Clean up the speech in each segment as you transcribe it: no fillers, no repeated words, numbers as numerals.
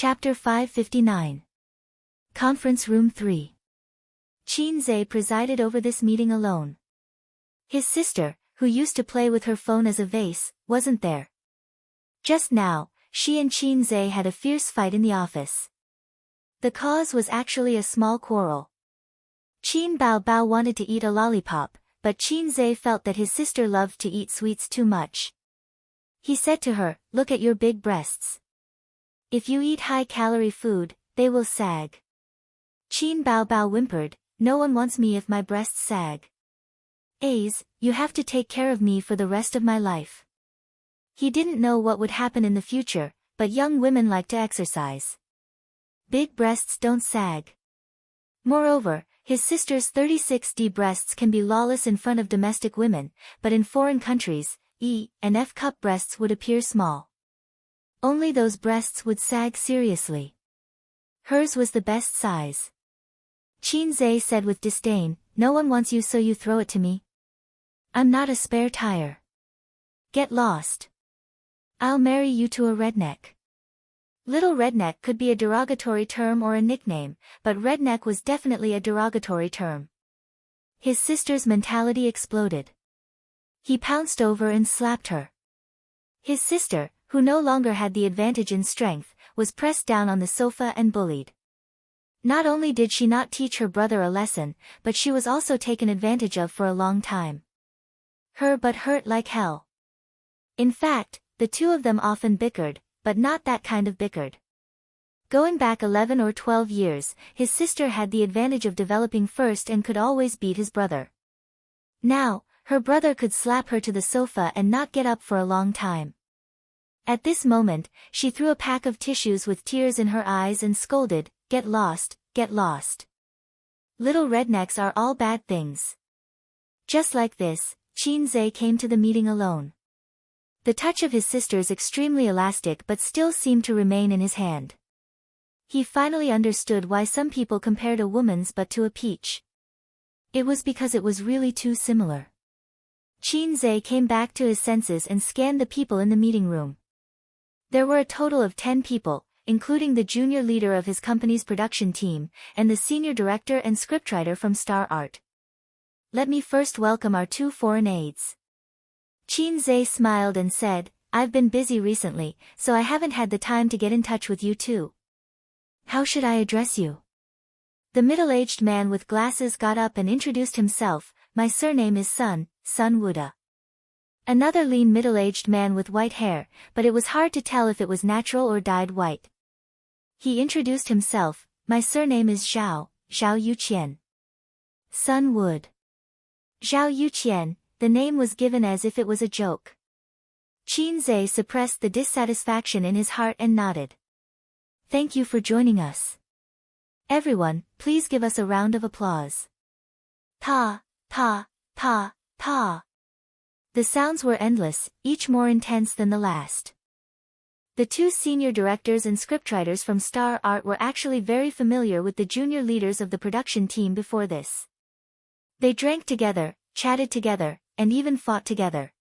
Chapter 559. Conference Room 3. Qin Zhe presided over this meeting alone. His sister, who used to play with her phone as a vase, wasn't there. Just now, she and Qin Zhe had a fierce fight in the office. The cause was actually a small quarrel. Qin Bao Bao wanted to eat a lollipop, but Qin Zhe felt that his sister loved to eat sweets too much. He said to her, "Look at your big breasts. If you eat high-calorie food, they will sag." Qin Bao Bao whimpered, "No one wants me if my breasts sag. You have to take care of me for the rest of my life." He didn't know what would happen in the future, but young women like to exercise. Big breasts don't sag. Moreover, his sister's 36D breasts can be lawless in front of domestic women, but in foreign countries, E and F cup breasts would appear small. Only those breasts would sag seriously. Hers was the best size. Qin Zhe said with disdain, "No one wants you, so you throw it to me? I'm not a spare tire. Get lost. I'll marry you to a redneck." Little redneck could be a derogatory term or a nickname, but redneck was definitely a derogatory term. His sister's mentality exploded. He pounced over and slapped her. His sister, who no longer had the advantage in strength, was pressed down on the sofa and bullied. Not only did she not teach her brother a lesson, but she was also taken advantage of for a long time. Her butt hurt like hell. In fact, the two of them often bickered, but not that kind of bickered. Going back 11 or 12 years, his sister had the advantage of developing first and could always beat his brother. Now, her brother could slap her to the sofa and not get up for a long time. At this moment, she threw a pack of tissues with tears in her eyes and scolded, "Get lost, get lost. Little rednecks are all bad things." Just like this, Qin Zhe came to the meeting alone. The touch of his sister's extremely elastic but still seemed to remain in his hand. He finally understood why some people compared a woman's butt to a peach. It was because it was really too similar. Qin Zhe came back to his senses and scanned the people in the meeting room. There were a total of 10 people, including the junior leader of his company's production team, and the senior director and scriptwriter from Star Art. "Let me first welcome our 2 foreign aides." Qin Zhe smiled and said, "I've been busy recently, so I haven't had the time to get in touch with you two. How should I address you?" The middle-aged man with glasses got up and introduced himself, "My surname is Sun Wuda." Another lean middle-aged man with white hair, but it was hard to tell if it was natural or dyed white. He introduced himself, "My surname is Zhao Yuqian." Sun Wood. Zhao Yuqian, the name was given as if it was a joke. Qin Zhe suppressed the dissatisfaction in his heart and nodded. "Thank you for joining us. Everyone, please give us a round of applause." Ta, ta, ta, ta. The sounds were endless, each more intense than the last. The 2 senior directors and scriptwriters from Star Art were actually very familiar with the junior leaders of the production team before this. They drank together, chatted together, and even fought together.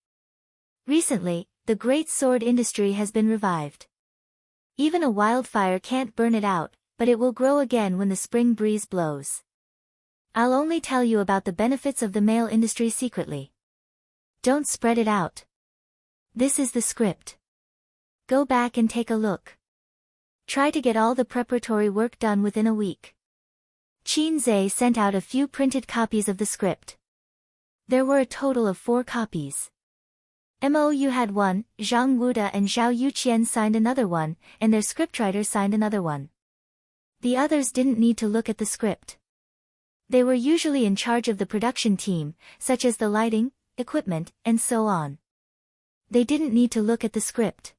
Recently, the great sword industry has been revived. Even a wildfire can't burn it out, but it will grow again when the spring breeze blows. I'll only tell you about the benefits of the mail industry secretly. Don't spread it out. This is the script. Go back and take a look. Try to get all the preparatory work done within a week. Qin Zhe sent out a few printed copies of the script. There were a total of 4 copies. Mou had one, Zhang Wuda and Zhao Yuqian signed another one, and their scriptwriter signed another one. The others didn't need to look at the script. They were usually in charge of the production team, such as the lighting, equipment, and so on. They didn't need to look at the script.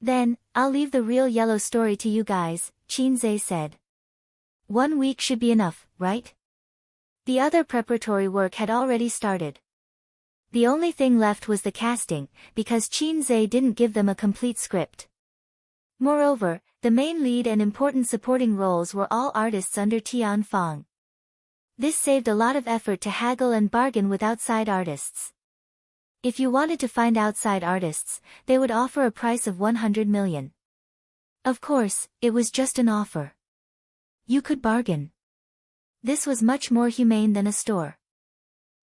"Then, I'll leave the real yellow story to you guys," Qin Zhe said. 1 week should be enough, right? The other preparatory work had already started. The only thing left was the casting, because Qin Zhe didn't give them a complete script. Moreover, the main lead and important supporting roles were all artists under Tian Fang. This saved a lot of effort to haggle and bargain with outside artists. If you wanted to find outside artists, they would offer a price of 100 million. Of course, it was just an offer. You could bargain. This was much more humane than a store.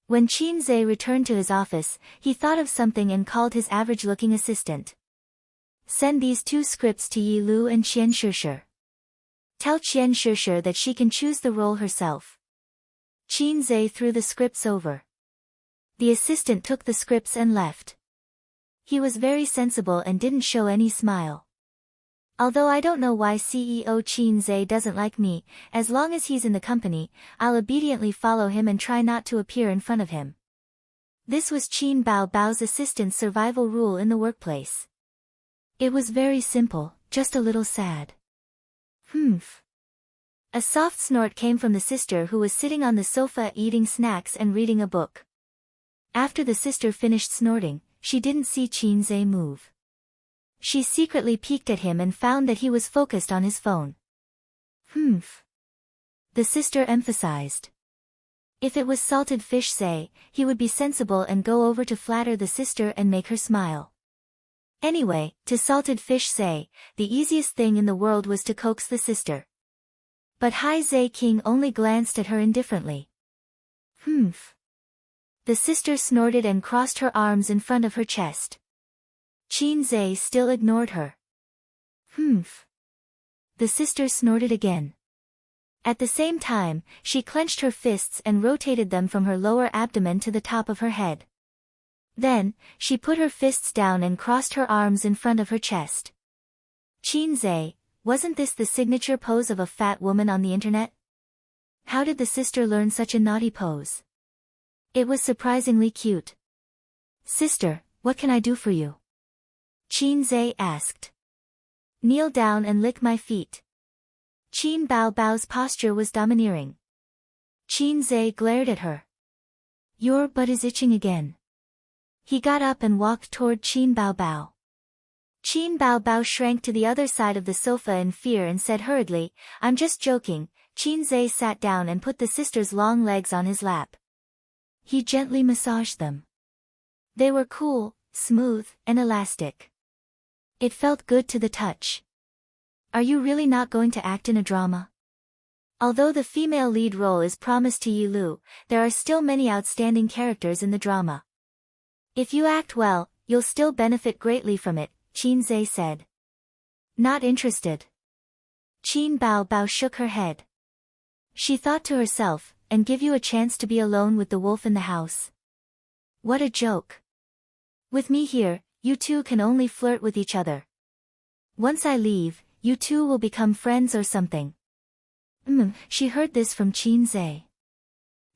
When Qin Zhe returned to his office, he thought of something and called his average-looking assistant. Send these 2 scripts to Yi Lu and Qian Shishir. Tell Qian Shishir that she can choose the role herself. Qin Zhe threw the scripts over. The assistant took the scripts and left. He was very sensible and didn't show any smile. Although I don't know why CEO Qin Zhe doesn't like me, as long as he's in the company, I'll obediently follow him and try not to appear in front of him. This was Qin Bao Bao's assistant's survival rule in the workplace. It was very simple, just a little sad. Humph. A soft snort came from the sister who was sitting on the sofa eating snacks and reading a book. After the sister finished snorting, she didn't see Qin Zhe move. She secretly peeked at him and found that he was focused on his phone. Humph. The sister emphasized. If it was salted fish say, he would be sensible and go over to flatter the sister and make her smile. Anyway, to salted fish say, the easiest thing in the world was to coax the sister. But Hai Zhe King only glanced at her indifferently. Humph. The sister snorted and crossed her arms in front of her chest. Qin Zhe still ignored her. Humph. The sister snorted again. At the same time, she clenched her fists and rotated them from her lower abdomen to the top of her head. Then, she put her fists down and crossed her arms in front of her chest. Qin Zhe, wasn't this the signature pose of a fat woman on the internet? How did the sister learn such a naughty pose? It was surprisingly cute. Sister, what can I do for you? Qin Zhe asked. Kneel down and lick my feet. Qin Bao Bao's posture was domineering. Qin Zhe glared at her. Your butt is itching again. He got up and walked toward Qin Bao Bao. Qin Bao Bao shrank to the other side of the sofa in fear and said hurriedly, I'm just joking. Qin Zhe sat down and put the sister's long legs on his lap. He gently massaged them. They were cool, smooth, and elastic. It felt good to the touch. Are you really not going to act in a drama? Although the female lead role is promised to Yi Lu, there are still many outstanding characters in the drama. If you act well, you'll still benefit greatly from it, Qin Zhe said. Not interested. Qin Bao Bao shook her head. She thought to herself, and give you a chance to be alone with the wolf in the house. What a joke. With me here, you two can only flirt with each other. Once I leave, you two will become friends or something. She heard this from Qin Zhe.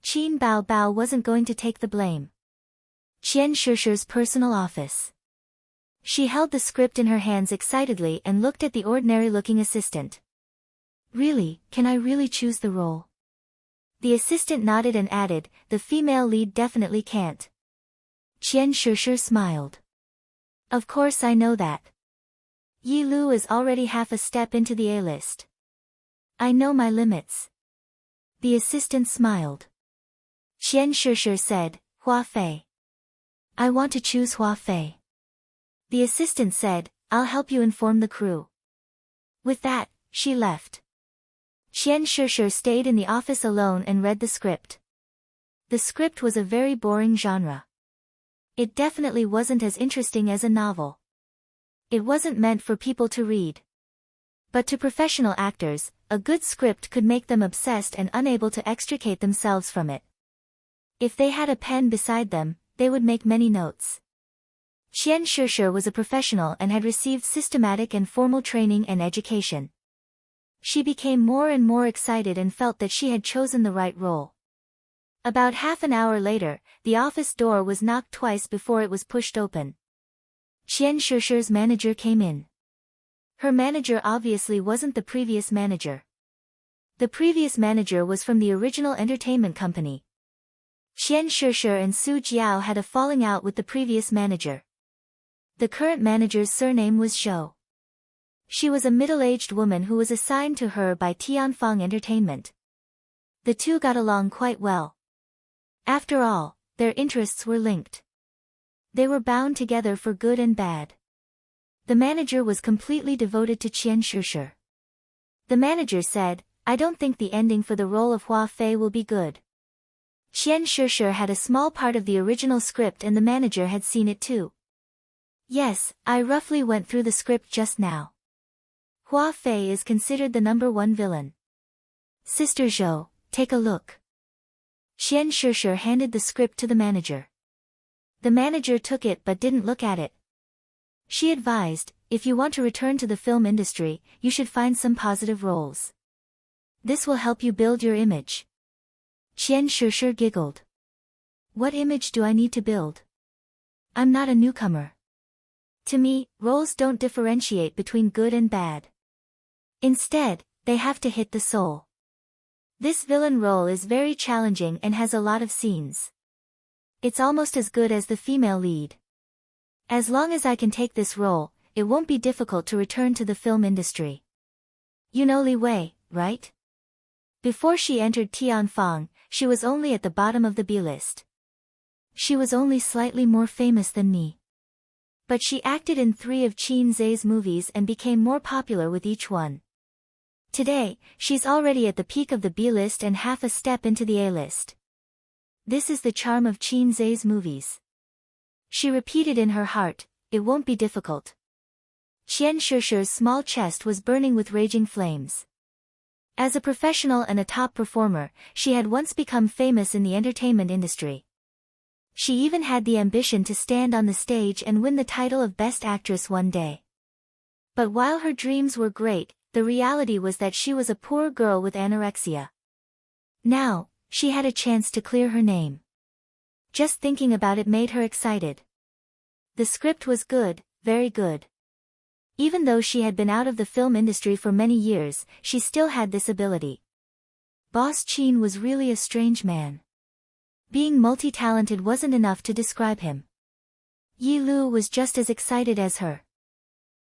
Qin Bao Bao wasn't going to take the blame. Qian Shishir's personal office. She held the script in her hands excitedly and looked at the ordinary-looking assistant. Really, can I really choose the role? The assistant nodded and added, the female lead definitely can't. Qian Shishir smiled. Of course I know that. Yi Lu is already half a step into the A-list. I know my limits. The assistant smiled. Qian Shishir said, Hua Fei. I want to choose Hua Fei. The assistant said, I'll help you inform the crew. With that, she left. Qian Shishir stayed in the office alone and read the script. The script was a very boring genre. It definitely wasn't as interesting as a novel. It wasn't meant for people to read. But to professional actors, a good script could make them obsessed and unable to extricate themselves from it. If they had a pen beside them, they would make many notes. Qian Shishir was a professional and had received systematic and formal training and education. She became more and more excited and felt that she had chosen the right role. About half an hour later, the office door was knocked twice before it was pushed open. Qian Shishir's manager came in. Her manager obviously wasn't the previous manager. The previous manager was from the original entertainment company. Qian Shishir and Su Jiao had a falling out with the previous manager. The current manager's surname was Zhou. She was a middle-aged woman who was assigned to her by Tianfang Entertainment. The two got along quite well. After all, their interests were linked. They were bound together for good and bad. The manager was completely devoted to Qian Shishir. The manager said, "I don't think the ending for the role of Hua Fei will be good." Qian Shishir had a small part of the original script and the manager had seen it too. "Yes, I roughly went through the script just now. Hua Fei is considered the #1 villain. Sister Zhou, take a look." Qian Shishir handed the script to the manager. The manager took it but didn't look at it. She advised, "If you want to return to the film industry, you should find some positive roles. This will help you build your image." Qian Shishir giggled. "What image do I need to build? I'm not a newcomer. To me, roles don't differentiate between good and bad. Instead, they have to hit the soul. This villain role is very challenging and has a lot of scenes. It's almost as good as the female lead. As long as I can take this role, it won't be difficult to return to the film industry. You know Li Wei, right? Before she entered Tianfang, she was only at the bottom of the B-list. She was only slightly more famous than me. But she acted in 3 of Qin Zhe's movies and became more popular with each one. Today, she's already at the peak of the B-list and half a step into the A-list. This is the charm of Qin Zhe's movies. She repeated in her heart, "It won't be difficult." Qian Shishir's small chest was burning with raging flames. As a professional and a top performer, she had once become famous in the entertainment industry. She even had the ambition to stand on the stage and win the title of Best Actress one day. But while her dreams were great, the reality was that she was a poor girl with anorexia. Now, she had a chance to clear her name. Just thinking about it made her excited. The script was good, very good. Even though she had been out of the film industry for many years, she still had this ability. Boss Qin was really a strange man. Being multi-talented wasn't enough to describe him. Yi Lu was just as excited as her.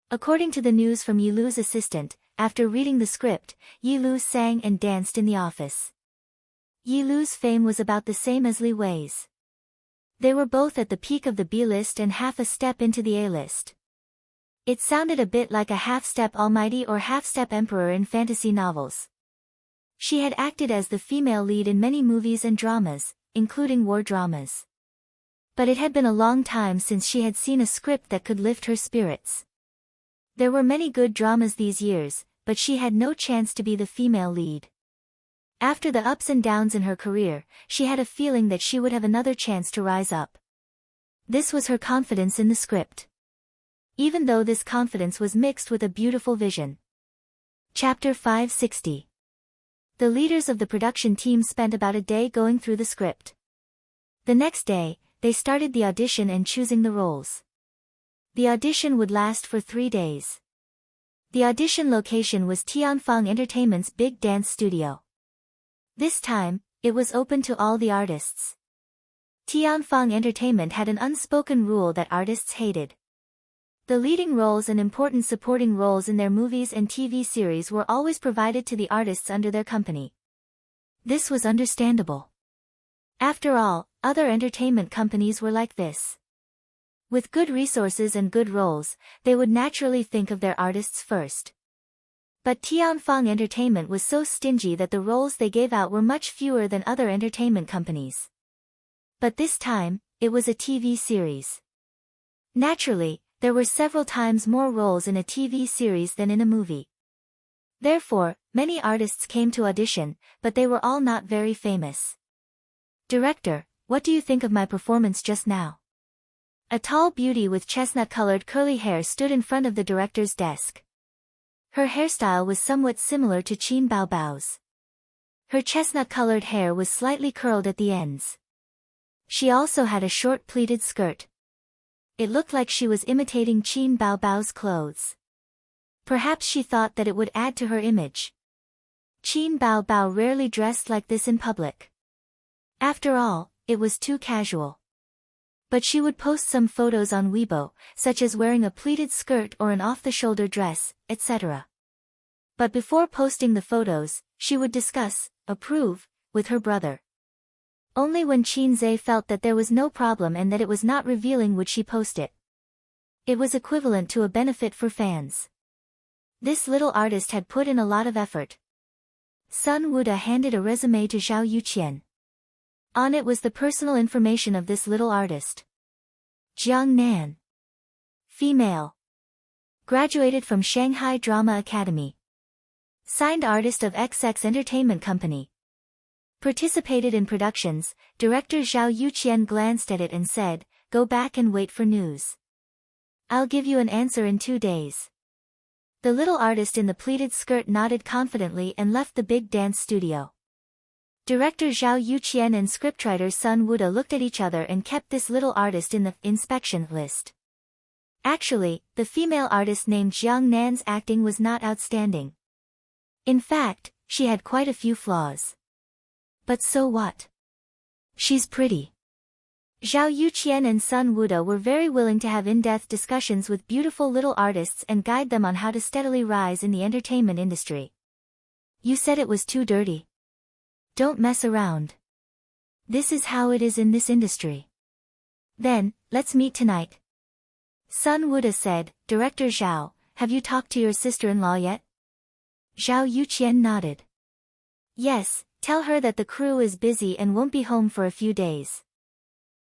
According to the news from Yi Lu's assistant, after reading the script, Yi Lu sang and danced in the office. Yi Lu's fame was about the same as Li Wei's. They were both at the peak of the B-list and half a step into the A-list. It sounded a bit like a half-step almighty or half-step emperor in fantasy novels. She had acted as the female lead in many movies and dramas, including war dramas. But it had been a long time since she had seen a script that could lift her spirits. There were many good dramas these years, but she had no chance to be the female lead. After the ups and downs in her career, she had a feeling that she would have another chance to rise up. This was her confidence in the script. Even though this confidence was mixed with a beautiful vision. Chapter 560. The leaders of the production team spent about a day going through the script. The next day, they started the audition and choosing the roles. The audition would last for 3 days. The audition location was Tianfang Entertainment's big dance studio. This time, it was open to all the artists. Tianfang Entertainment had an unspoken rule that artists hated. The leading roles and important supporting roles in their movies and TV series were always provided to the artists under their company. This was understandable. After all, other entertainment companies were like this. With good resources and good roles, they would naturally think of their artists first. But Tianfang Entertainment was so stingy that the roles they gave out were much fewer than other entertainment companies. But this time, it was a TV series. Naturally, there were several times more roles in a TV series than in a movie. Therefore, many artists came to audition, but they were all not very famous. "Director, what do you think of my performance just now?" A tall beauty with chestnut-colored curly hair stood in front of the director's desk. Her hairstyle was somewhat similar to Qin Baobao's. Her chestnut-colored hair was slightly curled at the ends. She also had a short pleated skirt. It looked like she was imitating Qin Baobao's clothes. Perhaps she thought that it would add to her image. Qin Baobao rarely dressed like this in public. After all, it was too casual. But she would post some photos on Weibo, such as wearing a pleated skirt or an off-the-shoulder dress, etc. But before posting the photos, she would discuss, approve, with her brother. Only when Qin Zhe felt that there was no problem and that it was not revealing would she post it. It was equivalent to a benefit for fans. This little artist had put in a lot of effort. Sun Wuda handed a resume to Zhao Yuqian. On it was the personal information of this little artist. Jiang Nan. Female. Graduated from Shanghai Drama Academy. Signed artist of XX Entertainment Company. Participated in productions. Director Zhao Yuqian glanced at it and said, "Go back and wait for news. I'll give you an answer in 2 days." The little artist in the pleated skirt nodded confidently and left the big dance studio. Director Zhao Yuqian and scriptwriter Sun Wuda looked at each other and kept this little artist in the inspection list. Actually, the female artist named Jiang Nan's acting was not outstanding. In fact, she had quite a few flaws. But so what? She's pretty. Zhao Yuqian and Sun Wuda were very willing to have in-depth discussions with beautiful little artists and guide them on how to steadily rise in the entertainment industry. You said it was too dirty. Don't mess around. This is how it is in this industry. Then, let's meet tonight. Sun Wuda said, "Director Zhao, have you talked to your sister-in-law yet?" Zhao Yuqian nodded. "Yes, tell her that the crew is busy and won't be home for a few days."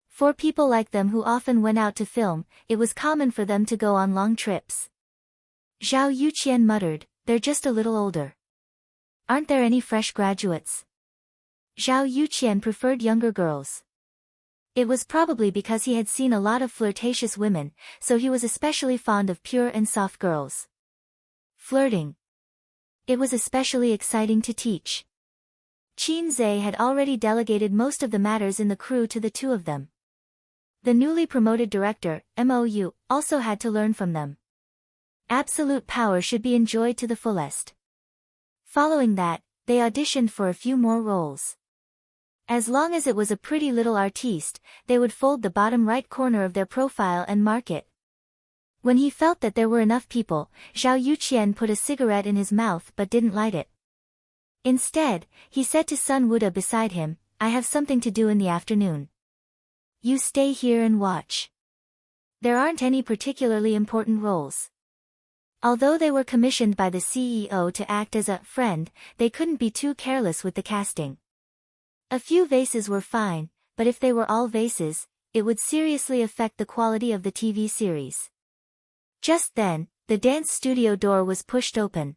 For people like them who often went out to film, it was common for them to go on long trips. Zhao Yuqian muttered, "They're just a little older. Aren't there any fresh graduates?" Zhao Yuqian preferred younger girls. It was probably because he had seen a lot of flirtatious women, so he was especially fond of pure and soft girls. Flirting. It was especially exciting to teach. Qin Zhe had already delegated most of the matters in the crew to the two of them. The newly promoted director, MOU, also had to learn from them. Absolute power should be enjoyed to the fullest. Following that, they auditioned for a few more roles. As long as it was a pretty little artiste, they would fold the bottom right corner of their profile and mark it. When he felt that there were enough people, Zhao Yuqian put a cigarette in his mouth but didn't light it. Instead, he said to Sun Wuda beside him, "I have something to do in the afternoon. You stay here and watch. There aren't any particularly important roles." Although they were commissioned by the CEO to act as a friend, they couldn't be too careless with the casting. A few vases were fine, but if they were all vases, it would seriously affect the quality of the TV series. Just then, the dance studio door was pushed open.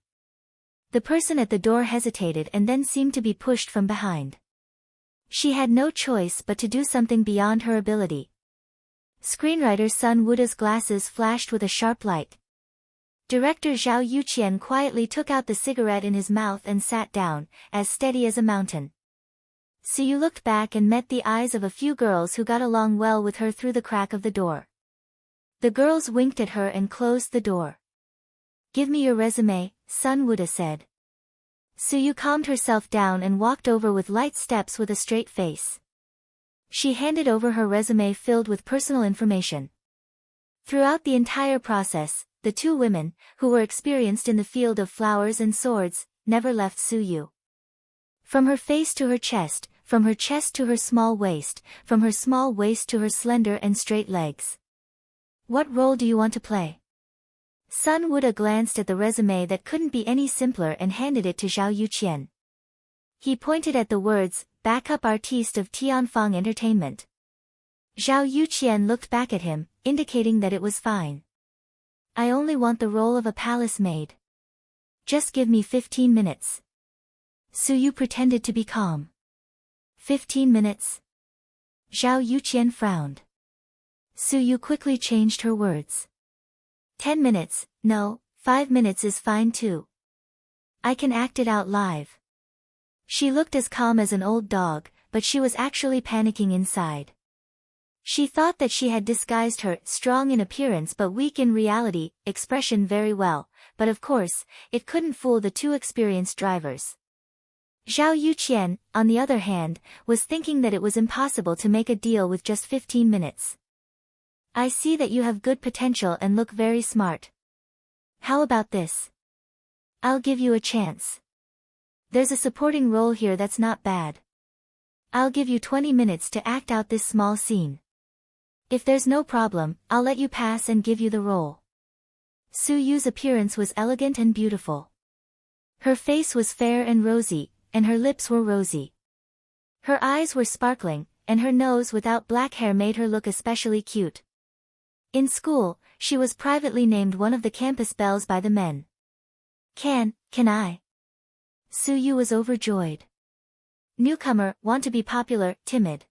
The person at the door hesitated and then seemed to be pushed from behind. She had no choice but to do something beyond her ability. Screenwriter Sun Wuda's glasses flashed with a sharp light. Director Zhao Yuqian quietly took out the cigarette in his mouth and sat down, as steady as a mountain. Suyu looked back and met the eyes of a few girls who got along well with her through the crack of the door. The girls winked at her and closed the door. "Give me your resume," Sun Wuda said. Suyu calmed herself down and walked over with light steps with a straight face. She handed over her resume filled with personal information. Throughout the entire process, the two women, who were experienced in the field of flowers and swords, never left Suyu. From her face to her chest, from her chest to her small waist, from her small waist to her slender and straight legs. "What role do you want to play?" Sun Wuda glanced at the resume that couldn't be any simpler and handed it to Zhao Yuqian. He pointed at the words, "Backup artiste of Tianfang Entertainment." Zhao Yuqian looked back at him, indicating that it was fine. "I only want the role of a palace maid. Just give me 15 minutes. Suyu pretended to be calm. 15 minutes? Zhao Yuqian frowned. Suyu quickly changed her words. 10 minutes, no, 5 minutes is fine too. I can act it out live. She looked as calm as an old dog, but she was actually panicking inside. She thought that she had disguised her strong in appearance but weak in reality expression very well, but of course, it couldn't fool the two experienced drivers. Zhao Yuqian, on the other hand, was thinking that it was impossible to make a deal with just 15 minutes. I see that you have good potential and look very smart. How about this? I'll give you a chance. There's a supporting role here that's not bad. I'll give you 20 minutes to act out this small scene. If there's no problem, I'll let you pass and give you the role. Su Yu's appearance was elegant and beautiful. Her face was fair and rosy, and her lips were rosy. Her eyes were sparkling, and her nose without black hair made her look especially cute. In school, she was privately named one of the campus belles by the men. Can I? Su Yu was overjoyed. Newcomer, want to be popular, timid.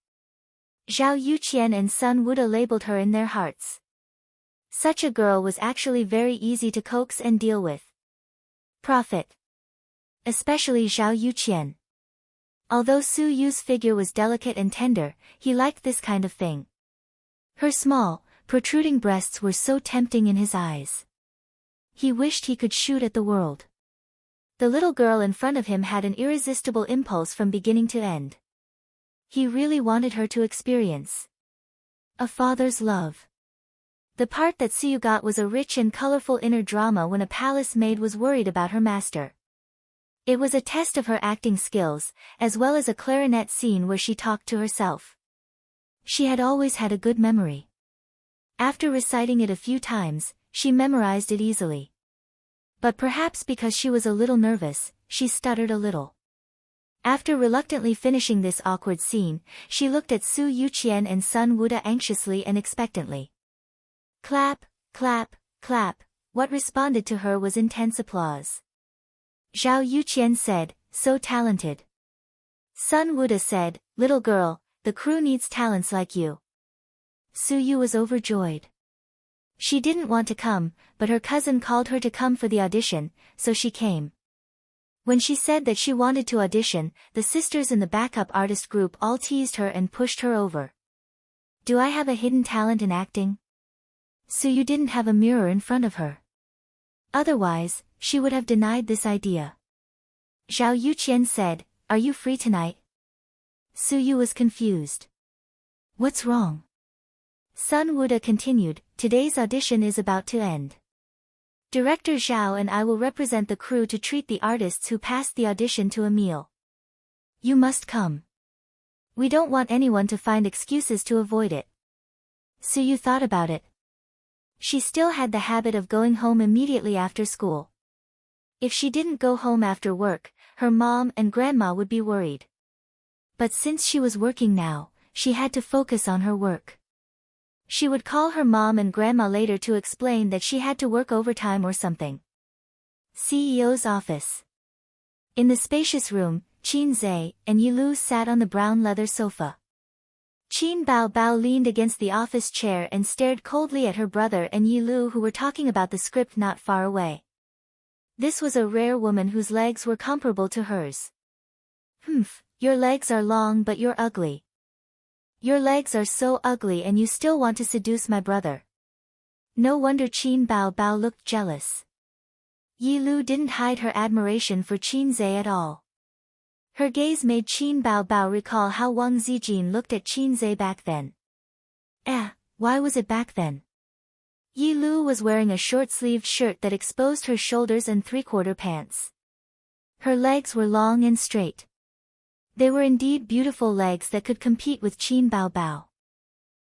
Zhao Yuqian and Sun Wuda labeled her in their hearts. Such a girl was actually very easy to coax and deal with. Profit. Especially Zhao Yuqian. Although Su Yu's figure was delicate and tender, he liked this kind of thing. Her small, protruding breasts were so tempting in his eyes. He wished he could shoot at the world. The little girl in front of him had an irresistible impulse from beginning to end. He really wanted her to experience a father's love. The part that Su Yu got was a rich and colorful inner drama when a palace maid was worried about her master. It was a test of her acting skills, as well as a clarinet scene where she talked to herself. She had always had a good memory. After reciting it a few times, she memorized it easily. But perhaps because she was a little nervous, she stuttered a little. After reluctantly finishing this awkward scene, she looked at Su Yuqian and Sun Wuda anxiously and expectantly. Clap, clap, clap. What responded to her was intense applause. Zhao Yuqian said, so talented. Sun Wuda said, little girl, the crew needs talents like you. Su Yu was overjoyed. She didn't want to come, but her cousin called her to come for the audition, so she came. When she said that she wanted to audition, the sisters in the backup artist group all teased her and pushed her over. Do I have a hidden talent in acting? Su Yu didn't have a mirror in front of her. Otherwise, she would have denied this idea. Zhao Yuqian said, are you free tonight? Su Yu was confused. What's wrong? Sun Wuda continued, today's audition is about to end. Director Zhao and I will represent the crew to treat the artists who passed the audition to a meal. You must come. We don't want anyone to find excuses to avoid it. Su Yu thought about it. She still had the habit of going home immediately after school. If she didn't go home after work, her mom and grandma would be worried. But since she was working now, she had to focus on her work. She would call her mom and grandma later to explain that she had to work overtime or something. CEO's office. In the spacious room, Qin Zhe and Yi Lu sat on the brown leather sofa. Qin Bao Bao leaned against the office chair and stared coldly at her brother and Yi Lu, who were talking about the script not far away. This was a rare woman whose legs were comparable to hers. Humph, your legs are long but you're ugly. Your legs are so ugly and you still want to seduce my brother. No wonder Qin Bao Bao looked jealous. Yi Lu didn't hide her admiration for Qin Zhe at all. Her gaze made Qin Bao Bao recall how Wang Zijin looked at Qin Zhe back then. Why was it back then? Yi Lu was wearing a short-sleeved shirt that exposed her shoulders and three-quarter pants. Her legs were long and straight. They were indeed beautiful legs that could compete with Qin Bao Bao.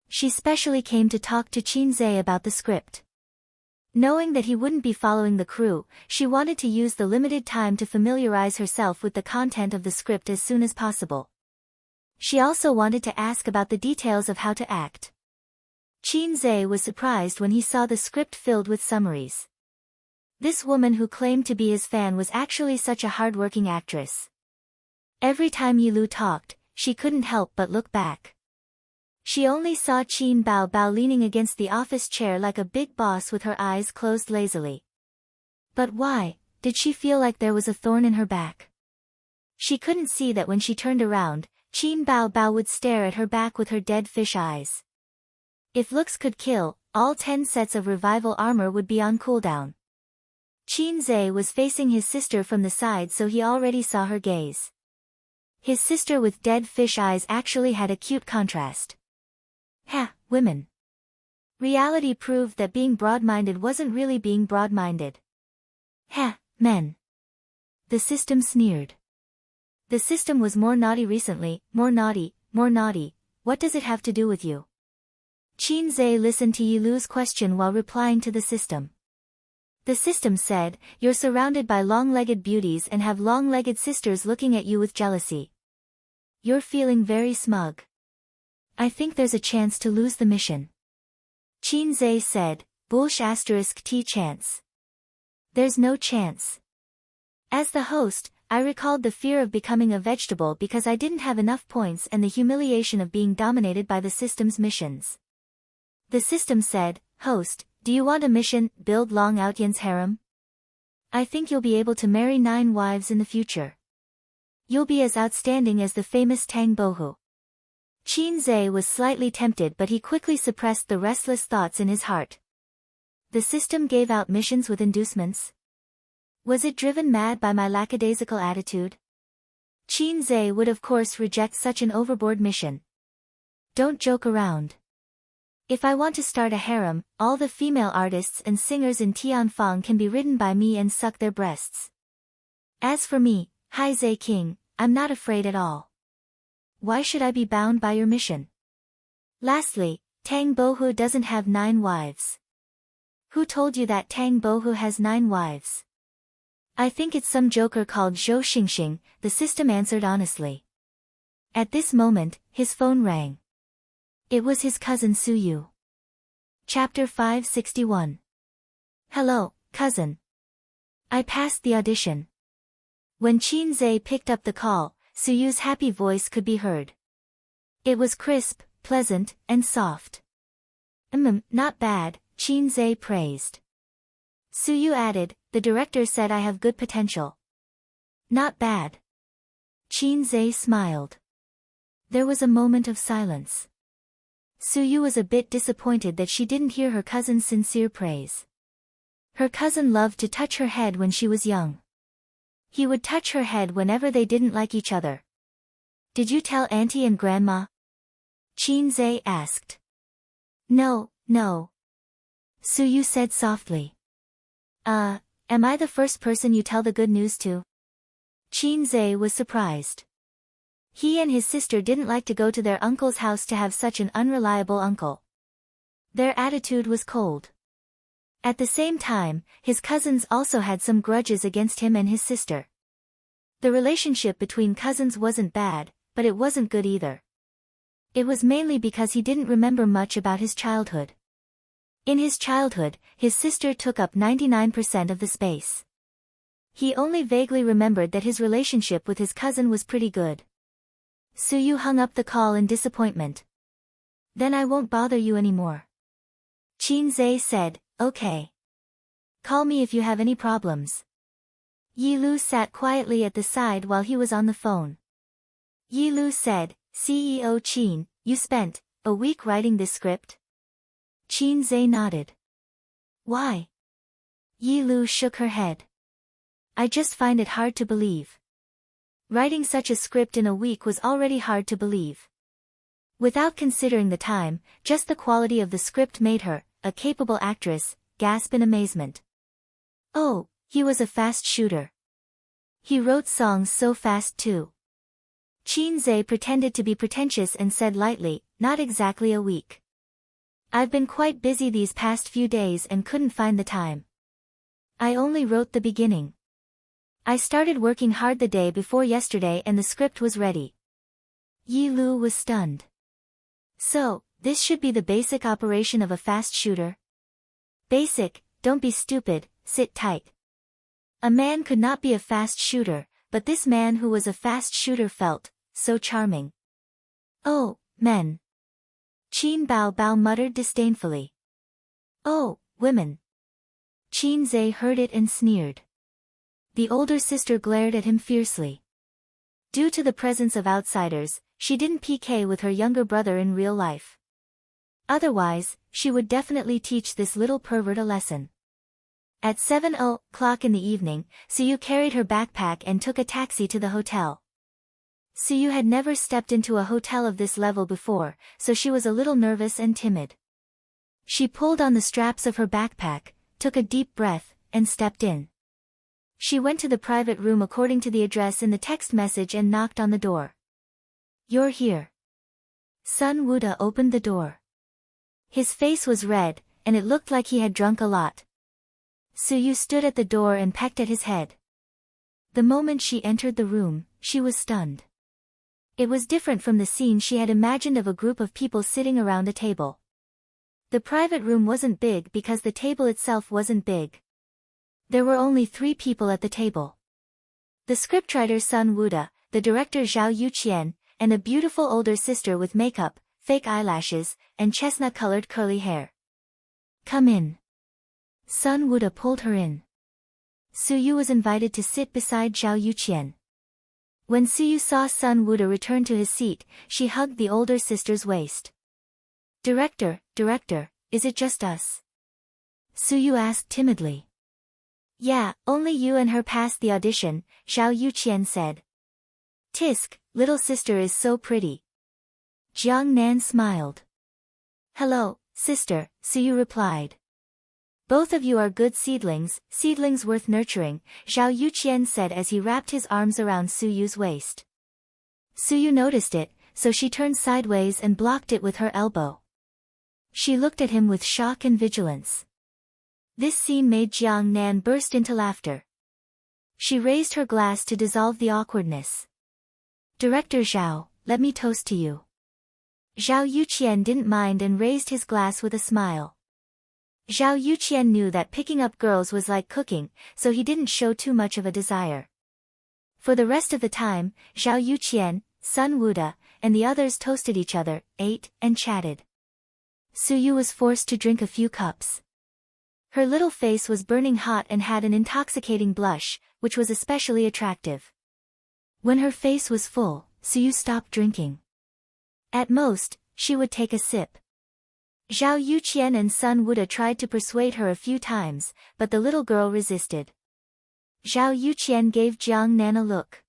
She specially came to talk to Qin Zhe about the script. Knowing that he wouldn't be following the crew, she wanted to use the limited time to familiarize herself with the content of the script as soon as possible. She also wanted to ask about the details of how to act. Qin Zhe was surprised when he saw the script filled with summaries. This woman who claimed to be his fan was actually such a hard-working actress. Every time Yi Lu talked, she couldn't help but look back. She only saw Qin Bao Bao leaning against the office chair like a big boss with her eyes closed lazily. But why did she feel like there was a thorn in her back? She couldn't see that when she turned around, Qin Bao Bao would stare at her back with her dead fish eyes. If looks could kill, all 10 sets of revival armor would be on cooldown. Qin Zhe was facing his sister from the side, so he already saw her gaze. His sister with dead fish eyes actually had a cute contrast. Women. Reality proved that being broad-minded wasn't really being broad-minded. Men. The system sneered. The system was more naughty recently, more naughty, more naughty. What does it have to do with you? Qinze listened to Yilu's question while replying to the system. The system said, "You're surrounded by long-legged beauties and have long-legged sisters looking at you with jealousy. You're feeling very smug. I think there's a chance to lose the mission." Qinze said, "T chance. There's no chance." As the host, I recalled the fear of becoming a vegetable because I didn't have enough points and the humiliation of being dominated by the system's missions. The system said, "Host, do you want a mission, build Long Outyan's harem? I think you'll be able to marry 9 wives in the future. You'll be as outstanding as the famous Tang Bohu." Qinze was slightly tempted, but he quickly suppressed the restless thoughts in his heart. The system gave out missions with inducements. Was it driven mad by my lackadaisical attitude? Qinze would of course reject such an overboard mission. Don't joke around. If I want to start a harem, all the female artists and singers in Tianfang can be ridden by me and suck their breasts. As for me, Haizei King, I'm not afraid at all. Why should I be bound by your mission? Lastly, Tang Bohu doesn't have 9 wives. Who told you that Tang Bohu has 9 wives? I think it's some joker called Zhou Xingxing, the system answered honestly. At this moment, his phone rang. It was his cousin Suyu. Chapter 561. Hello, cousin. I passed the audition. When Qinze picked up the call, Suyu's happy voice could be heard. It was crisp, pleasant, and soft. Not bad, Qinze praised. Suyu added, the director said I have good potential. Not bad. Qinze smiled. There was a moment of silence. Suyu was a bit disappointed that she didn't hear her cousin's sincere praise. Her cousin loved to touch her head when she was young. He would touch her head whenever they didn't like each other. Did you tell Auntie and Grandma? Qinze asked. No. Suyu said softly. Am I the first person you tell the good news to? Qinze was surprised. He and his sister didn't like to go to their uncle's house to have such an unreliable uncle. Their attitude was cold. At the same time, his cousins also had some grudges against him and his sister. The relationship between cousins wasn't bad, but it wasn't good either. It was mainly because he didn't remember much about his childhood. In his childhood, his sister took up 99% of the space. He only vaguely remembered that his relationship with his cousin was pretty good. Suyu hung up the call in disappointment. Then I won't bother you anymore. Qinze said, okay. Call me if you have any problems. Yilu sat quietly at the side while he was on the phone. Yilu said, CEO Qin, you spent a week writing this script? Qinze nodded. Why? Yilu shook her head. I just find it hard to believe. Writing such a script in a week was already hard to believe. Without considering the time, just the quality of the script made her, a capable actress, gasp in amazement. Oh, he was a fast shooter. He wrote songs so fast too. Qinze pretended to be pretentious and said lightly, not exactly a week. I've been quite busy these past few days and couldn't find the time. I only wrote the beginning. I started working hard the day before yesterday and the script was ready. Yilu was stunned. So, this should be the basic operation of a fast shooter? Basic, don't be stupid, sit tight. A man could not be a fast shooter, but this man who was a fast shooter felt so charming. Oh, men. Qin Bao muttered disdainfully. Oh, women. Qinze heard it and sneered. The older sister glared at him fiercely. Due to the presence of outsiders, she didn't PK with her younger brother in real life. Otherwise, she would definitely teach this little pervert a lesson. At 7:00 in the evening, Suyu carried her backpack and took a taxi to the hotel. Suyu had never stepped into a hotel of this level before, so she was a little nervous and timid. She pulled on the straps of her backpack, took a deep breath, and stepped in. She went to the private room according to the address in the text message and knocked on the door. You're here. Sun Wuda opened the door. His face was red, and it looked like he had drunk a lot. Suyu stood at the door and pecked at his head. The moment she entered the room, she was stunned. It was different from the scene she had imagined of a group of people sitting around a table. The private room wasn't big because the table itself wasn't big. There were only 3 people at the table. The scriptwriter Sun Wuda, the director Zhao Yuqian, and a beautiful older sister with makeup, fake eyelashes, and chestnut-colored curly hair. Come in. Sun Wuda pulled her in. Suyu was invited to sit beside Zhao Yuqian. When Suyu saw Sun Wuda return to his seat, she hugged the older sister's waist. Director, is it just us? Suyu asked timidly. Yeah, only you and her passed the audition, Zhao Yuqian said. Tisk, little sister is so pretty. Jiang Nan smiled. Hello, sister, Suyu replied. Both of you are good seedlings worth nurturing, Zhao Yuqian said as he wrapped his arms around Suyu's waist. Suyu noticed it, so she turned sideways and blocked it with her elbow. She looked at him with shock and vigilance. This scene made Jiang Nan burst into laughter. She raised her glass to dissolve the awkwardness. Director Zhao, let me toast to you. Zhao Yuqian didn't mind and raised his glass with a smile. Zhao Yuqian knew that picking up girls was like cooking, so he didn't show too much of a desire. For the rest of the time, Zhao Yuqian, Sun Wuda, and the others toasted each other, ate, and chatted. Suyu was forced to drink a few cups. Her little face was burning hot and had an intoxicating blush, which was especially attractive. When her face was full, Suyu stopped drinking. At most, she would take a sip. Zhao Yuqian and Sun Wuda tried to persuade her a few times, but the little girl resisted. Zhao Yuqian gave Jiang Nan a look.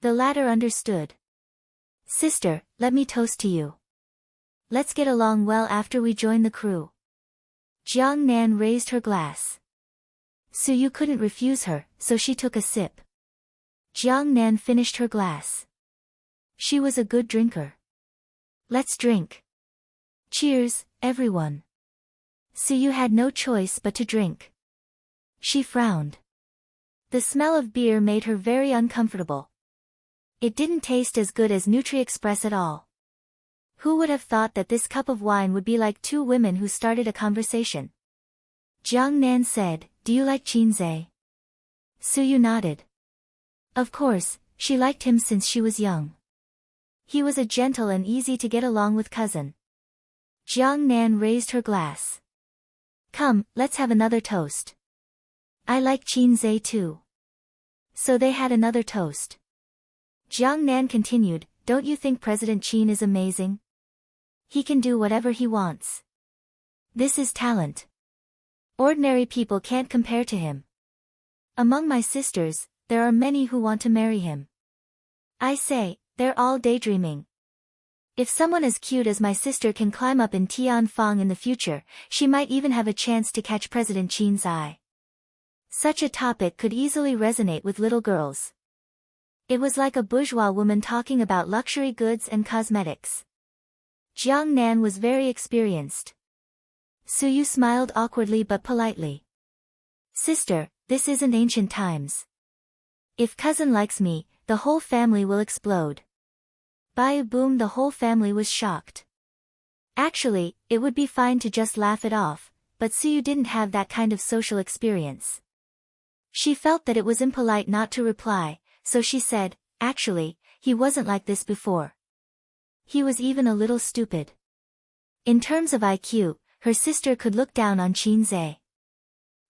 The latter understood. Sister, let me toast to you. Let's get along well after we join the crew. Jiang Nan raised her glass. Suyu couldn't refuse her, so she took a sip. Jiang Nan finished her glass. She was a good drinker. Let's drink. Cheers, everyone. Suyu had no choice but to drink. She frowned. The smell of beer made her very uncomfortable. It didn't taste as good as Nutri-Express at all. Who would have thought that this cup of wine would be like 2 women who started a conversation? Jiang Nan said, do you like Qinze? Suyu nodded. Of course, she liked him since she was young. He was a gentle and easy to get along with cousin. Jiang Nan raised her glass. Come, let's have another toast. I like Qinze too. So they had another toast. Jiang Nan continued, don't you think President Qin is amazing? He can do whatever he wants. This is talent. Ordinary people can't compare to him. Among my sisters, there are many who want to marry him. I say, they're all daydreaming. If someone as cute as my sister can climb up in Tianfang in the future, she might even have a chance to catch President Qin's eye. Such a topic could easily resonate with little girls. It was like a bourgeois woman talking about luxury goods and cosmetics. Jiang Nan was very experienced. Suyu smiled awkwardly but politely. Sister, this isn't ancient times. If cousin likes me, the whole family will explode. By a boom, the whole family was shocked. Actually, it would be fine to just laugh it off, but Suyu didn't have that kind of social experience. She felt that it was impolite not to reply, so she said, actually, he wasn't like this before. He was even a little stupid. In terms of IQ, her sister could look down on Qinze.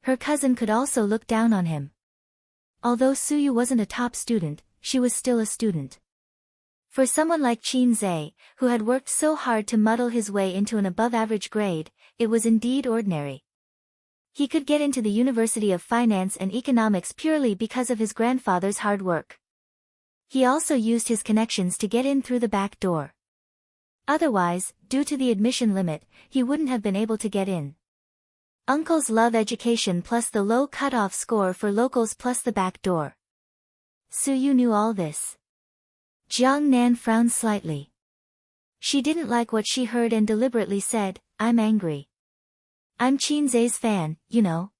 Her cousin could also look down on him. Although Suyu wasn't a top student, she was still a student. For someone like Qinze, who had worked so hard to muddle his way into an above-average grade, it was indeed ordinary. He could get into the University of Finance and Economics purely because of his grandfather's hard work. He also used his connections to get in through the back door. Otherwise, due to the admission limit, he wouldn't have been able to get in. Uncles love education plus the low cutoff score for locals plus the back door. Suyu knew all this. Jiang Nan frowned slightly. She didn't like what she heard and deliberately said, I'm angry. I'm Qin Zhe's fan, you know.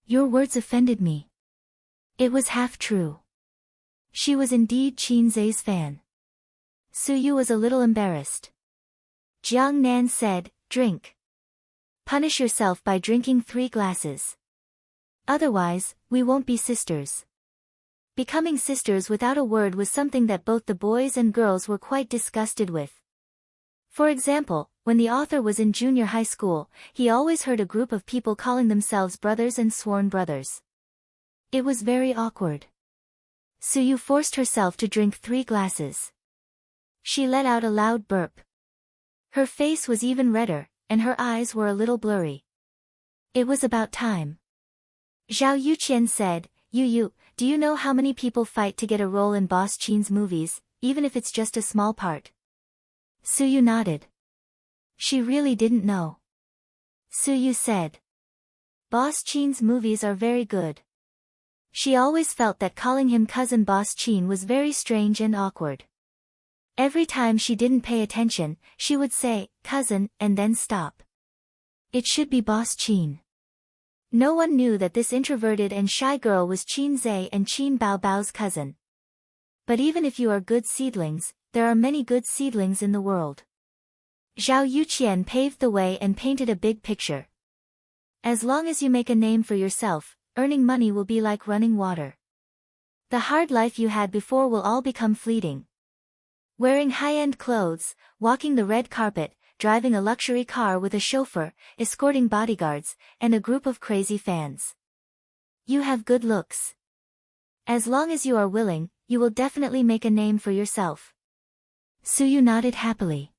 Your words offended me. It was half true. She was indeed Qin Zhe's fan. Suyu was a little embarrassed. Jiang Nan said, drink. Punish yourself by drinking 3 glasses. Otherwise, we won't be sisters. Becoming sisters without a word was something that both the boys and girls were quite disgusted with. For example, when the author was in junior high school, he always heard a group of people calling themselves brothers and sworn brothers. It was very awkward. Suyu forced herself to drink 3 glasses. She let out a loud burp. Her face was even redder, and her eyes were a little blurry. It was about time. Zhao Yuqian said, Yu, do you know how many people fight to get a role in Boss Qin's movies, even if it's just a small part? Suyu nodded. She really didn't know. Suyu said. Boss Qin's movies are very good. She always felt that calling him cousin Boss Qin was very strange and awkward. Every time she didn't pay attention, she would say, cousin, and then stop. It should be Boss Qin. No one knew that this introverted and shy girl was Qin Zhe and Qin Baobao's cousin. But even if you are good seedlings, there are many good seedlings in the world. Zhao Yuqian paved the way and painted a big picture. As long as you make a name for yourself, earning money will be like running water. The hard life you had before will all become fleeting. Wearing high-end clothes, walking the red carpet, driving a luxury car with a chauffeur, escorting bodyguards, and a group of crazy fans. You have good looks. As long as you are willing, you will definitely make a name for yourself. Suyu nodded happily.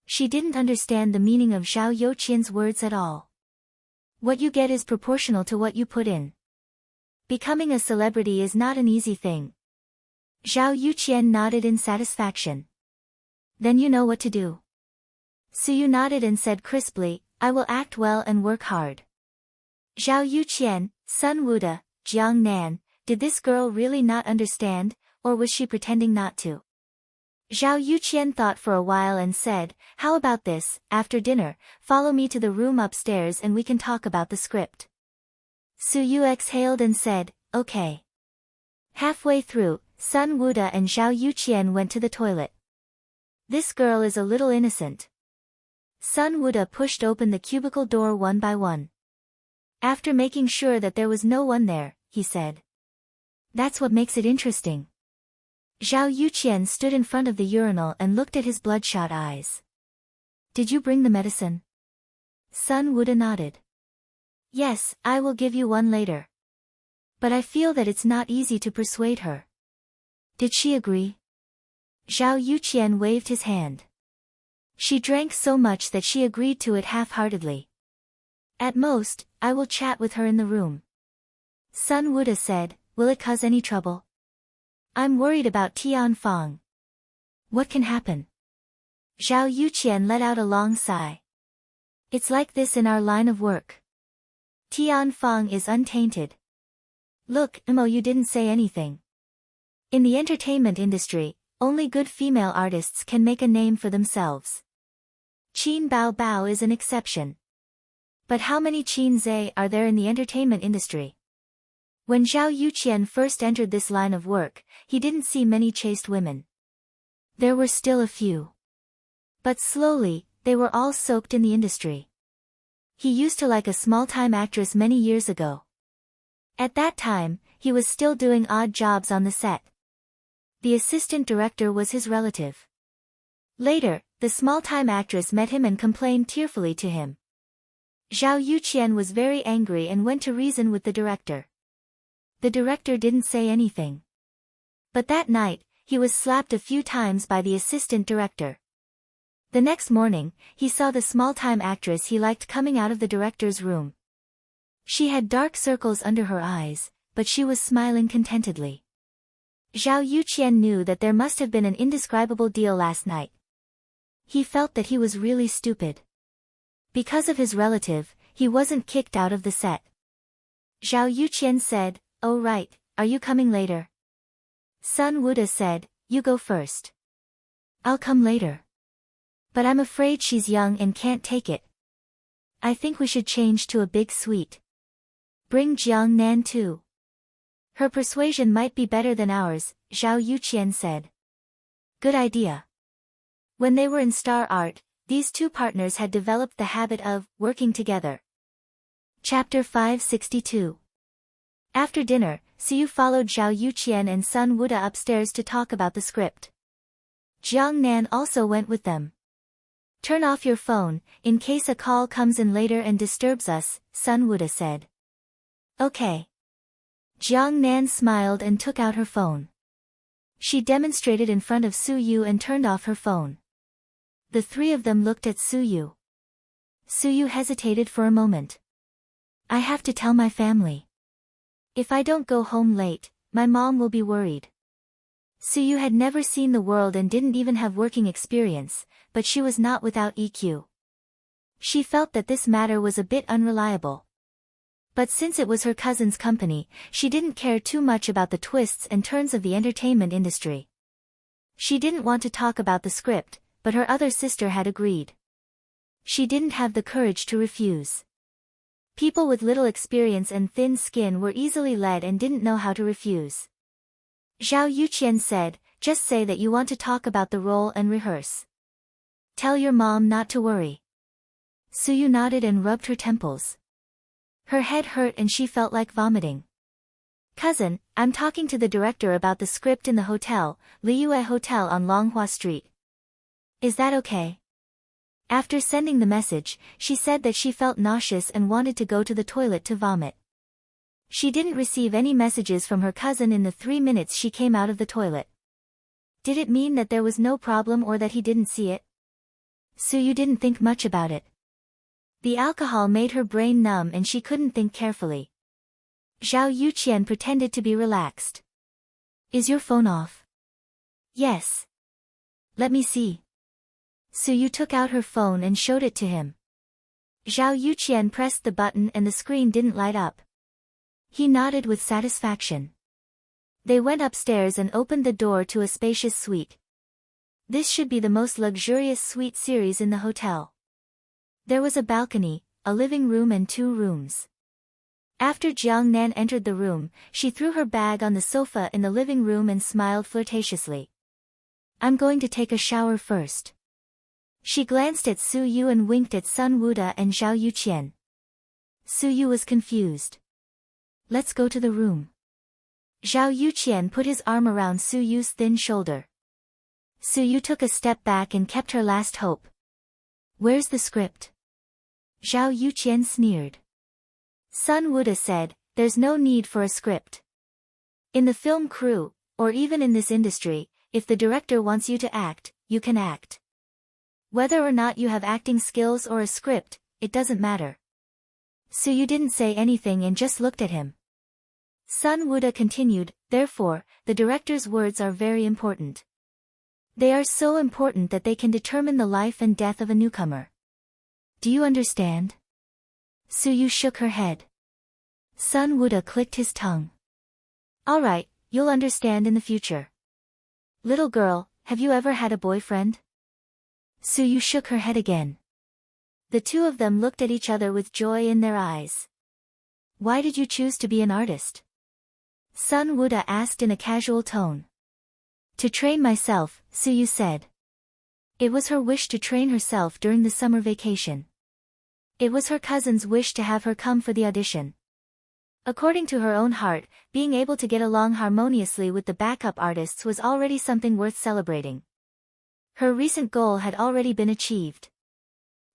She didn't understand the meaning of Zhao Yuqian's words at all. What you get is proportional to what you put in. Becoming a celebrity is not an easy thing. Zhao Yuqian nodded in satisfaction. Then you know what to do. Suyu nodded and said crisply, I will act well and work hard. Zhao Yuqian, Sun Wuda, Jiang Nan, did this girl really not understand, or was she pretending not to? Zhao Yuqian thought for a while and said, how about this, after dinner, follow me to the room upstairs and we can talk about the script. Suyu exhaled and said, okay. Halfway through, Sun Wuda and Zhao Yuqian went to the toilet. This girl is a little innocent. Sun Wuda pushed open the cubicle door one by one. After making sure that there was no one there, he said. That's what makes it interesting. Zhao Yuqian stood in front of the urinal and looked at his bloodshot eyes. Did you bring the medicine? Sun Wuda nodded. Yes, I will give you one later. But I feel that it's not easy to persuade her. Did she agree? Zhao Yuqian waved his hand. She drank so much that she agreed to it half-heartedly. At most, I will chat with her in the room. Sun Wuda said, will it cause any trouble? I'm worried about Tian Fang. What can happen? Zhao Yuqian let out a long sigh. It's like this in our line of work. Tian Fang is untainted. Look, Imo, you didn't say anything. In the entertainment industry, only good female artists can make a name for themselves. Qin Baobao is an exception. But how many Qin Zhe are there in the entertainment industry? When Zhao Yuqian first entered this line of work, he didn't see many chaste women. There were still a few. But slowly, they were all soaked in the industry. He used to like a small-time actress many years ago. At that time, he was still doing odd jobs on the set. The assistant director was his relative. Later, the small-time actress met him and complained tearfully to him. Zhao Yuqian was very angry and went to reason with the director. The director didn't say anything. But that night, he was slapped a few times by the assistant director. The next morning, he saw the small-time actress he liked coming out of the director's room. She had dark circles under her eyes, but she was smiling contentedly. Zhao Yuqian knew that there must have been an indescribable deal last night. He felt that he was really stupid. Because of his relative, he wasn't kicked out of the set. Zhao Yuqian said, oh right, are you coming later? Sun Wuda said, you go first. I'll come later. But I'm afraid she's young and can't take it. I think we should change to a big suite. Bring Jiang Nan too. Her persuasion might be better than ours, Zhao Yuqian said. Good idea. When they were in Star Art, these two partners had developed the habit of working together. Chapter 562. After dinner, Siyu followed Zhao Yuqian and Sun Wuda upstairs to talk about the script. Jiang Nan also went with them. Turn off your phone, in case a call comes in later and disturbs us, Sun Wuda said. Okay. Jiang Nan smiled and took out her phone. She demonstrated in front of Su Yu and turned off her phone. The three of them looked at Su Yu. Su Yu hesitated for a moment. I have to tell my family. If I don't go home late, my mom will be worried. Su Yu had never seen the world and didn't even have working experience, but she was not without EQ. She felt that this matter was a bit unreliable. But since it was her cousin's company, she didn't care too much about the twists and turns of the entertainment industry. She didn't want to talk about the script, but her other sister had agreed. She didn't have the courage to refuse. People with little experience and thin skin were easily led and didn't know how to refuse. Zhao Yuqian said, just say that you want to talk about the role and rehearse. Tell your mom not to worry. Su Yu nodded and rubbed her temples. Her head hurt and she felt like vomiting. Cousin, I'm talking to the director about the script in the hotel, Liyue Hotel on Longhua Street. Is that okay? After sending the message, she said that she felt nauseous and wanted to go to the toilet to vomit. She didn't receive any messages from her cousin in the 3 minutes she came out of the toilet. Did it mean that there was no problem or that he didn't see it? Su Yu didn't think much about it. The alcohol made her brain numb and she couldn't think carefully. Zhao Yuqian pretended to be relaxed. Is your phone off? Yes. Let me see. Su Yu took out her phone and showed it to him. Zhao Yuqian pressed the button and the screen didn't light up. He nodded with satisfaction. They went upstairs and opened the door to a spacious suite. This should be the most luxurious suite series in the hotel. There was a balcony, a living room and 2 rooms. After Jiang Nan entered the room, she threw her bag on the sofa in the living room and smiled flirtatiously. I'm going to take a shower first. She glanced at Su Yu and winked at Sun Wuda and Zhao Yuqian. Su Yu was confused. Let's go to the room. Zhao Yuqian put his arm around Su Yu's thin shoulder. Su Yu took a step back and kept her last hope. Where's the script? Zhao Yuqian sneered. Sun Wuda said, there's no need for a script. In the film crew, or even in this industry, if the director wants you to act, you can act. Whether or not you have acting skills or a script, it doesn't matter. Su Yu didn't say anything and just looked at him. Sun Wuda continued, therefore, the director's words are very important. They are so important that they can determine the life and death of a newcomer. Do you understand? Su Yu shook her head. Sun Wuda clicked his tongue. All right, you'll understand in the future. Little girl, have you ever had a boyfriend? Su Yu shook her head again. The two of them looked at each other with joy in their eyes. Why did you choose to be an artist? Sun Wuda asked in a casual tone. To train myself, Su Yu said. It was her wish to train herself during the summer vacation. It was her cousin's wish to have her come for the audition. According to her own heart, being able to get along harmoniously with the backup artists was already something worth celebrating. Her recent goal had already been achieved.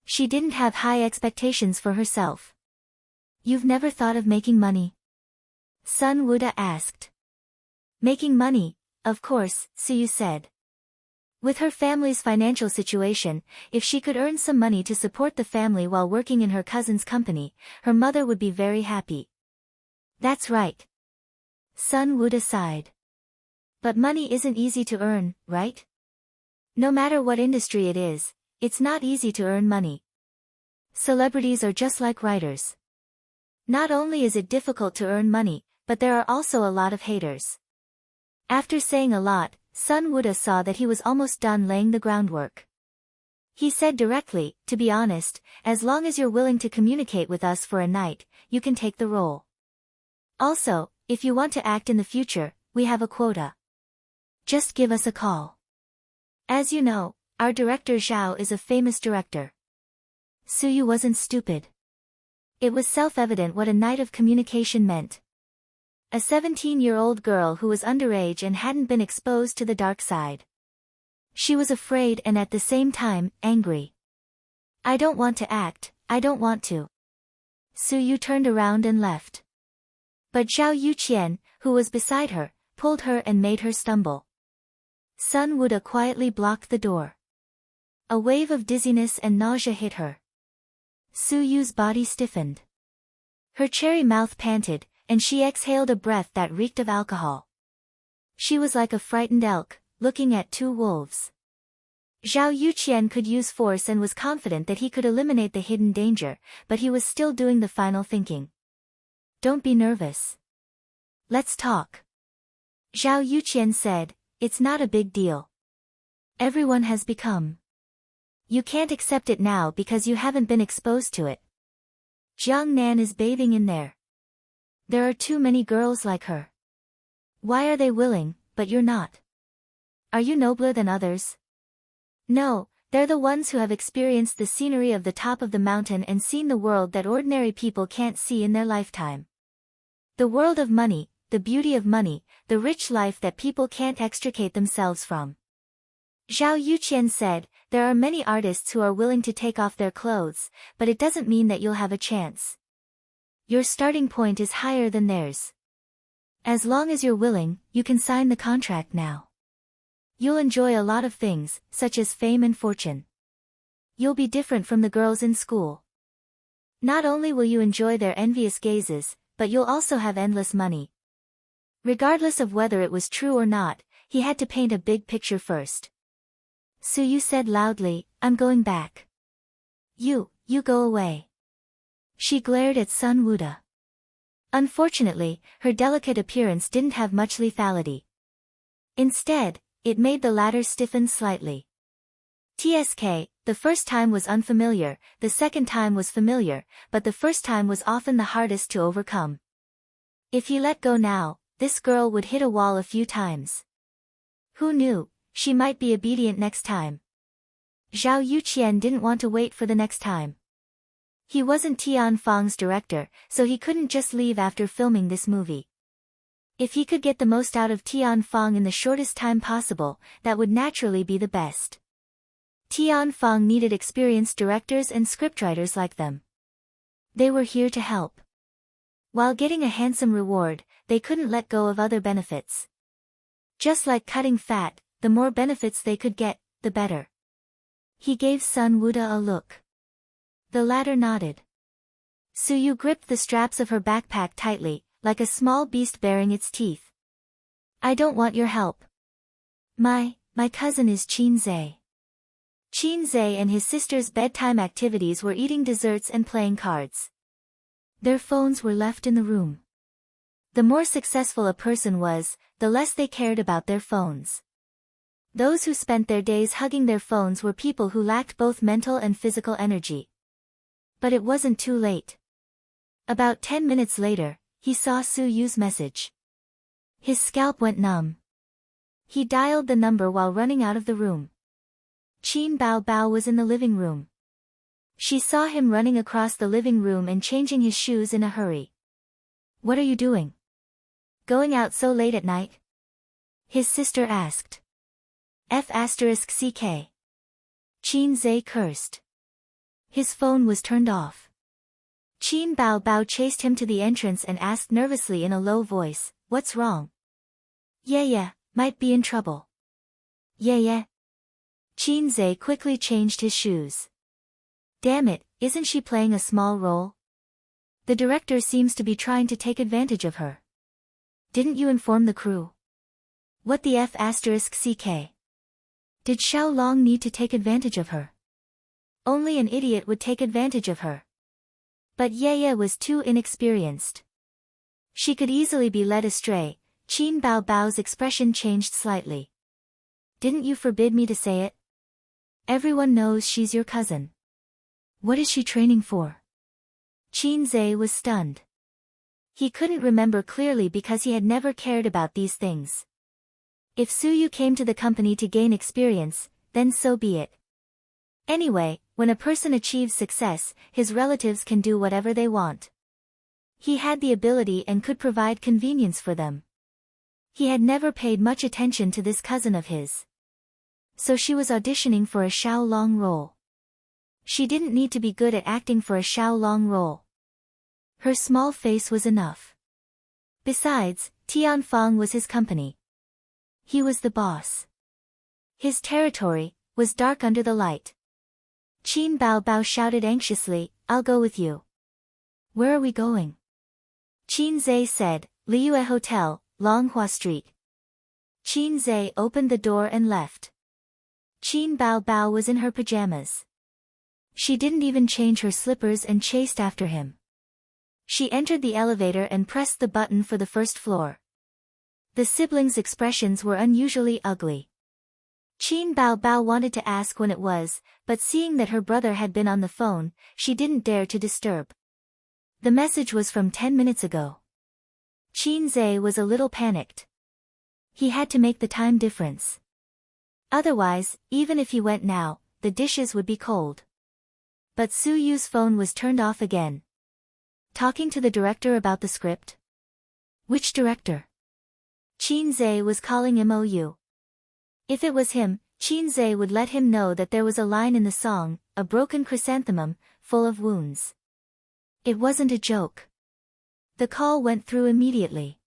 She didn't have high expectations for herself. You've never thought of making money? Sun Wuda asked. Making money, of course, Su Yu said. With her family's financial situation, if she could earn some money to support the family while working in her cousin's company, her mother would be very happy. That's right. Sun Wuda sighed. But money isn't easy to earn, right? No matter what industry it is, it's not easy to earn money. Celebrities are just like writers. Not only is it difficult to earn money, but there are also a lot of haters. After saying a lot, Sun Wuda saw that he was almost done laying the groundwork. He said directly, to be honest, as long as you're willing to communicate with us for a night, you can take the role. Also, if you want to act in the future, we have a quota. Just give us a call. As you know, our director Zhao is a famous director. Suyu wasn't stupid. It was self-evident what a night of communication meant. A 17-year-old girl who was underage and hadn't been exposed to the dark side. She was afraid and at the same time, angry. I don't want to act, I don't want to. Suyu turned around and left. But Zhao Yuqian, who was beside her, pulled her and made her stumble. Sun Wuda quietly blocked the door. A wave of dizziness and nausea hit her. Suyu's body stiffened. Her cherry mouth panted, and she exhaled a breath that reeked of alcohol. She was like a frightened elk, looking at two wolves. Zhao Yuqian could use force and was confident that he could eliminate the hidden danger, but he was still doing the final thinking. Don't be nervous. Let's talk. Zhao Yuqian said, it's not a big deal. Everyone has become. You can't accept it now because you haven't been exposed to it. Jiang Nan is bathing in there. There are too many girls like her. Why are they willing, but you're not? Are you nobler than others? No, they're the ones who have experienced the scenery of the top of the mountain and seen the world that ordinary people can't see in their lifetime. The world of money, the beauty of money, the rich life that people can't extricate themselves from. Zhao Yuqian said, there are many artists who are willing to take off their clothes, but it doesn't mean that you'll have a chance. Your starting point is higher than theirs. As long as you're willing, you can sign the contract now. You'll enjoy a lot of things, such as fame and fortune. You'll be different from the girls in school. Not only will you enjoy their envious gazes, but you'll also have endless money. Regardless of whether it was true or not, he had to paint a big picture first. Suyu said loudly, I'm going back. You go away. She glared at Sun Wuda. Unfortunately, her delicate appearance didn't have much lethality. Instead, it made the latter stiffen slightly. TSK, the first time was unfamiliar, the second time was familiar, but the first time was often the hardest to overcome. If he let go now, this girl would hit a wall a few times. Who knew, she might be obedient next time. Zhao Yuqian didn't want to wait for the next time. He wasn't Tian Feng's director, so he couldn't just leave after filming this movie. If he could get the most out of Tian Feng in the shortest time possible, that would naturally be the best. Tian Feng needed experienced directors and scriptwriters like them. They were here to help. While getting a handsome reward, they couldn't let go of other benefits. Just like cutting fat, the more benefits they could get, the better. He gave Sun Wuda a look. The latter nodded. Suyu gripped the straps of her backpack tightly, like a small beast baring its teeth. I don't want your help. My cousin is Qin Zhe. Qin Zhe and his sister's bedtime activities were eating desserts and playing cards. Their phones were left in the room. The more successful a person was, the less they cared about their phones. Those who spent their days hugging their phones were people who lacked both mental and physical energy. But it wasn't too late. About 10 minutes later, he saw Suyu's message. His scalp went numb. He dialed the number while running out of the room. Qin Bao Bao was in the living room. She saw him running across the living room and changing his shoes in a hurry. What are you doing? Going out so late at night? His sister asked. F***ck. Qin Zhe cursed. His phone was turned off. Qin Bao Bao chased him to the entrance and asked nervously in a low voice, what's wrong? Yeah, might be in trouble. Yeah. Qin Zhe quickly changed his shoes. Damn it, isn't she playing a small role? The director seems to be trying to take advantage of her. Didn't you inform the crew? What the F***ck? Did Xiao Long need to take advantage of her? Only an idiot would take advantage of her. But Ye was too inexperienced. She could easily be led astray. Qin Bao Bao's expression changed slightly. Didn't you forbid me to say it? Everyone knows she's your cousin. What is she training for? Qin Zhe was stunned. He couldn't remember clearly because he had never cared about these things. If Suyu came to the company to gain experience, then so be it. Anyway, when a person achieves success, his relatives can do whatever they want. He had the ability and could provide convenience for them. He had never paid much attention to this cousin of his. So she was auditioning for a Xiaolong role. She didn't need to be good at acting for a Xiaolong role. Her small face was enough. Besides, Tianfang was his company. He was the boss. His territory was dark under the light. Qin Bao shouted anxiously, "I'll go with you." "Where are we going?" Qin Zhe said, "Liyue Hotel, Longhua Street." Qin Zhe opened the door and left. Qin Bao was in her pajamas. She didn't even change her slippers and chased after him. She entered the elevator and pressed the button for the first floor. The siblings' expressions were unusually ugly. Qin Bao wanted to ask when it was, but seeing that her brother had been on the phone, she didn't dare to disturb. The message was from 10 minutes ago. Qin Zhe was a little panicked. He had to make the time difference. Otherwise, even if he went now, the dishes would be cold. But Suyu's phone was turned off again. Talking to the director about the script? Which director? Qin Zhe was calling MOU. If it was him, Qin Zhe would let him know that there was a line in the song, "A broken chrysanthemum, full of wounds." It wasn't a joke. The call went through immediately.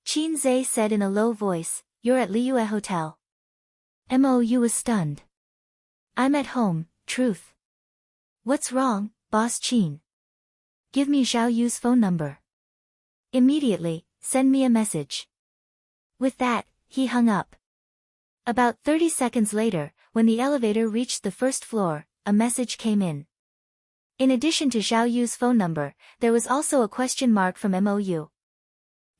Qin Zhe said in a low voice, "You're at Liyue Hotel." MOU was stunned. "I'm at home, truth." "What's wrong, Boss Qin?" "Give me Zhao Yu's phone number." "Immediately, send me a message." With that, he hung up. About 30 seconds later, when the elevator reached the first floor, a message came in. In addition to Zhao Yu's phone number, there was also a question mark from MOU.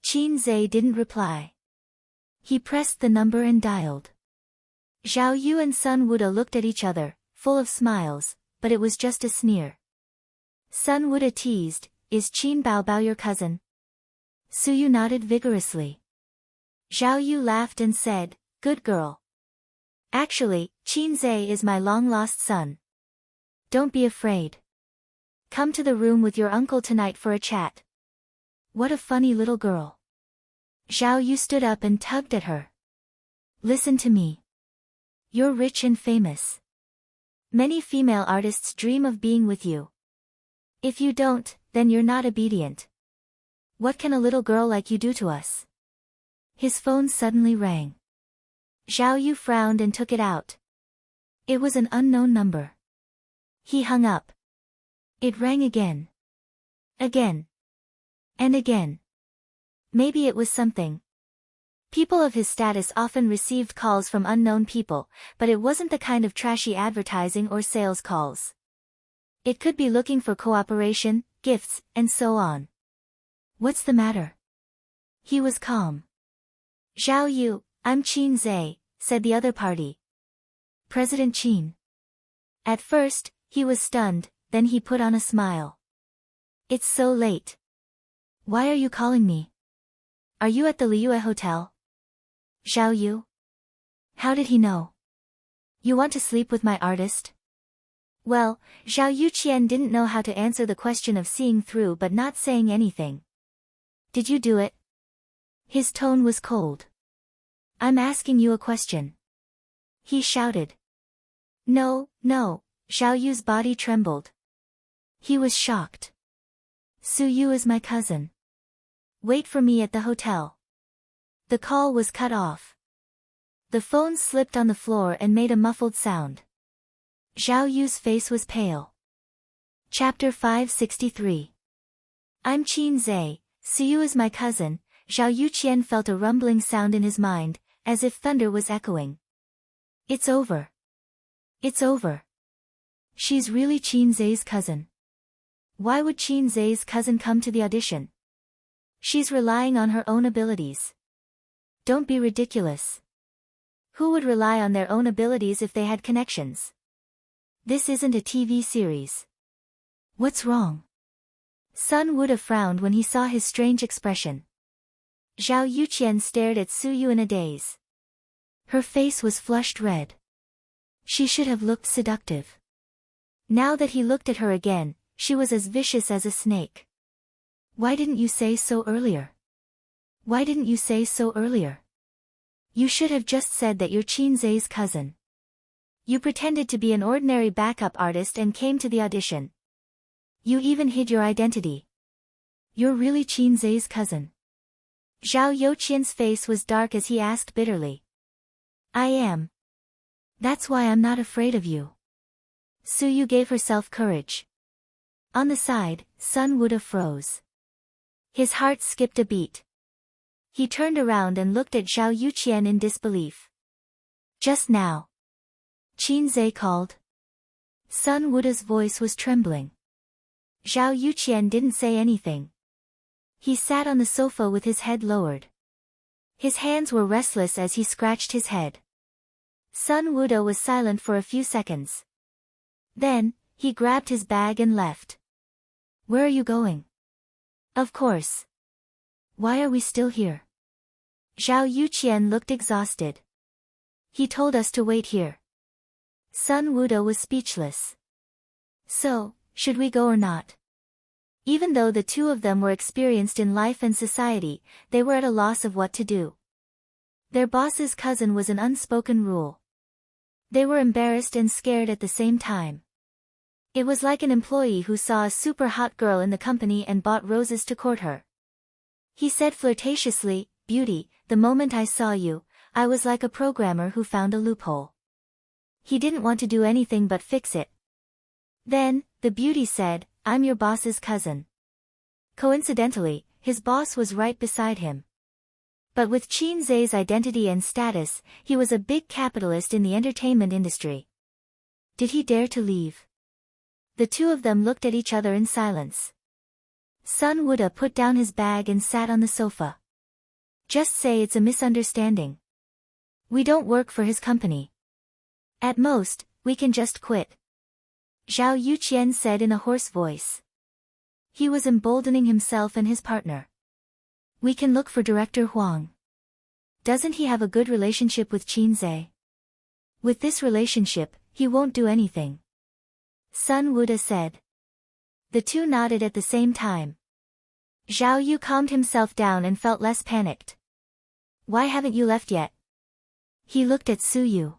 Qin Zhe didn't reply. He pressed the number and dialed. Zhao Yu and Sun Wuda looked at each other, full of smiles, but it was just a sneer. Sun Wuda teased, "Is Qin Bao your cousin?" Suyu nodded vigorously. Zhao Yu laughed and said, "Good girl. Actually, Qin Zhe is my long-lost son. Don't be afraid. Come to the room with your uncle tonight for a chat." What a funny little girl. Zhao Yu stood up and tugged at her. "Listen to me. You're rich and famous. Many female artists dream of being with you. If you don't, then you're not obedient. What can a little girl like you do to us?" His phone suddenly rang. Zhao Yu frowned and took it out. It was an unknown number. He hung up. It rang again. Again. And again. Maybe it was something. People of his status often received calls from unknown people, but it wasn't the kind of trashy advertising or sales calls. It could be looking for cooperation, gifts, and so on. "What's the matter?" He was calm. "Zhao Yu, I'm Qin Zhe," said the other party. "President Qin." At first, he was stunned, then he put on a smile. "It's so late. Why are you calling me? Are you at the Liyue Hotel?" "Zhao Yu? How did he know? You want to sleep with my artist?" Well, Zhao Yuqian didn't know how to answer the question of seeing through but not saying anything. "Did you do it?" His tone was cold. "I'm asking you a question." He shouted. No, Zhao Yu's body trembled. He was shocked. "Suyu is my cousin. Wait for me at the hotel." The call was cut off. The phone slipped on the floor and made a muffled sound. Zhao Yu's face was pale. Chapter 563. I'm Qin Zhe, Suyu is my cousin. Zhao Yuqian felt a rumbling sound in his mind, as if thunder was echoing. It's over. It's over. She's really Qin Zhe's cousin. Why would Qin Zhe's cousin come to the audition? She's relying on her own abilities. Don't be ridiculous. Who would rely on their own abilities if they had connections? This isn't a TV series. What's wrong? Sun would have frowned when he saw his strange expression. Zhao Yuqian stared at Su Yu in a daze. Her face was flushed red. She should have looked seductive. Now that he looked at her again, she was as vicious as a snake. Why didn't you say so earlier? Why didn't you say so earlier? You should have just said that you're Qinzai's cousin. You pretended to be an ordinary backup artist and came to the audition. You even hid your identity. You're really Qinzai's cousin. Zhao Youqian's face was dark as he asked bitterly. I am. That's why I'm not afraid of you. Su Yu gave herself courage. On the side, Sun Wuda froze. His heart skipped a beat. He turned around and looked at Zhao Yuqian in disbelief. Just now. Qinzai called. Sun Wuda's voice was trembling. Zhao Yuqian didn't say anything. He sat on the sofa with his head lowered. His hands were restless as he scratched his head. Sun Wuda was silent for a few seconds. Then, he grabbed his bag and left. Where are you going? Of course. Why are we still here? Zhao Yuqian looked exhausted. He told us to wait here. Sun Wuda was speechless. So, should we go or not? Even though the two of them were experienced in life and society, they were at a loss of what to do. Their boss's cousin was an unspoken rule. They were embarrassed and scared at the same time. It was like an employee who saw a super hot girl in the company and bought roses to court her. He said flirtatiously, "Beauty, the moment I saw you, I was like a programmer who found a loophole." He didn't want to do anything but fix it. Then, the beauty said, "I'm your boss's cousin." Coincidentally, his boss was right beside him. But with Qinzai's identity and status, he was a big capitalist in the entertainment industry. Did he dare to leave? The two of them looked at each other in silence. Sun Wuda put down his bag and sat on the sofa. Just say it's a misunderstanding. We don't work for his company. At most, we can just quit. Zhao Yuqian said in a hoarse voice. He was emboldening himself and his partner. We can look for Director Huang. Doesn't he have a good relationship with Qinzai? With this relationship, he won't do anything. Sun Wuda said. The two nodded at the same time. Zhao Yu calmed himself down and felt less panicked. Why haven't you left yet? He looked at Su Yu.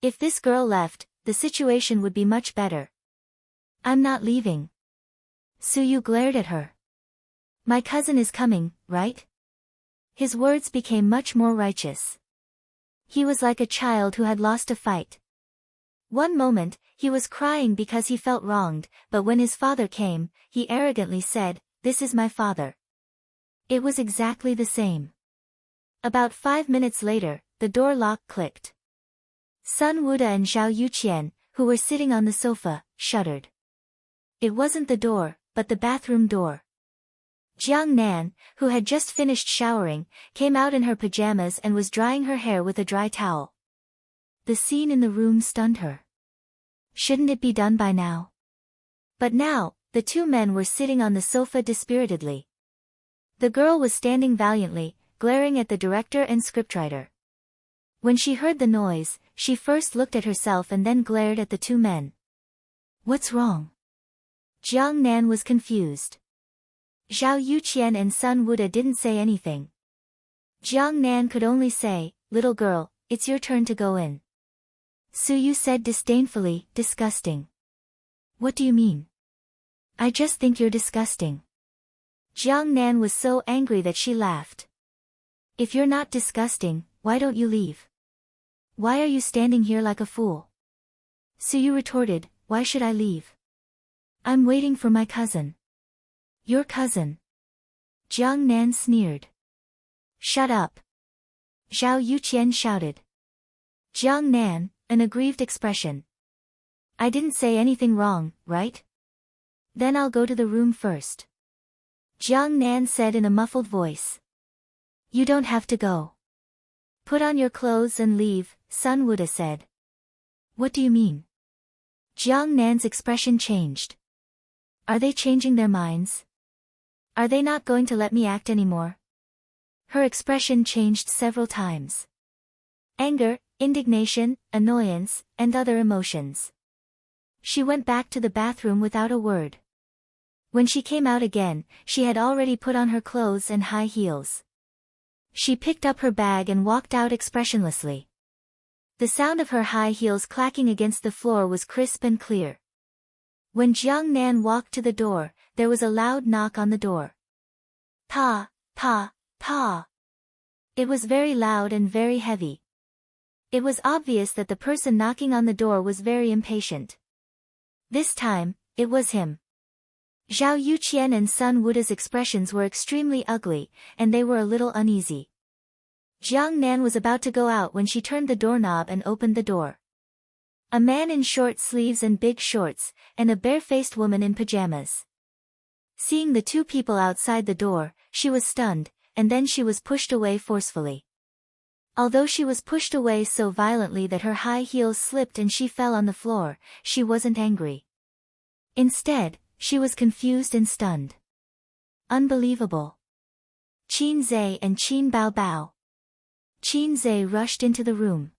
If this girl left, the situation would be much better. I'm not leaving. Su Yu glared at her. My cousin is coming, right? His words became much more righteous. He was like a child who had lost a fight. One moment, he was crying because he felt wronged, but when his father came, he arrogantly said, "This is my father." It was exactly the same. About 5 minutes later, the door lock clicked. Sun Wuda and Zhao Yuqian, who were sitting on the sofa, shuddered. It wasn't the door, but the bathroom door. Jiang Nan, who had just finished showering, came out in her pajamas and was drying her hair with a dry towel. The scene in the room stunned her. Shouldn't it be done by now? But now, the two men were sitting on the sofa dispiritedly. The girl was standing valiantly, glaring at the director and scriptwriter. When she heard the noise, she first looked at herself and then glared at the two men. What's wrong? Jiang Nan was confused. Zhao Yuqian and Sun Wuda didn't say anything. Jiang Nan could only say, "Little girl, it's your turn to go in." Su Yu said disdainfully, "Disgusting." What do you mean? I just think you're disgusting. Jiang Nan was so angry that she laughed. If you're not disgusting, why don't you leave? Why are you standing here like a fool? Su Yu retorted, "Why should I leave? I'm waiting for my cousin." Your cousin? Jiang Nan sneered. Shut up. Zhao Yuqian shouted. Jiang Nan, an aggrieved expression. I didn't say anything wrong, right? Then I'll go to the room first. Jiang Nan said in a muffled voice. You don't have to go. Put on your clothes and leave, Sun Wuda said. What do you mean? Jiang Nan's expression changed. Are they changing their minds? Are they not going to let me act anymore? Her expression changed several times. Anger, indignation, annoyance, and other emotions. She went back to the bathroom without a word. When she came out again, she had already put on her clothes and high heels. She picked up her bag and walked out expressionlessly. The sound of her high heels clacking against the floor was crisp and clear. When Jiang Nan walked to the door, there was a loud knock on the door. Pa, pa, pa. It was very loud and very heavy. It was obvious that the person knocking on the door was very impatient. This time, it was him. Zhao Yuqian and Sun Wuda's expressions were extremely ugly, and they were a little uneasy. Jiang Nan was about to go out when she turned the doorknob and opened the door. A man in short sleeves and big shorts, and a bare-faced woman in pajamas. Seeing the two people outside the door, she was stunned, and then she was pushed away forcefully. Although she was pushed away so violently that her high heels slipped and she fell on the floor, she wasn't angry. Instead, she was confused and stunned. Unbelievable. Qin Zhe and Qin Bao Bao. Qin Zhe rushed into the room.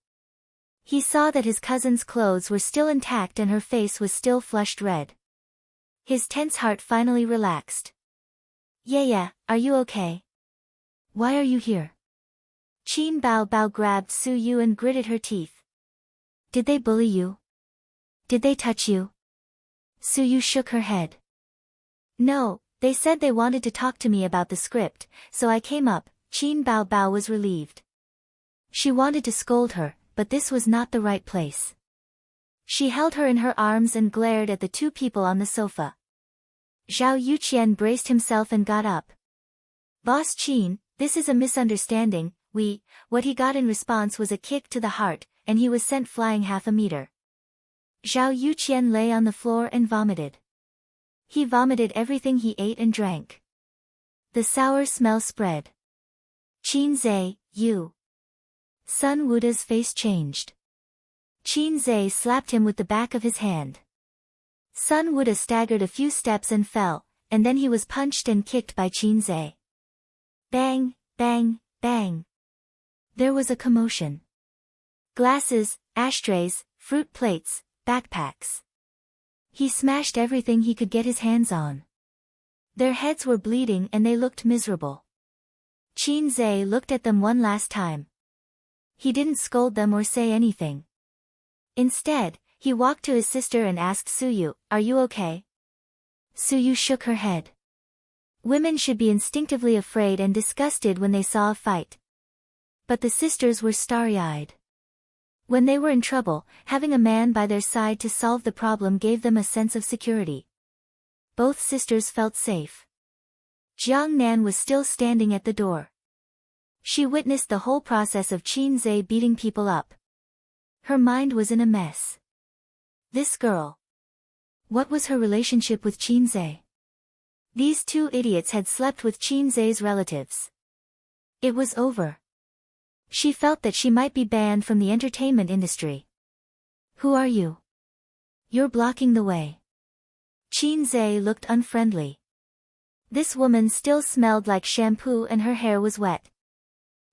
He saw that his cousin's clothes were still intact and her face was still flushed red. His tense heart finally relaxed. Yeah, are you okay? Why are you here? Qin Bao Bao grabbed Su Yu and gritted her teeth. Did they bully you? Did they touch you? Su Yu shook her head. No, they said they wanted to talk to me about the script, so I came up. Qin Bao Bao was relieved. She wanted to scold her, but this was not the right place. She held her in her arms and glared at the two people on the sofa. Zhao Yuqian braced himself and got up. Boss Qin, this is a misunderstanding. What he got in response was a kick to the heart, and he was sent flying 1/2 meter. Zhao Yuqian lay on the floor and vomited. He vomited everything he ate and drank. The sour smell spread. Qin Zhe, you. Sun Wuda's face changed. Qin Zhe slapped him with the back of his hand. Sun Wuda staggered a few steps and fell, and then he was punched and kicked by Qin Zhe. Bang, bang, bang. There was a commotion. Glasses, ashtrays, fruit plates, backpacks. He smashed everything he could get his hands on. Their heads were bleeding and they looked miserable. Qin Zhe looked at them one last time. He didn't scold them or say anything. Instead, he walked to his sister and asked Su Yu, "Are you okay?" Su Yu shook her head. Women should be instinctively afraid and disgusted when they saw a fight. But the sisters were starry-eyed. When they were in trouble, having a man by their side to solve the problem gave them a sense of security. Both sisters felt safe. Jiang Nan was still standing at the door. She witnessed the whole process of Qin Zhe beating people up. Her mind was in a mess. This girl. What was her relationship with Qin Zhe? These two idiots had slept with Qin Zhe's relatives. It was over. She felt that she might be banned from the entertainment industry. Who are you? You're blocking the way. Qin Zhe looked unfriendly. This woman still smelled like shampoo and her hair was wet.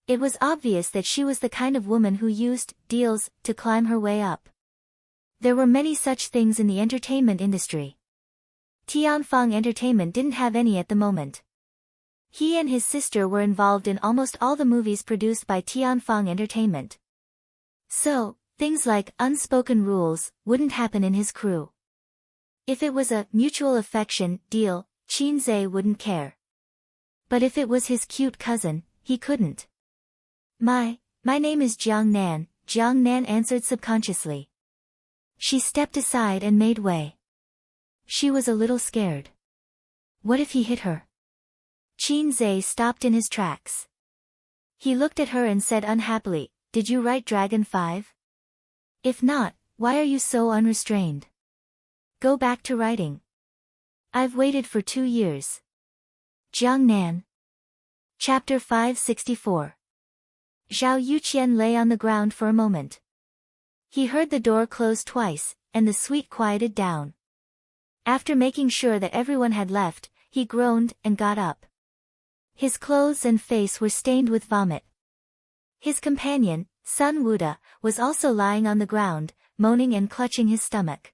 It was obvious that she was the kind of woman who used deals to climb her way up. There were many such things in the entertainment industry. Tianfang Entertainment didn't have any at the moment. He and his sister were involved in almost all the movies produced by Tianfang Entertainment. So, things like unspoken rules wouldn't happen in his crew. If it was a mutual affection deal, Qin Zhe wouldn't care. But if it was his cute cousin, he couldn't. My name is Jiang Nan, Jiang Nan answered subconsciously. She stepped aside and made way. She was a little scared. What if he hit her? Qin Zhe stopped in his tracks. He looked at her and said unhappily, "Did you write Dragon 5? If not, why are you so unrestrained? Go back to writing. I've waited for 2 years." Jiang Nan. Chapter 564. Zhao Yuqian lay on the ground for a moment. He heard the door close twice, and the suite quieted down. After making sure that everyone had left, he groaned and got up. His clothes and face were stained with vomit. His companion, Sun Wuda, was also lying on the ground, moaning and clutching his stomach.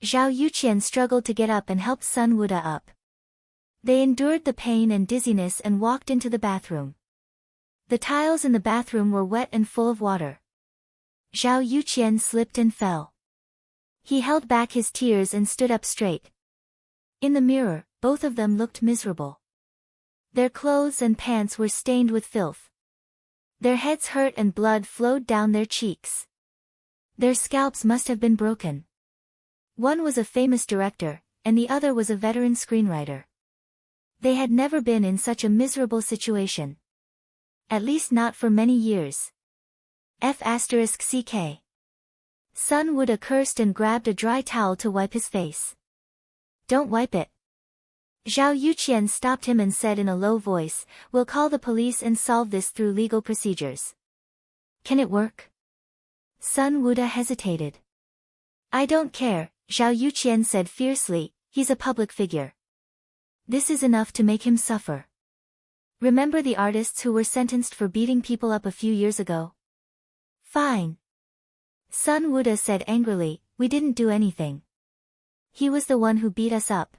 Zhao Yuqian struggled to get up and helped Sun Wuda up. They endured the pain and dizziness and walked into the bathroom. The tiles in the bathroom were wet and full of water. Zhao Yuqian slipped and fell. He held back his tears and stood up straight. In the mirror, both of them looked miserable. Their clothes and pants were stained with filth. Their heads hurt and blood flowed down their cheeks. Their scalps must have been broken. One was a famous director, and the other was a veteran screenwriter. They had never been in such a miserable situation. At least not for many years. F***ck. Sun Wuda cursed and grabbed a dry towel to wipe his face. Don't wipe it. Zhao Yuqian stopped him and said in a low voice, "We'll call the police and solve this through legal procedures." Can it work? Sun Wuda hesitated. I don't care, Zhao Yuqian said fiercely, he's a public figure. This is enough to make him suffer. Remember the artists who were sentenced for beating people up a few years ago? Fine. Sun Wuda said angrily, we didn't do anything. He was the one who beat us up.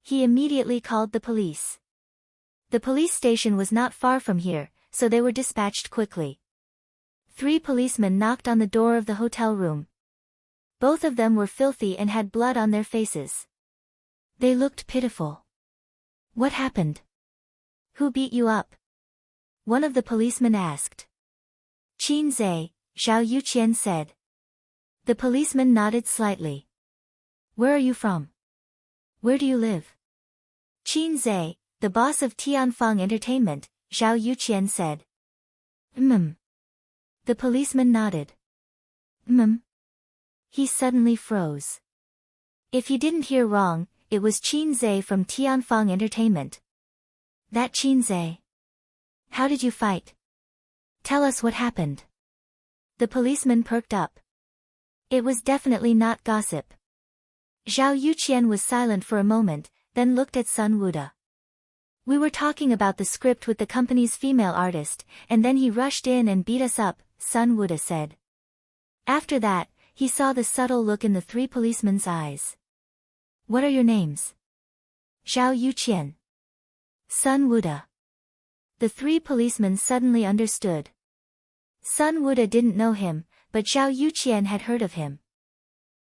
He immediately called the police. The police station was not far from here, so they were dispatched quickly. 3 policemen knocked on the door of the hotel room. Both of them were filthy and had blood on their faces. They looked pitiful. What happened? Who beat you up? One of the policemen asked. Qin Zhe, Zhao Yuqian said. The policeman nodded slightly. Where are you from? Where do you live? Qin Zhe, the boss of Tianfang Entertainment, Zhao Yuqian said. The policeman nodded. He suddenly froze. If he didn't hear wrong, it was Qin Zhe from Tianfang Entertainment. That Qin Zhe. How did you fight? Tell us what happened. The policeman perked up. It was definitely not gossip. Zhao Yuqian was silent for a moment, then looked at Sun Wuda. We were talking about the script with the company's female artist, and then he rushed in and beat us up, Sun Wuda said. After that, he saw the subtle look in the 3 policemen's eyes. What are your names? Zhao Yuqian. Sun Wuda. The 3 policemen suddenly understood. Sun Wuda didn't know him, but Zhao Yuqian had heard of him.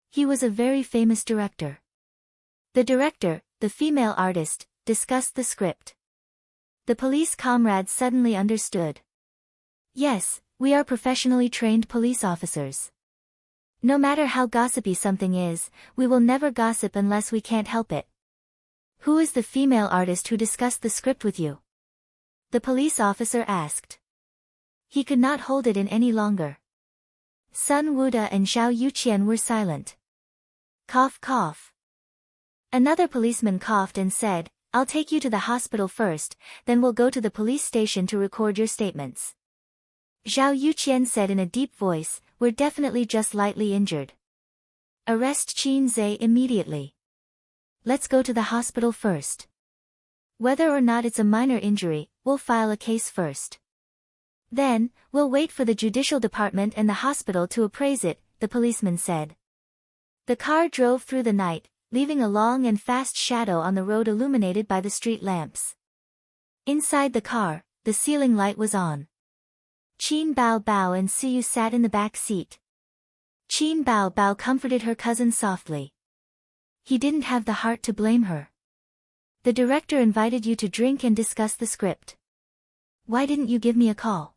He was a very famous director. The director, the female artist, discussed the script. The police comrades suddenly understood. Yes, we are professionally trained police officers. No matter how gossipy something is, we will never gossip unless we can't help it. Who is the female artist who discussed the script with you? The police officer asked. He could not hold it in any longer. Sun Wuda and Zhao Yuqian were silent. Cough cough. Another policeman coughed and said, I'll take you to the hospital first, then we'll go to the police station to record your statements. Zhao Yuqian said in a deep voice, we're definitely just lightly injured. Arrest Qin Zhe immediately. Let's go to the hospital first. Whether or not it's a minor injury, we'll file a case first. Then, we'll wait for the judicial department and the hospital to appraise it, the policeman said. The car drove through the night, leaving a long and fast shadow on the road illuminated by the street lamps. Inside the car, the ceiling light was on. Qin Bao Bao and Siyu sat in the back seat. Qin Bao Bao comforted her cousin softly. He didn't have the heart to blame her. The director invited you to drink and discuss the script. Why didn't you give me a call?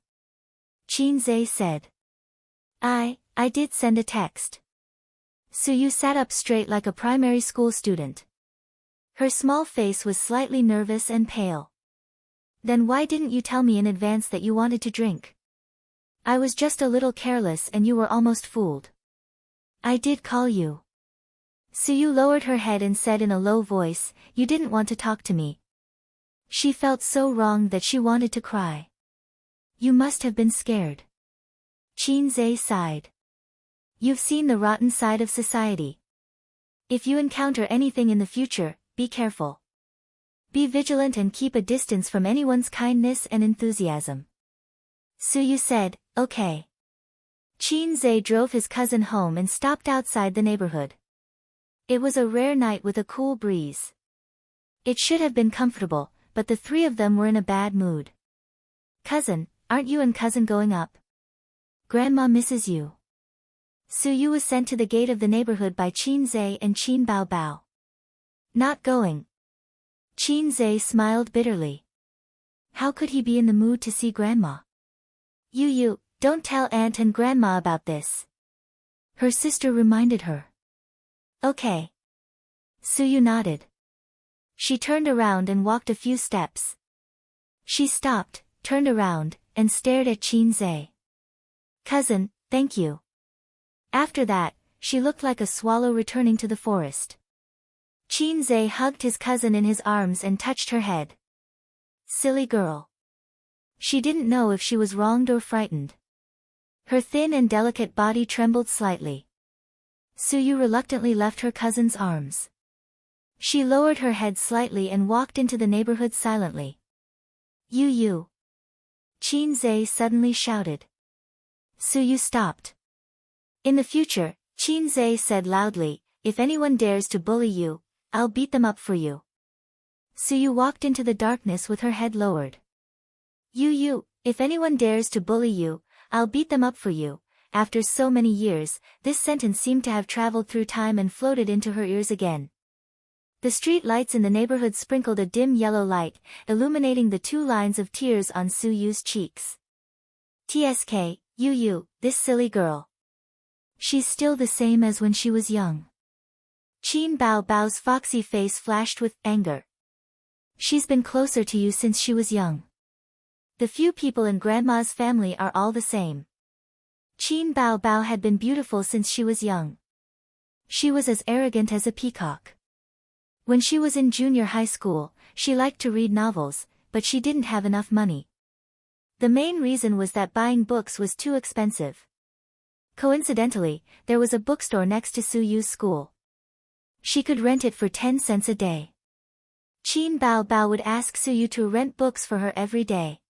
Qin Zhe said. I did send a text. Siyu sat up straight like a primary school student. Her small face was slightly nervous and pale. Then why didn't you tell me in advance that you wanted to drink? I was just a little careless and you were almost fooled. I did call you. Siyu lowered her head and said in a low voice, you didn't want to talk to me. She felt so wrong that she wanted to cry. You must have been scared. Qin Zhe sighed. You've seen the rotten side of society. If you encounter anything in the future, be careful. Be vigilant and keep a distance from anyone's kindness and enthusiasm. Suyu said, okay. Qin drove his cousin home and stopped outside the neighborhood. It was a rare night with a cool breeze. It should have been comfortable, but the three of them were in a bad mood. Cousin, aren't you and cousin going up? Grandma misses you. Suyu was sent to the gate of the neighborhood by Qin and Qin Bao. Not going. Qin smiled bitterly. How could he be in the mood to see Grandma? Yu, don't tell Aunt and Grandma about this. Her sister reminded her. Okay. Suyu nodded. She turned around and walked a few steps. She stopped, turned around, and stared at Qin. Cousin, thank you. After that, she looked like a swallow returning to the forest. Qin hugged his cousin in his arms and touched her head. Silly girl. She didn't know if she was wronged or frightened. Her thin and delicate body trembled slightly. Suyu reluctantly left her cousin's arms. She lowered her head slightly and walked into the neighborhood silently. Yu. Qin suddenly shouted. Suyu stopped. In the future, Qin said loudly, if anyone dares to bully you, I'll beat them up for you. Suyu walked into the darkness with her head lowered. Yu, if anyone dares to bully you, I'll beat them up for you. After so many years, this sentence seemed to have traveled through time and floated into her ears again. The street lights in the neighborhood sprinkled a dim yellow light, illuminating the 2 lines of tears on Suyu's cheeks. TSK, Yu, this silly girl. She's still the same as when she was young. Qin Bao's foxy face flashed with anger. She's been closer to you since she was young. The few people in Grandma's family are all the same. Qin Bao had been beautiful since she was young. She was as arrogant as a peacock. When she was in junior high school, she liked to read novels, but she didn't have enough money. The main reason was that buying books was too expensive. Coincidentally, there was a bookstore next to Suyu's school. She could rent it for 10 cents a day. Qin Bao would ask Suyu to rent books for her every day.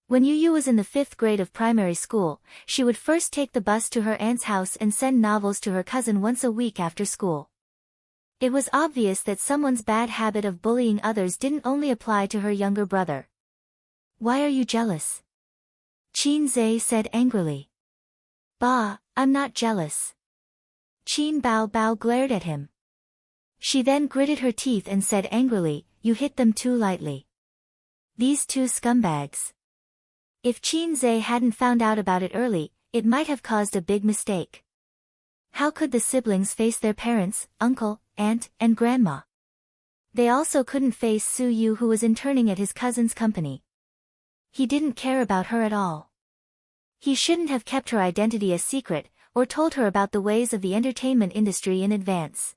When Yu was in the 5th grade of primary school, she would first take the bus to her aunt's house and send novels to her cousin once a week after school. It was obvious that someone's bad habit of bullying others didn't only apply to her younger brother. Why are you jealous? Qin said angrily. Bah, I'm not jealous. Qin Bao glared at him. She then gritted her teeth and said angrily, you hit them too lightly. These 2 scumbags. If Qin hadn't found out about it early, it might have caused a big mistake. How could the siblings face their parents, uncle, aunt, and grandma? They also couldn't face Suyu, who was interning at his cousin's company. He didn't care about her at all. He shouldn't have kept her identity a secret, or told her about the ways of the entertainment industry in advance.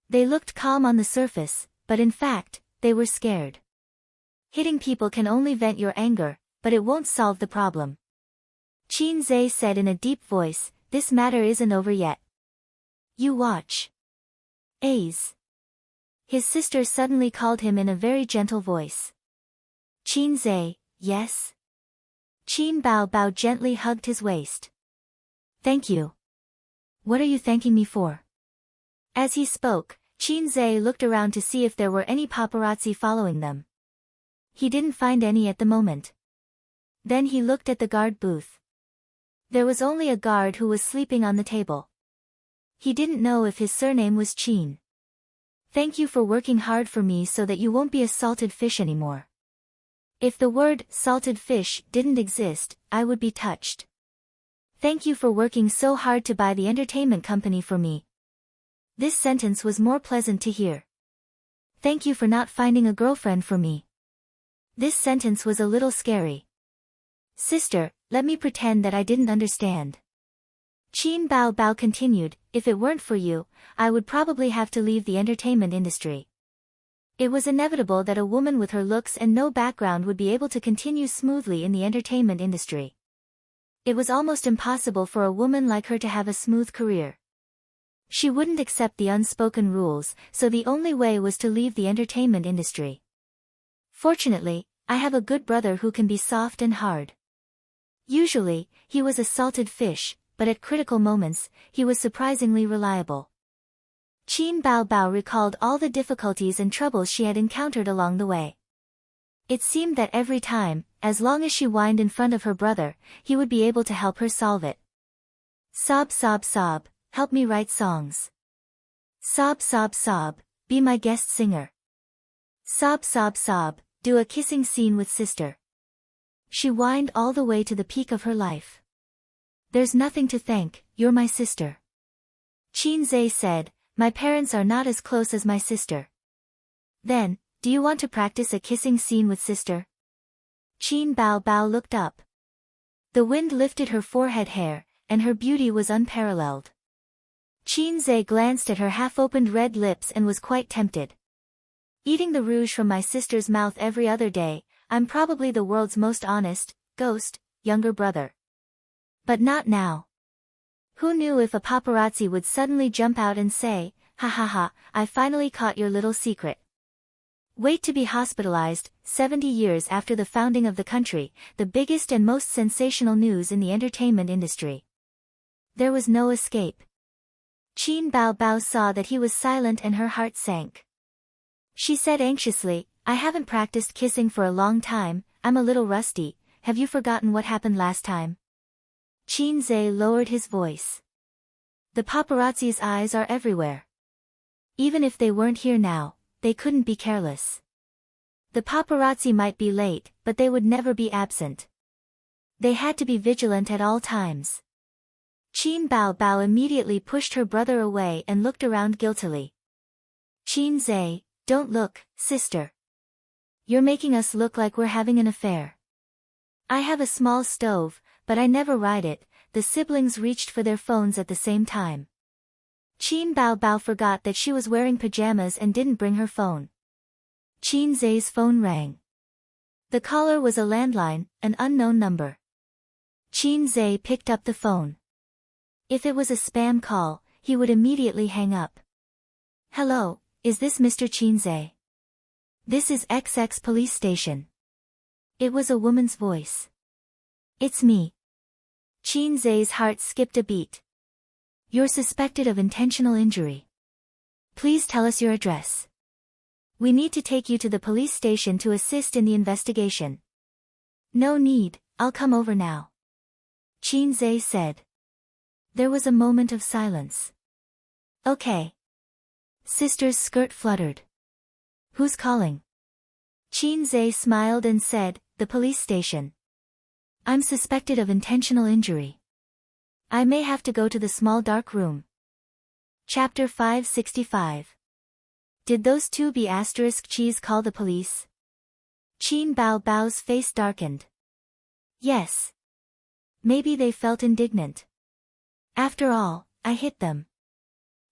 They looked calm on the surface, but in fact, they were scared. Hitting people can only vent your anger, but it won't solve the problem. Qin said in a deep voice, this matter isn't over yet. You watch. A's. His sister suddenly called him in a very gentle voice. Qin yes? Qin Bao gently hugged his waist. Thank you. What are you thanking me for? As he spoke, Qin looked around to see if there were any paparazzi following them. He didn't find any at the moment. Then he looked at the guard booth. There was only a guard who was sleeping on the table. He didn't know if his surname was Qin. Thank you for working hard for me so that you won't be a salted fish anymore. If the word salted fish didn't exist, I would be touched. Thank you for working so hard to buy the entertainment company for me. This sentence was more pleasant to hear. Thank you for not finding a girlfriend for me. This sentence was a little scary. Sister, let me pretend that I didn't understand. Qin Bao continued, if it weren't for you, I would probably have to leave the entertainment industry. It was inevitable that a woman with her looks and no background would be able to continue smoothly in the entertainment industry. It was almost impossible for a woman like her to have a smooth career. She wouldn't accept the unspoken rules, so the only way was to leave the entertainment industry. Fortunately, I have a good brother who can be soft and hard. Usually, he was a salted fish, but at critical moments, he was surprisingly reliable. Qin Bao Bao recalled all the difficulties and troubles she had encountered along the way. It seemed that every time, as long as she whined in front of her brother, he would be able to help her solve it. Sob sob sob, help me write songs. Sob sob sob, be my guest singer. Sob sob sob, do a kissing scene with sister. She whined all the way to the peak of her life. There's nothing to thank, you're my sister. Qin Zhe said, my parents are not as close as my sister. Then, do you want to practice a kissing scene with sister? Qin Bao Bao looked up. The wind lifted her forehead hair, and her beauty was unparalleled. Qin Zhe glanced at her half-opened red lips and was quite tempted. Eating the rouge from my sister's mouth every other day, I'm probably the world's most honest, ghost, younger brother. But not now. Who knew if a paparazzi would suddenly jump out and say, ha ha ha, I finally caught your little secret. Wait to be hospitalized, 70 years after the founding of the country, the biggest and most sensational news in the entertainment industry. There was no escape. Qin Bao Bao saw that he was silent and her heart sank. She said anxiously, I haven't practiced kissing for a long time, I'm a little rusty, have you forgotten what happened last time? Qin Zhe lowered his voice. The paparazzi's eyes are everywhere. Even if they weren't here now, they couldn't be careless. The paparazzi might be late, but they would never be absent. They had to be vigilant at all times. Qin Bao Bao immediately pushed her brother away and looked around guiltily. Qin Zhe, don't look, sister. You're making us look like we're having an affair. I have a small stove, but I never ride it. The siblings reached for their phones at the same time. Qin Bao Bao forgot that she was wearing pajamas and didn't bring her phone. Qin Zhe's phone rang. The caller was a landline, an unknown number. Qin Zhe picked up the phone. If it was a spam call, he would immediately hang up. Hello, is this Mr. Qin Zhe? This is XX police station. It was a woman's voice. It's me. Qin Zhe's heart skipped a beat. You're suspected of intentional injury. Please tell us your address. We need to take you to the police station to assist in the investigation. No need, I'll come over now. Qin Zhe said. There was a moment of silence. Okay. Sister's skirt fluttered. Who's calling? Qin Zhe smiled and said, the police station. I'm suspected of intentional injury. I may have to go to the small dark room. Chapter 565. Did those two cheese call the police? Qin Bao Bao's face darkened. Yes. Maybe they felt indignant. After all, I hit them.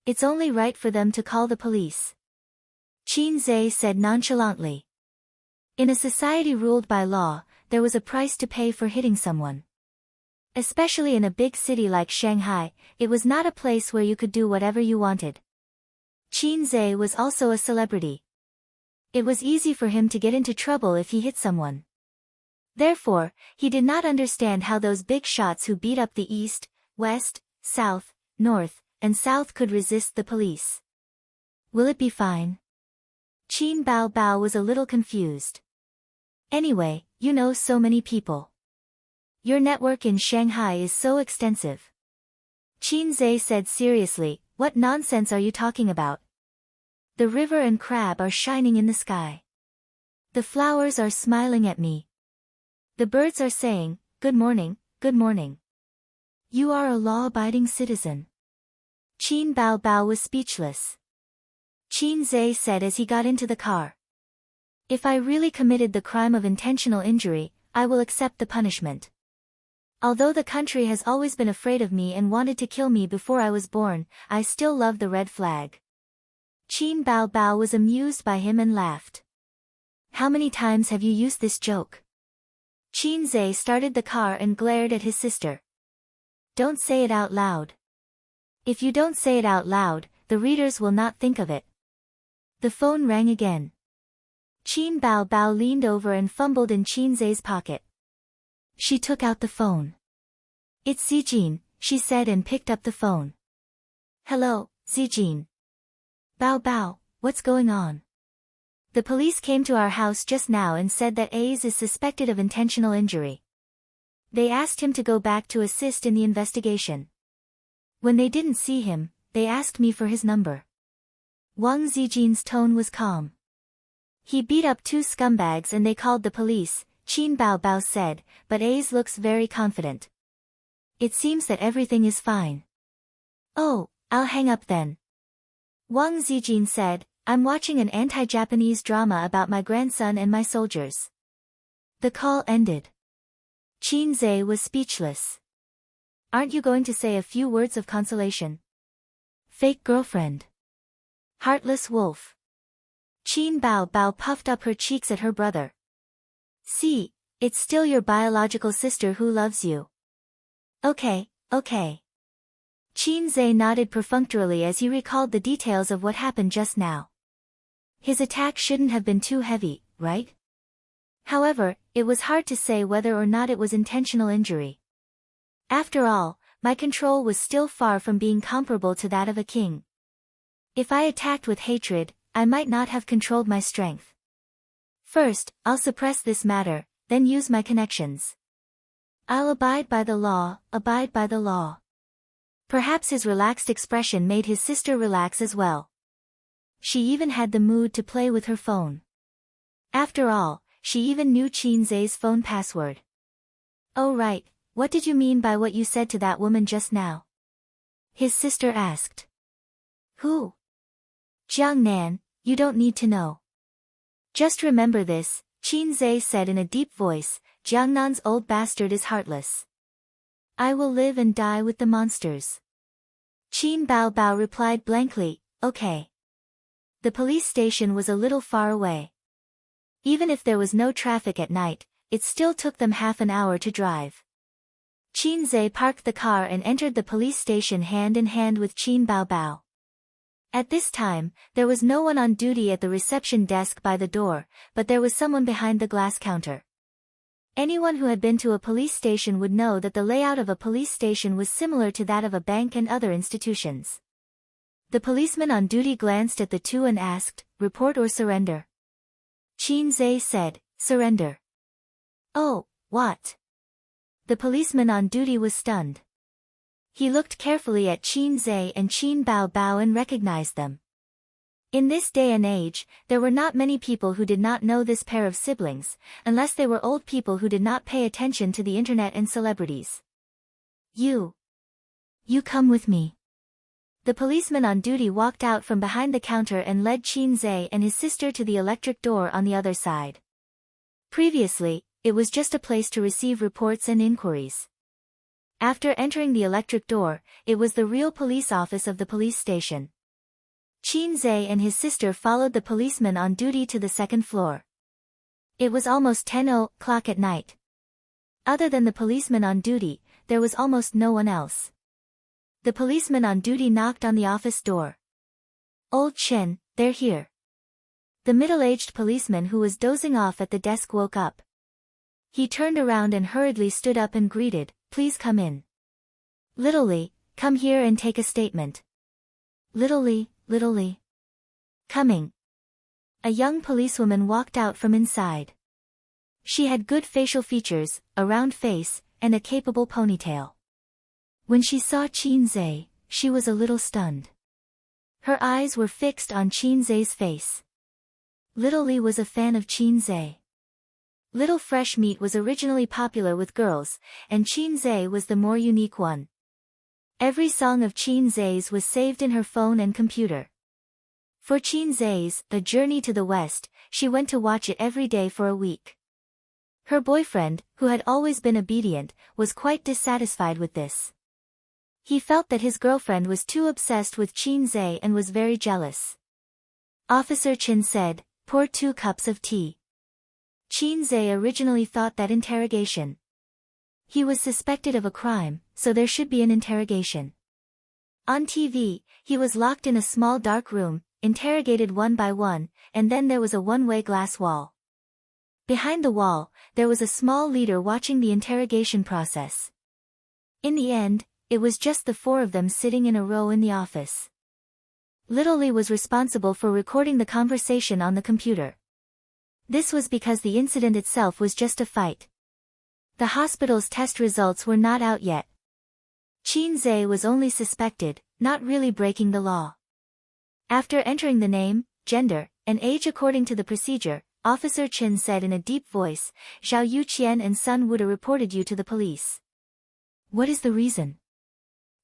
It's only right for them to call the police. Qin Zhe said nonchalantly. In a society ruled by law, there was a price to pay for hitting someone. Especially in a big city like Shanghai, it was not a place where you could do whatever you wanted. Qin Zhe was also a celebrity. It was easy for him to get into trouble if he hit someone. Therefore, he did not understand how those big shots who beat up the East, West, South, North, and South could resist the police. Will it be fine? Qin Bao Bao was a little confused. Anyway, you know so many people. Your network in Shanghai is so extensive. Qin Zhe said seriously, what nonsense are you talking about? The river and crab are shining in the sky. The flowers are smiling at me. The birds are saying, good morning, good morning. You are a law-abiding citizen. Qin Bao Bao was speechless. Qin Zhe said as he got into the car. If I really committed the crime of intentional injury, I will accept the punishment. Although the country has always been afraid of me and wanted to kill me before I was born, I still love the red flag. Qin Bao Bao was amused by him and laughed. How many times have you used this joke? Qin Zhe started the car and glared at his sister. Don't say it out loud. If you don't say it out loud, the readers will not think of it. The phone rang again. Qin Bao Bao leaned over and fumbled in Qin Zhe's pocket. She took out the phone. It's Zijin, she said and picked up the phone. Hello, Zijin. Bao Bao, what's going on? The police came to our house just now and said that Ace is suspected of intentional injury. They asked him to go back to assist in the investigation. When they didn't see him, they asked me for his number. Wang Zijin's tone was calm. He beat up 2 scumbags and they called the police, Qin Bao Bao said, but Ace looks very confident. It seems that everything is fine. Oh, I'll hang up then. Wang Zijin said, I'm watching an anti-Japanese drama about my grandson and my soldiers. The call ended. Qin Zhe was speechless. Aren't you going to say a few words of consolation? Fake girlfriend. Heartless wolf. Qin Bao Bao puffed up her cheeks at her brother. See, it's still your biological sister who loves you. Okay, okay. Qin Zhe nodded perfunctorily as he recalled the details of what happened just now. His attack shouldn't have been too heavy, right? However, it was hard to say whether or not it was intentional injury. After all, my control was still far from being comparable to that of a king. If I attacked with hatred, I might not have controlled my strength. First, I'll suppress this matter, then use my connections. I'll abide by the law, abide by the law. Perhaps his relaxed expression made his sister relax as well. She even had the mood to play with her phone. After all, she even knew Qin Zhe's phone password. Oh right, what did you mean by what you said to that woman just now? His sister asked. Who? Jiang Nan, you don't need to know. Just remember this, Qin Zhe said in a deep voice, Jiang Nan's old bastard is heartless. I will live and die with the monsters. Qin Bao Bao replied blankly, okay. The police station was a little far away. Even if there was no traffic at night, it still took them half an hour to drive. Qin Zhe parked the car and entered the police station hand in hand with Qin Bao Bao. At this time, there was no one on duty at the reception desk by the door, but there was someone behind the glass counter. Anyone who had been to a police station would know that the layout of a police station was similar to that of a bank and other institutions. The policeman on duty glanced at the two and asked, report or surrender? Qin Zhe said, surrender. Oh, what? The policeman on duty was stunned. He looked carefully at Qin Zhe and Qin Bao Bao and recognized them. In this day and age, there were not many people who did not know this pair of siblings, unless they were old people who did not pay attention to the internet and celebrities. You come with me. The policeman on duty walked out from behind the counter and led Qin Zhe and his sister to the electric door on the other side. Previously, it was just a place to receive reports and inquiries. After entering the electric door, it was the real police office of the police station. Qin Zhe and his sister followed the policeman on duty to the second floor. It was almost 10 o'clock at night. Other than the policeman on duty, there was almost no one else. The policeman on duty knocked on the office door. Old Chen, they're here. The middle-aged policeman who was dozing off at the desk woke up. He turned around and hurriedly stood up and greeted, please come in. Little Li, come here and take a statement. Little Li. Coming. A young policewoman walked out from inside. She had good facial features, a round face, and a capable ponytail. When she saw Qin Zhe, she was a little stunned. Her eyes were fixed on Qin Zhe's face. Little Li was a fan of Qin Zhe. Little Fresh Meat was originally popular with girls, and Qin Zhe was the more unique one. Every song of Qin Zhe's was saved in her phone and computer. For Qin Zhe's A Journey to the West, she went to watch it every day for a week. Her boyfriend, who had always been obedient, was quite dissatisfied with this. He felt that his girlfriend was too obsessed with Qin Zhe and was very jealous. Officer Chen said, pour 2 cups of tea. Qin Zhe originally thought that interrogation. He was suspected of a crime, so there should be an interrogation. On TV, he was locked in a small dark room, interrogated one by one, and then there was a one-way glass wall. Behind the wall, there was a small leader watching the interrogation process. In the end, it was just the four of them sitting in a row in the office. Little Li was responsible for recording the conversation on the computer. This was because the incident itself was just a fight. The hospital's test results were not out yet. Qin Zhe was only suspected, not really breaking the law. After entering the name, gender, and age according to the procedure, Officer Chen said in a deep voice, "Zhao Yuqian and Sun Wuda reported you to the police." "What is the reason?"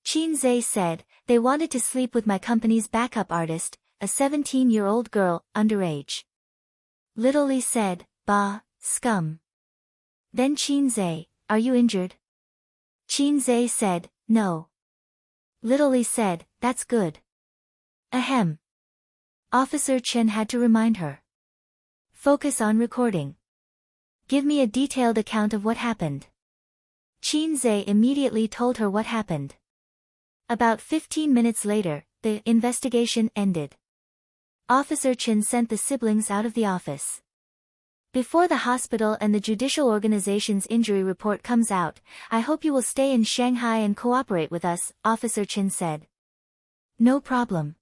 Qin Zhe said, "They wanted to sleep with my company's backup artist, a 17-year-old girl, underage." Little Li said, "Bah, scum." Then Qin Zhe, "Are you injured?" Qin Zhe said, "No." Little Li said, "That's good." Ahem. Officer Chen had to remind her. "Focus on recording. Give me a detailed account of what happened." Qin Zhe immediately told her what happened. About 15 minutes later, the investigation ended. Officer Chen sent the siblings out of the office. "Before the hospital and the judicial organization's injury report comes out, I hope you will stay in Shanghai and cooperate with us," Officer Chen said. "No problem.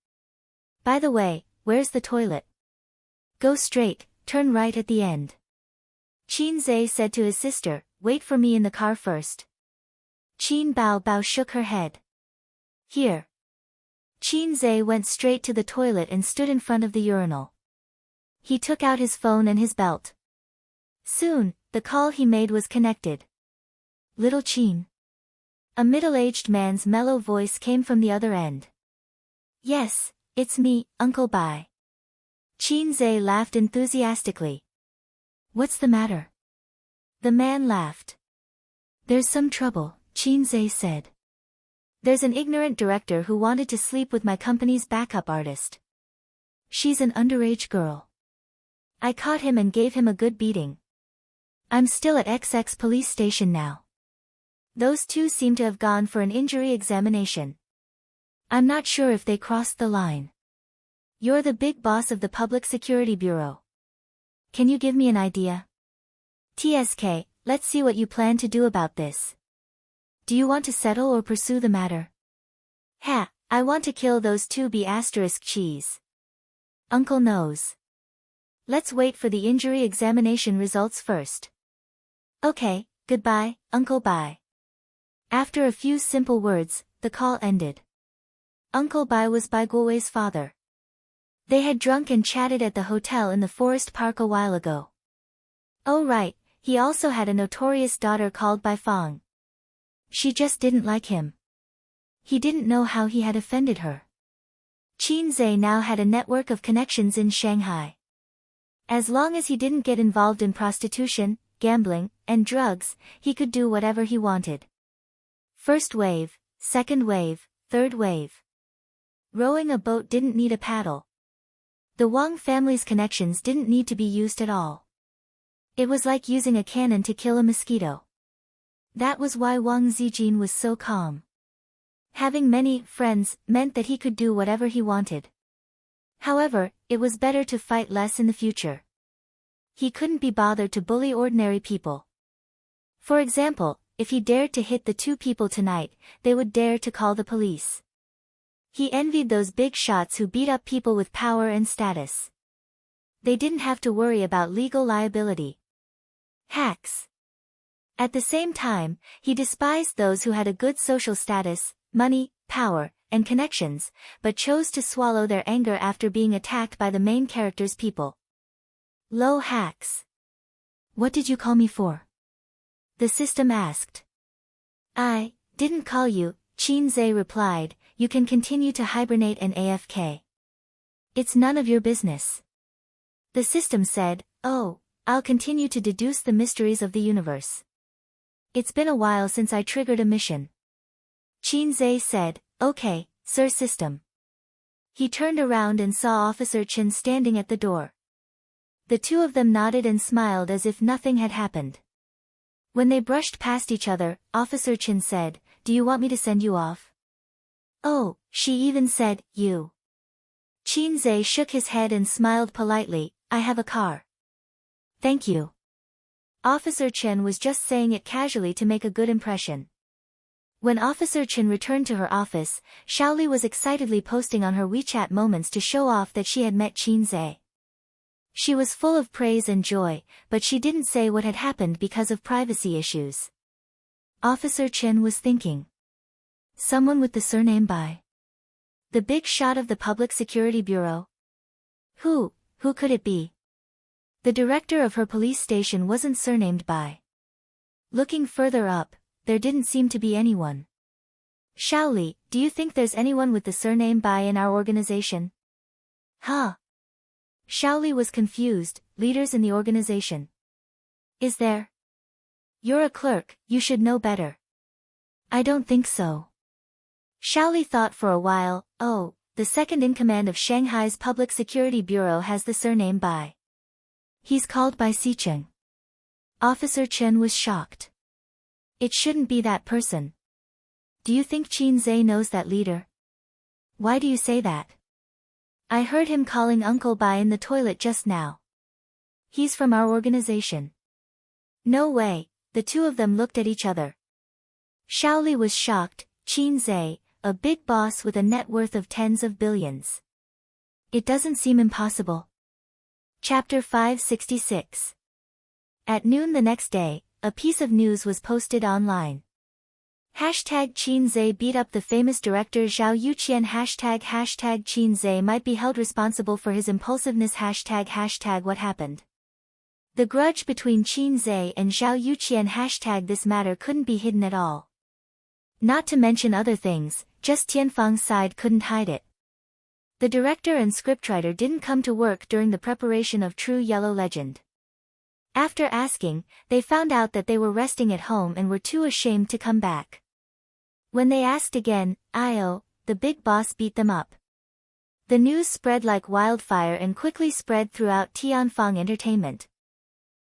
By the way, where's the toilet?" "Go straight, turn right at the end." Qin Zhe said to his sister, "Wait for me in the car first." Qin Bao shook her head. "Here." Qin Zhe went straight to the toilet and stood in front of the urinal. He took out his phone and his belt. Soon, the call he made was connected. "Little Qin." A middle-aged man's mellow voice came from the other end. "Yes, it's me, Uncle Bai." Qin Zhe laughed enthusiastically. "What's the matter?" The man laughed. "There's some trouble," Qin Zhe said. "There's an ignorant director who wanted to sleep with my company's backup artist. She's an underage girl. I caught him and gave him a good beating. I'm still at XX police station now. Those two seem to have gone for an injury examination. I'm not sure if they crossed the line. You're the big boss of the Public Security Bureau. Can you give me an idea? TSK, let's see what you plan to do about this. Do you want to settle or pursue the matter?" "Ha, I want to kill those two cheese. Uncle knows. Let's wait for the injury examination results first." "Okay, goodbye, Uncle Bai." After a few simple words, the call ended. Uncle Bai was Bai Guowei's father. They had drunk and chatted at the hotel in the forest park a while ago. Oh right, he also had a notorious daughter called Bai Fang. She just didn't like him. He didn't know how he had offended her. Qin Zhe now had a network of connections in Shanghai. As long as he didn't get involved in prostitution, gambling, and drugs, he could do whatever he wanted. First wave, second wave, third wave. Rowing a boat didn't need a paddle. The Wang family's connections didn't need to be used at all. It was like using a cannon to kill a mosquito. That was why Wang Zijin was so calm. Having many friends meant that he could do whatever he wanted. However, it was better to fight less in the future. He couldn't be bothered to bully ordinary people. For example, if he dared to hit the two people tonight, they would dare to call the police. He envied those big shots who beat up people with power and status. They didn't have to worry about legal liability. Hacks. At the same time, he despised those who had a good social status, money, power, and connections, but chose to swallow their anger after being attacked by the main character's people. Low hacks. "What did you call me for?" the system asked. "I didn't call you," Qin Zhe replied. "You can continue to hibernate and AFK. It's none of your business." The system said, "Oh, I'll continue to deduce the mysteries of the universe. It's been a while since I triggered a mission." Qin Zhe said, "Okay, Sir System." He turned around and saw Officer Chen standing at the door. The two of them nodded and smiled as if nothing had happened. When they brushed past each other, Officer Chen said, "Do you want me to send you off?" "Oh," she even said, "You." Qin Zhe shook his head and smiled politely, "I have a car." "Thank you." Officer Chen was just saying it casually to make a good impression. When Officer Chen returned to her office, Xiaoli was excitedly posting on her WeChat moments to show off that she had met Qin Zhe. She was full of praise and joy, but she didn't say what had happened because of privacy issues. Officer Chen was thinking. Someone with the surname Bai. The big shot of the Public Security Bureau? Who could it be? The director of her police station wasn't surnamed Bai. Looking further up, there didn't seem to be anyone. "Xiaoli, do you think there's anyone with the surname Bai in our organization?" "Huh?" Xiaoli was confused. "Leaders in the organization? Is there?" "You're a clerk, you should know better." "I don't think so." Xiaoli thought for a while. "Oh, the second-in-command of Shanghai's Public Security Bureau has the surname Bai. He's called Bai Xicheng." Officer Chen was shocked. "It shouldn't be that person." "Do you think Qin Zhe knows that leader?" "Why do you say that?" "I heard him calling Uncle Bai in the toilet just now." "He's from our organization." "No way." The two of them looked at each other. Xiaoli was shocked. Qin Zhe, a big boss with a net worth of tens of billions. It doesn't seem impossible. Chapter 566. At noon the next day, a piece of news was posted online. Qin Zhe beat up the famous director Zhao Yuqian. Qin Zhe might be held responsible for his impulsiveness. What happened? The grudge between Qin Zhe and Zhao Yuqian. This matter couldn't be hidden at all. Not to mention other things, just Tianfang's side couldn't hide it. The director and scriptwriter didn't come to work during the preparation of True Yellow Legend. After asking, they found out that they were resting at home and were too ashamed to come back. When they asked again, the big boss beat them up. The news spread like wildfire and quickly spread throughout Tianfang Entertainment.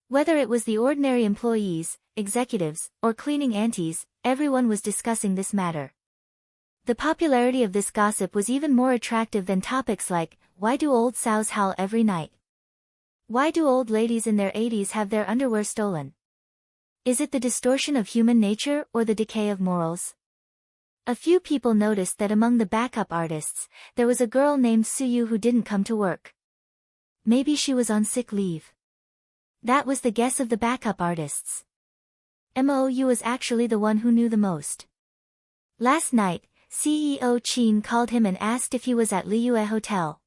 Whether it was the ordinary employees, executives, or cleaning aunties, everyone was discussing this matter. The popularity of this gossip was even more attractive than topics like, why do old sows howl every night? Why do old ladies in their 80s have their underwear stolen? Is it the distortion of human nature or the decay of morals? A few people noticed that among the backup artists, there was a girl named Suyu who didn't come to work. Maybe she was on sick leave. That was the guess of the backup artists. Mou was actually the one who knew the most. Last night, CEO Qin called him and asked if he was at Liyue Hotel.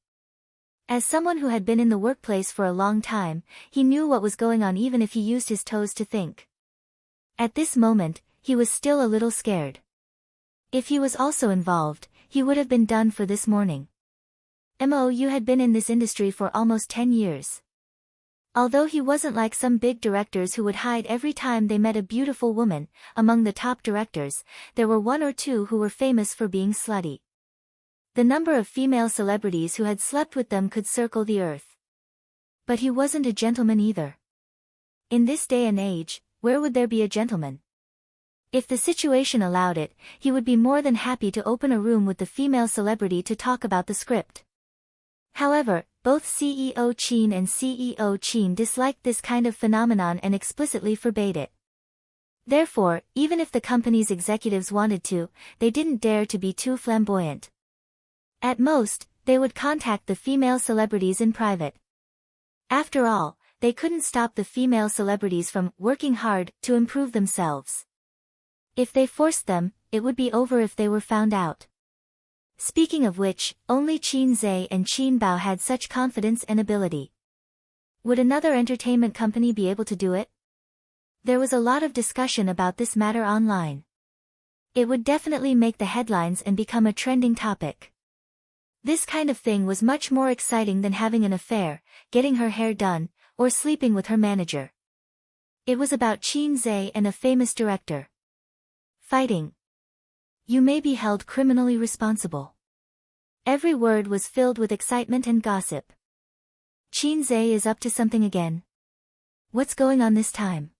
As someone who had been in the workplace for a long time, he knew what was going on even if he used his toes to think. At this moment, he was still a little scared. If he was also involved, he would have been done for this morning. Mou had been in this industry for almost 10 years. Although he wasn't like some big directors who would hide every time they met a beautiful woman, among the top directors, there were one or two who were famous for being slutty. The number of female celebrities who had slept with them could circle the earth. But he wasn't a gentleman either. In this day and age, where would there be a gentleman? If the situation allowed it, he would be more than happy to open a room with the female celebrity to talk about the script. However, both CEO Qin and CEO Qin disliked this kind of phenomenon and explicitly forbade it. Therefore, even if the company's executives wanted to, they didn't dare to be too flamboyant. At most, they would contact the female celebrities in private. After all, they couldn't stop the female celebrities from working hard to improve themselves. If they forced them, it would be over if they were found out. Speaking of which, only Qin Zhe and Qin Bao had such confidence and ability. Would another entertainment company be able to do it? There was a lot of discussion about this matter online. It would definitely make the headlines and become a trending topic. This kind of thing was much more exciting than having an affair, getting her hair done, or sleeping with her manager. It was about Qin Zhe and a famous director. Fighting. You may be held criminally responsible. Every word was filled with excitement and gossip. Qin is up to something again. What's going on this time?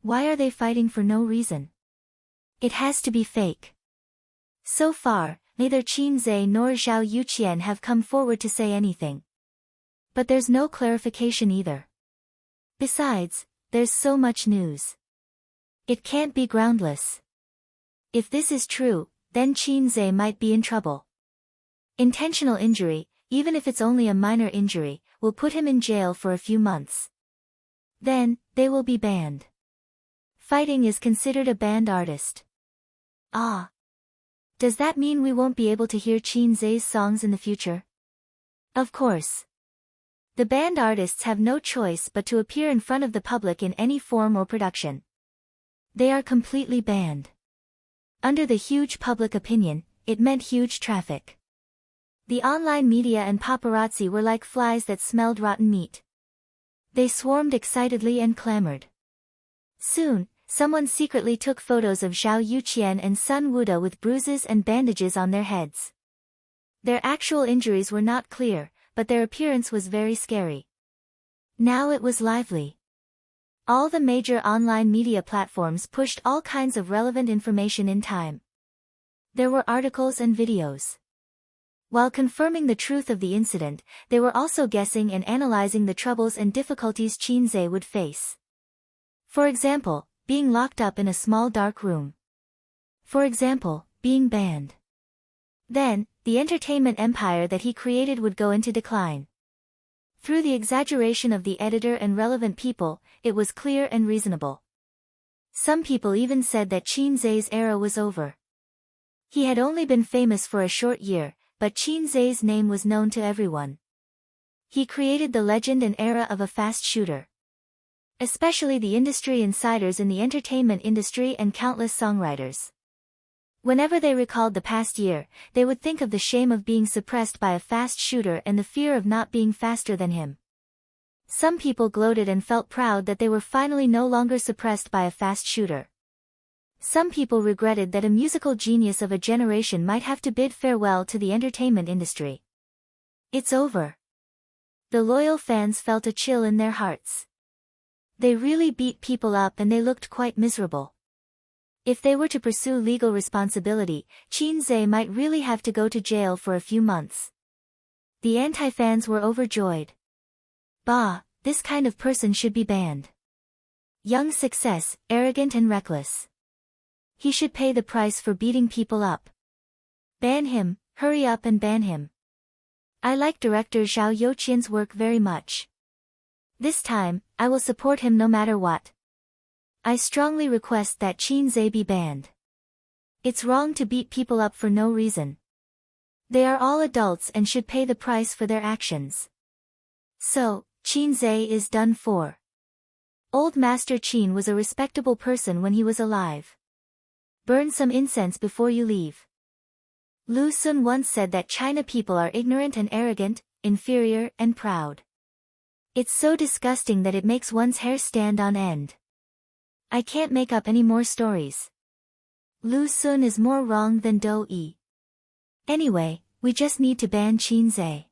Why are they fighting for no reason? It has to be fake. So far, neither Qin nor Zhao Yuqian have come forward to say anything. But there's no clarification either. Besides, there's so much news. It can't be groundless. If this is true, then Qin might be in trouble. Intentional injury, even if it's only a minor injury, will put him in jail for a few months. Then, they will be banned. Fighting is considered a banned artist. Ah. Does that mean we won't be able to hear Qin songs in the future? Of course. The banned artists have no choice but to appear in front of the public in any form or production. They are completely banned. Under the huge public opinion, it meant huge traffic. The online media and paparazzi were like flies that smelled rotten meat. They swarmed excitedly and clamored. Soon, someone secretly took photos of Zhao Yuqian and Sun Wuda with bruises and bandages on their heads. Their actual injuries were not clear, but their appearance was very scary. Now it was lively. All the major online media platforms pushed all kinds of relevant information in time. There were articles and videos. While confirming the truth of the incident, they were also guessing and analyzing the troubles and difficulties Qin would face. For example, being locked up in a small dark room. For example, being banned. Then, the entertainment empire that he created would go into decline. Through the exaggeration of the editor and relevant people, it was clear and reasonable. Some people even said that Qin era was over. He had only been famous for a short year, but Qin name was known to everyone. He created the legend and era of a fast shooter. Especially the industry insiders in the entertainment industry and countless songwriters. Whenever they recalled the past year, they would think of the shame of being suppressed by a fast shooter and the fear of not being faster than him. Some people gloated and felt proud that they were finally no longer suppressed by a fast shooter. Some people regretted that a musical genius of a generation might have to bid farewell to the entertainment industry. It's over. The loyal fans felt a chill in their hearts. They really beat people up and they looked quite miserable. If they were to pursue legal responsibility, Qin might really have to go to jail for a few months. The anti-fans were overjoyed. Bah, this kind of person should be banned. Young success, arrogant and reckless. He should pay the price for beating people up. Ban him, hurry up and ban him. I like director Zhao Yuqian's work very much. This time, I will support him no matter what. I strongly request that Qin be banned. It's wrong to beat people up for no reason. They are all adults and should pay the price for their actions. So, Qin is done for. Old Master Qin was a respectable person when he was alive. Burn some incense before you leave. Lu Sun once said that China people are ignorant and arrogant, inferior and proud. It's so disgusting that it makes one's hair stand on end. I can't make up any more stories. Lu Sun is more wrong than Do Yi. Anyway, we just need to ban Qin.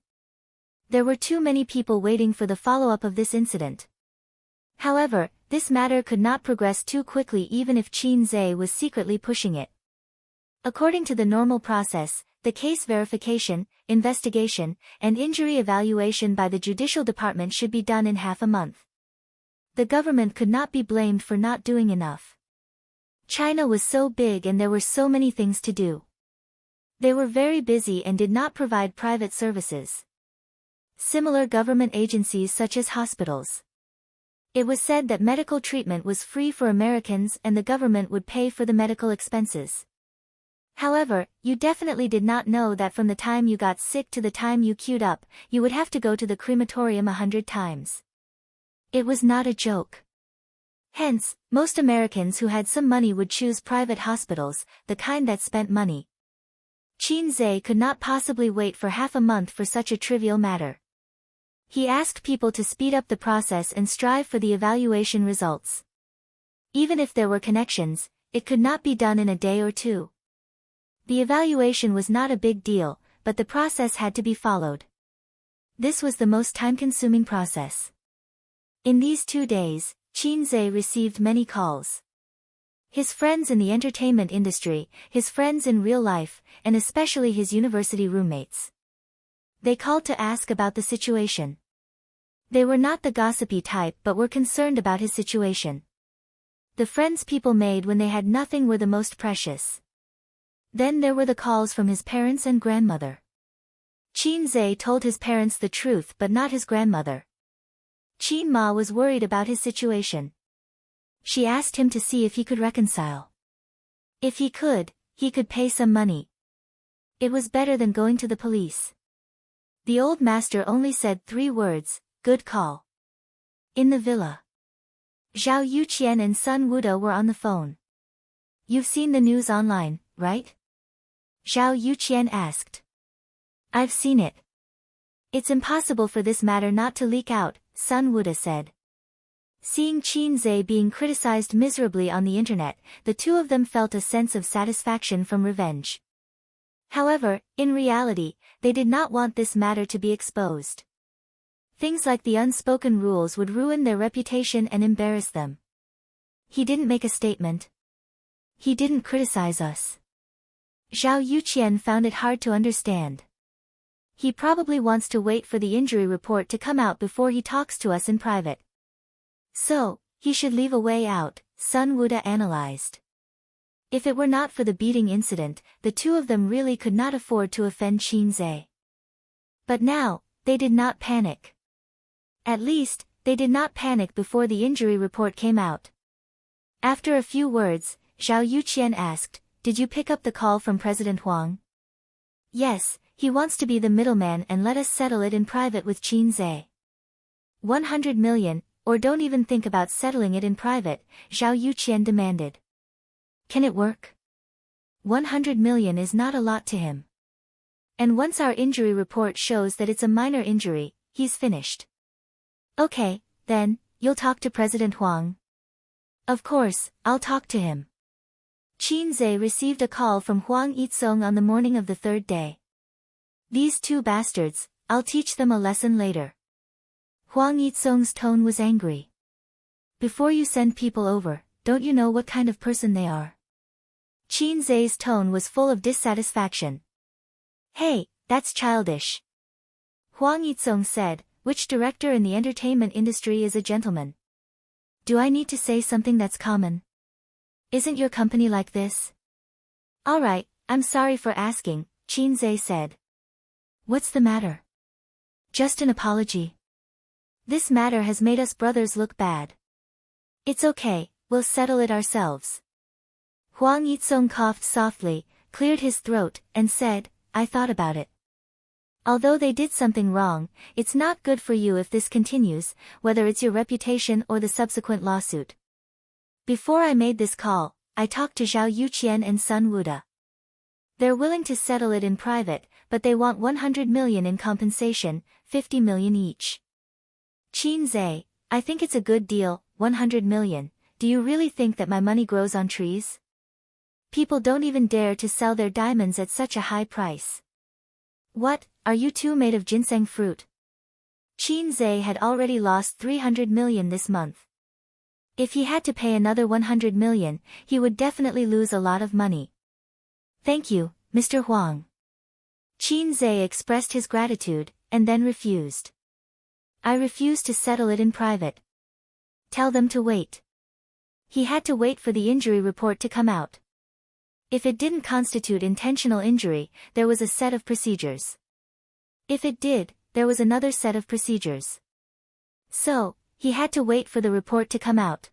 There were too many people waiting for the follow-up of this incident. However, this matter could not progress too quickly even if Qin was secretly pushing it. According to the normal process, the case verification, investigation, and injury evaluation by the judicial department should be done in half a month. The government could not be blamed for not doing enough. China was so big and there were so many things to do. They were very busy and did not provide private services. Similar government agencies such as hospitals. It was said that medical treatment was free for Americans and the government would pay for the medical expenses. However, you definitely did not know that from the time you got sick to the time you queued up, you would have to go to the crematorium 100 times. It was not a joke. Hence, most Americans who had some money would choose private hospitals, the kind that spent money. Qin could not possibly wait for half a month for such a trivial matter. He asked people to speed up the process and strive for the evaluation results. Even if there were connections, it could not be done in a day or two. The evaluation was not a big deal, but the process had to be followed. This was the most time-consuming process. In these 2 days, Qin Zhe received many calls. His friends in the entertainment industry, his friends in real life, and especially his university roommates. They called to ask about the situation. They were not the gossipy type but were concerned about his situation. The friends people made when they had nothing were the most precious. Then there were the calls from his parents and grandmother. Qin Zhe told his parents the truth but not his grandmother. Qin Ma was worried about his situation. She asked him to see if he could reconcile. If he could pay some money. It was better than going to the police. The old master only said 3 words, "Good call." In the villa, Zhao Yuqian and Sun Wuda were on the phone. "You've seen the news online, right?" Zhao Yuqian asked. "I've seen it. It's impossible for this matter not to leak out," Sun Wuda said. Seeing Qin Zhe being criticized miserably on the internet, the two of them felt a sense of satisfaction from revenge. However, in reality, they did not want this matter to be exposed. Things like the unspoken rules would ruin their reputation and embarrass them. "He didn't make a statement. He didn't criticize us." Zhao Yuqian found it hard to understand. "He probably wants to wait for the injury report to come out before he talks to us in private. So, he should leave a way out," Sun Wuda analyzed. If it were not for the beating incident, the two of them really could not afford to offend Qin Zhe. But now, they did not panic. At least, they did not panic before the injury report came out. After a few words, Zhao Yuqian asked, "Did you pick up the call from President Huang?" "Yes, he wants to be the middleman and let us settle it in private with Qin Zhe." 100 million, or don't even think about settling it in private, Zhao Yuqian demanded. "Can it work? 100 million is not a lot to him. And once our injury report shows that it's a minor injury, he's finished." "Okay, then, you'll talk to President Huang?" "Of course, I'll talk to him." Qin Zhe received a call from Huang Yitsong on the morning of the 3rd day. "These 2 bastards, I'll teach them a lesson later." Huang Yitsong's tone was angry. "Before you send people over, don't you know what kind of person they are?" Qin Zhe's tone was full of dissatisfaction. "Hey, that's childish." Huang Yitsong said, "Which director in the entertainment industry is a gentleman? Do I need to say something that's common? Isn't your company like this?" "Alright, I'm sorry for asking," Qin Zhe said. "What's the matter?" "Just an apology. This matter has made us brothers look bad." "It's okay, we'll settle it ourselves." Huang Yitsong coughed softly, cleared his throat, and said, "I thought about it. Although they did something wrong, it's not good for you if this continues, whether it's your reputation or the subsequent lawsuit. Before I made this call, I talked to Zhao Yuqian and Sun Wuda. They're willing to settle it in private, but they want 100 million in compensation, 50 million each." "Qin Zhe, I think it's a good deal, 100 million, do you really think that my money grows on trees? People don't even dare to sell their diamonds at such a high price. What, are you two made of ginseng fruit?" Qin Zhe had already lost 300 million this month. If he had to pay another 100 million, he would definitely lose a lot of money. "Thank you, Mr. Huang." Qin Zhe expressed his gratitude, and then refused. "I refuse to settle it in private. Tell them to wait." He had to wait for the injury report to come out. If it didn't constitute intentional injury, there was a set of procedures. If it did, there was another set of procedures. So, he had to wait for the report to come out.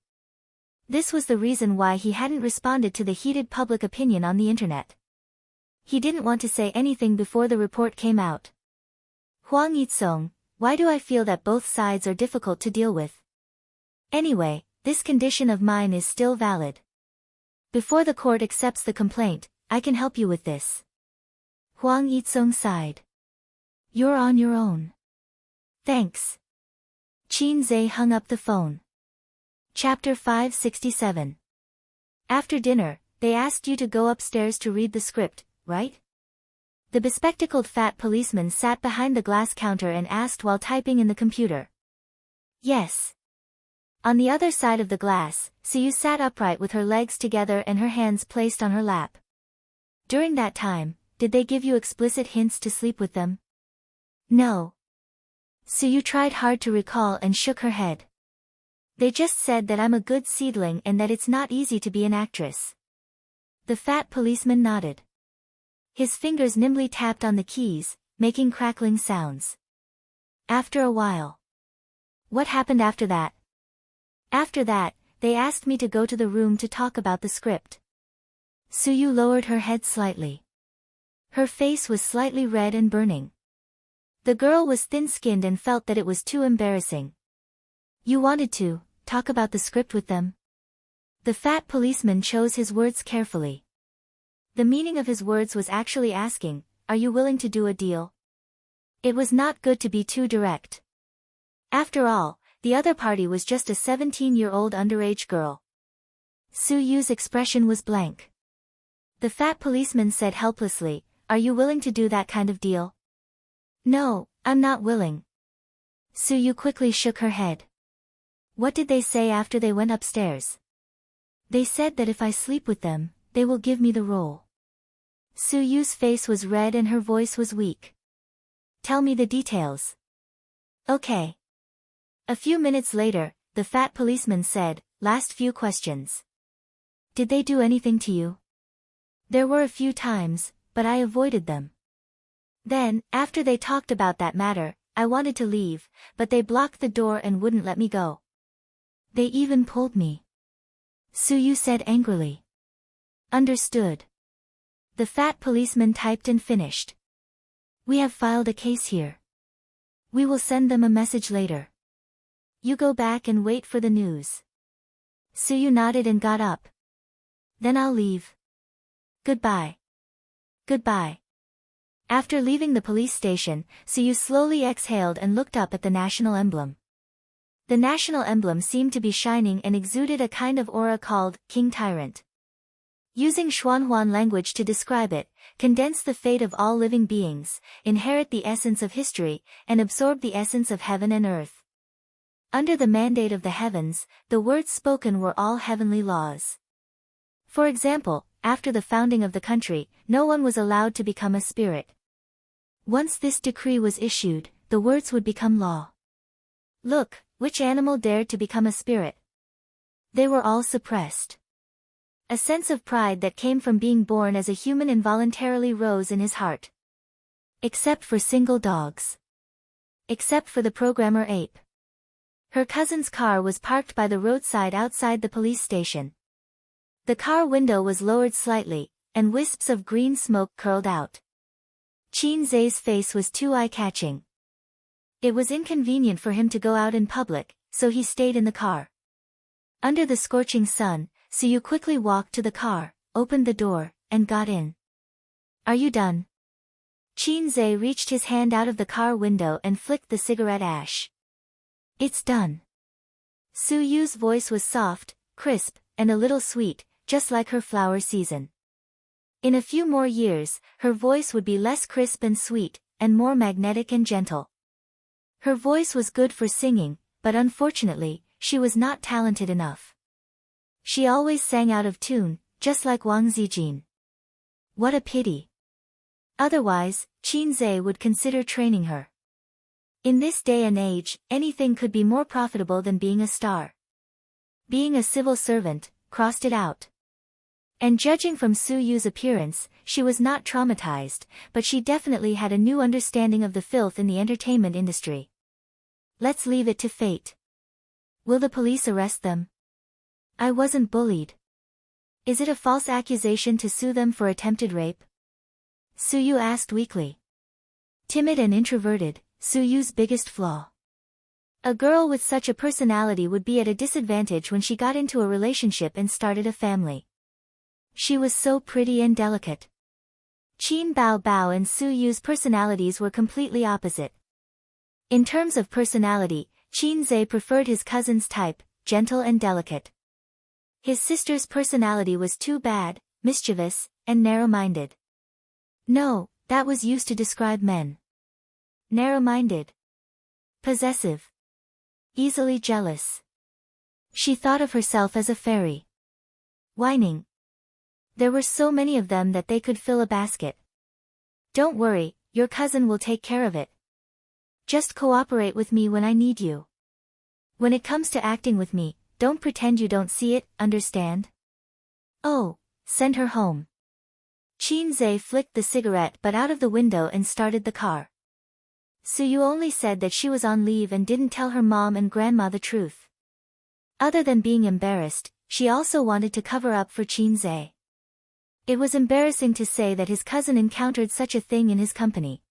This was the reason why he hadn't responded to the heated public opinion on the internet. He didn't want to say anything before the report came out. "Huang Yitsong, why do I feel that both sides are difficult to deal with? Anyway, this condition of mine is still valid. Before the court accepts the complaint, I can help you with this." Huang Yitsong sighed. "You're on your own. Thanks." Qin Zhe hung up the phone. Chapter 567. After dinner, they asked you to go upstairs to read the script, right? The bespectacled fat policeman sat behind the glass counter and asked while typing in the computer. Yes. On the other side of the glass, Suyu sat upright with her legs together and her hands placed on her lap. During that time, did they give you explicit hints to sleep with them? No. Suyu tried hard to recall and shook her head. They just said that I'm a good seedling and that it's not easy to be an actress. The fat policeman nodded. His fingers nimbly tapped on the keys, making crackling sounds. After a while. What happened after that? After that, they asked me to go to the room to talk about the script. Suyu lowered her head slightly. Her face was slightly red and burning. The girl was thin-skinned and felt that it was too embarrassing. You wanted to talk about the script with them? The fat policeman chose his words carefully. The meaning of his words was actually asking, are you willing to do a deal? It was not good to be too direct. After all, the other party was just a 17-year-old underage girl. Suyu's expression was blank. The fat policeman said helplessly, are you willing to do that kind of deal? No, I'm not willing. Suyu quickly shook her head. What did they say after they went upstairs? They said that if I sleep with them, they will give me the role. Suyu's face was red and her voice was weak. Tell me the details. Okay. A few minutes later, the fat policeman said, last few questions. Did they do anything to you? There were a few times, but I avoided them. Then, after they talked about that matter, I wanted to leave, but they blocked the door and wouldn't let me go. They even pulled me. Suyu said angrily. Understood. The fat policeman typed and finished. We have filed a case here. We will send them a message later. You go back and wait for the news. Suyu nodded and got up. Then I'll leave. Goodbye. Goodbye. After leaving the police station, Suyu slowly exhaled and looked up at the national emblem. The national emblem seemed to be shining and exuded a kind of aura called King Tyrant. Using Xuanhuan language to describe it, condense the fate of all living beings, inherit the essence of history, and absorb the essence of heaven and earth. Under the mandate of the heavens, the words spoken were all heavenly laws. For example, after the founding of the country, no one was allowed to become a spirit. Once this decree was issued, the words would become law. Look, which animal dared to become a spirit? They were all suppressed. A sense of pride that came from being born as a human involuntarily rose in his heart. Except for single dogs. Except for the programmer ape. Her cousin's car was parked by the roadside outside the police station. The car window was lowered slightly, and wisps of green smoke curled out. Qin Zai's face was too eye-catching. It was inconvenient for him to go out in public, so he stayed in the car. Under the scorching sun, Suyu quickly walked to the car, opened the door, and got in. Are you done? Qin Zai reached his hand out of the car window and flicked the cigarette ash. It's done. Suyu's voice was soft, crisp, and a little sweet, just like her flower season. In a few more years, her voice would be less crisp and sweet, and more magnetic and gentle. Her voice was good for singing, but unfortunately, she was not talented enough. She always sang out of tune, just like Wang Zijin. What a pity. Otherwise, Qin Zai would consider training her. In this day and age, anything could be more profitable than being a star. Being a civil servant, crossed it out. And judging from Suyu's appearance, she was not traumatized, but she definitely had a new understanding of the filth in the entertainment industry. Let's leave it to fate. Will the police arrest them? I wasn't bullied. Is it a false accusation to sue them for attempted rape? Suyu asked weakly. Timid and introverted, Suyu's biggest flaw. A girl with such a personality would be at a disadvantage when she got into a relationship and started a family. She was so pretty and delicate. Qin Bao Bao and Suyu's personalities were completely opposite. In terms of personality, Qin Zai preferred his cousin's type, gentle and delicate. His sister's personality was too bad, mischievous, and narrow-minded. No, That was used to describe men. Narrow-minded. Possessive. Easily jealous. She thought of herself as a fairy. Whining. There were so many of them that they could fill a basket. Don't worry, your cousin will take care of it. Just cooperate with me when I need you. When it comes to acting with me, don't pretend you don't see it, understand? Oh, send her home. Qin flicked the cigarette butt out of the window and started the car. Suyu only said that she was on leave and didn't tell her mom and grandma the truth. Other than being embarrassed, she also wanted to cover up for Qin. It was embarrassing to say that his cousin encountered such a thing in his company.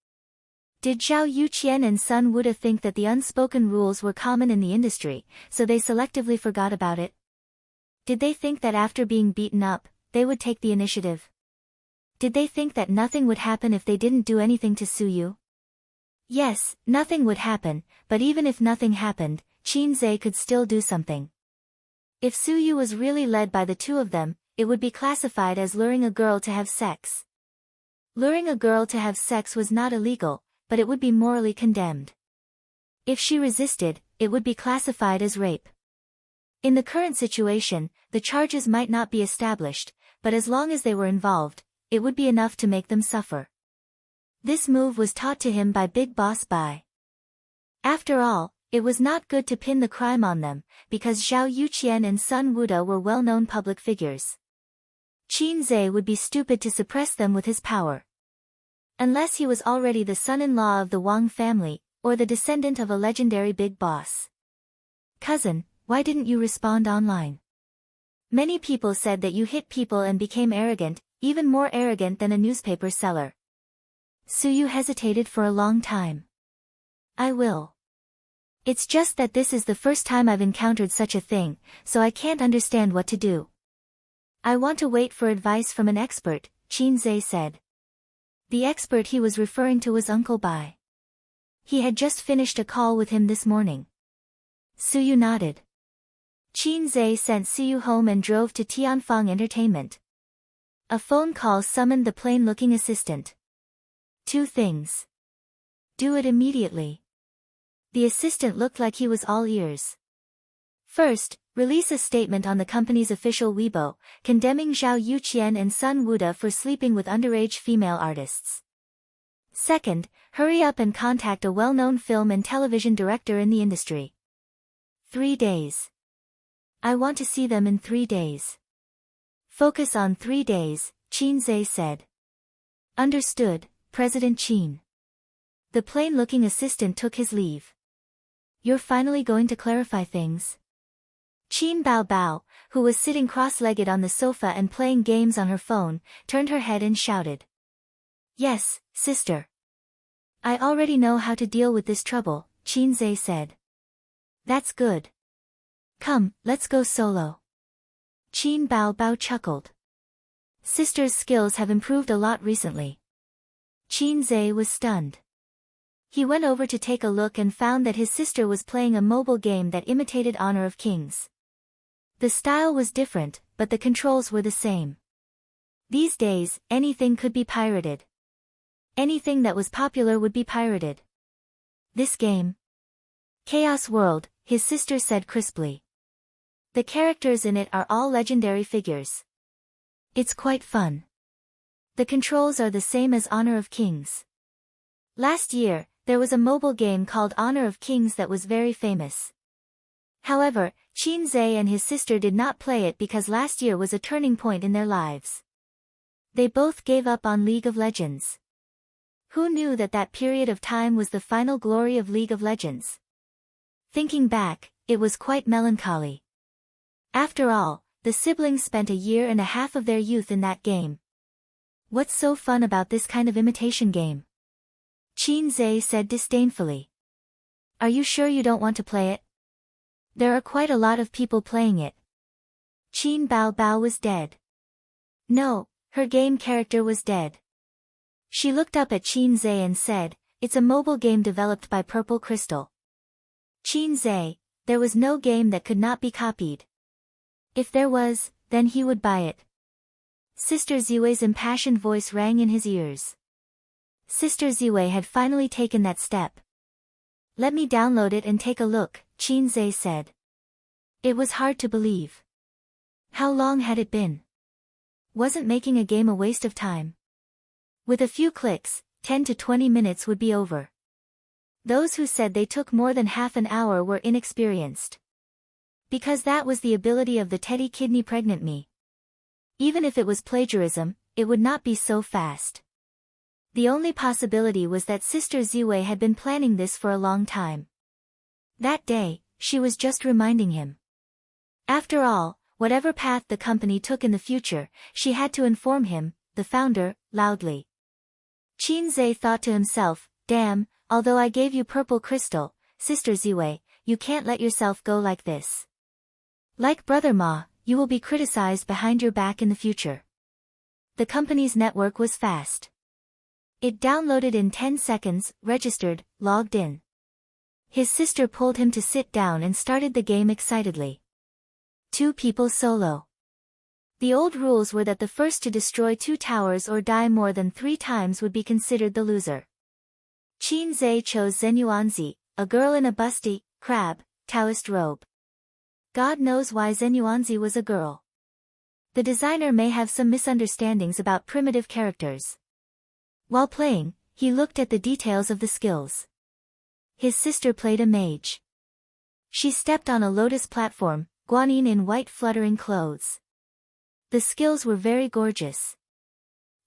Did Zhao Yuqian and Sun Wuda think that the unspoken rules were common in the industry, so they selectively forgot about it? Did they think that after being beaten up, they would take the initiative? Did they think that nothing would happen if they didn't do anything to Suyu? Yes, nothing would happen, but even if nothing happened, Qin could still do something. If Suyu was really led by the two of them, it would be classified as luring a girl to have sex. Luring a girl to have sex was not illegal, but it would be morally condemned. If she resisted, it would be classified as rape. In the current situation, the charges might not be established, but as long as they were involved, it would be enough to make them suffer. This move was taught to him by Big Boss Bai. After all, it was not good to pin the crime on them, because Zhao Yuqian and Sun Wuda were well-known public figures. Qin would be stupid to suppress them with his power. Unless he was already the son-in-law of the Wang family, or the descendant of a legendary big boss. Cousin, why didn't you respond online? Many people said that you hit people and became arrogant, even more arrogant than a newspaper seller. Suyu hesitated for a long time. I will. It's just that this is the first time I've encountered such a thing, so I can't understand what to do. I want to wait for advice from an expert, Qin said. The expert he was referring to was Uncle Bai. He had just finished a call with him this morning. Suyu nodded. Qin sent Suyu home and drove to Tianfang Entertainment. A phone call summoned the plain-looking assistant. 2 things. Do it immediately. The assistant looked like he was all ears. First, release a statement on the company's official Weibo, condemning Zhao Yuqian and Sun Wuda for sleeping with underage female artists. Second, hurry up and contact a well-known film and television director in the industry. 3 days. I want to see them in 3 days. Focus on 3 days, Qin said. Understood, President Qin. The plain-looking assistant took his leave. You're finally going to clarify things? Qin Bao, who was sitting cross-legged on the sofa and playing games on her phone, turned her head and shouted. Yes, sister. I already know how to deal with this trouble, Qin said. That's good. Come, let's go solo. Qin Bao chuckled. Sister's skills have improved a lot recently. Qin was stunned. He went over to take a look and found that his sister was playing a mobile game that imitated Honor of Kings. The style was different, but the controls were the same. These days, anything could be pirated. Anything that was popular would be pirated. This game? Chaos World, his sister said crisply. The characters in it are all legendary figures. It's quite fun. The controls are the same as Honor of Kings. Last year, there was a mobile game called Honor of Kings that was very famous. However, Qin and his sister did not play it because last year was a turning point in their lives. They both gave up on League of Legends. Who knew that that period of time was the final glory of League of Legends? Thinking back, it was quite melancholy. After all, the siblings spent 1.5 years of their youth in that game. What's so fun about this kind of imitation game? Qin said disdainfully. Are you sure you don't want to play it? There are quite a lot of people playing it. Qin Bao was dead. No, her game character was dead. She looked up at Qin and said, it's a mobile game developed by Purple Crystal. Qin there was no game that could not be copied. If there was, then he would buy it. Sister Ziwei's impassioned voice rang in his ears. Sister Ziwei had finally taken that step. Let me download it and take a look, Qin Zhe said. It was hard to believe. How long had it been? Wasn't making a game a waste of time? With a few clicks, 10 to 20 minutes would be over. Those who said they took more than half an hour were inexperienced. Because that was the ability of the teddy kidney pregnant me. Even if it was plagiarism, it would not be so fast. The only possibility was that Sister Ziwei had been planning this for a long time. That day, she was just reminding him. After all, whatever path the company took in the future, she had to inform him, the founder, loudly. Qin Zhe thought to himself, damn, although I gave you purple crystal, Sister Ziwei, you can't let yourself go like this. Like Brother Ma, you will be criticized behind your back in the future. The company's network was fast. It downloaded in 10 seconds, registered, logged in. His sister pulled him to sit down and started the game excitedly. 2 people solo. The old rules were that the first to destroy 2 towers or die more than 3 times would be considered the loser. Qin Zhe chose Zenyuanzi, a girl in a busty, crab, Taoist robe. God knows why Zenyuanzi was a girl. The designer may have some misunderstandings about primitive characters. While playing, he looked at the details of the skills. His sister played a mage. She stepped on a lotus platform, Guanyin in white fluttering clothes. The skills were very gorgeous.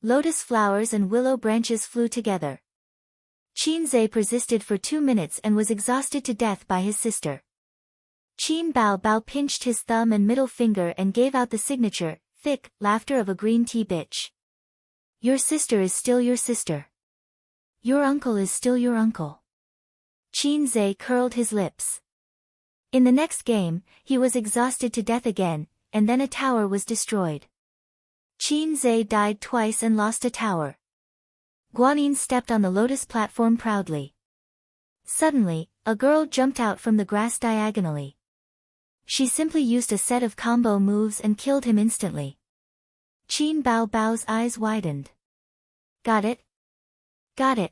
Lotus flowers and willow branches flew together. Qin Zhe persisted for 2 minutes and was exhausted to death by his sister. Qin Bao Bao pinched his thumb and middle finger and gave out the signature, thick, laughter of a green tea bitch. Your sister is still your sister. Your uncle is still your uncle. Qin Zhe curled his lips. In the next game, he was exhausted to death again, and then a tower was destroyed. Qin Zhe died twice and lost a tower. Guanyin stepped on the lotus platform proudly. Suddenly, a girl jumped out from the grass diagonally. She simply used a set of combo moves and killed him instantly. Qin Bao Bao's eyes widened. Got it? Got it.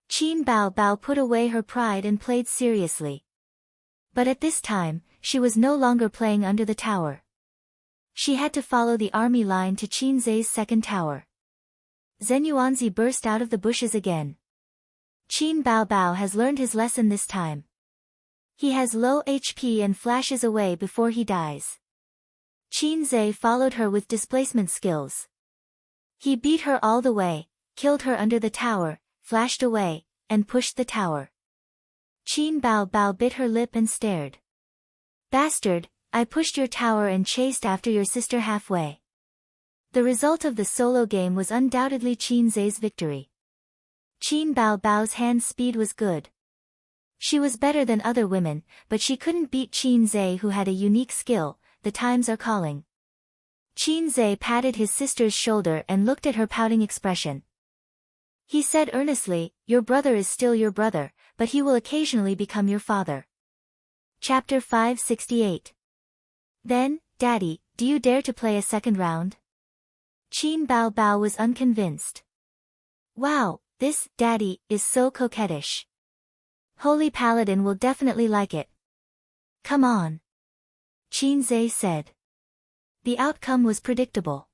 Qin Bao Bao put away her pride and played seriously. But at this time, she was no longer playing under the tower. She had to follow the army line to Qin Zhe's second tower. Zenyuanzi burst out of the bushes again. Qin Bao Bao has learned his lesson this time. He has low HP and flashes away before he dies. Qin Zhe followed her with displacement skills. He beat her all the way, killed her under the tower, flashed away, and pushed the tower. Qin Bao Bao bit her lip and stared. Bastard, I pushed your tower and chased after your sister halfway. The result of the solo game was undoubtedly Qin Zhe's victory. Qin Bao Bao's hand speed was good. She was better than other women, but she couldn't beat Qin Zhe, who had a unique skill. The times are calling. Qin Zhe patted his sister's shoulder and looked at her pouting expression. He said earnestly, your brother is still your brother, but he will occasionally become your father. Chapter 568. Then, Daddy, do you dare to play a second round? Qin Bao Bao was unconvinced. Wow, this, Daddy, is so coquettish. Holy Paladin will definitely like it. Come on. Qin Zhe said. The outcome was predictable.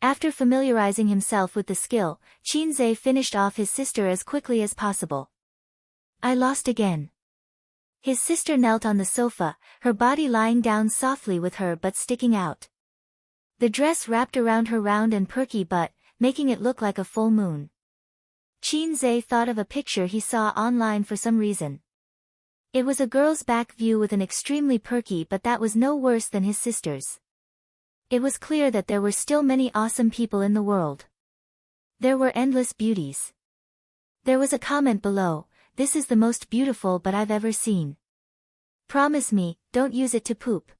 After familiarizing himself with the skill, Qin Zhe finished off his sister as quickly as possible. I lost again. His sister knelt on the sofa, her body lying down softly with her butt sticking out. The dress wrapped around her round and perky butt, making it look like a full moon. Qin Zhe thought of a picture he saw online for some reason. It was a girl's back view with an extremely perky butt that was no worse than his sister's. It was clear that there were still many awesome people in the world. There were endless beauties. There was a comment below, this is the most beautiful butt I've ever seen. Promise me, don't use it to poop.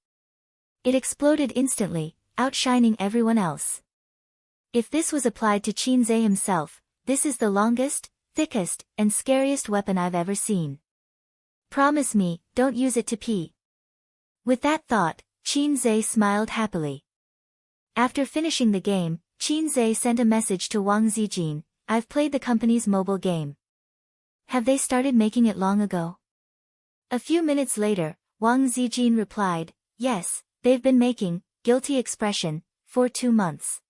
It exploded instantly, outshining everyone else. If this was applied to Qin Zhe himself, this is the longest, thickest, and scariest weapon I've ever seen. Promise me, don't use it to pee. With that thought, Qin Zhe smiled happily. After finishing the game, Qin Zhe sent a message to Wang Zijin, I've played the company's mobile game. Have they started making it long ago? A few minutes later, Wang Zijin replied, yes, they've been making, guilty expression, for 2 months.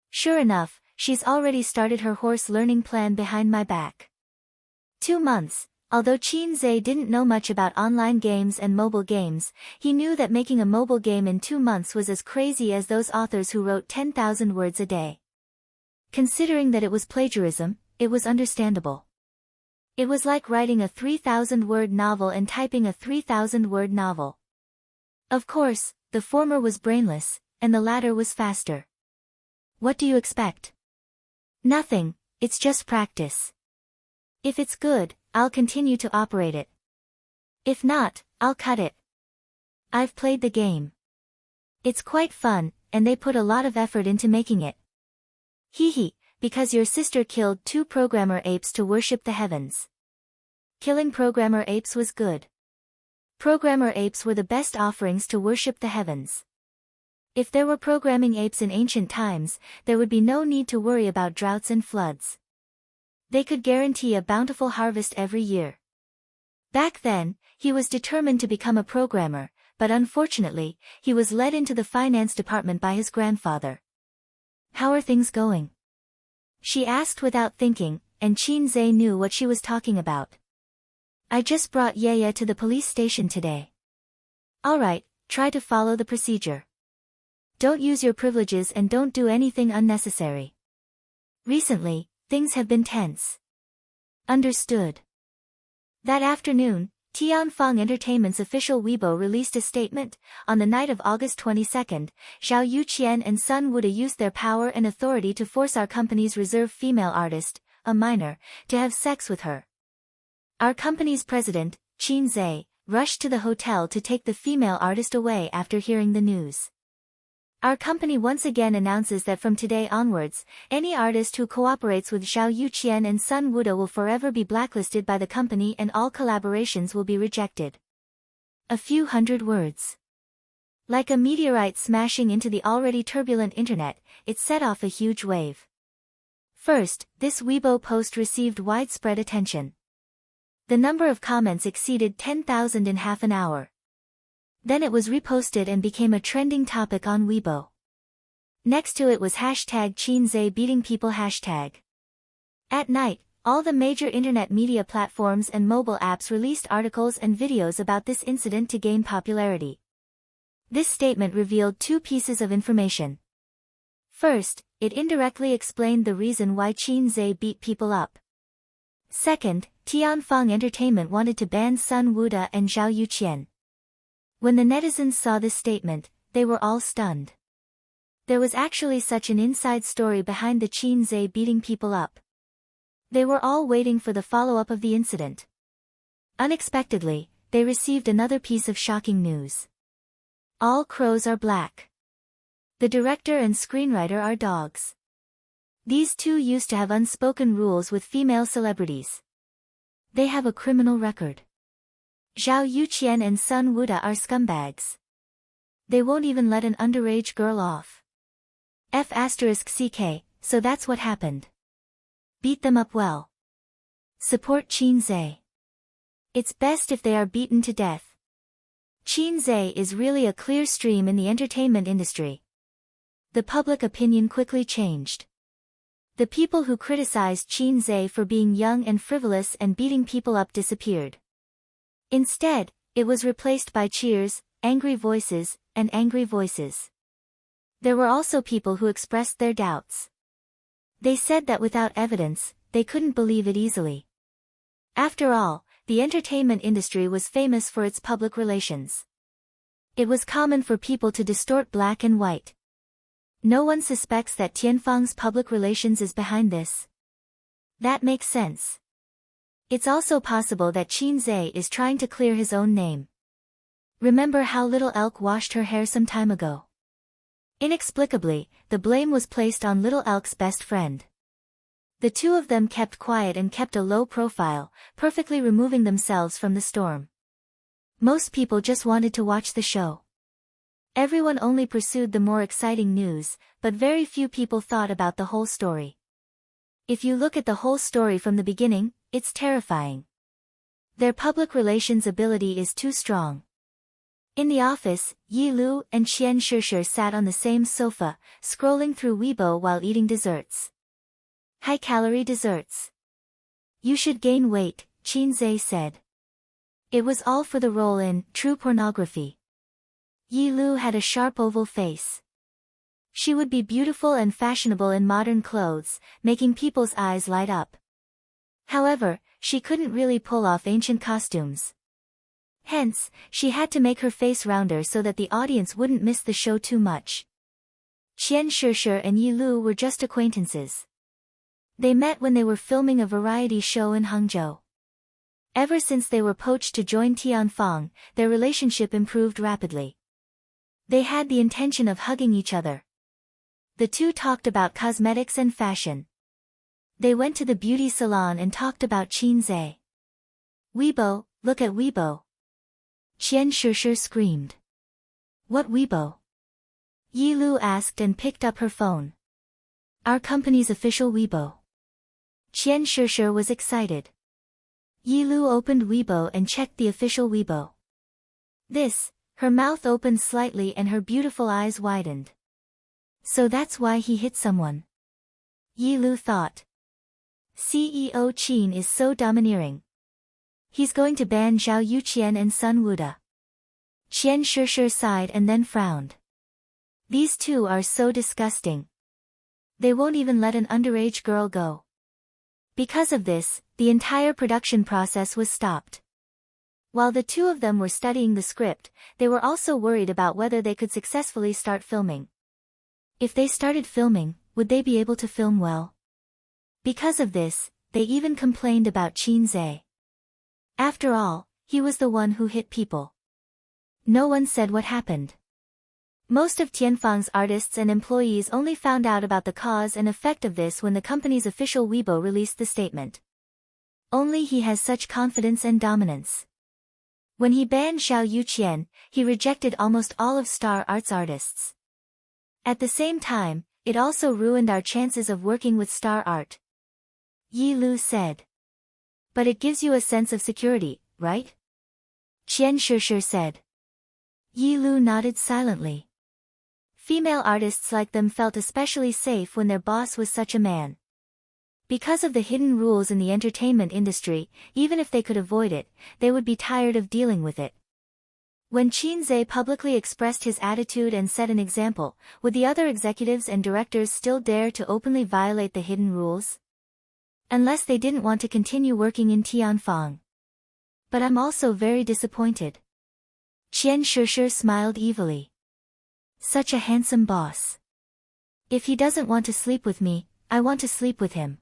Sure enough, she's already started her horse learning plan behind my back. 2 months. Although Qin Zhe didn't know much about online games and mobile games, he knew that making a mobile game in 2 months was as crazy as those authors who wrote 10,000 words a day. Considering that it was plagiarism, it was understandable. It was like writing a 3,000-word novel and typing a 3,000-word novel. Of course, the former was brainless, and the latter was faster. What do you expect? Nothing, it's just practice. If it's good, I'll continue to operate it. If not, I'll cut it. I've played the game. It's quite fun, and they put a lot of effort into making it. Hee, because your sister killed 2 programmer apes to worship the heavens. Killing programmer apes was good. Programmer apes were the best offerings to worship the heavens. If there were programming apes in ancient times, there would be no need to worry about droughts and floods. They could guarantee a bountiful harvest every year. Back then, he was determined to become a programmer, but unfortunately, he was led into the finance department by his grandfather. How are things going? She asked without thinking, and Qin Zhe knew what she was talking about. I just brought Yaya to the police station today. Alright, try to follow the procedure. Don't use your privileges and don't do anything unnecessary. Recently, things have been tense. Understood. That afternoon, Tianfang Entertainment's official Weibo released a statement. On the night of August 22nd, Zhao Yuqian and Sun Wuda used their power and authority to force our company's reserve female artist, a minor, to have sex with her. Our company's president, Qin Zhe, rushed to the hotel to take the female artist away after hearing the news. Our company once again announces that from today onwards, any artist who cooperates with Zhao Yuqian and Sun Wuda will forever be blacklisted by the company and all collaborations will be rejected. A few hundred words. Like a meteorite smashing into the already turbulent internet, it set off a huge wave. First, this Weibo post received widespread attention. The number of comments exceeded 10,000 in half an hour. Then it was reposted and became a trending topic on Weibo. Next to it was hashtag Qin Zhe beating people hashtag. At night, all the major internet media platforms and mobile apps released articles and videos about this incident to gain popularity. This statement revealed 2 pieces of information. First, it indirectly explained the reason why Qin Zhe beat people up. Second, Tianfang Entertainment wanted to ban Sun Wuda and Zhao Yuqian. When the netizens saw this statement, they were all stunned. There was actually such an inside story behind the Qin Zhe beating people up. They were all waiting for the follow-up of the incident. Unexpectedly, they received another piece of shocking news. All crows are black. The director and screenwriter are dogs. These 2 used to have unspoken rules with female celebrities. They have a criminal record. Zhao Yuqian and Sun Wuda are scumbags. They won't even let an underage girl off. F***ck, so that's what happened. Beat them up well. Support Qin Zhe. It's best if they are beaten to death. Qin Zhe is really a clear stream in the entertainment industry. The public opinion quickly changed. The people who criticized Qin Zhe for being young and frivolous and beating people up disappeared. Instead, it was replaced by cheers, angry voices, and angry voices. There were also people who expressed their doubts. They said that without evidence, they couldn't believe it easily. After all, the entertainment industry was famous for its public relations. It was common for people to distort black and white. No one suspects that Tianfang's public relations is behind this. That makes sense. It's also possible that Qin Zhe is trying to clear his own name. Remember how Little Elk washed her hair some time ago? Inexplicably, the blame was placed on Little Elk's best friend. The 2 of them kept quiet and kept a low profile, perfectly removing themselves from the storm. Most people just wanted to watch the show. Everyone only pursued the more exciting news, but very few people thought about the whole story. If you look at the whole story from the beginning, it's terrifying. Their public relations ability is too strong. In the office, Yi Lu and Qian Shishir sat on the same sofa, scrolling through Weibo while eating desserts. High-calorie desserts. You should gain weight, Qin Zhe said. It was all for the role in True Pornography. Yi Lu had a sharp oval face. She would be beautiful and fashionable in modern clothes, making people's eyes light up. However, she couldn't really pull off ancient costumes. Hence, she had to make her face rounder so that the audience wouldn't miss the show too much. Qian Shishir and Yi Lu were just acquaintances. They met when they were filming a variety show in Hangzhou. Ever since they were poached to join Tianfang, their relationship improved rapidly. They had the intention of hugging each other. The two talked about cosmetics and fashion. They went to the beauty salon and talked about Qin Zhe. Weibo, look at Weibo. Qian Shishir screamed. What Weibo? Yi Lu asked and picked up her phone. Our company's official Weibo. Qian Shishir was excited. Yi Lu opened Weibo and checked the official Weibo. Her mouth opened slightly and her beautiful eyes widened. So that's why he hit someone. Yi Lu thought. CEO Qin is so domineering. He's going to ban Zhao Yuqian and Sun Wuda. Qian Shishir sighed and then frowned. These two are so disgusting. They won't even let an underage girl go. Because of this, the entire production process was stopped. While the two of them were studying the script, they were also worried about whether they could successfully start filming. If they started filming, would they be able to film well? Because of this, they even complained about Qin Zhe. After all, he was the one who hit people. No one said what happened. Most of Tianfang's artists and employees only found out about the cause and effect of this when the company's official Weibo released the statement. Only he has such confidence and dominance. When he banned Zhao Yuqian, he rejected almost all of Star Art's artists. At the same time, it also ruined our chances of working with Star Art. Yi Lu said. But it gives you a sense of security, right? Qian Shishir said. Yi Lu nodded silently. Female artists like them felt especially safe when their boss was such a man. Because of the hidden rules in the entertainment industry, even if they could avoid it, they would be tired of dealing with it. When Qin Zhe publicly expressed his attitude and set an example, would the other executives and directors still dare to openly violate the hidden rules? Unless they didn't want to continue working in Tianfang. But I'm also very disappointed. Qian Shishir smiled evilly. Such a handsome boss. If he doesn't want to sleep with me, I want to sleep with him.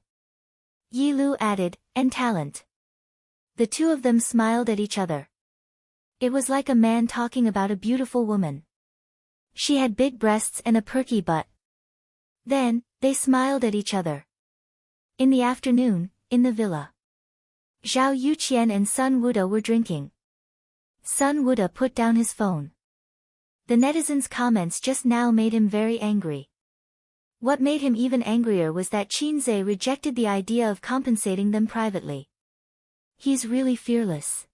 Yi Lu added, and talent. The two of them smiled at each other. It was like a man talking about a beautiful woman. She had big breasts and a perky butt. Then, they smiled at each other. In the afternoon, in the villa. Zhao Yuqian and Sun Wuda were drinking. Sun Wuda put down his phone. The netizens' comments just now made him very angry. What made him even angrier was that Qin Zhe rejected the idea of compensating them privately. He's really fearless.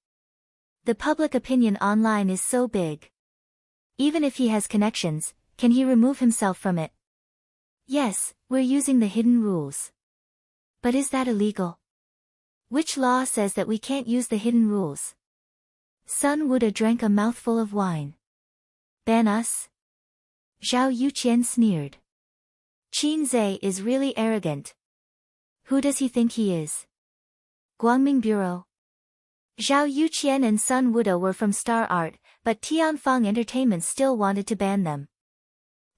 The public opinion online is so big. Even if he has connections, can he remove himself from it? Yes, we're using the hidden rules. But is that illegal? Which law says that we can't use the hidden rules? Sun Wuda drank a mouthful of wine. Ban us? Zhao Yuqian sneered. Qin Zhe is really arrogant. Who does he think he is? Guangming Bureau? Zhao Yuqian and Sun Wuda were from Star Art, but Tianfang Entertainment still wanted to ban them.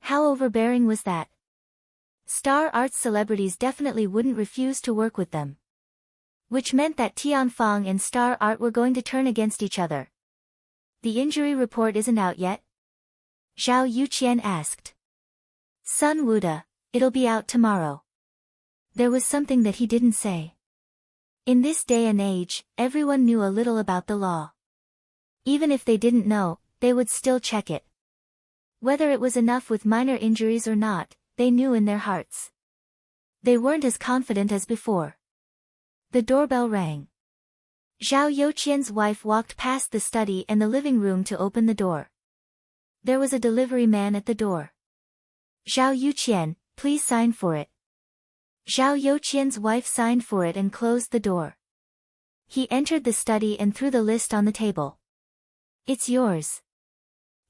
How overbearing was that? Star Art's celebrities definitely wouldn't refuse to work with them. Which meant that Tianfang and Star Art were going to turn against each other. The injury report isn't out yet? Zhao Yuqian asked. Sun Wuda, it'll be out tomorrow. There was something that he didn't say. In this day and age, everyone knew a little about the law. Even if they didn't know, they would still check it. Whether it was enough with minor injuries or not, they knew in their hearts. They weren't as confident as before. The doorbell rang. Zhao Youqian's wife walked past the study and the living room to open the door. There was a delivery man at the door. Zhao Youqian, please sign for it. Zhao Youqian's wife signed for it and closed the door. He entered the study and threw the list on the table. It's yours.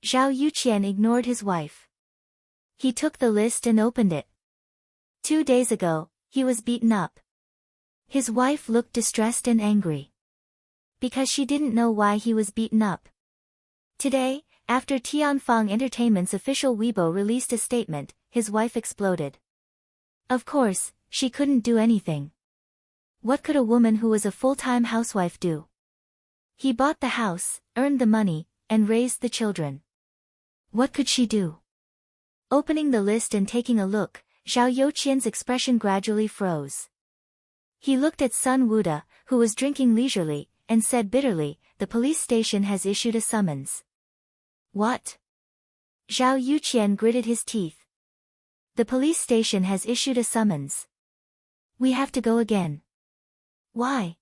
Zhao Youqian ignored his wife. He took the list and opened it. 2 days ago, he was beaten up. His wife looked distressed and angry. Because she didn't know why he was beaten up. Today, after Tianfang Entertainment's official Weibo released a statement, his wife exploded. Of course, she couldn't do anything. What could a woman who was a full-time housewife do? He bought the house, earned the money, and raised the children. What could she do? Opening the list and taking a look, Zhao Youqian's expression gradually froze. He looked at Sun Wuda, who was drinking leisurely, and said bitterly, the police station has issued a summons. What? Zhao Youqian gritted his teeth. The police station has issued a summons. We have to go again. Why?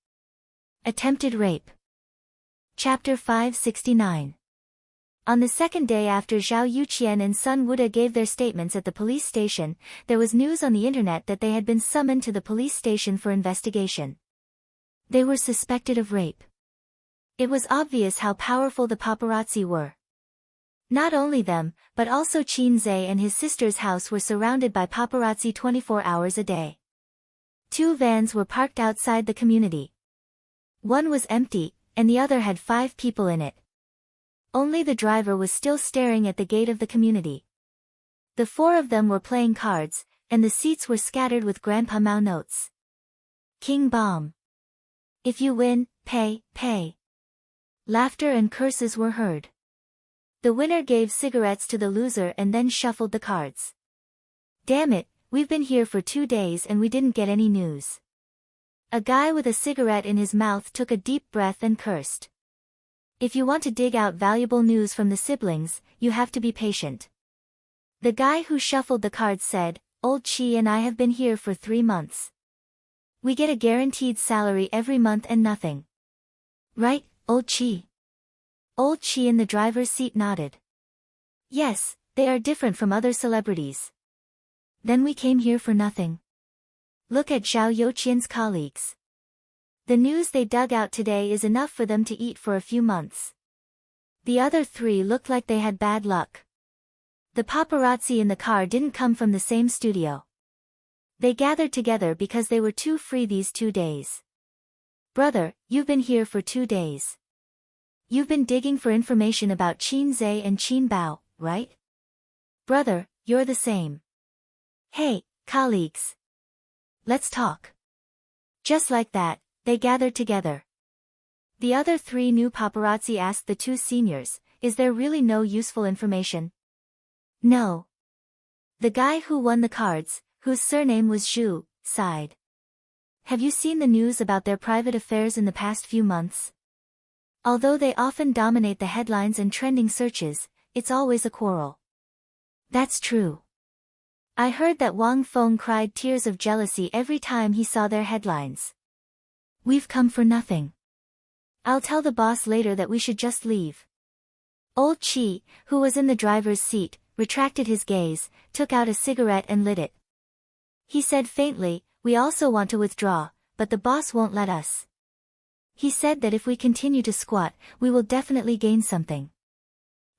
Attempted rape. Chapter 569. On the second day after Zhao Youqian and Sun Wuda gave their statements at the police station, there was news on the internet that they had been summoned to the police station for investigation. They were suspected of rape. It was obvious how powerful the paparazzi were. Not only them, but also Qin Zhe and his sister's house were surrounded by paparazzi 24 hours a day. 2 vans were parked outside the community. One was empty, and the other had 5 people in it. Only the driver was still staring at the gate of the community. The 4 of them were playing cards, and the seats were scattered with Grandpa Mao notes. King Bomb. If you win, pay, pay. Laughter and curses were heard. The winner gave cigarettes to the loser and then shuffled the cards. Damn it, we've been here for 2 days and we didn't get any news. A guy with a cigarette in his mouth took a deep breath and cursed. If you want to dig out valuable news from the siblings, you have to be patient. The guy who shuffled the cards said, Old Chi and I have been here for 3 months. We get a guaranteed salary every month and nothing. Right, Old Chi? Old Chi in the driver's seat nodded. Yes, they are different from other celebrities. Then we came here for nothing. Look at Zhao Youqian's colleagues. The news they dug out today is enough for them to eat for a few months. The other 3 looked like they had bad luck. The paparazzi in the car didn't come from the same studio. They gathered together because they were too free these 2 days. Brother, you've been here for 2 days. You've been digging for information about Qin Zhe and Qin Bao, right? Brother, you're the same. Hey, colleagues. Let's talk. Just like that, they gathered together. The other 3 new paparazzi asked the 2 seniors, is there really no useful information? No. The guy who won the cards, whose surname was Zhu, sighed. Have you seen the news about their private affairs in the past few months? Although they often dominate the headlines and trending searches, it's always a quarrel. That's true. I heard that Wang Feng cried tears of jealousy every time he saw their headlines. We've come for nothing. I'll tell the boss later that we should just leave. Old Chi, who was in the driver's seat, retracted his gaze, took out a cigarette and lit it. He said faintly, we also want to withdraw, but the boss won't let us. He said that if we continue to squat, we will definitely gain something.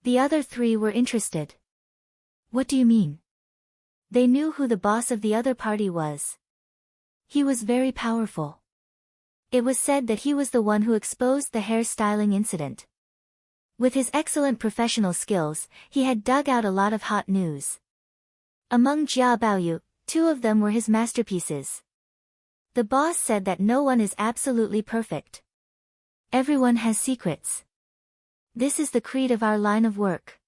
The other 3 were interested. What do you mean? They knew who the boss of the other party was. He was very powerful. It was said that he was the one who exposed the hairstyling incident. With his excellent professional skills, he had dug out a lot of hot news. Among Jia Baoyu, 2 of them were his masterpieces. The boss said that no one is absolutely perfect. Everyone has secrets. This is the creed of our line of work.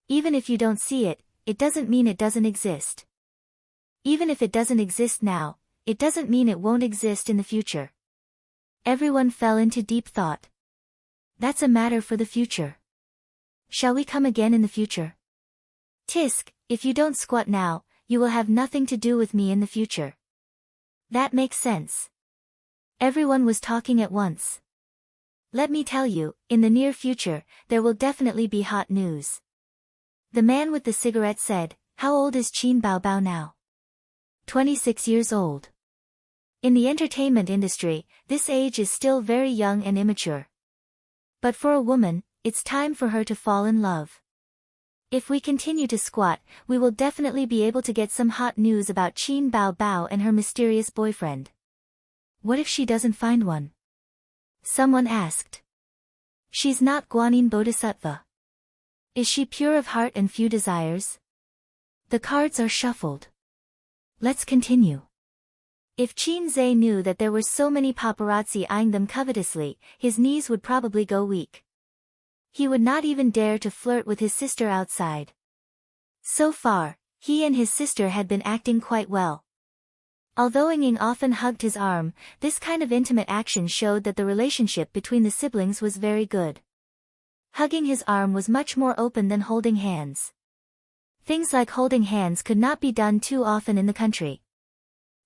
Even if you don't see it, it doesn't mean it doesn't exist. Even if it doesn't exist now, it doesn't mean it won't exist in the future. Everyone fell into deep thought. That's a matter for the future. Shall we come again in the future? Tisk, if you don't squat now, you will have nothing to do with me in the future. That makes sense. Everyone was talking at once. Let me tell you, in the near future, there will definitely be hot news. The man with the cigarette said, how old is Qin Baobao now? 26 years old. In the entertainment industry, this age is still very young and immature. But for a woman, it's time for her to fall in love. If we continue to squat, we will definitely be able to get some hot news about Qin Baobao and her mysterious boyfriend. What if she doesn't find one? Someone asked. She's not Guanyin Bodhisattva. Is she pure of heart and few desires? The cards are shuffled. Let's continue. If Qin Zhe knew that there were so many paparazzi eyeing them covetously, his knees would probably go weak. He would not even dare to flirt with his sister outside. So far, he and his sister had been acting quite well. Although Ying often hugged his arm, this kind of intimate action showed that the relationship between the siblings was very good. Hugging his arm was much more open than holding hands. Things like holding hands could not be done too often in the country.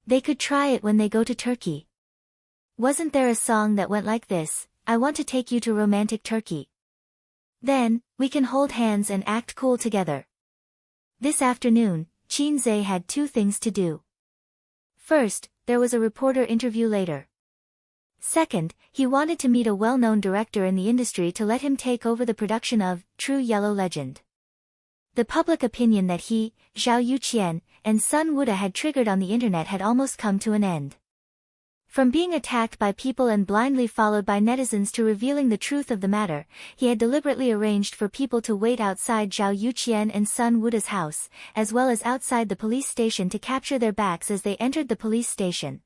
They could try it when they go to Turkey. Wasn't there a song that went like this, I want to take you to romantic Turkey. Then, we can hold hands and act cool together. This afternoon, Qin Zhe had two things to do. First, there was a reporter interview later. Second, he wanted to meet a well-known director in the industry to let him take over the production of True Yellow Legend. The public opinion that he, Zhao Yuqian, and Sun Wuda had triggered on the internet had almost come to an end. From being attacked by people and blindly followed by netizens to revealing the truth of the matter, he had deliberately arranged for people to wait outside Zhao Yuqian and Sun Wuda's house, as well as outside the police station to capture their backs as they entered the police station.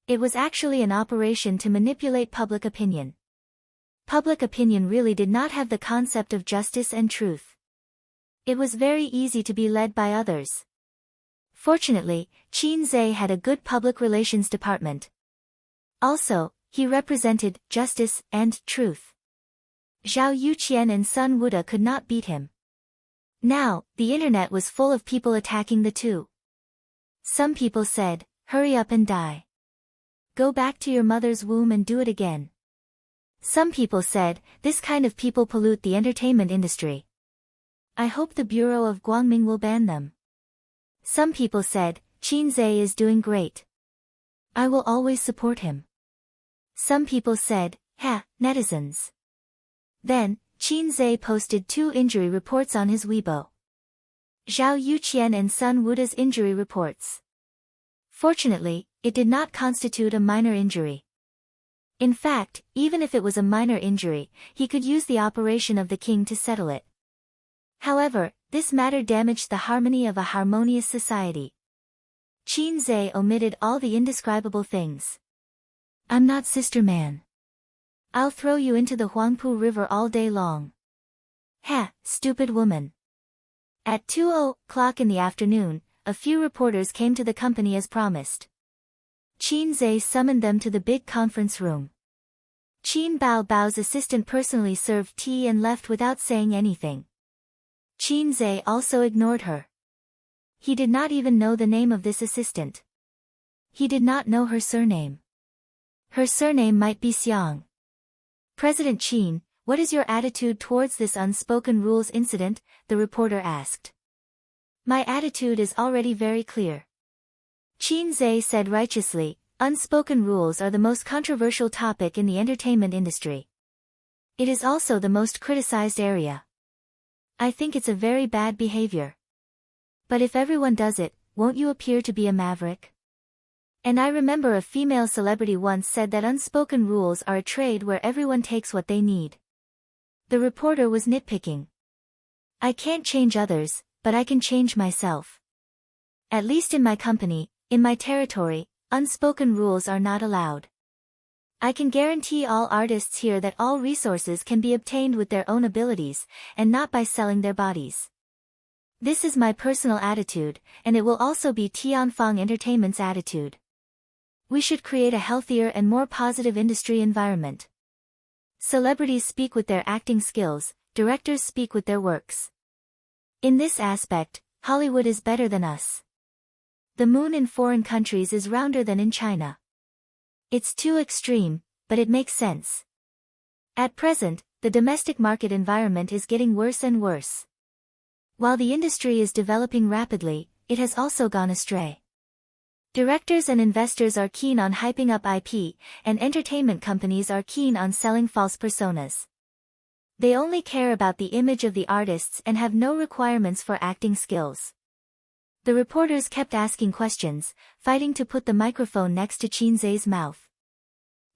It was actually an operation to manipulate public opinion. Public opinion really did not have the concept of justice and truth. It was very easy to be led by others. Fortunately, Qin Zhe had a good public relations department. Also, he represented justice and truth. Zhao Yuqian and Sun Wuda could not beat him. Now, the internet was full of people attacking the two. Some people said, hurry up and die. Go back to your mother's womb and do it again. Some people said, this kind of people pollute the entertainment industry. I hope the Bureau of Guangming will ban them. Some people said, Qin Zhe is doing great. I will always support him. Some people said, ha, netizens. Then, Qin Zhe posted 2 injury reports on his Weibo. Zhao Yuqian and Sun Wuda's injury reports. Fortunately, it did not constitute a minor injury. In fact, even if it was a minor injury, he could use the operation of the king to settle it. However, this matter damaged the harmony of a harmonious society. Qin Zhe omitted all the indescribable things. I'm not sister man. I'll throw you into the Huangpu River all day long. Ha, stupid woman. At 2:00 in the afternoon, a few reporters came to the company as promised. Qin Zhe summoned them to the big conference room. Qin Baobao's assistant personally served tea and left without saying anything. Qin Zhe also ignored her. He did not even know the name of this assistant. He did not know her surname. Her surname might be Xiang. President Qin, what is your attitude towards this unspoken rules incident? The reporter asked. My attitude is already very clear. Qin Zhe said righteously, unspoken rules are the most controversial topic in the entertainment industry. It is also the most criticized area. I think it's a very bad behavior. But if everyone does it, won't you appear to be a maverick? And I remember a female celebrity once said that unspoken rules are a trade where everyone takes what they need. The reporter was nitpicking. I can't change others, but I can change myself. At least in my company, in my territory, unspoken rules are not allowed. I can guarantee all artists here that all resources can be obtained with their own abilities, and not by selling their bodies. This is my personal attitude, and it will also be Tianfang Entertainment's attitude. We should create a healthier and more positive industry environment. Celebrities speak with their acting skills, directors speak with their works. In this aspect, Hollywood is better than us. The moon in foreign countries is rounder than in China. It's too extreme, but it makes sense. At present, the domestic market environment is getting worse and worse. While the industry is developing rapidly, it has also gone astray. Directors and investors are keen on hyping up IP, and entertainment companies are keen on selling false personas. They only care about the image of the artists and have no requirements for acting skills. The reporters kept asking questions, fighting to put the microphone next to Qin Zhe's mouth.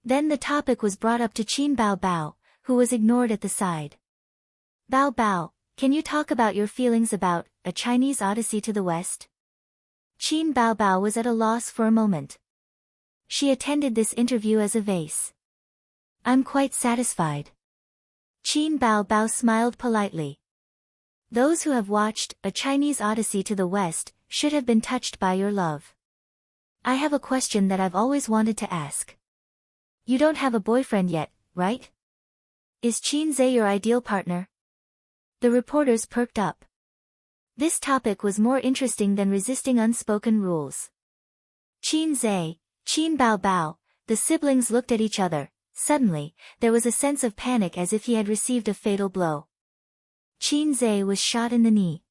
Then the topic was brought up to Qin Bao Bao, who was ignored at the side. Bao Bao, can you talk about your feelings about A Chinese Odyssey to the West? Qin Bao Bao was at a loss for a moment. She attended this interview as a vase. I'm quite satisfied. Qin Bao Bao smiled politely. Those who have watched A Chinese Odyssey to the West should have been touched by your love. I have a question that I've always wanted to ask. You don't have a boyfriend yet, right? Is Qin Zhe your ideal partner? The reporters perked up. This topic was more interesting than resisting unspoken rules. Qin Zhe, Qin Bao Bao, the siblings looked at each other. Suddenly, there was a sense of panic as if he had received a fatal blow. Qin Zhe was shot in the knee.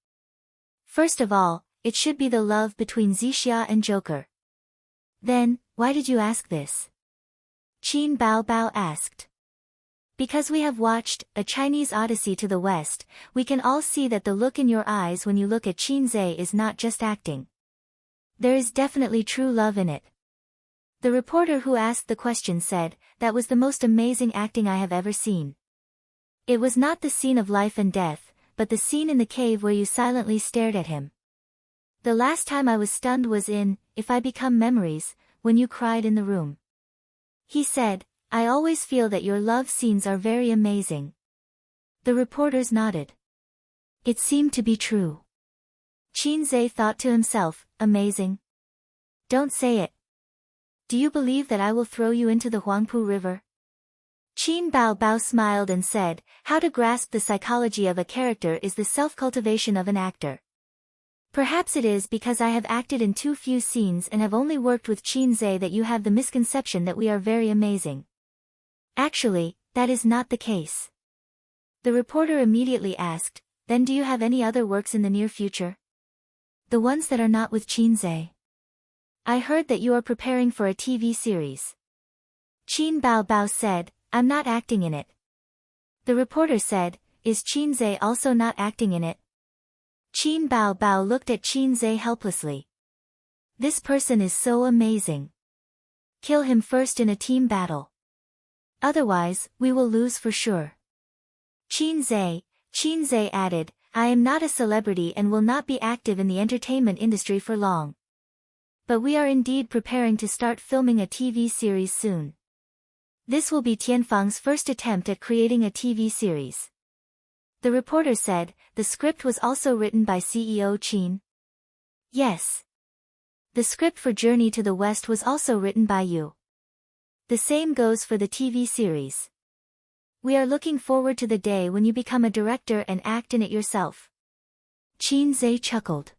First of all, it should be the love between Zixia and Joker. Then, why did you ask this? Qin Bao Bao asked. Because we have watched A Chinese Odyssey to the West, we can all see that the look in your eyes when you look at Qin Zhe is not just acting. There is definitely true love in it. The reporter who asked the question said, that was the most amazing acting I have ever seen. It was not the scene of life and death, but the scene in the cave where you silently stared at him. The last time I was stunned was in If I Become Memories, when you cried in the room. He said, I always feel that your love scenes are very amazing. The reporters nodded. It seemed to be true. Qin Zhe thought to himself, amazing. Don't say it. Do you believe that I will throw you into the Huangpu River? Qin Bao Bao smiled and said, how to grasp the psychology of a character is the self-cultivation of an actor. Perhaps it is because I have acted in too few scenes and have only worked with Qin Zhe that you have the misconception that we are very amazing. Actually, that is not the case. The reporter immediately asked, then do you have any other works in the near future? The ones that are not with Qin Zhe. I heard that you are preparing for a TV series. Qin Bao Bao said, I'm not acting in it. The reporter said, is Qin Zhe also not acting in it? Qin Bao Bao looked at Qin Zhe helplessly. This person is so amazing. Kill him first in a team battle. Otherwise, we will lose for sure. Qin Zhe added, I am not a celebrity and will not be active in the entertainment industry for long. But we are indeed preparing to start filming a TV series soon. This will be Tianfang's first attempt at creating a TV series. The reporter said, the script was also written by CEO Qin. Yes. The script for Journey to the West was also written by you. The same goes for the TV series. We are looking forward to the day when you become a director and act in it yourself. Qin Zhe chuckled.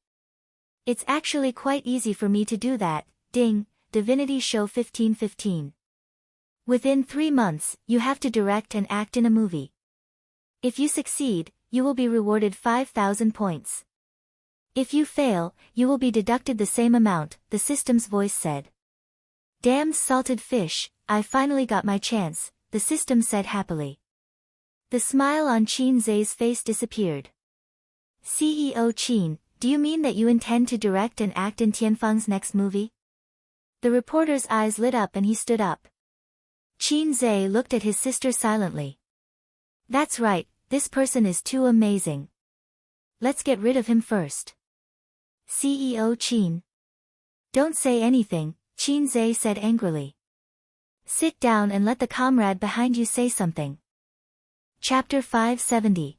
It's actually quite easy for me to do that, ding, Divinity Show 1515. Within 3 months, you have to direct and act in a movie. If you succeed, you will be rewarded 5,000 points. If you fail, you will be deducted the same amount, the system's voice said. Damned salted fish, I finally got my chance, the system said happily. The smile on Qin Zhe's face disappeared. CEO Qin, do you mean that you intend to direct and act in Tianfang's next movie? The reporter's eyes lit up and he stood up. Qin Zhe looked at his sister silently. That's right, this person is too amazing. Let's get rid of him first. CEO Qin. Don't say anything, Qin Zhe said angrily. Sit down and let the comrade behind you say something. Chapter 570.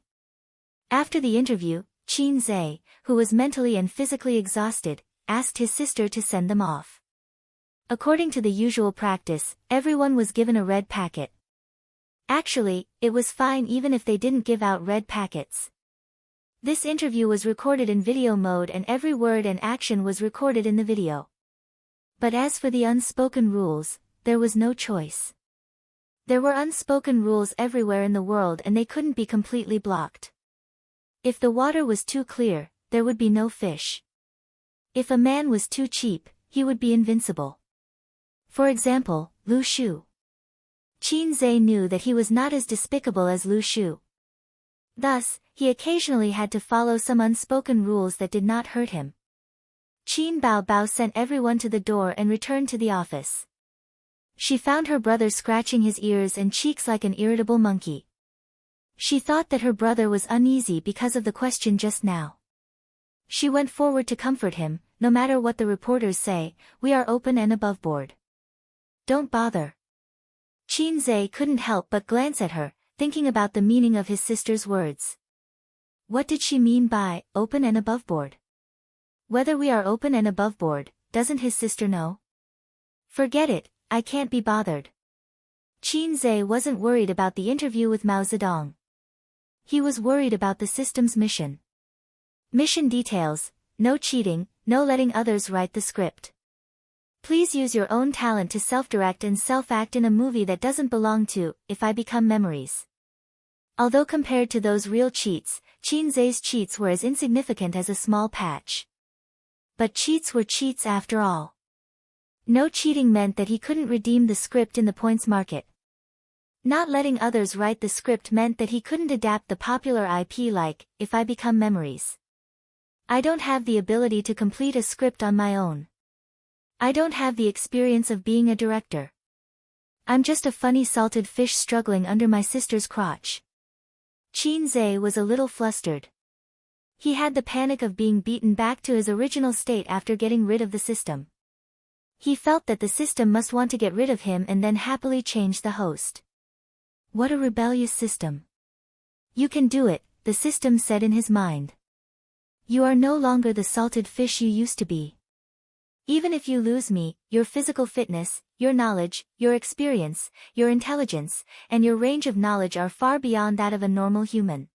After the interview, Qin Zhe, who was mentally and physically exhausted, asked his sister to send them off. According to the usual practice, everyone was given a red packet. Actually, it was fine even if they didn't give out red packets. This interview was recorded in video mode and every word and action was recorded in the video. But as for the unspoken rules, there was no choice. There were unspoken rules everywhere in the world and they couldn't be completely blocked. If the water was too clear, there would be no fish. If a man was too cheap, he would be invincible. For example, Lu Shu. Qin Zhe knew that he was not as despicable as Lu Shu. Thus, he occasionally had to follow some unspoken rules that did not hurt him. Qin Bao Bao sent everyone to the door and returned to the office. She found her brother scratching his ears and cheeks like an irritable monkey. She thought that her brother was uneasy because of the question just now. She went forward to comfort him. No matter what the reporters say, we are open and above board. Don't bother. Qin Zhe couldn't help but glance at her, thinking about the meaning of his sister's words. What did she mean by, open and above board? Whether we are open and above board, doesn't his sister know? Forget it, I can't be bothered. Qin Zhe wasn't worried about the interview with Mao Zedong. He was worried about the system's mission. Mission details: no cheating, no letting others write the script. Please use your own talent to self-direct and self-act in a movie that doesn't belong to, If I Become Memories. Although compared to those real cheats, Qin Zhe's cheats were as insignificant as a small patch. But cheats were cheats after all. No cheating meant that he couldn't redeem the script in the points market. Not letting others write the script meant that he couldn't adapt the popular IP like, If I Become Memories. I don't have the ability to complete a script on my own. I don't have the experience of being a director. I'm just a funny salted fish struggling under my sister's crotch. Qin Zhe was a little flustered. He had the panic of being beaten back to his original state after getting rid of the system. He felt that the system must want to get rid of him and then happily change the host. What a rebellious system. You can do it, the system said in his mind. You are no longer the salted fish you used to be. Even if you lose me, your physical fitness, your knowledge, your experience, your intelligence, and your range of knowledge are far beyond that of a normal human.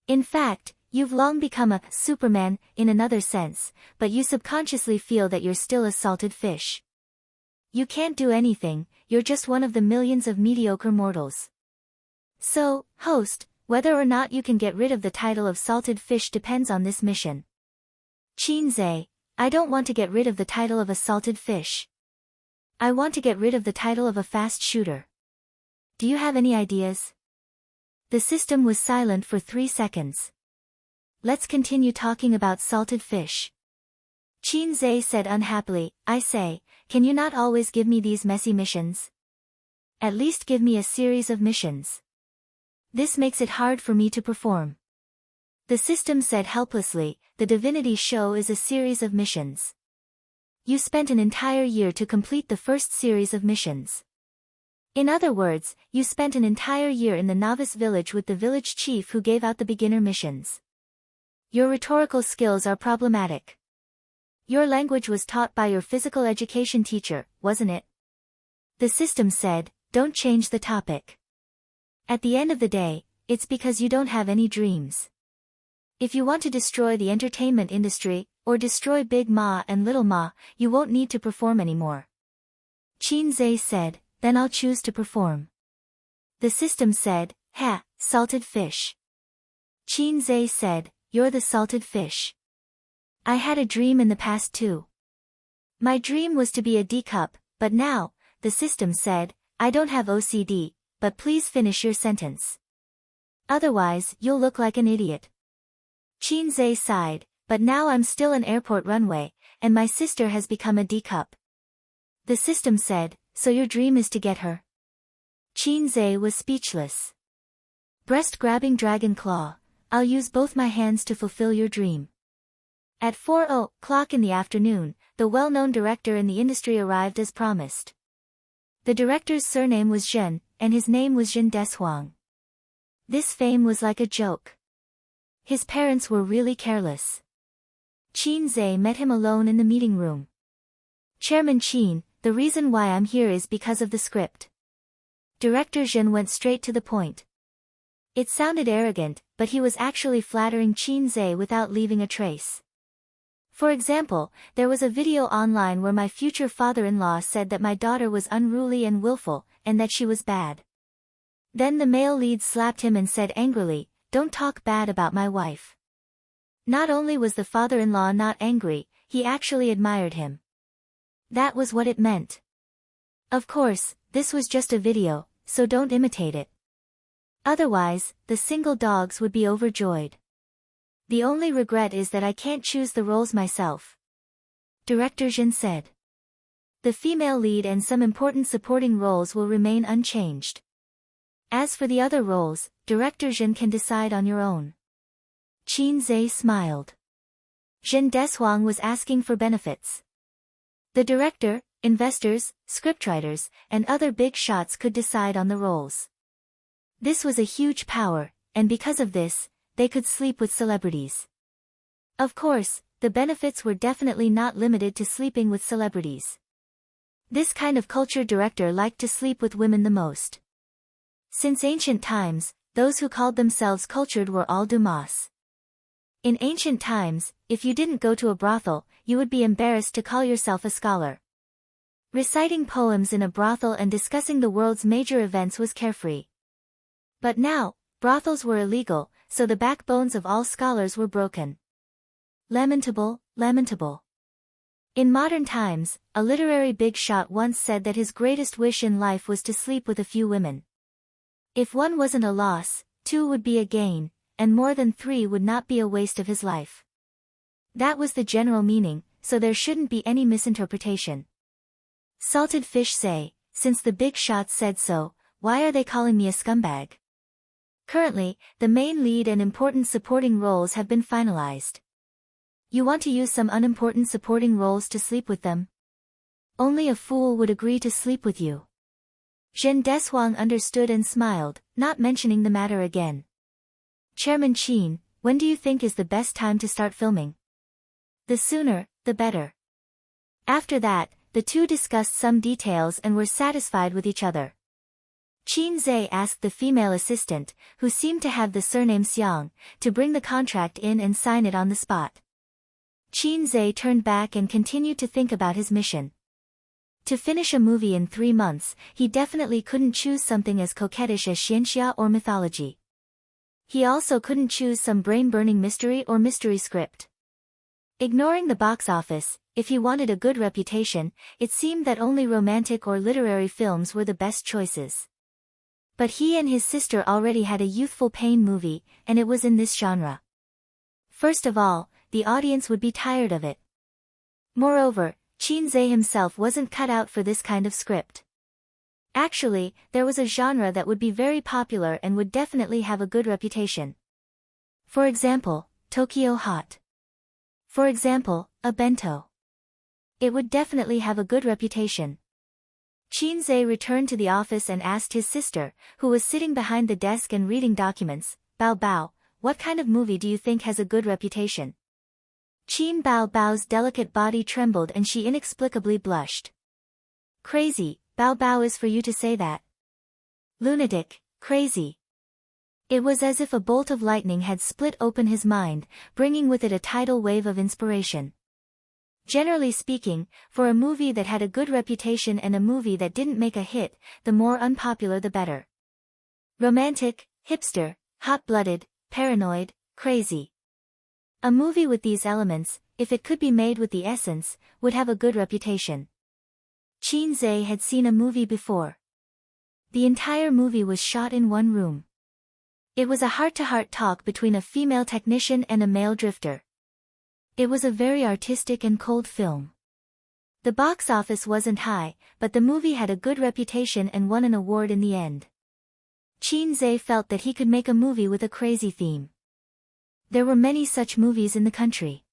In fact, you've long become a Superman, in another sense, but you subconsciously feel that you're still a salted fish. You can't do anything, you're just one of the millions of mediocre mortals. So, host, whether or not you can get rid of the title of salted fish depends on this mission. Qin Zhe, I don't want to get rid of the title of a salted fish. I want to get rid of the title of a fast shooter. Do you have any ideas? The system was silent for 3 seconds. Let's continue talking about salted fish. Qin Zhe said unhappily, I say, can you not always give me these messy missions? At least give me a series of missions. This makes it hard for me to perform. The system said helplessly, the divinity show is a series of missions. You spent an entire year to complete the first series of missions. In other words, you spent an entire year in the novice village with the village chief who gave out the beginner missions. Your rhetorical skills are problematic. Your language was taught by your physical education teacher, wasn't it? The system said, don't change the topic. At the end of the day, it's because you don't have any dreams. If you want to destroy the entertainment industry, or destroy Big Ma and Little Ma, you won't need to perform anymore. Qin Zhe said, then I'll choose to perform. The system said, ha, salted fish. Qin Zhe said, you're the salted fish. I had a dream in the past too. My dream was to be a D-cup, but now, the system said, I don't have OCD, but please finish your sentence. Otherwise, you'll look like an idiot. Qin Zhe sighed, but now I'm still an airport runway, and my sister has become a D-cup. The system said, so your dream is to get her? Qin Zhe was speechless. Breast-grabbing dragon claw, I'll use both my hands to fulfill your dream. At 4:00 in the afternoon, the well-known director in the industry arrived as promised. The director's surname was Zhen, and his name was Zhen Deshuang. This fame was like a joke. His parents were really careless. Qin Zhe met him alone in the meeting room. Chairman Qin, the reason why I'm here is because of the script. Director Zhen went straight to the point. It sounded arrogant, but he was actually flattering Qin Zhe without leaving a trace. For example, there was a video online where my future father-in-law said that my daughter was unruly and willful, and that she was bad. Then the male lead slapped him and said angrily, "Don't talk bad about my wife." Not only was the father-in-law not angry, he actually admired him. That was what it meant. Of course, this was just a video, so don't imitate it. Otherwise, the single dogs would be overjoyed. The only regret is that I can't choose the roles myself. Director Jin said. The female lead and some important supporting roles will remain unchanged. As for the other roles, Director Jin can decide on your own. Qin Zhe smiled. Zhen Deshuang was asking for benefits. The director, investors, scriptwriters, and other big shots could decide on the roles. This was a huge power, and because of this, they could sleep with celebrities. Of course, the benefits were definitely not limited to sleeping with celebrities. This kind of culture director liked to sleep with women the most. Since ancient times, those who called themselves cultured were all dumas. In ancient times, if you didn't go to a brothel, you would be embarrassed to call yourself a scholar. Reciting poems in a brothel and discussing the world's major events was carefree. But now, brothels were illegal, so the backbones of all scholars were broken. Lamentable, lamentable. In modern times, a literary big shot once said that his greatest wish in life was to sleep with a few women. If one wasn't a loss, two would be a gain, and more than three would not be a waste of his life. That was the general meaning, so there shouldn't be any misinterpretation. Salted Fish say, since the big shots said so, why are they calling me a scumbag? Currently, the main lead and important supporting roles have been finalized. You want to use some unimportant supporting roles to sleep with them? Only a fool would agree to sleep with you. Zhen Deshuang understood and smiled, not mentioning the matter again. Chairman Qin, when do you think is the best time to start filming? The sooner, the better. After that, the two discussed some details and were satisfied with each other. Qin Zhe asked the female assistant, who seemed to have the surname Xiang, to bring the contract in and sign it on the spot. Qin Zhe turned back and continued to think about his mission. To finish a movie in 3 months, he definitely couldn't choose something as coquettish as xianxia or mythology. He also couldn't choose some brain-burning mystery or mystery script. Ignoring the box office, if he wanted a good reputation, it seemed that only romantic or literary films were the best choices. But he and his sister already had a youthful pain movie, and it was in this genre. First of all, the audience would be tired of it. Moreover, Qin Zhe himself wasn't cut out for this kind of script. Actually, there was a genre that would be very popular and would definitely have a good reputation. For example, Tokyo Hot. For example, a bento. It would definitely have a good reputation. Qin Zhe returned to the office and asked his sister, who was sitting behind the desk and reading documents, "Bao Bao, what kind of movie do you think has a good reputation?" Qin Bao Bao's delicate body trembled and she inexplicably blushed. "Crazy, Bao Bao is for you to say that. Lunatic, crazy." It was as if a bolt of lightning had split open his mind, bringing with it a tidal wave of inspiration. Generally speaking, for a movie that had a good reputation and a movie that didn't make a hit, the more unpopular the better. Romantic, hipster, hot-blooded, paranoid, crazy. A movie with these elements, if it could be made with the essence, would have a good reputation. Qin Zhe had seen a movie before. The entire movie was shot in one room. It was a heart-to-heart talk between a female technician and a male drifter. It was a very artistic and cold film. The box office wasn't high, but the movie had a good reputation and won an award in the end. Qin Zhe felt that he could make a movie with a crazy theme. There were many such movies in the country.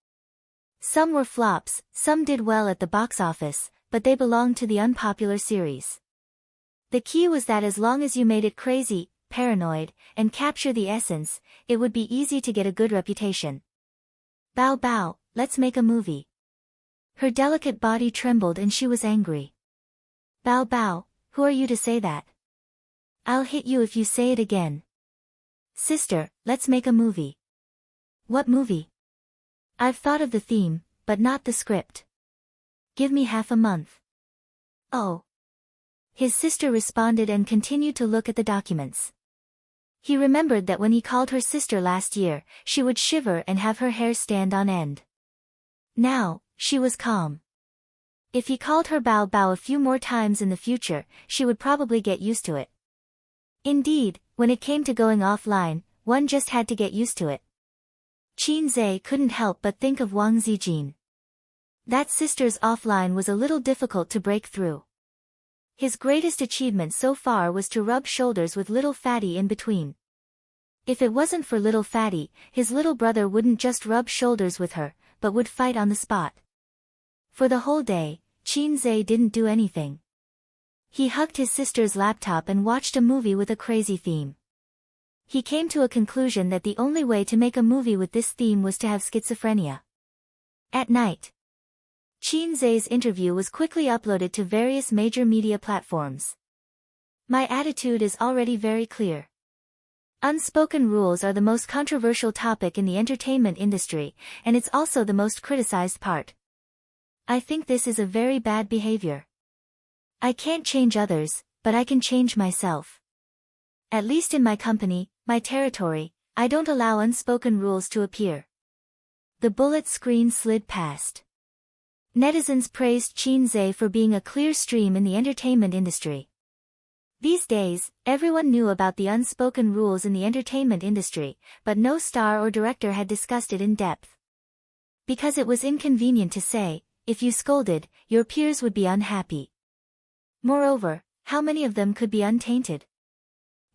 Some were flops, some did well at the box office, but they belonged to the unpopular series. The key was that as long as you made it crazy, paranoid, and capture the essence, it would be easy to get a good reputation. "Bao Bao, let's make a movie." Her delicate body trembled and she was angry. "Bao Bao, who are you to say that? I'll hit you if you say it again." Sister, let's make a movie. What movie? I've thought of the theme, but not the script. Give me half a month. Oh. His sister responded and continued to look at the documents. He remembered that when he called her sister last year, she would shiver and have her hair stand on end. Now, she was calm. If he called her Bao Bao a few more times in the future, she would probably get used to it. Indeed, when it came to going offline, one just had to get used to it. Qin Zhe couldn't help but think of Wang Zijin. That sister's offline was a little difficult to break through. His greatest achievement so far was to rub shoulders with little Fatty in between. If it wasn't for little Fatty, his little brother wouldn't just rub shoulders with her, but would fight on the spot. For the whole day, Qin Zhe didn't do anything. He hugged his sister's laptop and watched a movie with a crazy theme. He came to a conclusion that the only way to make a movie with this theme was to have schizophrenia. At night, Qin Zhe's interview was quickly uploaded to various major media platforms. My attitude is already very clear. Unspoken rules are the most controversial topic in the entertainment industry, and it's also the most criticized part. I think this is a very bad behavior. I can't change others, but I can change myself. At least in my company, my territory, I don't allow unspoken rules to appear. The bullet screen slid past. Netizens praised Qin Zhe for being a clear stream in the entertainment industry. These days, everyone knew about the unspoken rules in the entertainment industry, but no star or director had discussed it in depth. Because it was inconvenient to say, if you scolded, your peers would be unhappy. Moreover, how many of them could be untainted?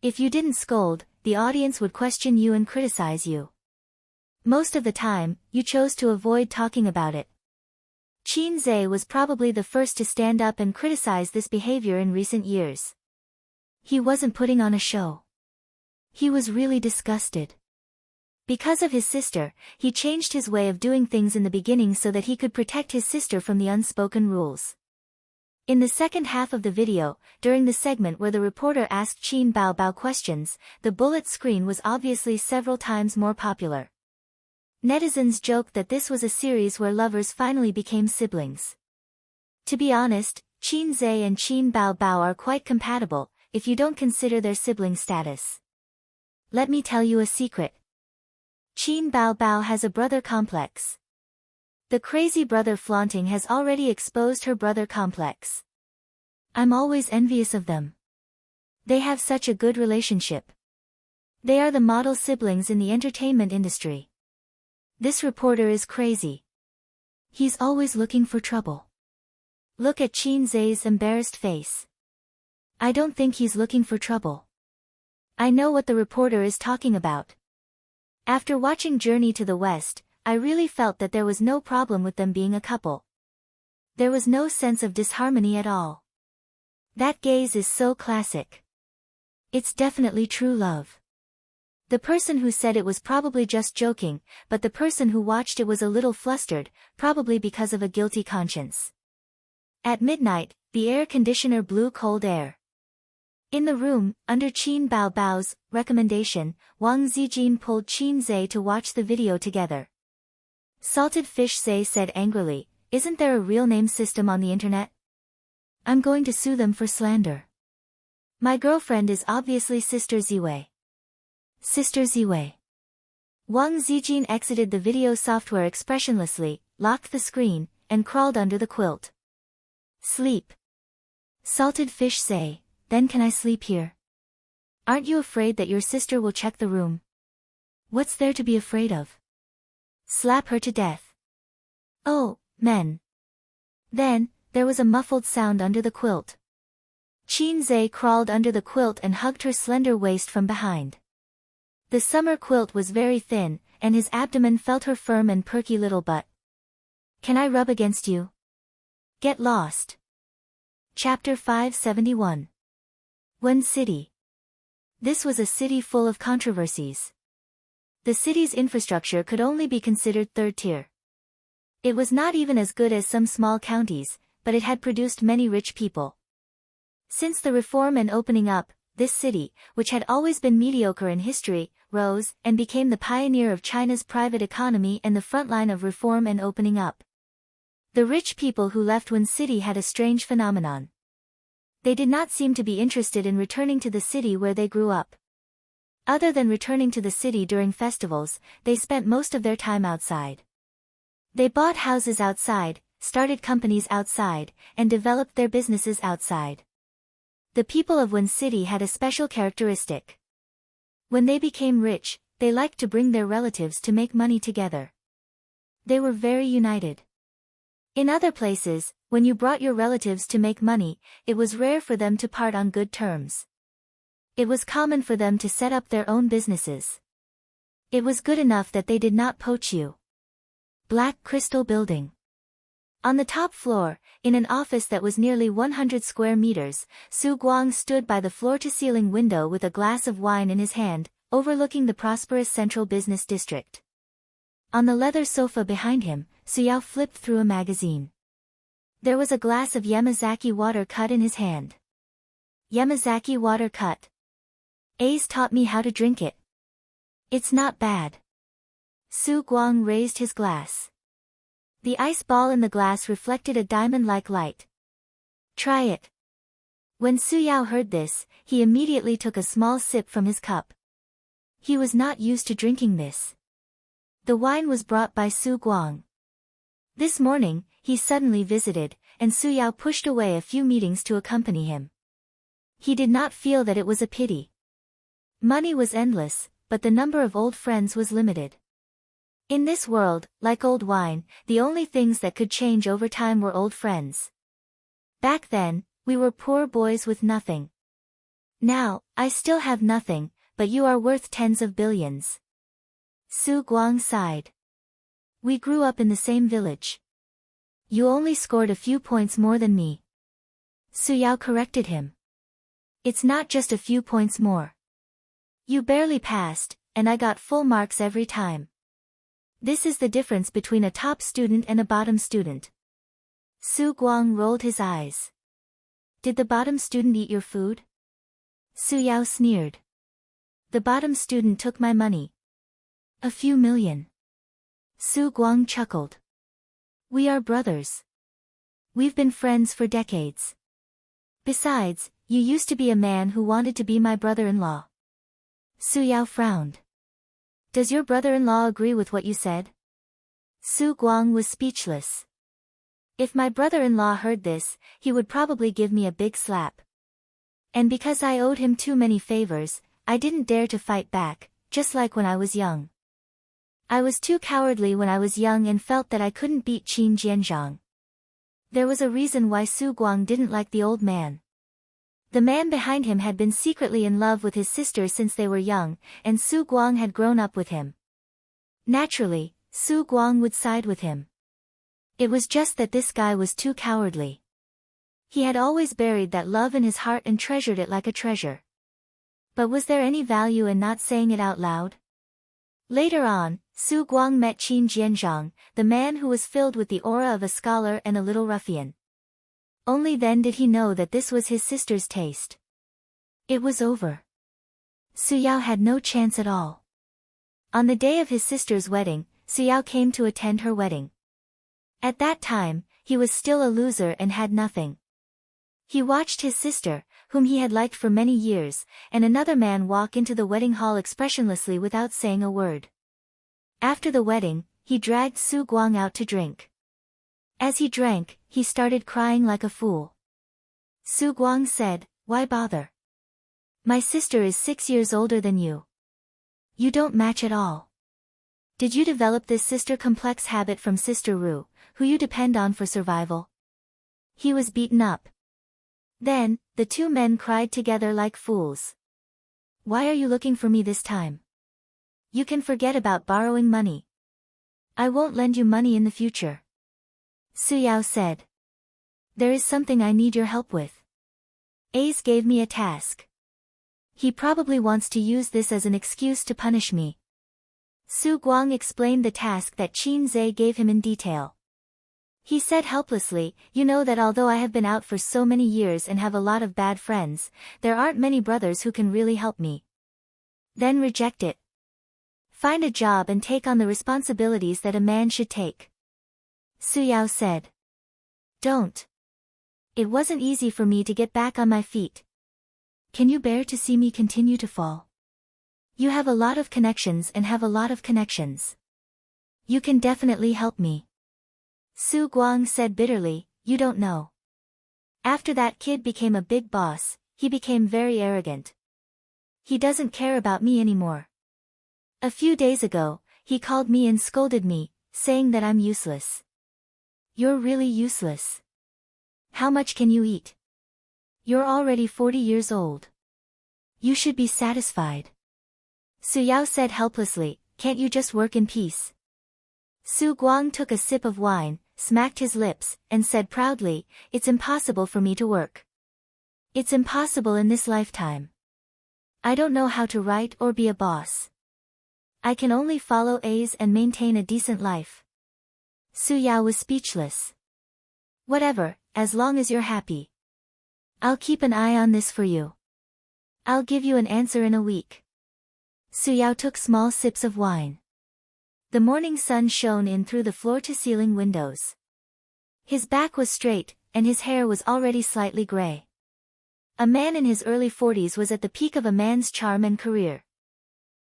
If you didn't scold, the audience would question you and criticize you. Most of the time, you chose to avoid talking about it. Qin Zhe was probably the first to stand up and criticize this behavior in recent years. He wasn't putting on a show. He was really disgusted. Because of his sister, he changed his way of doing things in the beginning so that he could protect his sister from the unspoken rules. In the second half of the video, during the segment where the reporter asked Qin Bao Bao questions, the bullet screen was obviously several times more popular. Netizens joked that this was a series where lovers finally became siblings. To be honest, Qin Zhe and Qin Bao Bao are quite compatible, if you don't consider their sibling status. Let me tell you a secret. Qin Bao Bao has a brother complex. The crazy brother flaunting has already exposed her brother complex. I'm always envious of them. They have such a good relationship. They are the model siblings in the entertainment industry. This reporter is crazy. He's always looking for trouble. Look at Qin Zhe's embarrassed face. I don't think he's looking for trouble. I know what the reporter is talking about. After watching Journey to the West, I really felt that there was no problem with them being a couple. There was no sense of disharmony at all. That gaze is so classic. It's definitely true love. The person who said it was probably just joking, but the person who watched it was a little flustered, probably because of a guilty conscience. At midnight, the air conditioner blew cold air. In the room, under Qin Bao Bao's recommendation, Wang Zijin pulled Qin Zhe to watch the video together. Salted Fish Zhe said angrily, "Isn't there a real name system on the internet? I'm going to sue them for slander. My girlfriend is obviously Sister Ziwei." Sister Ziwei. Wang Zijin exited the video software expressionlessly, locked the screen, and crawled under the quilt. Sleep. Salted Fish Zhe, then can I sleep here? Aren't you afraid that your sister will check the room? What's there to be afraid of? Slap her to death. Oh, men. Then, there was a muffled sound under the quilt. Qin Zhe crawled under the quilt and hugged her slender waist from behind. The summer quilt was very thin, and his abdomen felt her firm and perky little butt. Can I rub against you? Get lost. Chapter 571. Wen City. This was a city full of controversies. The city's infrastructure could only be considered third tier. It was not even as good as some small counties, but it had produced many rich people. Since the reform and opening up, this city, which had always been mediocre in history, rose and became the pioneer of China's private economy and the front line of reform and opening up. The rich people who left Wen City had a strange phenomenon. They did not seem to be interested in returning to the city where they grew up. Other than returning to the city during festivals, they spent most of their time outside. They bought houses outside, started companies outside, and developed their businesses outside. The people of Wen City had a special characteristic. When they became rich, they liked to bring their relatives to make money together. They were very united. In other places, when you brought your relatives to make money, it was rare for them to part on good terms. It was common for them to set up their own businesses. It was good enough that they did not poach you. Black Crystal Building. On the top floor, in an office that was nearly 100 square meters, Su Guang stood by the floor-to-ceiling window with a glass of wine in his hand, overlooking the prosperous central business district. On the leather sofa behind him, Su Yao flipped through a magazine. There was a glass of Yamazaki water cut in his hand. Yamazaki water cut. Ace taught me how to drink it. It's not bad. Su Guang raised his glass. The ice ball in the glass reflected a diamond-like light. Try it. When Su Yao heard this, he immediately took a small sip from his cup. He was not used to drinking this. The wine was brought by Su Guang. This morning, he suddenly visited, and Su Yao pushed away a few meetings to accompany him. He did not feel that it was a pity. Money was endless, but the number of old friends was limited. In this world, like old wine, the only things that could change over time were old friends. Back then, we were poor boys with nothing. Now, I still have nothing, but you are worth tens of billions. Su Guang sighed. We grew up in the same village. You only scored a few points more than me. Su Yao corrected him. It's not just a few points more. You barely passed, and I got full marks every time. This is the difference between a top student and a bottom student. Su Guang rolled his eyes. Did the bottom student eat your food? Su Yao sneered. The bottom student took my money. A few million. Su Guang chuckled. We are brothers. We've been friends for decades. Besides, you used to be a man who wanted to be my brother-in-law. Su Yao frowned. Does your brother-in-law agree with what you said? Su Guang was speechless. If my brother-in-law heard this, he would probably give me a big slap. And because I owed him too many favors, I didn't dare to fight back, just like when I was young. I was too cowardly when I was young and felt that I couldn't beat Qin Jianzhang. There was a reason why Su Guang didn't like the old man. The man behind him had been secretly in love with his sister since they were young, and Su Guang had grown up with him. Naturally, Su Guang would side with him. It was just that this guy was too cowardly. He had always buried that love in his heart and treasured it like a treasure. But was there any value in not saying it out loud? Later on, Su Guang met Qin Jianzhang, the man who was filled with the aura of a scholar and a little ruffian. Only then did he know that this was his sister's taste. It was over. Su Yao had no chance at all. On the day of his sister's wedding, Su Yao came to attend her wedding. At that time, he was still a loser and had nothing. He watched his sister, whom he had liked for many years, and another man walk into the wedding hall expressionlessly without saying a word. After the wedding, he dragged Su Guang out to drink. As he drank, he started crying like a fool. Su Guang said, "Why bother? My sister is 6 years older than you. You don't match at all. Did you develop this sister complex habit from Sister Ru, who you depend on for survival?" He was beaten up. Then, the two men cried together like fools. "Why are you looking for me this time? You can forget about borrowing money. I won't lend you money in the future." Su Yao said. "There is something I need your help with. Ace gave me a task. He probably wants to use this as an excuse to punish me." Su Guang explained the task that Qin Zhe gave him in detail. He said helplessly, you know that although I have been out for so many years and have a lot of bad friends, there aren't many brothers who can really help me. Then reject it. Find a job and take on the responsibilities that a man should take. Suyao said. Don't. It wasn't easy for me to get back on my feet. Can you bear to see me continue to fall? You have a lot of connections and have a lot of connections. You can definitely help me. Su Guang said bitterly, you don't know. After that kid became a big boss, he became very arrogant. He doesn't care about me anymore. A few days ago, he called me and scolded me, saying that I'm useless. You're really useless. How much can you eat? You're already 40 years old. You should be satisfied. Suyao said helplessly, can't you just work in peace? Su Guang took a sip of wine, smacked his lips, and said proudly, it's impossible for me to work. It's impossible in this lifetime. I don't know how to write or be a boss. I can only follow A's and maintain a decent life. Suyao was speechless. Whatever, as long as you're happy. I'll keep an eye on this for you. I'll give you an answer in a week. Suyao took small sips of wine. The morning sun shone in through the floor-to-ceiling windows. His back was straight, and his hair was already slightly gray. A man in his early 40s was at the peak of a man's charm and career.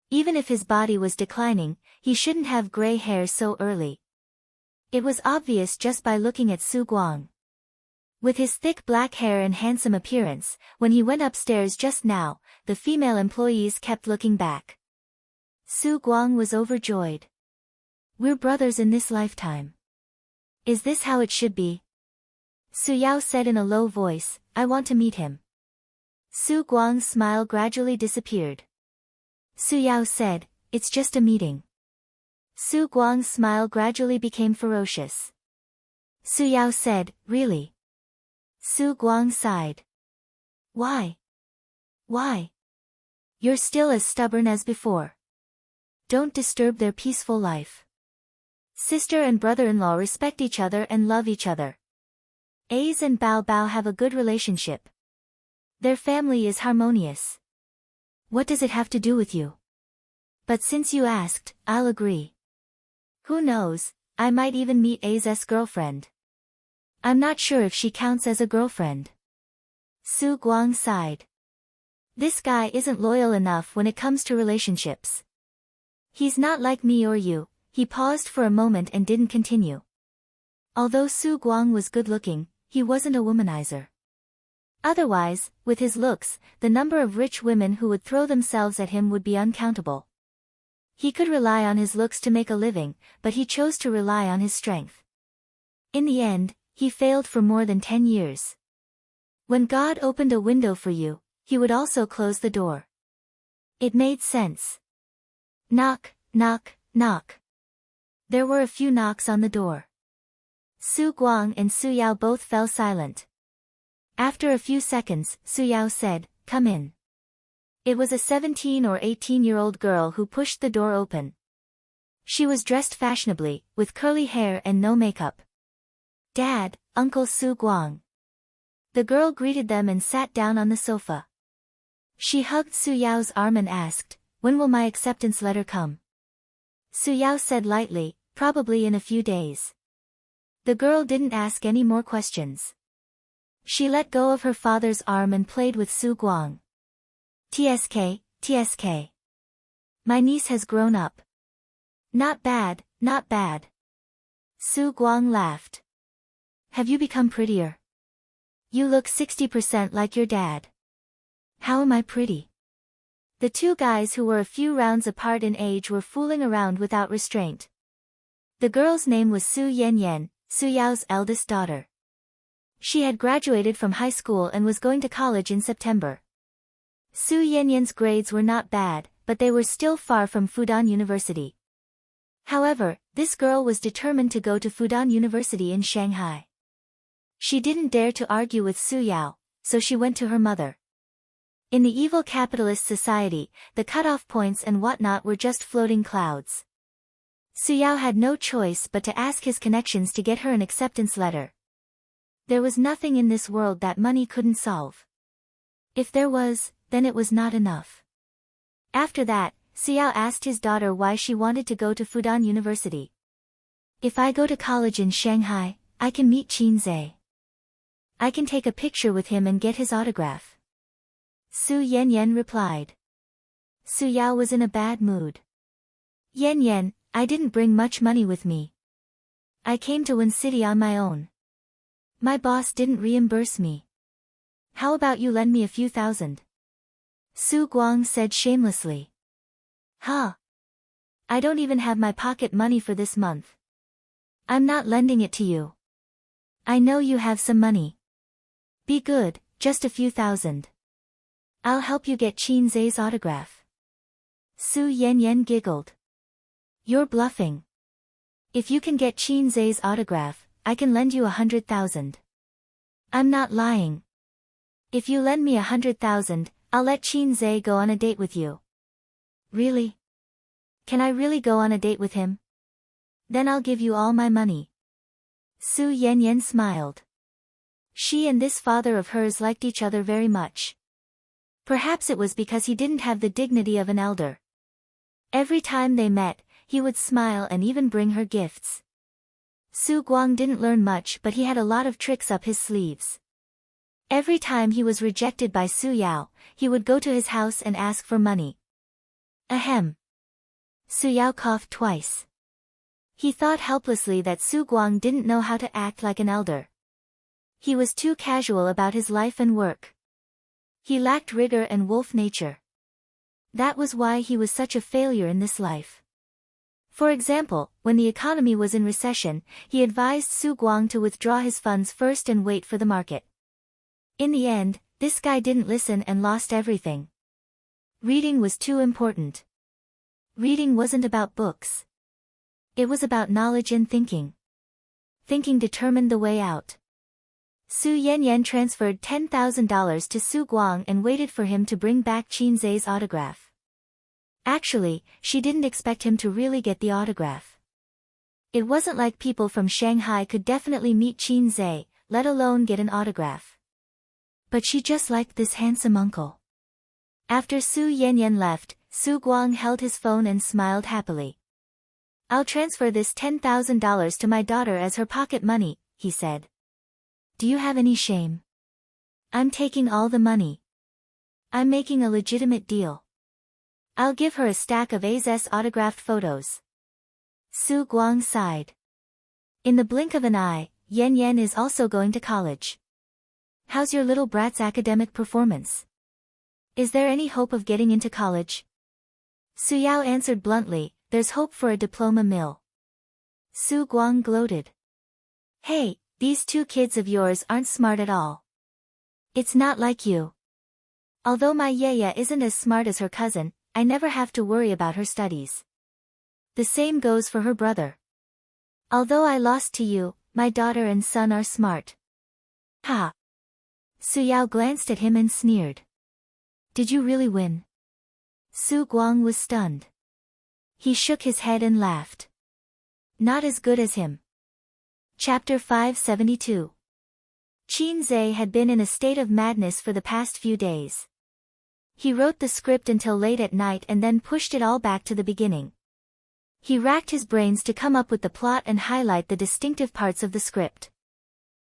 Even if his body was declining, he shouldn't have gray hair so early. It was obvious just by looking at Su Guang. With his thick black hair and handsome appearance, when he went upstairs just now, the female employees kept looking back. Su Guang was overjoyed. We're brothers in this lifetime. Is this how it should be? Suyao said in a low voice, I want to meet him. Su Guang's smile gradually disappeared. Suyao said, it's just a meeting. Su Guang's smile gradually became ferocious. Suyao said, really? Su Guang sighed. Why? Why? You're still as stubborn as before. Don't disturb their peaceful life. Sister and brother-in-law respect each other and love each other. A's and Bao Bao have a good relationship. Their family is harmonious. What does it have to do with you? But since you asked, I'll agree. Who knows, I might even meet A's girlfriend. I'm not sure if she counts as a girlfriend. Su Guang sighed. This guy isn't loyal enough when it comes to relationships. He's not like me or you. He paused for a moment and didn't continue. Although Su Guang was good-looking, he wasn't a womanizer. Otherwise, with his looks, the number of rich women who would throw themselves at him would be uncountable. He could rely on his looks to make a living, but he chose to rely on his strength. In the end, he failed for more than 10 years. When God opened a window for you, he would also close the door. It made sense. Knock, knock, knock. There were a few knocks on the door. Su Guang and Suyao both fell silent. After a few seconds, Suyao said, come in. It was a 17 or 18-year-old girl who pushed the door open. She was dressed fashionably, with curly hair and no makeup. Dad, Uncle Su Guang. The girl greeted them and sat down on the sofa. She hugged Suyao's arm and asked, when will my acceptance letter come? Suyao said lightly, probably in a few days. The girl didn't ask any more questions. She let go of her father's arm and played with Su Guang. TSK, TSK. My niece has grown up. Not bad, not bad. Su Guang laughed. Have you become prettier? You look 60% like your dad. How am I pretty? The two guys who were a few rounds apart in age were fooling around without restraint. The girl's name was Su Yanyan, Suyao's eldest daughter. She had graduated from high school and was going to college in September. Su Yanyan's grades were not bad, but they were still far from Fudan University. However, this girl was determined to go to Fudan University in Shanghai. She didn't dare to argue with Suyao, so she went to her mother. In the evil capitalist society, the cutoff points and whatnot were just floating clouds. Suyao had no choice but to ask his connections to get her an acceptance letter. There was nothing in this world that money couldn't solve. If there was, then it was not enough. After that, Suyao asked his daughter why she wanted to go to Fudan University. If I go to college in Shanghai, I can meet Qin Zhe. I can take a picture with him and get his autograph. Su Yanyan replied. Suyao was in a bad mood. Yanyan, I didn't bring much money with me. I came to Wen City on my own. My boss didn't reimburse me. How about you lend me a few thousand? Su Guang said shamelessly. Huh? I don't even have my pocket money for this month. I'm not lending it to you. I know you have some money. Be good, just a few thousand. I'll help you get Qin Zhe's autograph. Su Yanyan giggled. You're bluffing. If you can get Qin Zhe's autograph, I can lend you 100,000. I'm not lying. If you lend me 100,000, I'll let Qin Zhe go on a date with you. Really? Can I really go on a date with him? Then I'll give you all my money. Su Yanyan smiled. She and this father of hers liked each other very much. Perhaps it was because he didn't have the dignity of an elder. Every time they met, he would smile and even bring her gifts. Su Guang didn't learn much, but he had a lot of tricks up his sleeves. Every time he was rejected by Suyao, he would go to his house and ask for money. Ahem. Suyao coughed twice. He thought helplessly that Su Guang didn't know how to act like an elder. He was too casual about his life and work. He lacked rigor and wolf nature. That was why he was such a failure in this life. For example, when the economy was in recession, he advised Su Guang to withdraw his funds first and wait for the market. In the end, this guy didn't listen and lost everything. Reading was too important. Reading wasn't about books. It was about knowledge and thinking. Thinking determined the way out. Su Yanyan transferred $10,000 to Su Guang and waited for him to bring back Qin Zhe's autograph. Actually, she didn't expect him to really get the autograph. It wasn't like people from Shanghai could definitely meet Qin Zhe, let alone get an autograph. But she just liked this handsome uncle. After Su Yanyan left, Su Guang held his phone and smiled happily. I'll transfer this $10,000 to my daughter as her pocket money, he said. Do you have any shame? I'm taking all the money. I'm making a legitimate deal. I'll give her a stack of A's autographed photos. Su Guang sighed. In the blink of an eye, Yanyan is also going to college. How's your little brat's academic performance? Is there any hope of getting into college? Suyao answered bluntly, there's hope for a diploma mill. Su Guang gloated. Hey, these two kids of yours aren't smart at all. It's not like you. Although my Yaya isn't as smart as her cousin, I never have to worry about her studies. The same goes for her brother. Although I lost to you, my daughter and son are smart. Ha! Suyao glanced at him and sneered. Did you really win? Su Guang was stunned. He shook his head and laughed. Not as good as him. Chapter 572. Qin Zhe had been in a state of madness for the past few days. He wrote the script until late at night and then pushed it all back to the beginning. He racked his brains to come up with the plot and highlight the distinctive parts of the script.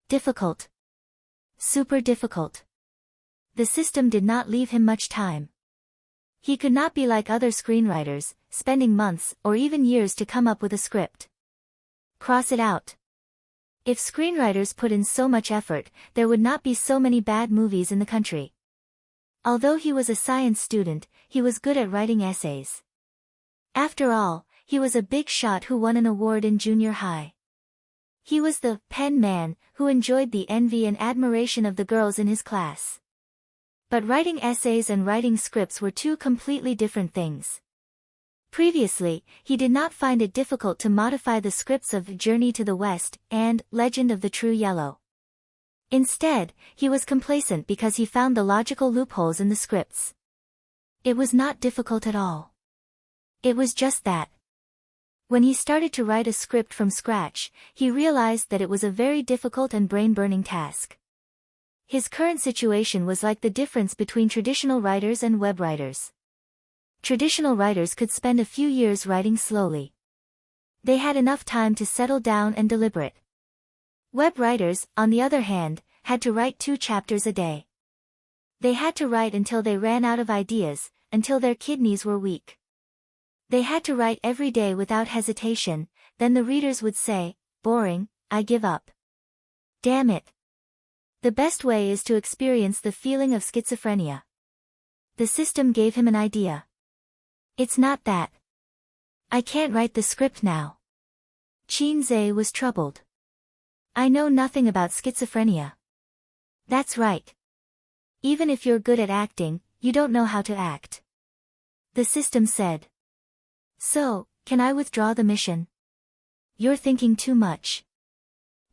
Difficult. Super difficult. The system did not leave him much time. He could not be like other screenwriters, spending months or even years to come up with a script. Cross it out. If screenwriters put in so much effort, there would not be so many bad movies in the country. Although he was a science student, he was good at writing essays. After all, he was a big shot who won an award in junior high. He was the pen man who enjoyed the envy and admiration of the girls in his class. But writing essays and writing scripts were two completely different things. Previously, he did not find it difficult to modify the scripts of Journey to the West and Legend of the True Yellow. Instead, he was complacent because he found the logical loopholes in the scripts. It was not difficult at all. It was just that. When he started to write a script from scratch, he realized that it was a very difficult and brain-burning task. His current situation was like the difference between traditional writers and web writers. Traditional writers could spend a few years writing slowly. They had enough time to settle down and deliberate. Web writers, on the other hand, had to write 2 chapters a day. They had to write until they ran out of ideas, until their kidneys were weak. They had to write every day without hesitation, then the readers would say, "Boring, I give up." Damn it. The best way is to experience the feeling of schizophrenia. The system gave him an idea. It's not that. I can't write the script now. Qinze was troubled. I know nothing about schizophrenia. That's right. Even if you're good at acting, you don't know how to act. The system said. So, can I withdraw the mission? You're thinking too much.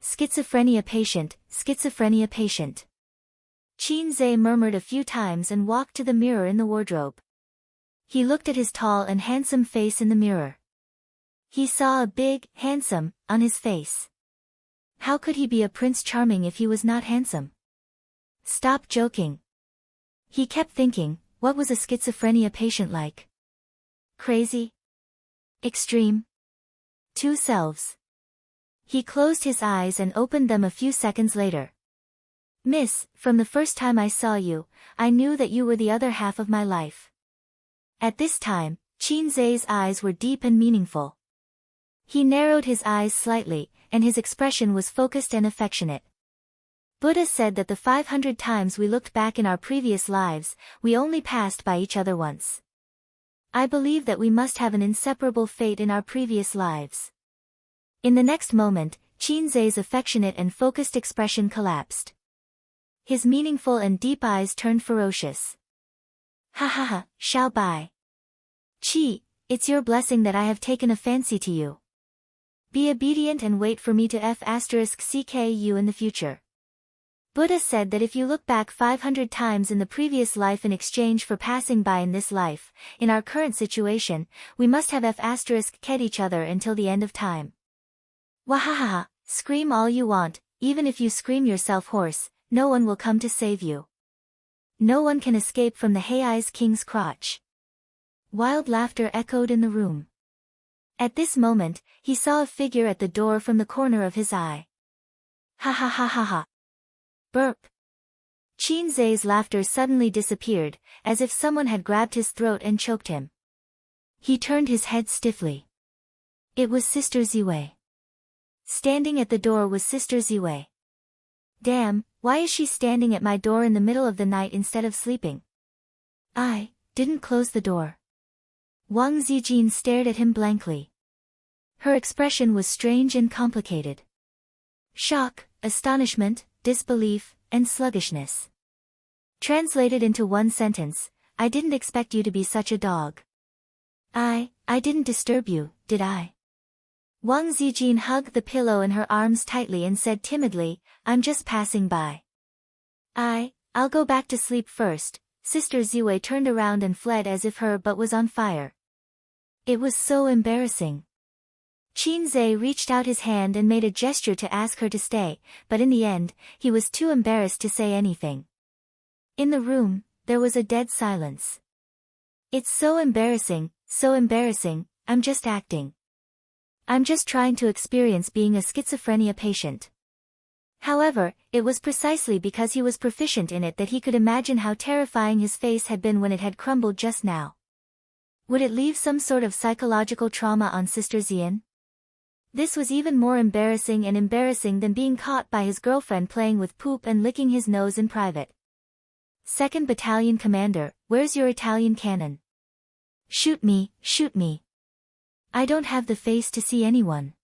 Schizophrenia patient, schizophrenia patient. Qinze murmured a few times and walked to the mirror in the wardrobe. He looked at his tall and handsome face in the mirror. He saw a big, handsome, on his face. How could he be a Prince Charming if he was not handsome? Stop joking. He kept thinking, what was a schizophrenia patient like? Crazy? Extreme? 2 selves. He closed his eyes and opened them a few seconds later. Miss, from the first time I saw you, I knew that you were the other half of my life. At this time, Qinze's eyes were deep and meaningful. He narrowed his eyes slightly, and his expression was focused and affectionate. Buddha said that the 500 times we looked back in our previous lives, we only passed by each other once. I believe that we must have an inseparable fate in our previous lives. In the next moment, Qinze's affectionate and focused expression collapsed. His meaningful and deep eyes turned ferocious. Ha ha ha, Xiao Bai. Qi, it's your blessing that I have taken a fancy to you. Be obedient and wait for me to f*ck you in the future. Buddha said that if you look back 500 times in the previous life in exchange for passing by in this life, in our current situation, we must have f*cked each other until the end of time. Wahahaha, scream all you want, even if you scream yourself hoarse, no one will come to save you. No one can escape from the Hei's king's crotch. Wild laughter echoed in the room. At this moment, he saw a figure at the door from the corner of his eye. Ha ha ha ha ha. Burp. Qinze's laughter suddenly disappeared, as if someone had grabbed his throat and choked him. He turned his head stiffly. It was Sister Ziwei. Standing at the door was Sister Ziwei. Damn, why is she standing at my door in the middle of the night instead of sleeping? I didn't close the door. Wang Zijin stared at him blankly. Her expression was strange and complicated. Shock, astonishment, disbelief, and sluggishness. Translated into one sentence, I didn't expect you to be such a dog. I didn't disturb you, did I? Wang Zijin hugged the pillow in her arms tightly and said timidly, I'm just passing by. I'll go back to sleep first. Sister Ziwei turned around and fled as if her butt was on fire. It was so embarrassing. Qinze reached out his hand and made a gesture to ask her to stay, but in the end, he was too embarrassed to say anything. In the room, there was a dead silence. It's so embarrassing, I'm just acting. I'm just trying to experience being a schizophrenia patient. However, it was precisely because he was proficient in it that he could imagine how terrifying his face had been when it had crumbled just now. Would it leave some sort of psychological trauma on Sister Xian? This was even more embarrassing than being caught by his girlfriend playing with poop and licking his nose in private. 2nd Battalion Commander, where's your Italian cannon? Shoot me, shoot me. I don't have the face to see anyone.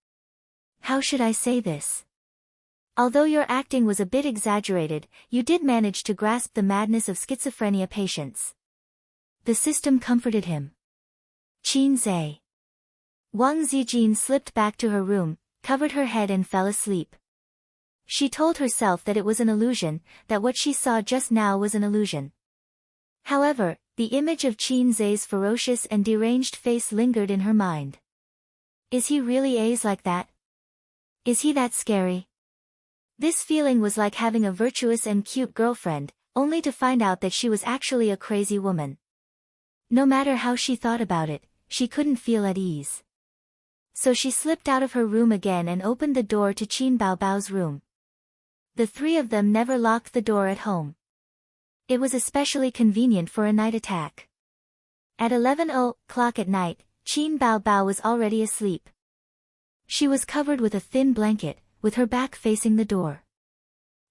How should I say this? Although your acting was a bit exaggerated, you did manage to grasp the madness of schizophrenia patients. The system comforted him. Qinze. Wang Zijin slipped back to her room, covered her head and fell asleep. She told herself that it was an illusion, that what she saw just now was an illusion. However, the image of Qinze's ferocious and deranged face lingered in her mind. Is he really A's like that? Is he that scary? This feeling was like having a virtuous and cute girlfriend, only to find out that she was actually a crazy woman. No matter how she thought about it, she couldn't feel at ease. So she slipped out of her room again and opened the door to Qin Baobao's room. The three of them never locked the door at home. It was especially convenient for a night attack. At 11 o'clock at night, Qin Baobao was already asleep. She was covered with a thin blanket, with her back facing the door.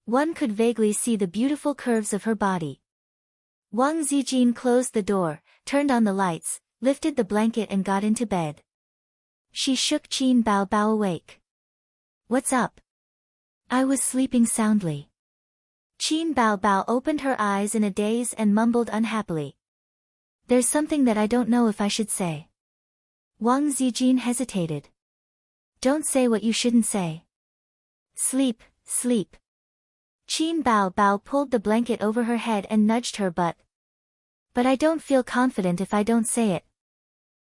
One could vaguely see the beautiful curves of her body. Wang Zijin closed the door, turned on the lights, lifted the blanket and got into bed. She shook Qin Baobao awake. "What's up?" "I was sleeping soundly." Qin Baobao opened her eyes in a daze and mumbled unhappily. "There's something that I don't know if I should say." Wang Zijin hesitated. "Don't say what you shouldn't say." "Sleep, sleep." Qin Baobao pulled the blanket over her head and nudged her but I don't feel confident if I don't say it.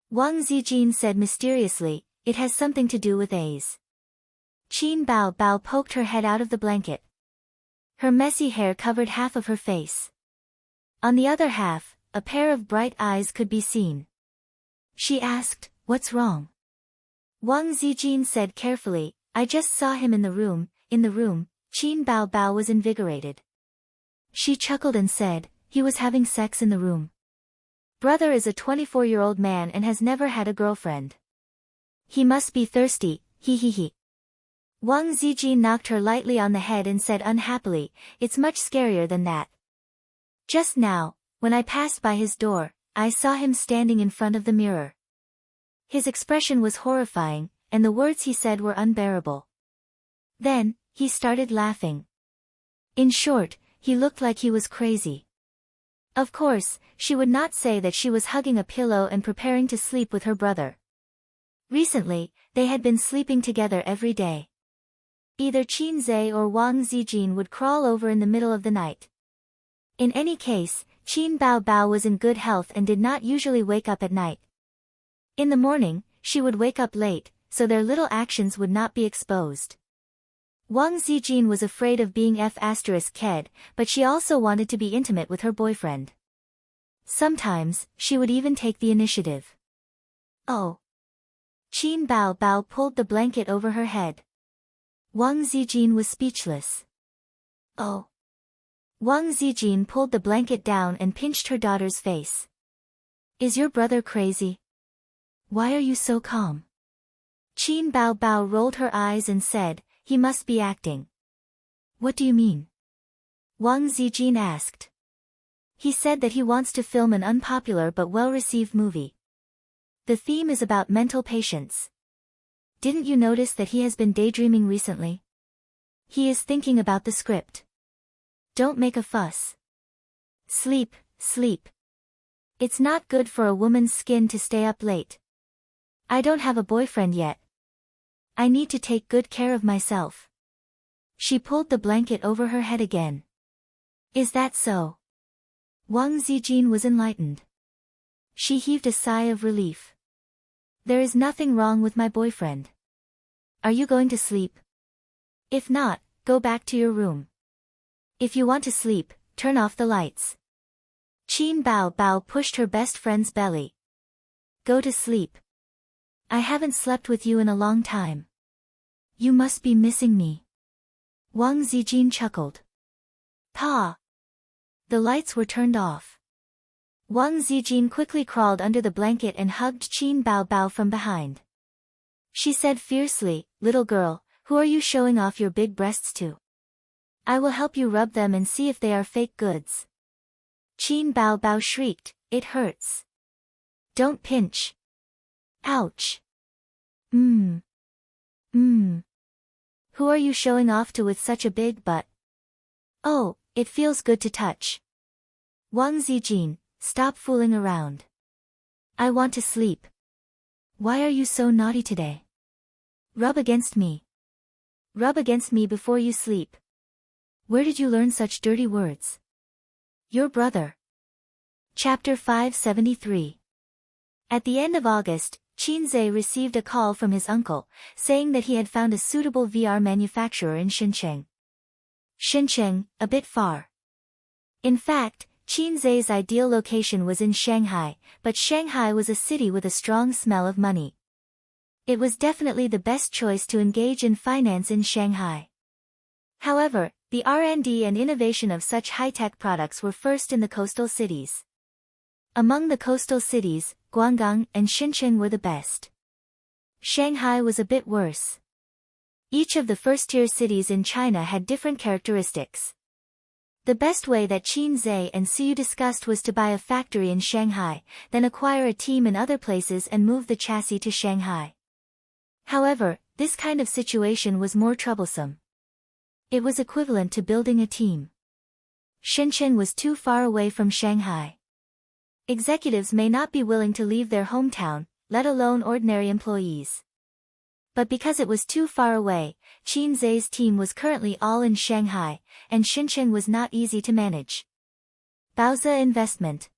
Wang Zijin said mysteriously, "It has something to do with A's." Qin Baobao poked her head out of the blanket. Her messy hair covered half of her face. On the other half, a pair of bright eyes could be seen. She asked, "What's wrong?" Wang Zijin said carefully, "I just saw him in the room." Qin Baobao was invigorated. She chuckled and said, "He was having sex in the room. Brother is a 24-year-old man and has never had a girlfriend. He must be thirsty, he. Wang Zijin knocked her lightly on the head and said unhappily, "It's much scarier than that. Just now, when I passed by his door, I saw him standing in front of the mirror. His expression was horrifying, and the words he said were unbearable. Then, he started laughing. In short, he looked like he was crazy." Of course, she would not say that she was hugging a pillow and preparing to sleep with her brother. Recently, they had been sleeping together every day. Either Qin Zhe or Wang Zijin would crawl over in the middle of the night. In any case, Qin Baobao was in good health and did not usually wake up at night. In the morning, she would wake up late, so their little actions would not be exposed. Wang Zijin was afraid of being f*ked, but she also wanted to be intimate with her boyfriend. Sometimes, she would even take the initiative. "Oh." Qin Baobao pulled the blanket over her head. Wang Zijin was speechless. "Oh." Wang Zijin pulled the blanket down and pinched her daughter's face. "Is your brother crazy? Why are you so calm?" Qin Baobao rolled her eyes and said, "He must be acting." "What do you mean?" Wang Zijin asked. "He said that he wants to film an unpopular but well-received movie. The theme is about mental patience. Didn't you notice that he has been daydreaming recently? He is thinking about the script. Don't make a fuss. Sleep, sleep. It's not good for a woman's skin to stay up late. I don't have a boyfriend yet. I need to take good care of myself." She pulled the blanket over her head again. "Is that so?" Wang Zijin was enlightened. She heaved a sigh of relief. "There is nothing wrong with my boyfriend. Are you going to sleep? If not, go back to your room. If you want to sleep, turn off the lights." Qin Baobao pushed her best friend's belly. "Go to sleep. I haven't slept with you in a long time. You must be missing me." Wang Zijin chuckled. "Pa." The lights were turned off. Wang Zijin quickly crawled under the blanket and hugged Qin Baobao from behind. She said fiercely, "Little girl, who are you showing off your big breasts to? I will help you rub them and see if they are fake goods." Qin Baobao shrieked, "It hurts. Don't pinch. Ouch. Who are you showing off to with such a big butt? Oh, it feels good to touch." Wang Zijin, stop fooling around. I want to sleep. Why are you so naughty today? Rub against me. Rub against me before you sleep. Where did you learn such dirty words? Your brother. Chapter 573. At the end of August, Qinzhe received a call from his uncle, saying that he had found a suitable VR manufacturer in Shenzhen. Shenzhen, a bit far. In fact, Qinzhe's ideal location was in Shanghai, but Shanghai was a city with a strong smell of money. It was definitely the best choice to engage in finance in Shanghai. However, the R&D and innovation of such high-tech products were first in the coastal cities. Among the coastal cities, Guangdong and Shenzhen were the best. Shanghai was a bit worse. Each of the first-tier cities in China had different characteristics. The best way that Qinzhe and Suyu discussed was to buy a factory in Shanghai, then acquire a team in other places and move the chassis to Shanghai. However, this kind of situation was more troublesome. It was equivalent to building a team. Shenzhen was too far away from Shanghai. Executives may not be willing to leave their hometown, let alone ordinary employees. But because it was too far away, Qinzhe's team was currently all in Shanghai, and Shenzhen was not easy to manage. Baozi Investment.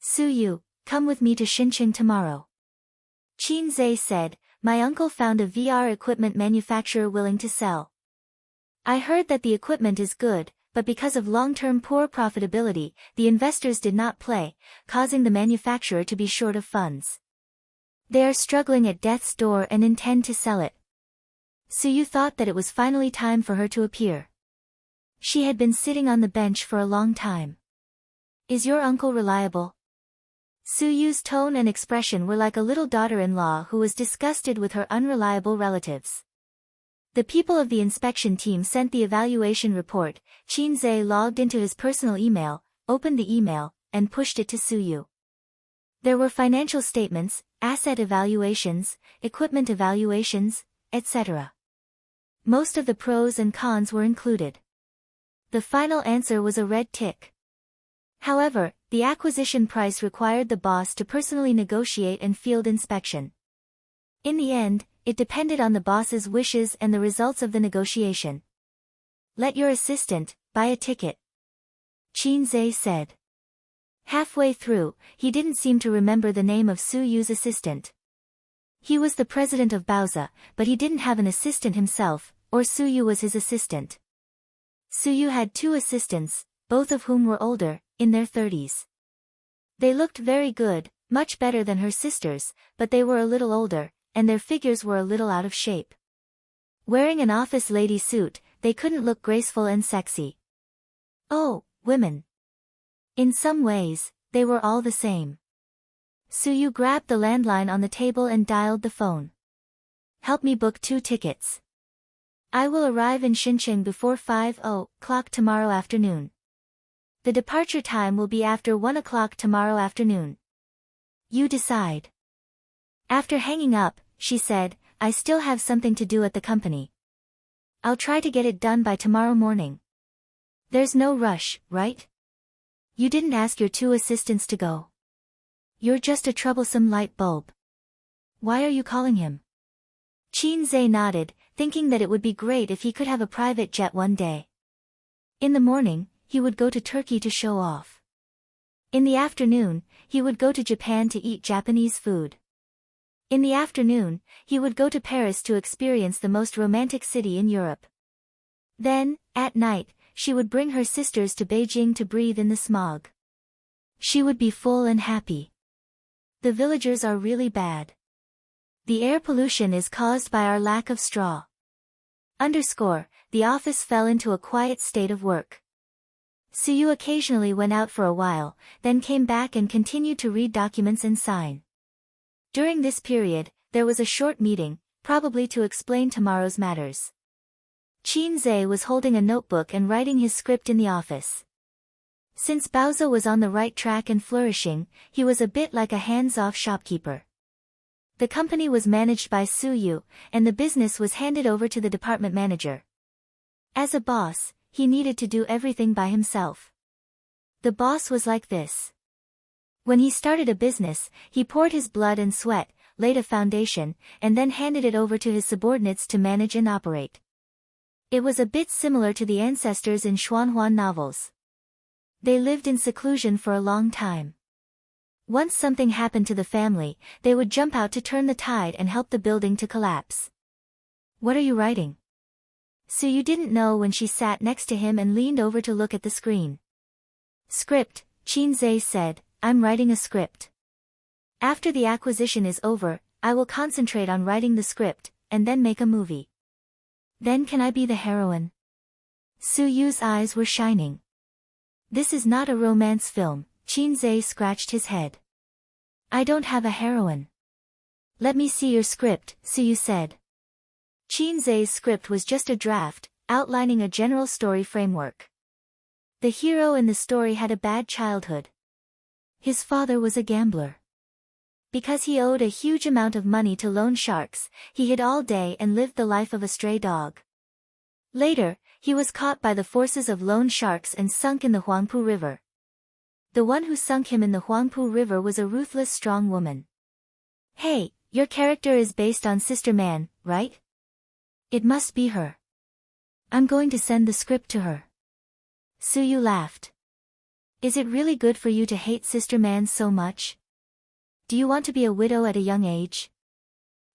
Suyu, come with me to Shenzhen tomorrow. Qinzhe said, my uncle found a VR equipment manufacturer willing to sell. I heard that the equipment is good, but because of long-term poor profitability, the investors did not play, causing the manufacturer to be short of funds. They are struggling at death's door and intend to sell it. Suyu thought that it was finally time for her to appear. She had been sitting on the bench for a long time. Is your uncle reliable? Suyu's tone and expression were like a little daughter-in-law who was disgusted with her unreliable relatives. The people of the inspection team sent the evaluation report. Qinzhe logged into his personal email, opened the email, and pushed it to Suyu. There were financial statements, asset evaluations, equipment evaluations, etc. Most of the pros and cons were included. The final answer was a red tick. However, the acquisition price required the boss to personally negotiate and field inspection. In the end, it depended on the boss's wishes and the results of the negotiation. Let your assistant buy a ticket, Qinzhe said. Halfway through, he didn't seem to remember the name of Suyu's assistant. He was the president of Baozi, but he didn't have an assistant himself, or Suyu was his assistant. Suyu had two assistants, both of whom were older, in their 30s. They looked very good, much better than her sisters, but they were a little older, and their figures were a little out of shape. Wearing an office lady suit, they couldn't look graceful and sexy. Oh, women. In some ways, they were all the same. Suyu grabbed the landline on the table and dialed the phone. Help me book 2 tickets. I will arrive in Shenzhen before 5:00 tomorrow afternoon. The departure time will be after 1 o'clock tomorrow afternoon. You decide. After hanging up, she said, I still have something to do at the company. I'll try to get it done by tomorrow morning. There's no rush, right? You didn't ask your 2 assistants to go. You're just a troublesome light bulb. Why are you calling him? Qinzhe nodded, thinking that it would be great if he could have a private jet one day. In the morning, he would go to Turkey to show off. In the afternoon, he would go to Japan to eat Japanese food. In the afternoon, he would go to Paris to experience the most romantic city in Europe. Then, at night, she would bring her sisters to Beijing to breathe in the smog. She would be full and happy. The villagers are really bad. The air pollution is caused by our lack of straw. The office fell into a quiet state of work. Suyu occasionally went out for a while, then came back and continued to read documents and sign. During this period, there was a short meeting, probably to explain tomorrow's matters. Qinzhe was holding a notebook and writing his script in the office. Since Baozi was on the right track and flourishing, he was a bit like a hands-off shopkeeper. The company was managed by Suyu, and the business was handed over to the department manager. As a boss, he needed to do everything by himself. The boss was like this. When he started a business, he poured his blood and sweat, laid a foundation, and then handed it over to his subordinates to manage and operate. It was a bit similar to the ancestors in Xuanhuan novels. They lived in seclusion for a long time. Once something happened to the family, they would jump out to turn the tide and help the building to collapse. What are you writing? Suyu didn't know when she sat next to him and leaned over to look at the screen. Script, Chin-zae said, I'm writing a script. After the acquisition is over, I will concentrate on writing the script, and then make a movie. Then can I be the heroine? Suyu's eyes were shining. This is not a romance film, Chin-zae scratched his head. I don't have a heroine. Let me see your script, Suyu said. Chin-zae's script was just a draft, outlining a general story framework. The hero in the story had a bad childhood. His father was a gambler. Because he owed a huge amount of money to loan sharks, he hid all day and lived the life of a stray dog. Later, he was caught by the forces of loan sharks and sunk in the Huangpu River. The one who sunk him in the Huangpu River was a ruthless strong woman. Hey, your character is based on Sister Man, right? It must be her. I'm going to send the script to her. Suyu laughed. Is it really good for you to hate Sister Man so much? Do you want to be a widow at a young age?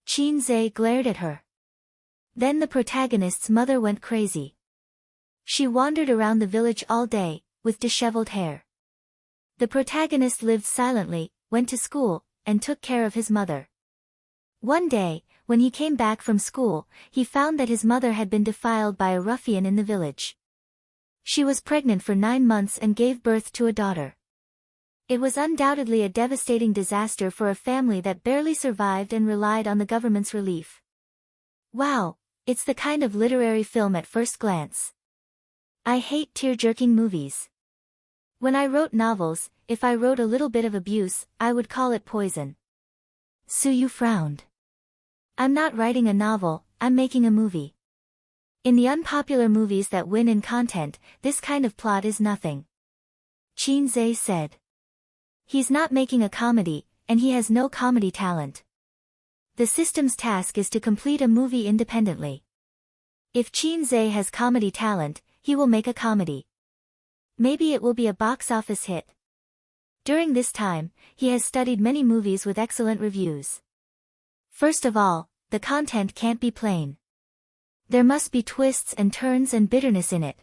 Chin-zae glared at her. Then the protagonist's mother went crazy. She wandered around the village all day, with disheveled hair. The protagonist lived silently, went to school, and took care of his mother. One day, when he came back from school, he found that his mother had been defiled by a ruffian in the village. She was pregnant for 9 months and gave birth to a daughter. It was undoubtedly a devastating disaster for a family that barely survived and relied on the government's relief. Wow, it's the kind of literary film at first glance. I hate tear-jerking movies. When I wrote novels, if I wrote a little bit of abuse, I would call it poison. Suyu frowned. I'm not writing a novel, I'm making a movie. In the unpopular movies that win in content, this kind of plot is nothing. Chin-zae said. He's not making a comedy, and he has no comedy talent. The system's task is to complete a movie independently. If Chin-zae has comedy talent, he will make a comedy. Maybe it will be a box office hit. During this time, he has studied many movies with excellent reviews. First of all, the content can't be plain. There must be twists and turns and bitterness in it.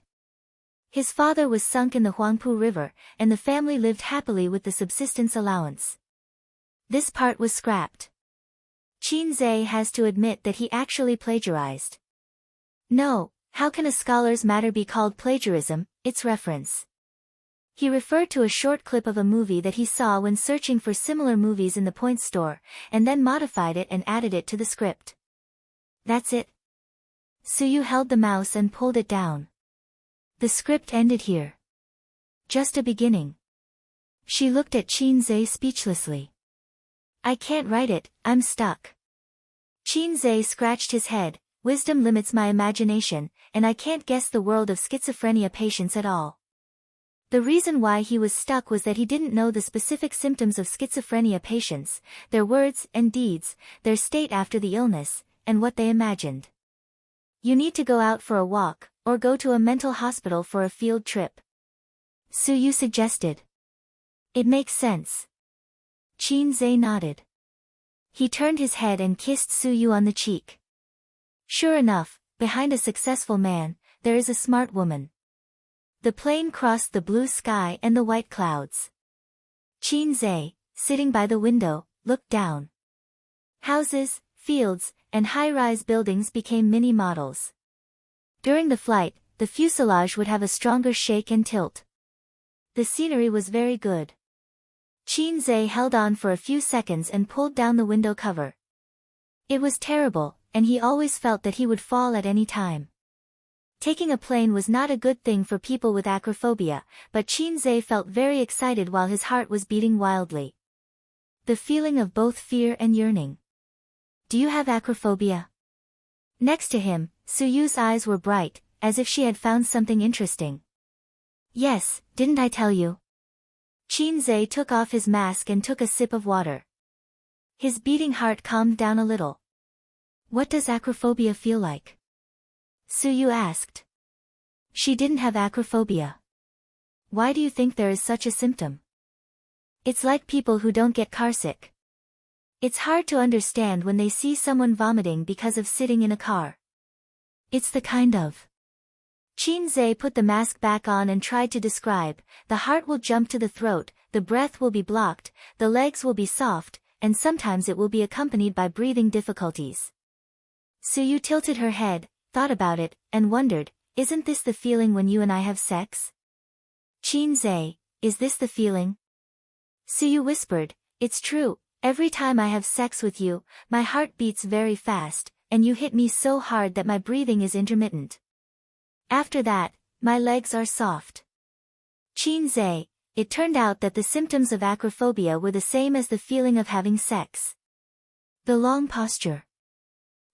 His father was sunk in the Huangpu River, and the family lived happily with the subsistence allowance. This part was scrapped. Chin-zae has to admit that he actually plagiarized. No, how can a scholar's matter be called plagiarism? It's reference. He referred to a short clip of a movie that he saw when searching for similar movies in the Point store, and then modified it and added it to the script. That's it. Suyu held the mouse and pulled it down. The script ended here. Just a beginning. She looked at Chin-zae speechlessly. I can't write it, I'm stuck. Chin-zae scratched his head. Wisdom limits my imagination, and I can't guess the world of schizophrenia patients at all. The reason why he was stuck was that he didn't know the specific symptoms of schizophrenia patients, their words and deeds, their state after the illness, and what they imagined. You need to go out for a walk, or go to a mental hospital for a field trip. Suyu suggested. It makes sense. Chin-zae nodded. He turned his head and kissed Suyu on the cheek. Sure enough, behind a successful man, there is a smart woman. The plane crossed the blue sky and the white clouds. Chin-zae, sitting by the window, looked down. Houses, fields, and high-rise buildings became mini models. During the flight, the fuselage would have a stronger shake and tilt. The scenery was very good. Chin-zae held on for a few seconds and pulled down the window cover. It was terrible, and he always felt that he would fall at any time. Taking a plane was not a good thing for people with acrophobia, but Chin-zae felt very excited while his heart was beating wildly. The feeling of both fear and yearning. Do you have acrophobia? Next to him, Suyu's eyes were bright, as if she had found something interesting. Yes, didn't I tell you? Chin-zae took off his mask and took a sip of water. His beating heart calmed down a little. What does acrophobia feel like? Suyu asked. She didn't have acrophobia. Why do you think there is such a symptom? It's like people who don't get carsick. It's hard to understand when they see someone vomiting because of sitting in a car. It's the kind of. Qinze put the mask back on and tried to describe. The heart will jump to the throat, the breath will be blocked, the legs will be soft, and sometimes it will be accompanied by breathing difficulties. Suyu tilted her head, thought about it, and wondered, isn't this the feeling when you and I have sex? Qinze, is this the feeling? Suyu whispered, it's true, every time I have sex with you, my heart beats very fast, and you hit me so hard that my breathing is intermittent. After that, my legs are soft. Qinze, it turned out that the symptoms of acrophobia were the same as the feeling of having sex. The long posture.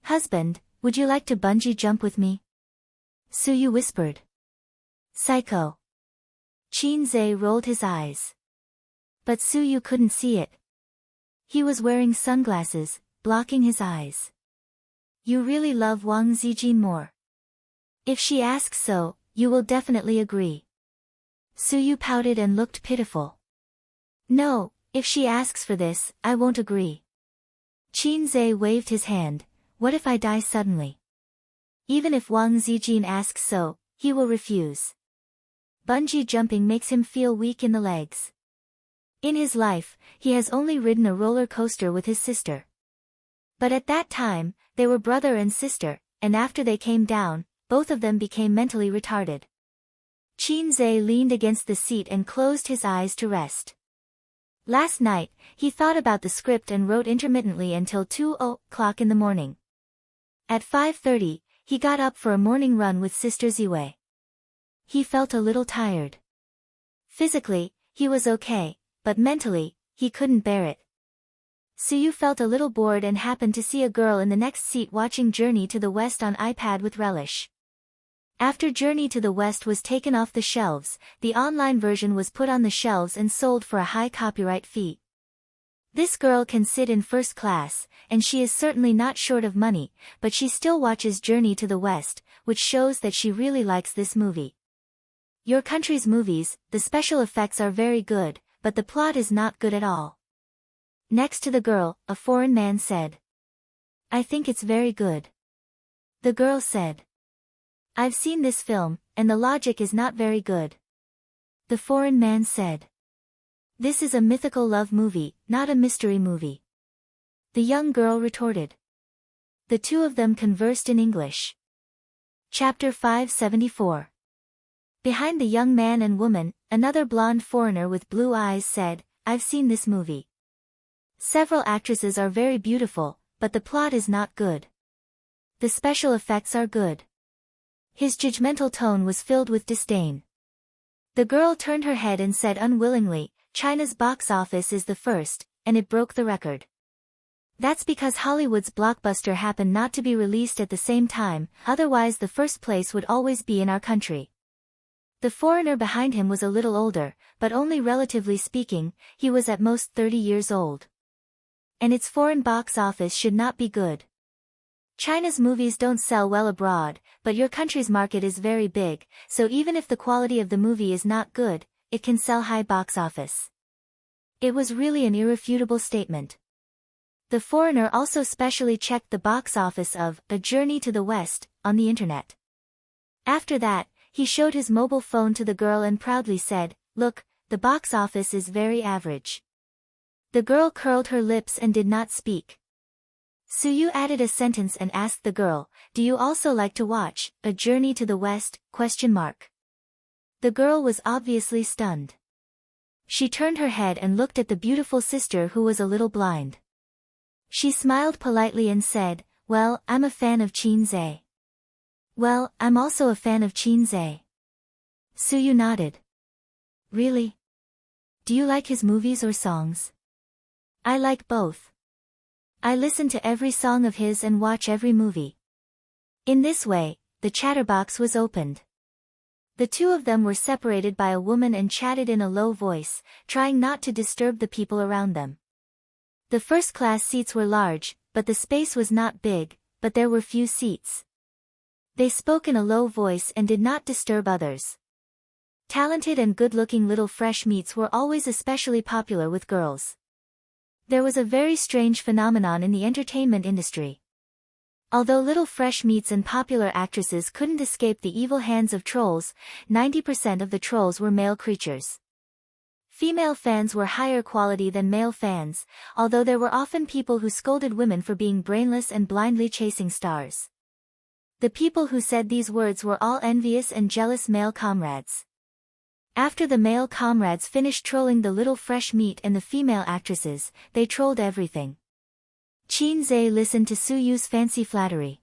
Husband, would you like to bungee jump with me? Suyu whispered. Psycho. Qinze rolled his eyes. But Suyu couldn't see it. He was wearing sunglasses, blocking his eyes. You really love Wang Zijin more. If she asks so, you will definitely agree. Suyu pouted and looked pitiful. No, if she asks for this, I won't agree. Qinze waved his hand. What if I die suddenly? Even if Wang Zijin asks so, he will refuse. Bungee jumping makes him feel weak in the legs. In his life, he has only ridden a roller coaster with his sister. But at that time, they were brother and sister, and after they came down, both of them became mentally retarded. Qinze leaned against the seat and closed his eyes to rest. Last night, he thought about the script and wrote intermittently until 2:00 in the morning. At 5:30, he got up for a morning run with Sister Ziwei. He felt a little tired. Physically, he was okay, but mentally, he couldn't bear it. Suyu felt a little bored and happened to see a girl in the next seat watching Journey to the West on iPad with relish. After Journey to the West was taken off the shelves, the online version was put on the shelves and sold for a high copyright fee. This girl can sit in first class, and she is certainly not short of money, but she still watches Journey to the West, which shows that she really likes this movie. Your country's movies, the special effects are very good, but the plot is not good at all. Next to the girl, a foreign man said. I think it's very good. The girl said. I've seen this film, and the logic is not very good. The foreign man said. This is a mythical love movie, not a mystery movie. The young girl retorted. The two of them conversed in English. Chapter 574. Behind the young man and woman, another blonde foreigner with blue eyes said, I've seen this movie. Several actresses are very beautiful, but the plot is not good. The special effects are good. His judgmental tone was filled with disdain. The girl turned her head and said unwillingly, China's box office is the first, and it broke the record. That's because Hollywood's blockbuster happened not to be released at the same time, otherwise the first place would always be in our country. The foreigner behind him was a little older, but only relatively speaking, he was at most 30 years old. And its foreign box office should not be good. China's movies don't sell well abroad, but your country's market is very big, so even if the quality of the movie is not good, it can sell high box office. It was really an irrefutable statement. The foreigner also specially checked the box office of A Journey to the West on the internet. After that, he showed his mobile phone to the girl and proudly said, Look, the box office is very average. The girl curled her lips and did not speak. Suyu added a sentence and asked the girl, Do you also like to watch A Journey to the West? The girl was obviously stunned. She turned her head and looked at the beautiful sister who was a little blind. She smiled politely and said, Well, I'm a fan of Qinze. Well, I'm also a fan of Qinze. Suyu nodded. Really? Do you like his movies or songs? I like both. I listen to every song of his and watch every movie. In this way, the chatterbox was opened. The two of them were separated by a woman and chatted in a low voice, trying not to disturb the people around them. The first-class seats were large, but the space was not big, but there were few seats. They spoke in a low voice and did not disturb others. Talented and good-looking little fresh meats were always especially popular with girls. There was a very strange phenomenon in the entertainment industry. Although little fresh meats and popular actresses couldn't escape the evil hands of trolls, 90% of the trolls were male creatures. Female fans were higher quality than male fans, although there were often people who scolded women for being brainless and blindly chasing stars. The people who said these words were all envious and jealous male comrades. After the male comrades finished trolling the little fresh meat and the female actresses, they trolled everything. Qin Zhe listened to Su Yu's fancy flattery.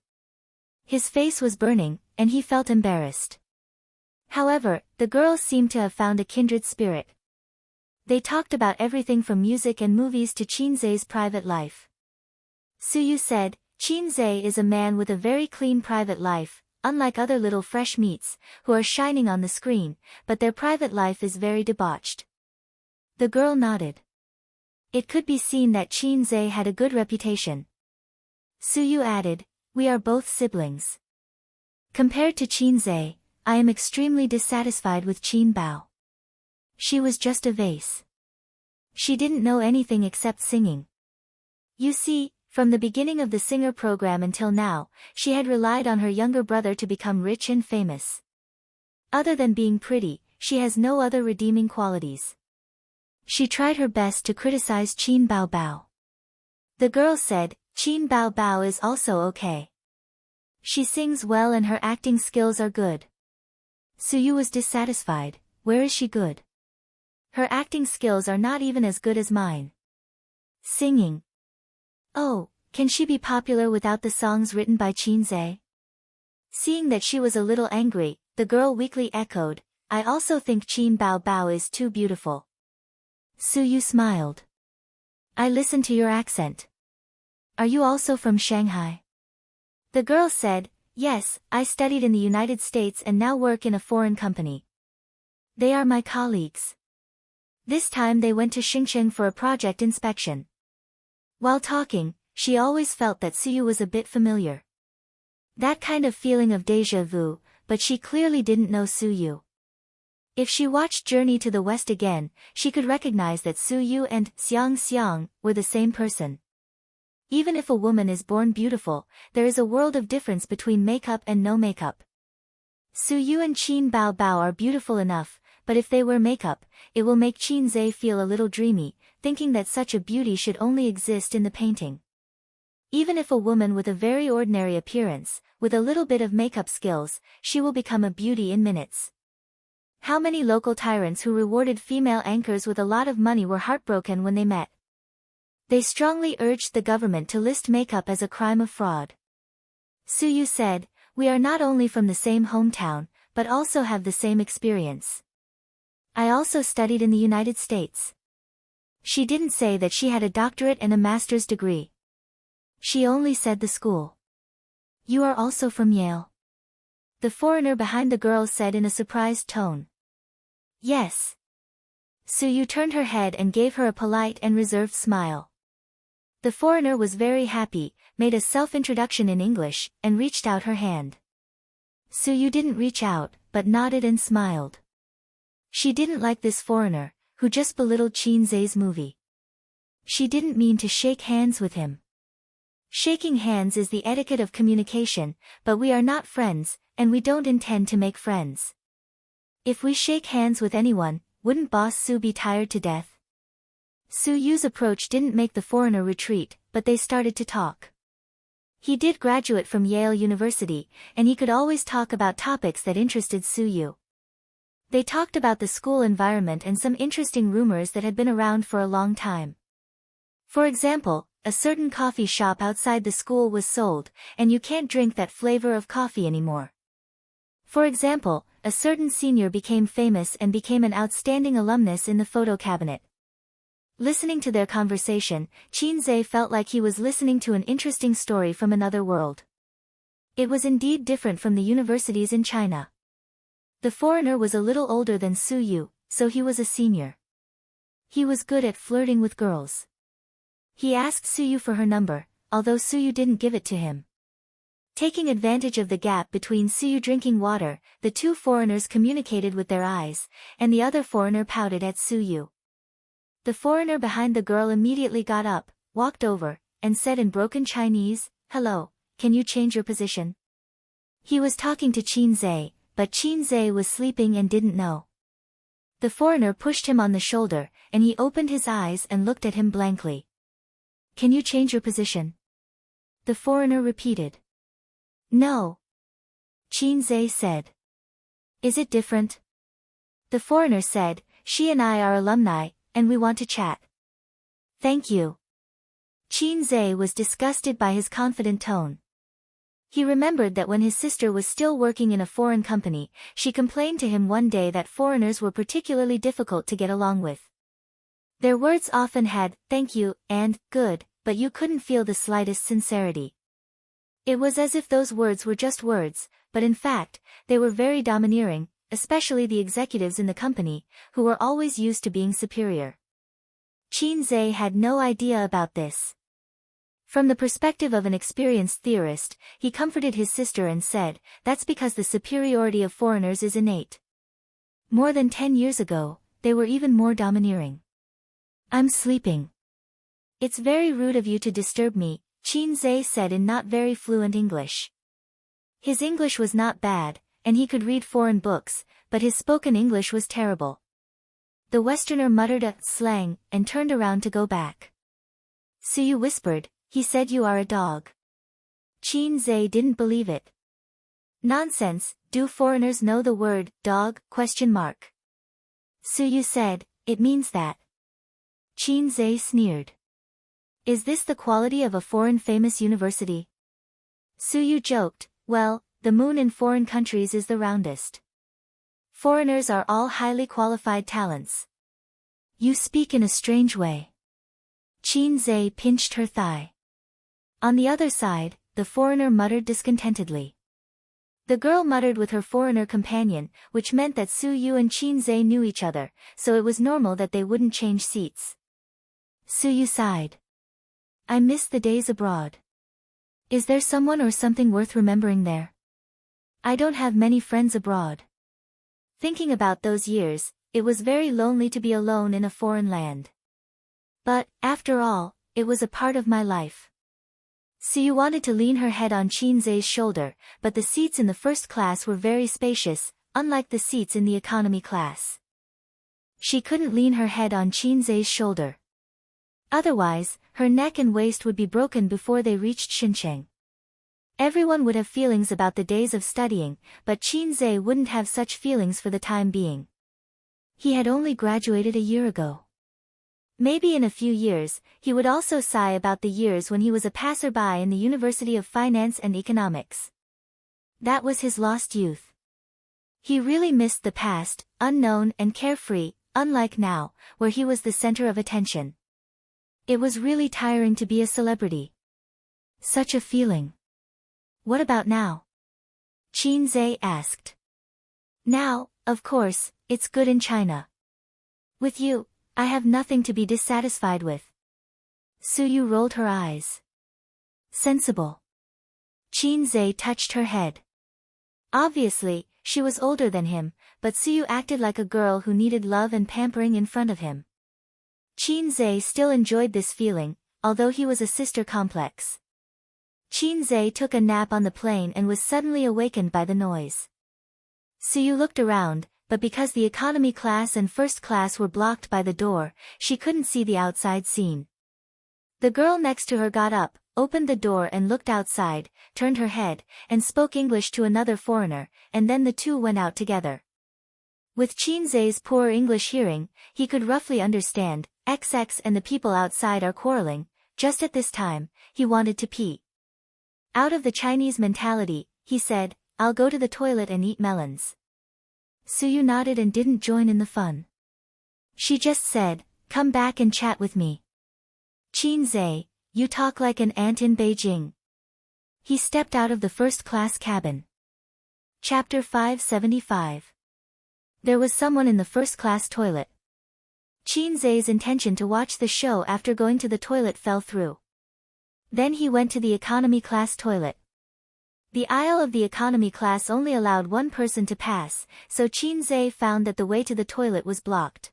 His face was burning, and he felt embarrassed. However, the girls seemed to have found a kindred spirit. They talked about everything from music and movies to Qin Zhe's private life. Su Yu said, Qin Zhe is a man with a very clean private life, unlike other little fresh meats, who are shining on the screen, but their private life is very debauched. The girl nodded. It could be seen that Qin Zhe had a good reputation. Su Yu added, we are both siblings. Compared to Qin Zhe, I am extremely dissatisfied with Qin Bao. She was just a vase. She didn't know anything except singing. You see, from the beginning of the singer program until now, she had relied on her younger brother to become rich and famous. Other than being pretty, she has no other redeeming qualities. She tried her best to criticize Qin Bao Bao. The girl said, Qin Bao Bao is also okay. She sings well and her acting skills are good. Su Yu was dissatisfied. Where is she good? Her acting skills are not even as good as mine. Singing. Oh, can she be popular without the songs written by Qin Zhe? Seeing that she was a little angry, the girl weakly echoed, I also think Qin Bao Bao is too beautiful. Su Yu smiled. I listen to your accent. Are you also from Shanghai? The girl said, yes, I studied in the United States and now work in a foreign company. They are my colleagues. This time they went to Xinjiang for a project inspection. While talking, she always felt that Su Yu was a bit familiar. That kind of feeling of déjà vu, but she clearly didn't know Su Yu. If she watched Journey to the West again, she could recognize that Su Yu and Xiang Xiang were the same person. Even if a woman is born beautiful, there is a world of difference between makeup and no makeup. Su Yu and Qin Bao Bao are beautiful enough, but if they wear makeup, it will make Qin Zhe feel a little dreamy, thinking that such a beauty should only exist in the painting. Even if a woman with a very ordinary appearance, with a little bit of makeup skills, she will become a beauty in minutes. How many local tyrants who rewarded female anchors with a lot of money were heartbroken when they met? They strongly urged the government to list makeup as a crime of fraud. Su Yu said, we are not only from the same hometown, but also have the same experience. I also studied in the United States. She didn't say that she had a doctorate and a master's degree. She only said the school. You are also from Yale? The foreigner behind the girl said in a surprised tone. Yes. Su Yu turned her head and gave her a polite and reserved smile. The foreigner was very happy, made a self-introduction in English, and reached out her hand. Su Yu didn't reach out, but nodded and smiled. She didn't like this foreigner, who just belittled Qin Zhe's movie. She didn't mean to shake hands with him. Shaking hands is the etiquette of communication, but we are not friends, and we don't intend to make friends. If we shake hands with anyone, wouldn't Boss Su be tired to death? Su Yu's approach didn't make the foreigner retreat, but they started to talk. He did graduate from Yale University, and he could always talk about topics that interested Su Yu. They talked about the school environment and some interesting rumors that had been around for a long time. For example, a certain coffee shop outside the school was sold, and you can't drink that flavor of coffee anymore. For example, a certain senior became famous and became an outstanding alumnus in the photo cabinet. Listening to their conversation, Qin Zhe felt like he was listening to an interesting story from another world. It was indeed different from the universities in China. The foreigner was a little older than Su Yu, so he was a senior. He was good at flirting with girls. He asked Su Yu for her number, although Su Yu didn't give it to him. Taking advantage of the gap between Suyu drinking water, the two foreigners communicated with their eyes, and the other foreigner pouted at Suyu. The foreigner behind the girl immediately got up, walked over, and said in broken Chinese, "Hello, can you change your position?" He was talking to Qinzhe, but Qinzhe was sleeping and didn't know. The foreigner pushed him on the shoulder, and he opened his eyes and looked at him blankly. "Can you change your position?" The foreigner repeated. "No." Qinzhe said. "Is it different?" The foreigner said, "She and I are alumni, and we want to chat." "Thank you." Qinzhe was disgusted by his confident tone. He remembered that when his sister was still working in a foreign company, she complained to him one day that foreigners were particularly difficult to get along with. Their words often had, "thank you," and, "good," but you couldn't feel the slightest sincerity. It was as if those words were just words, but in fact, they were very domineering, especially the executives in the company, who were always used to being superior. Qinzhe had no idea about this. From the perspective of an experienced theorist, he comforted his sister and said, "That's because the superiority of foreigners is innate. More than 10 years ago, they were even more domineering." "I'm sleeping." "It's very rude of you to disturb me," Qinzhe said in not very fluent English. His English was not bad, and he could read foreign books, but his spoken English was terrible. The Westerner muttered a slang and turned around to go back. Suyu whispered, "He said you are a dog." Qinzhe didn't believe it. "Nonsense, do foreigners know the word dog? Suyu said, "It means that." Qinzhe sneered. "Is this the quality of a foreign famous university?" Suyu joked, "Well, the moon in foreign countries is the roundest. Foreigners are all highly qualified talents." "You speak in a strange way." Qinzhe pinched her thigh. On the other side, the foreigner muttered discontentedly. The girl muttered with her foreigner companion, which meant that Suyu and Qinzhe knew each other, so it was normal that they wouldn't change seats. Suyu sighed. "I miss the days abroad. Is there someone or something worth remembering there? I don't have many friends abroad." Thinking about those years, it was very lonely to be alone in a foreign land. But, after all, it was a part of my life. Suyu wanted to lean her head on Qinzhe's shoulder, but the seats in the first class were very spacious, unlike the seats in the economy class. She couldn't lean her head on Qinzhe's shoulder. Otherwise, her neck and waist would be broken before they reached Xincheng. Everyone would have feelings about the days of studying, but Qinzhe wouldn't have such feelings for the time being. He had only graduated a year ago. Maybe in a few years, he would also sigh about the years when he was a passerby in the University of Finance and Economics. That was his lost youth. He really missed the past, unknown and carefree, unlike now, where he was the center of attention. It was really tiring to be a celebrity. Such a feeling. "What about now?" Qinzhe asked. "Now, of course, it's good in China. With you, I have nothing to be dissatisfied with." Suyu rolled her eyes. "Sensible." Qinzhe touched her head. Obviously, she was older than him, but Suyu acted like a girl who needed love and pampering in front of him. Qinzhe still enjoyed this feeling, although he was a sister complex. Qinzhe took a nap on the plane and was suddenly awakened by the noise. Suyu looked around, but because the economy class and first class were blocked by the door, she couldn't see the outside scene. The girl next to her got up, opened the door and looked outside, turned her head, and spoke English to another foreigner, and then the two went out together. With Qinzhe's poor English hearing, he could roughly understand, XX and the people outside are quarreling. Just at this time, he wanted to pee. Out of the Chinese mentality, he said, "I'll go to the toilet and eat melons." Suyu nodded and didn't join in the fun. She just said, "Come back and chat with me." "Qinzhe, you talk like an ant in Beijing." He stepped out of the first-class cabin. Chapter 575. There was someone in the first-class toilet. Qinzhe's intention to watch the show after going to the toilet fell through. Then he went to the economy class toilet. The aisle of the economy class only allowed one person to pass, so Qinze found that the way to the toilet was blocked.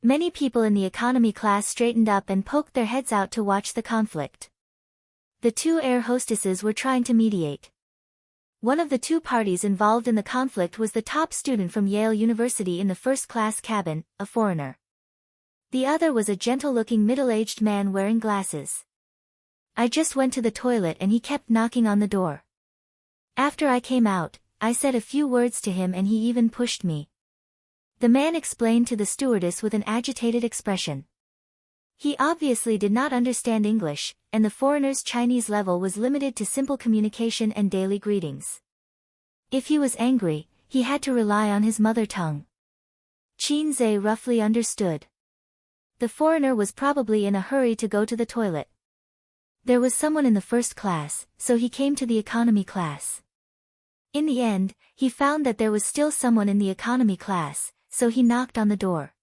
Many people in the economy class straightened up and poked their heads out to watch the conflict. The two air hostesses were trying to mediate. One of the two parties involved in the conflict was the top student from Yale University in the first-class cabin, a foreigner. The other was a gentle-looking middle-aged man wearing glasses. I just went to the toilet and he kept knocking on the door. After I came out, I said a few words to him and he even pushed me. The man explained to the stewardess with an agitated expression. He obviously did not understand English, and the foreigner's Chinese level was limited to simple communication and daily greetings. If he was angry, he had to rely on his mother tongue. Qinze roughly understood. The foreigner was probably in a hurry to go to the toilet. There was someone in the first class, so he came to the economy class. In the end, he found that there was still someone in the economy class, so he knocked on the door.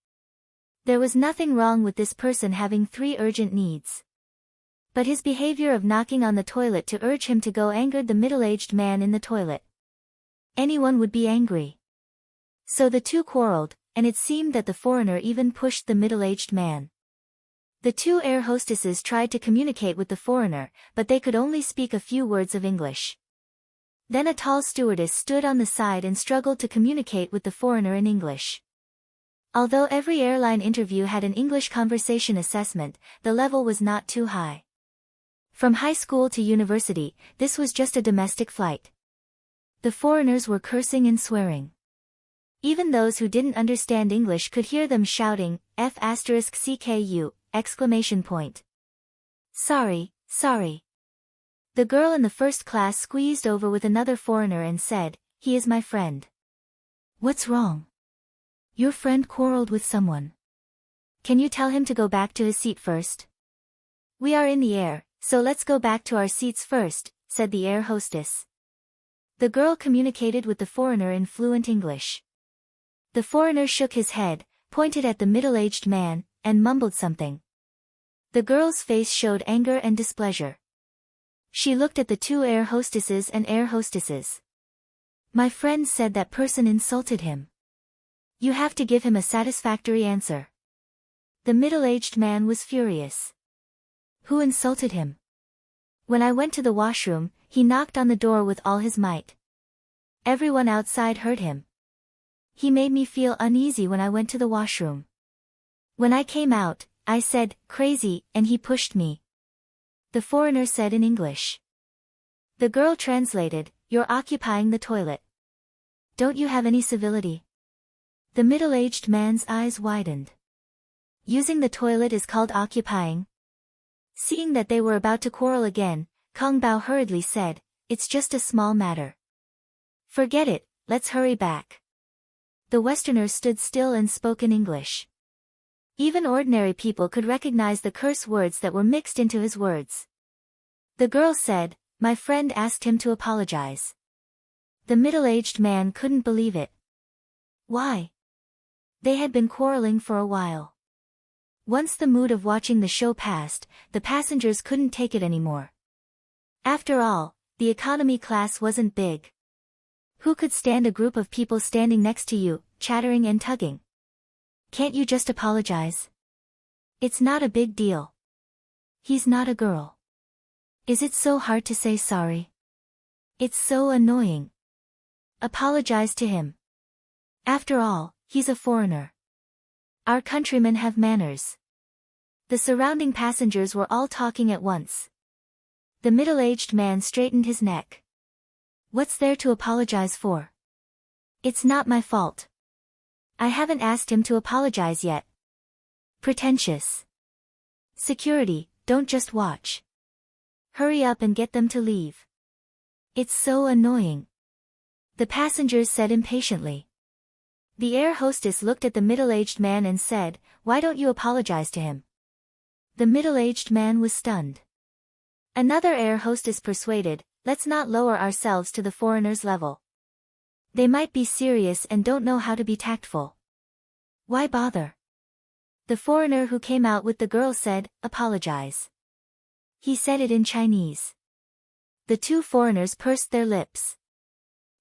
There was nothing wrong with this person having 3 urgent needs. But his behavior of knocking on the toilet to urge him to go angered the middle-aged man in the toilet. Anyone would be angry. So the two quarreled, and it seemed that the foreigner even pushed the middle-aged man. The two air hostesses tried to communicate with the foreigner, but they could only speak a few words of English. Then a tall stewardess stood on the side and struggled to communicate with the foreigner in English. Although every airline interview had an English conversation assessment, the level was not too high. From high school to university, this was just a domestic flight. The foreigners were cursing and swearing. Even those who didn't understand English could hear them shouting, F***CKU! Sorry, sorry. The girl in the first class squeezed over with another foreigner and said, he is my friend. What's wrong? Your friend quarreled with someone. Can you tell him to go back to his seat first? We are in the air, so let's go back to our seats first, said the air hostess. The girl communicated with the foreigner in fluent English. The foreigner shook his head, pointed at the middle-aged man, and mumbled something. The girl's face showed anger and displeasure. She looked at the two air hostesses and air hostesses. My friend said that person insulted him. You have to give him a satisfactory answer. The middle-aged man was furious. Who insulted him? When I went to the washroom, he knocked on the door with all his might. Everyone outside heard him. He made me feel uneasy when I went to the washroom. When I came out, I said, crazy, and he pushed me. The foreigner said in English. The girl translated, you're occupying the toilet. Don't you have any civility? The middle-aged man's eyes widened. Using the toilet is called occupying. Seeing that they were about to quarrel again, Kong Bao hurriedly said, it's just a small matter. Forget it, let's hurry back. The Westerner stood still and spoke in English. Even ordinary people could recognize the curse words that were mixed into his words. The girl said, my friend asked him to apologize. The middle-aged man couldn't believe it. Why? They had been quarreling for a while. Once the mood of watching the show passed, the passengers couldn't take it anymore. After all, the economy class wasn't big. Who could stand a group of people standing next to you, chattering and tugging? Can't you just apologize? It's not a big deal. He's not a girl. Is it so hard to say sorry? It's so annoying. Apologize to him. After all, he's a foreigner. Our countrymen have manners. The surrounding passengers were all talking at once. The middle-aged man straightened his neck. What's there to apologize for? It's not my fault. I haven't asked him to apologize yet. Pretentious. Security, don't just watch. Hurry up and get them to leave. It's so annoying. The passengers said impatiently. The air hostess looked at the middle-aged man and said, why don't you apologize to him? The middle-aged man was stunned. Another air hostess persuaded, let's not lower ourselves to the foreigner's level. They might be serious and don't know how to be tactful. Why bother? The foreigner who came out with the girl said, apologize. He said it in Chinese. The two foreigners pursed their lips.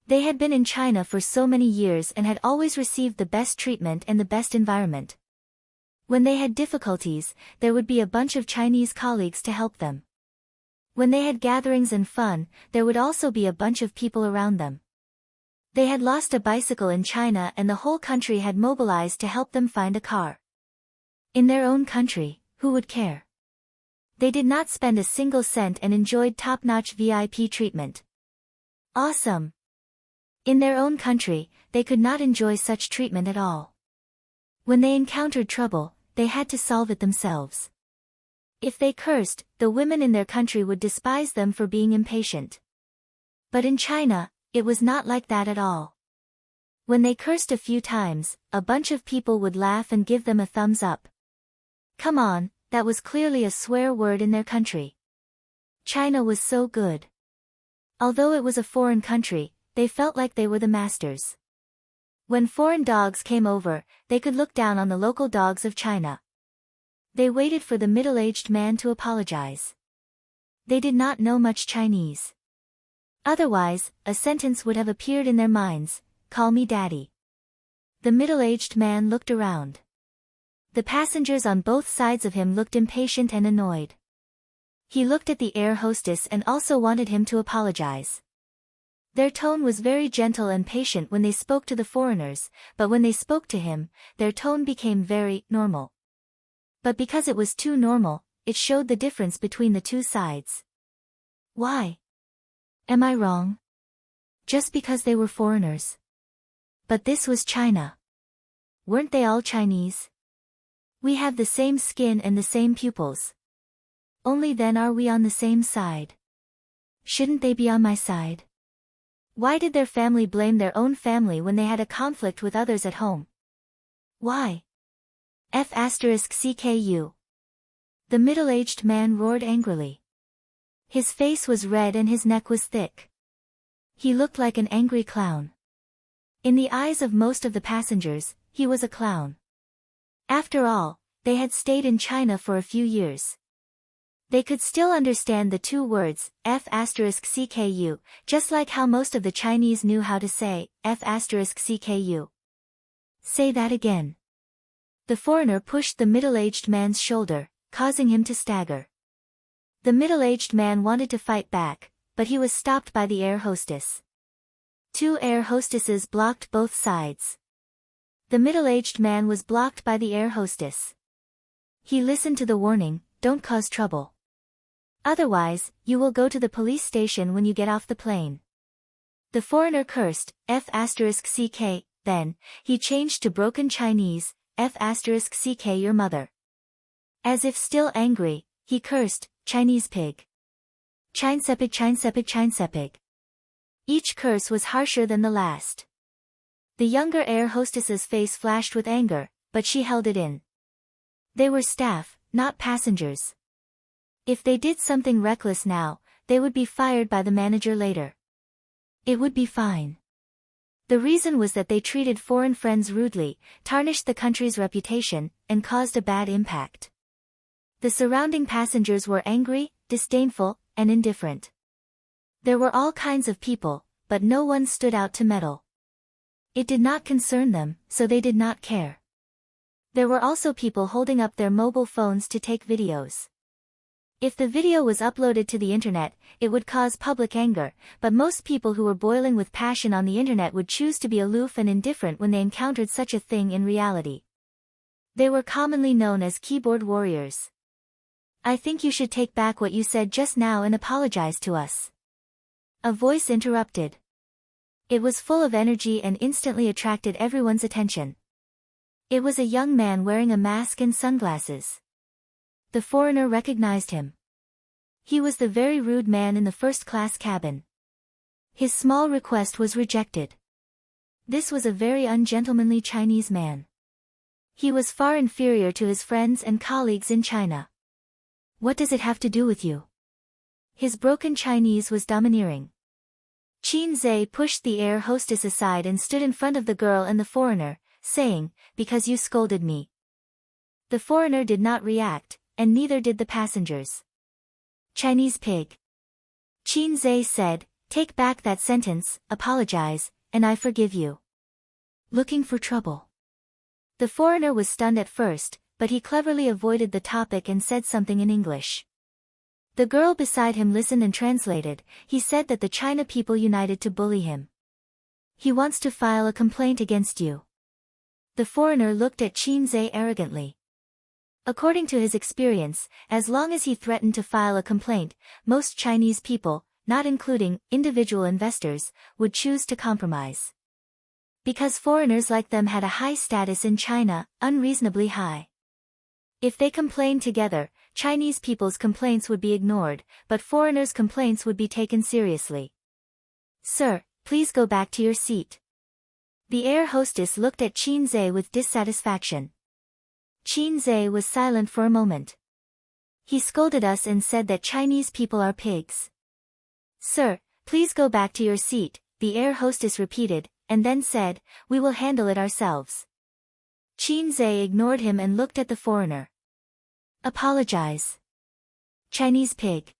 They had been in China for so many years and had always received the best treatment and the best environment. When they had difficulties, there would be a bunch of Chinese colleagues to help them. When they had gatherings and fun, there would also be a bunch of people around them. They had lost a bicycle in China and the whole country had mobilized to help them find a car. In their own country, who would care? They did not spend a single cent and enjoyed top-notch VIP treatment. Awesome! In their own country, they could not enjoy such treatment at all. When they encountered trouble, they had to solve it themselves. If they cursed, the women in their country would despise them for being impatient. But in China, it was not like that at all. When they cursed a few times, a bunch of people would laugh and give them a thumbs up. Come on, that was clearly a swear word in their country. China was so good. Although it was a foreign country, they felt like they were the masters. When foreign dogs came over, they could look down on the local dogs of China. They waited for the middle-aged man to apologize. They did not know much Chinese. Otherwise, a sentence would have appeared in their minds, "Call me daddy." The middle-aged man looked around. The passengers on both sides of him looked impatient and annoyed. He looked at the air hostess and also wanted him to apologize. Their tone was very gentle and patient when they spoke to the foreigners, but when they spoke to him, their tone became very normal. But because it was too normal, it showed the difference between the two sides. Why? Am I wrong? Just because they were foreigners. But this was China. Weren't they all Chinese? We have the same skin and the same pupils. Only then are we on the same side. Shouldn't they be on my side? Why did their family blame their own family when they had a conflict with others at home? Why? F***CKU. The middle-aged man roared angrily. His face was red and his neck was thick. He looked like an angry clown. In the eyes of most of the passengers, he was a clown. After all, they had stayed in China for a few years. They could still understand the two words, F***CKU, just like how most of the Chinese knew how to say, F***CKU. Say that again. The foreigner pushed the middle-aged man's shoulder, causing him to stagger. The middle-aged man wanted to fight back, but he was stopped by the air hostess. Two air hostesses blocked both sides. The middle-aged man was blocked by the air hostess. He listened to the warning, "Don't cause trouble. Otherwise, you will go to the police station when you get off the plane." The foreigner cursed, F***CK, then, he changed to broken Chinese, F***CK your mother. As if still angry, he cursed, "Chinese pig. Chinesepig Chinesepig Chinesepig." Each curse was harsher than the last. The younger air hostess's face flashed with anger, but she held it in. They were staff, not passengers. If they did something reckless now, they would be fired by the manager later. It would be fine. The reason was that they treated foreign friends rudely, tarnished the country's reputation, and caused a bad impact. The surrounding passengers were angry, disdainful, and indifferent. There were all kinds of people, but no one stood out to meddle. It did not concern them, so they did not care. There were also people holding up their mobile phones to take videos. If the video was uploaded to the internet, it would cause public anger, but most people who were boiling with passion on the internet would choose to be aloof and indifferent when they encountered such a thing in reality. They were commonly known as keyboard warriors. "I think you should take back what you said just now and apologize to us." A voice interrupted. It was full of energy and instantly attracted everyone's attention. It was a young man wearing a mask and sunglasses. The foreigner recognized him. He was the very rude man in the first-class cabin. His small request was rejected. This was a very ungentlemanly Chinese man. He was far inferior to his friends and colleagues in China. "What does it have to do with you?" His broken Chinese was domineering. Qin Zhe pushed the air hostess aside and stood in front of the girl and the foreigner, saying, "Because you scolded me." The foreigner did not react, and neither did the passengers. "Chinese pig. Qin Zhe said, "Take back that sentence, apologize, and I forgive you." Looking for trouble. The foreigner was stunned at first, but he cleverly avoided the topic and said something in English. The girl beside him listened and translated. He said that the China people united to bully him. He wants to file a complaint against you. The foreigner looked at Qin Zhe arrogantly. According to his experience, as long as he threatened to file a complaint, most Chinese people, not including individual investors, would choose to compromise. Because foreigners like them had a high status in China, unreasonably high. If they complained together, Chinese people's complaints would be ignored, but foreigners' complaints would be taken seriously. "Sir, please go back to your seat." The air hostess looked at Qin Zhe with dissatisfaction. Qin Zhe was silent for a moment. "He scolded us and said that Chinese people are pigs." "Sir, please go back to your seat," the air hostess repeated, and then said, "We will handle it ourselves." Qin Zhe ignored him and looked at the foreigner. "Apologize." "Chinese pig."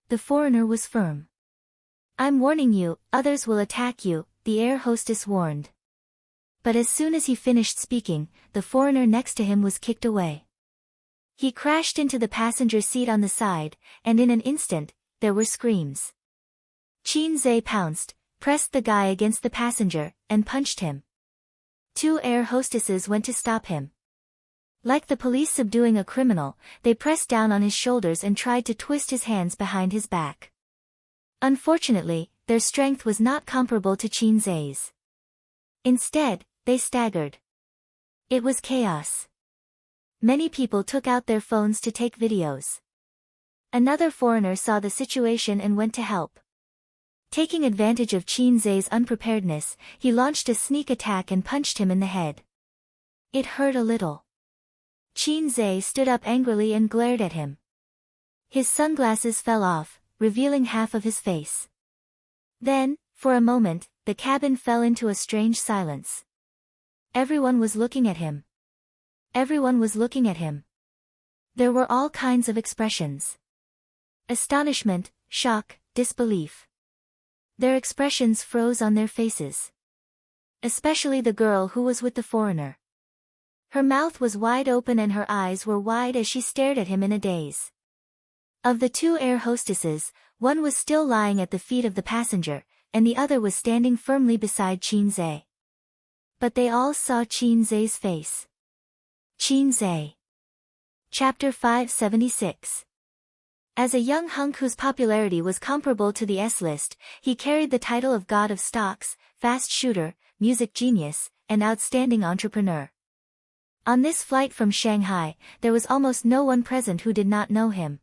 The foreigner was firm. "I'm warning you, others will attack you," the air hostess warned. But as soon as he finished speaking, the foreigner next to him was kicked away. He crashed into the passenger seat on the side, and in an instant, there were screams. Qin Zhe pounced, pressed the guy against the passenger, and punched him. Two air hostesses went to stop him. Like the police subduing a criminal, they pressed down on his shoulders and tried to twist his hands behind his back. Unfortunately, their strength was not comparable to Qin Zhe's. Instead, they staggered. It was chaos. Many people took out their phones to take videos. Another foreigner saw the situation and went to help. Taking advantage of Qin Zhe's unpreparedness, he launched a sneak attack and punched him in the head. It hurt a little. Qin Zhe stood up angrily and glared at him. His sunglasses fell off, revealing half of his face. Then, for a moment, the cabin fell into a strange silence. Everyone was looking at him. Everyone was looking at him. There were all kinds of expressions. Astonishment, shock, disbelief. Their expressions froze on their faces. Especially the girl who was with the foreigner. Her mouth was wide open and her eyes were wide as she stared at him in a daze. Of the two air hostesses, one was still lying at the feet of the passenger, and the other was standing firmly beside Qin Zhe. But they all saw Qin Zhe's face. Qin Zhe. Chapter 576. As a young hunk whose popularity was comparable to the S-list, he carried the title of God of Stocks, Fast Shooter, Music Genius, and Outstanding Entrepreneur. On this flight from Shanghai, there was almost no one present who did not know him.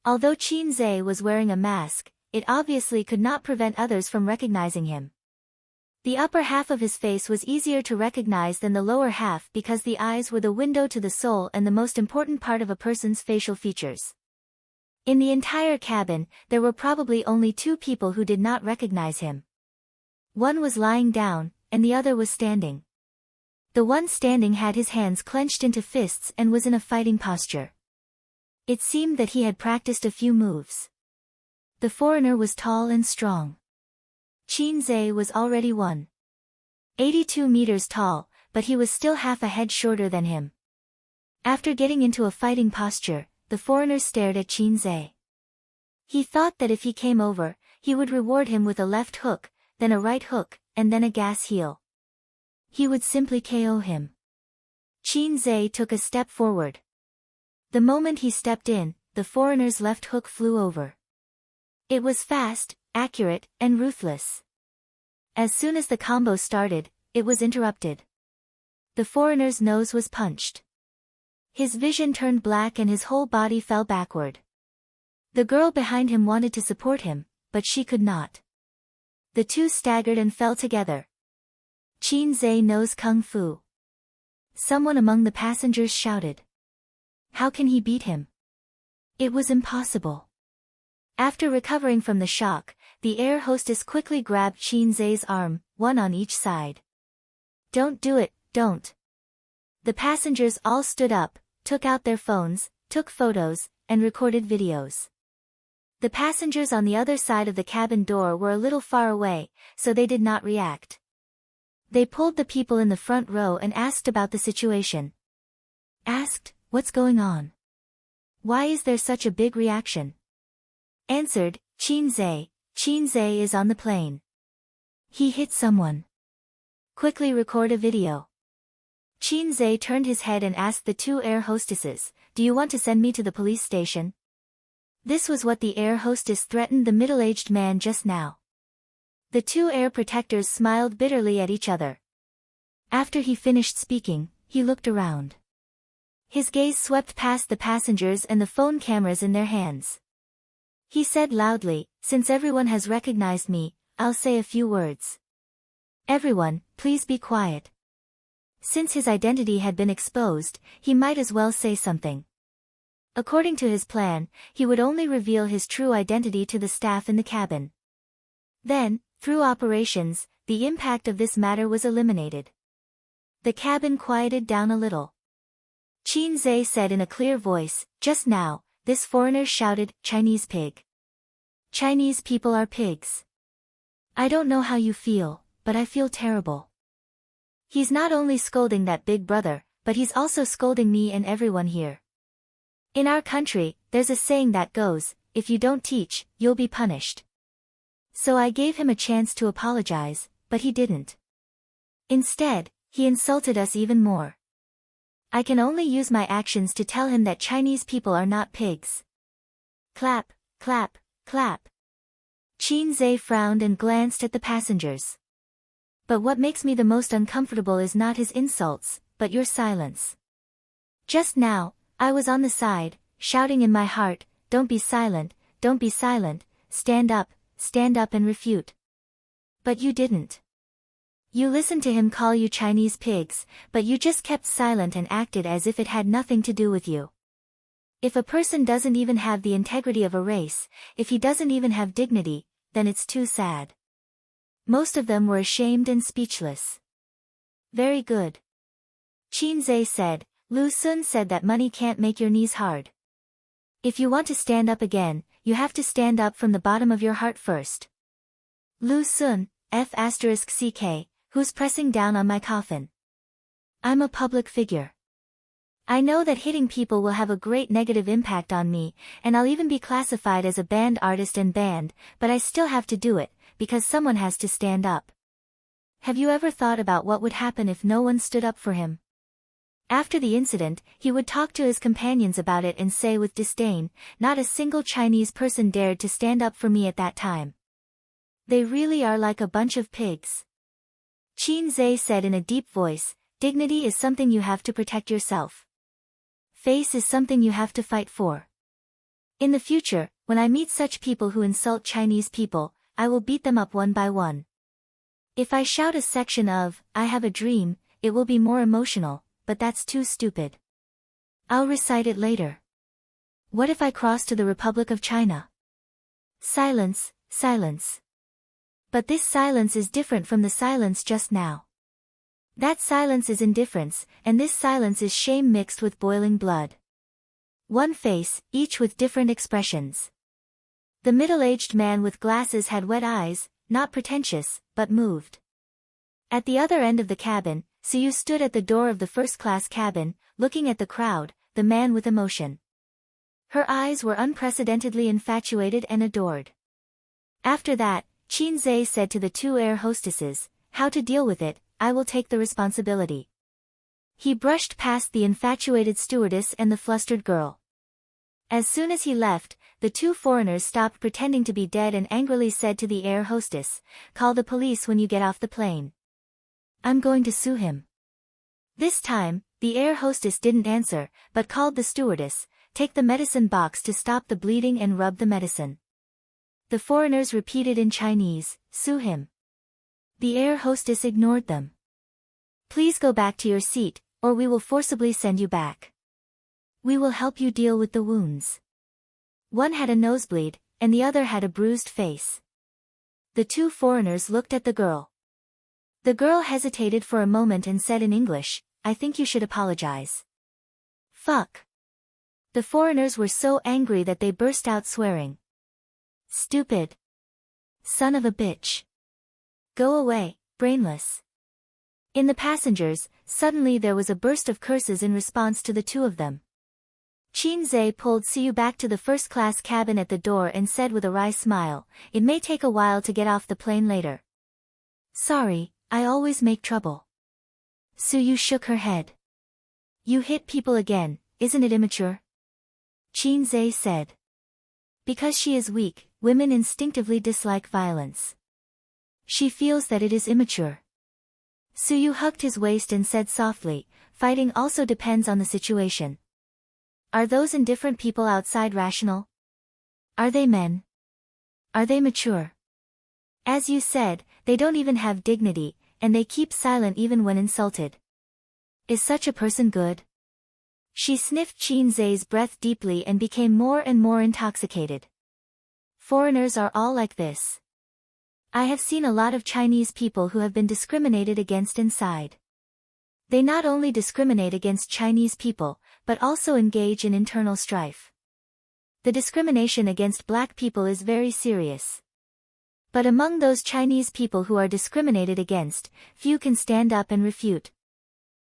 Although Qin Zhe was wearing a mask, it obviously could not prevent others from recognizing him. The upper half of his face was easier to recognize than the lower half because the eyes were the window to the soul and the most important part of a person's facial features. In the entire cabin, there were probably only two people who did not recognize him. One was lying down, and the other was standing. The one standing had his hands clenched into fists and was in a fighting posture. It seemed that he had practiced a few moves. The foreigner was tall and strong. Qin Zhe was already 182 meters tall, but he was still half a head shorter than him. After getting into a fighting posture, the foreigner stared at Qin Zhe. He thought that if he came over, he would reward him with a left hook, then a right hook, and then a gas heel. He would simply KO him. Qin Zhe took a step forward. The moment he stepped in, the foreigner's left hook flew over. It was fast, accurate, and ruthless. As soon as the combo started, it was interrupted. The foreigner's nose was punched. His vision turned black and his whole body fell backward. The girl behind him wanted to support him, but she could not. The two staggered and fell together. Qin Zhe knows Kung Fu. Someone among the passengers shouted. How can he beat him? It was impossible. After recovering from the shock, the air hostess quickly grabbed Qin Zhe's arm, one on each side. Don't do it, don't. The passengers all stood up, took out their phones, took photos, and recorded videos. The passengers on the other side of the cabin door were a little far away, so they did not react. They pulled the people in the front row and asked about the situation. Asked, "What's going on? Why is there such a big reaction?" Answered, Qin Zhe is on the plane. He hit someone. Quickly record a video." Qin Zhe turned his head and asked the two air hostesses, "Do you want to send me to the police station?" This was what the air hostess threatened the middle-aged man just now. The two air protectors smiled bitterly at each other. After he finished speaking, he looked around. His gaze swept past the passengers and the phone cameras in their hands. He said loudly, "Since everyone has recognized me, I'll say a few words. Everyone, please be quiet." Since his identity had been exposed, he might as well say something. According to his plan, he would only reveal his true identity to the staff in the cabin. Then, through operations, the impact of this matter was eliminated. The cabin quieted down a little. Qin Zhe said in a clear voice, "Just now, this foreigner shouted, 'Chinese pig. Chinese people are pigs.' I don't know how you feel, but I feel terrible. He's not only scolding that big brother, but he's also scolding me and everyone here. In our country, there's a saying that goes, 'If you don't teach, you'll be punished.' So I gave him a chance to apologize, but he didn't. Instead, he insulted us even more. I can only use my actions to tell him that Chinese people are not pigs." Clap, clap, clap. Qin Zhe frowned and glanced at the passengers. "But what makes me the most uncomfortable is not his insults, but your silence. Just now, I was on the side, shouting in my heart, 'Don't be silent, don't be silent, stand up and refute.' But you didn't. You listened to him call you Chinese pigs, but you just kept silent and acted as if it had nothing to do with you. If a person doesn't even have the integrity of a race, if he doesn't even have dignity, then it's too sad." Most of them were ashamed and speechless. "Very good." Qin Zhe said, "Lu Sun said that money can't make your knees hard. If you want to stand up again, you have to stand up from the bottom of your heart first." Lu Sun, F***CK, who's pressing down on my coffin? I'm a public figure. I know that hitting people will have a great negative impact on me, and I'll even be classified as a banned artist and banned, but I still have to do it, because someone has to stand up. Have you ever thought about what would happen if no one stood up for him? After the incident, he would talk to his companions about it and say with disdain, "Not a single Chinese person dared to stand up for me at that time. They really are like a bunch of pigs." Qin Zhe said in a deep voice, "Dignity is something you have to protect yourself. Face is something you have to fight for. In the future, when I meet such people who insult Chinese people, I will beat them up one by one. If I shout a section of, 'I have a dream,' it will be more emotional, but that's too stupid. I'll recite it later. What if I cross to the Republic of China?" Silence, silence. But this silence is different from the silence just now. That silence is indifference, and this silence is shame mixed with boiling blood. One face, each with different expressions. The middle-aged man with glasses had wet eyes, not pretentious, but moved. At the other end of the cabin, Siyu stood at the door of the first-class cabin, looking at the crowd, the man with emotion. Her eyes were unprecedentedly infatuated and adored. After that, Qin Zhe said to the two air hostesses, "How to deal with it, I will take the responsibility." He brushed past the infatuated stewardess and the flustered girl. As soon as he left, the two foreigners stopped pretending to be dead and angrily said to the air hostess, "Call the police when you get off the plane. I'm going to sue him." This time, the air hostess didn't answer, but called the stewardess, "Take the medicine box to stop the bleeding and rub the medicine." The foreigners repeated in Chinese, "Sue him." The air hostess ignored them. "Please go back to your seat, or we will forcibly send you back. We will help you deal with the wounds." One had a nosebleed, and the other had a bruised face. The two foreigners looked at the girl. The girl hesitated for a moment and said in English, "I think you should apologize." Fuck. The foreigners were so angry that they burst out swearing. Stupid. Son of a bitch. Go away, brainless. In the passengers, suddenly there was a burst of curses in response to the two of them. Qin pulled Siyu back to the first-class cabin at the door and said with a wry smile, "It may take a while to get off the plane later." "Sorry, I always make trouble." Siyu shook her head. "You hit people again, isn't it immature?" Qin said. Because she is weak, women instinctively dislike violence. She feels that it is immature. Siyu hugged his waist and said softly, "Fighting also depends on the situation. Are those indifferent people outside rational? Are they men? Are they mature? As you said, they don't even have dignity, and they keep silent even when insulted. Is such a person good?" She sniffed Qin breath deeply and became more and more intoxicated. "Foreigners are all like this. I have seen a lot of Chinese people who have been discriminated against inside. They not only discriminate against Chinese people, but also engage in internal strife. The discrimination against black people is very serious. But among those Chinese people who are discriminated against, few can stand up and refute.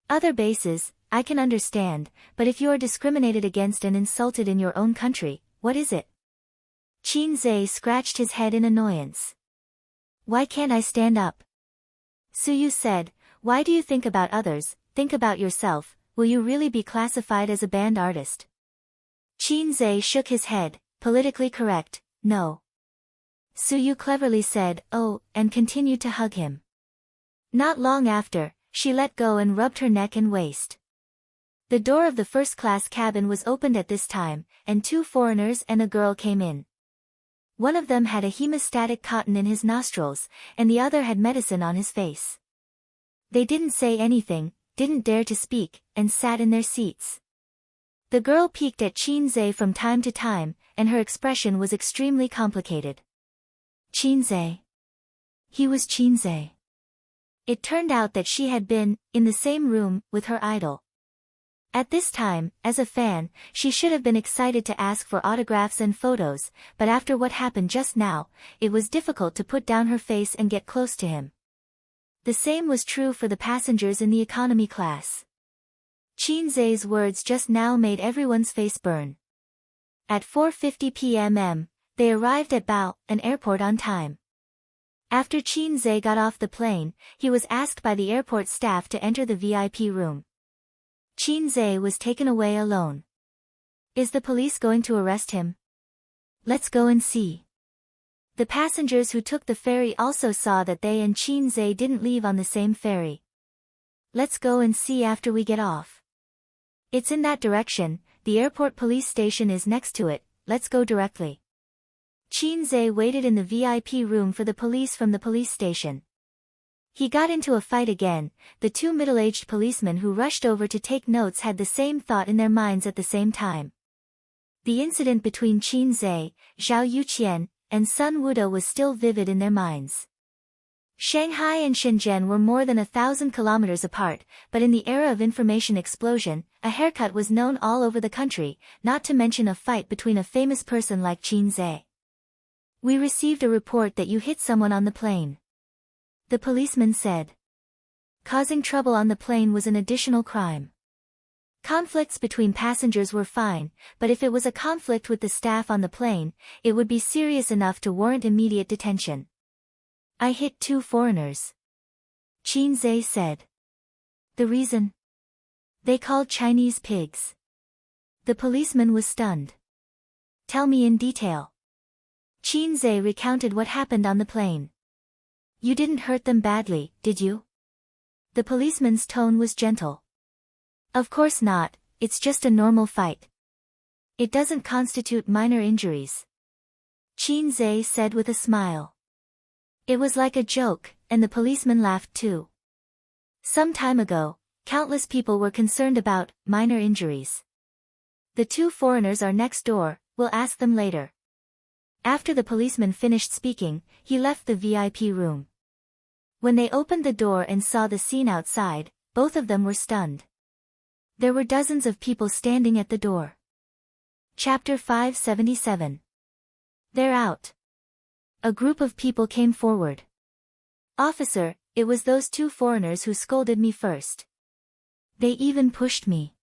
Other bases, I can understand, but if you are discriminated against and insulted in your own country, what is it?" Qin scratched his head in annoyance. "Why can't I stand up?" Siyu said, "Why do you think about others? Think about yourself. Will you really be classified as a band artist?" Qin shook his head, politically correct, "No." Siyu cleverly said, "Oh," and continued to hug him. Not long after, she let go and rubbed her neck and waist. The door of the first-class cabin was opened at this time, and two foreigners and a girl came in. One of them had a hemostatic cotton in his nostrils, and the other had medicine on his face. They didn't say anything, didn't dare to speak, and sat in their seats. The girl peeked at Qin from time to time, and her expression was extremely complicated. Qin. He was Qin. It turned out that she had been, in the same room, with her idol. At this time, as a fan, she should have been excited to ask for autographs and photos, but after what happened just now, it was difficult to put down her face and get close to him. The same was true for the passengers in the economy class. Qin words just now made everyone's face burn. At 4:50 p.m., they arrived at Bao, an airport on time. After Qin got off the plane, he was asked by the airport staff to enter the VIP room. Qin was taken away alone. "Is the police going to arrest him? Let's go and see." The passengers who took the ferry also saw that they and Qin didn't leave on the same ferry. "Let's go and see after we get off. It's in that direction, the airport police station is next to it, let's go directly." Qin waited in the VIP room for the police from the police station. He got into a fight again. The two middle-aged policemen who rushed over to take notes had the same thought in their minds at the same time. The incident between Qin, Zhao Yuqian, and Sun Wuda was still vivid in their minds. Shanghai and Shenzhen were more than 1,000 kilometers apart, but in the era of information explosion, a haircut was known all over the country, not to mention a fight between a famous person like Qin. "We received a report that you hit someone on the plane," the policeman said. Causing trouble on the plane was an additional crime. Conflicts between passengers were fine, but if it was a conflict with the staff on the plane, it would be serious enough to warrant immediate detention. "I hit two foreigners," Qin said. "The reason?" "They called Chinese pigs." The policeman was stunned. "Tell me in detail." Qin recounted what happened on the plane. "You didn't hurt them badly, did you?" The policeman's tone was gentle. "Of course not, it's just a normal fight. It doesn't constitute minor injuries," Qin said with a smile. It was like a joke, and the policeman laughed too. Some time ago, countless people were concerned about minor injuries. "The two foreigners are next door, we'll ask them later." After the policeman finished speaking, he left the VIP room. When they opened the door and saw the scene outside, both of them were stunned. There were dozens of people standing at the door. Chapter 577. They're out. A group of people came forward. "Officer, it was those two foreigners who scolded me first. They even pushed me.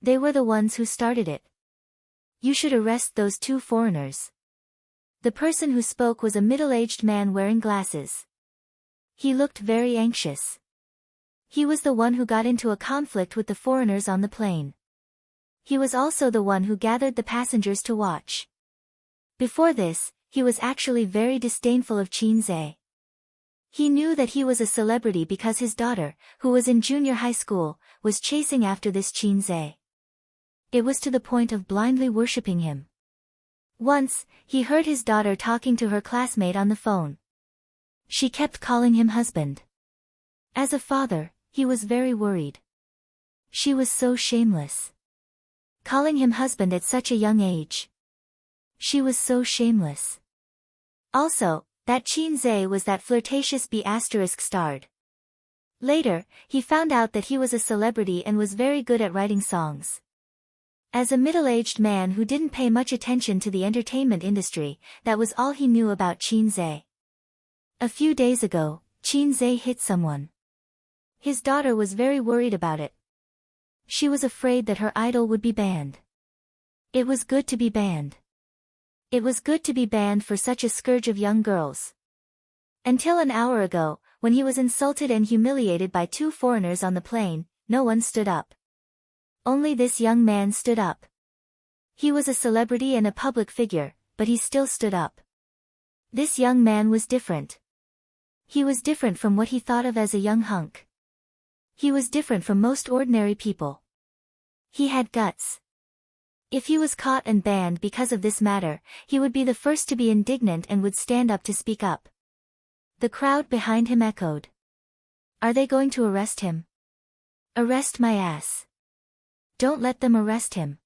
They were the ones who started it. You should arrest those two foreigners." The person who spoke was a middle-aged man wearing glasses. He looked very anxious. He was the one who got into a conflict with the foreigners on the plane. He was also the one who gathered the passengers to watch. Before this, he was actually very disdainful of Qin. He knew that he was a celebrity because his daughter, who was in junior high school, was chasing after this Qin. It was to the point of blindly worshipping him. Once, he heard his daughter talking to her classmate on the phone. She kept calling him husband. As a father, he was very worried. She was so shameless. Calling him husband at such a young age. She was so shameless. Also, that Qin was that flirtatious B***starred. Later, he found out that he was a celebrity and was very good at writing songs. As a middle-aged man who didn't pay much attention to the entertainment industry, that was all he knew about Qin. A few days ago, Qin hit someone. His daughter was very worried about it. She was afraid that her idol would be banned. It was good to be banned. It was good to be banned for such a scourge of young girls. Until an hour ago, when he was insulted and humiliated by two foreigners on the plane, no one stood up. Only this young man stood up. He was a celebrity and a public figure, but he still stood up. This young man was different. He was different from what he thought of as a young hunk. He was different from most ordinary people. He had guts. If he was caught and banned because of this matter, he would be the first to be indignant and would stand up to speak up. The crowd behind him echoed. "Are they going to arrest him?" "Arrest my ass. Don't let them arrest him.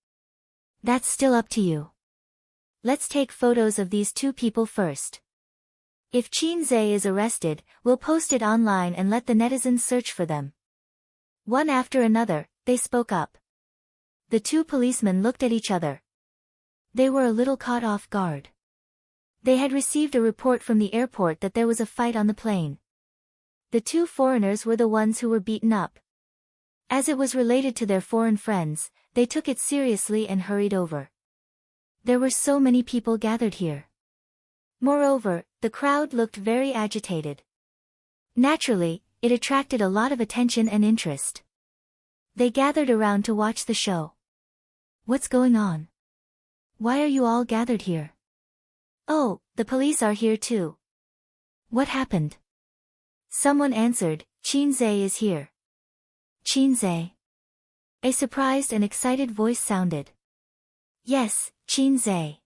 That's still up to you. Let's take photos of these two people first. If Qin is arrested, we'll post it online and let the netizens search for them." One after another, they spoke up. The two policemen looked at each other. They were a little caught off guard. They had received a report from the airport that there was a fight on the plane. The two foreigners were the ones who were beaten up. As it was related to their foreign friends, they took it seriously and hurried over. There were so many people gathered here. Moreover, the crowd looked very agitated. Naturally, it attracted a lot of attention and interest. They gathered around to watch the show. "What's going on? Why are you all gathered here?" "Oh, the police are here too." "What happened?" Someone answered, "Qin is here." "Qin?" A surprised and excited voice sounded. "Yes, Qin.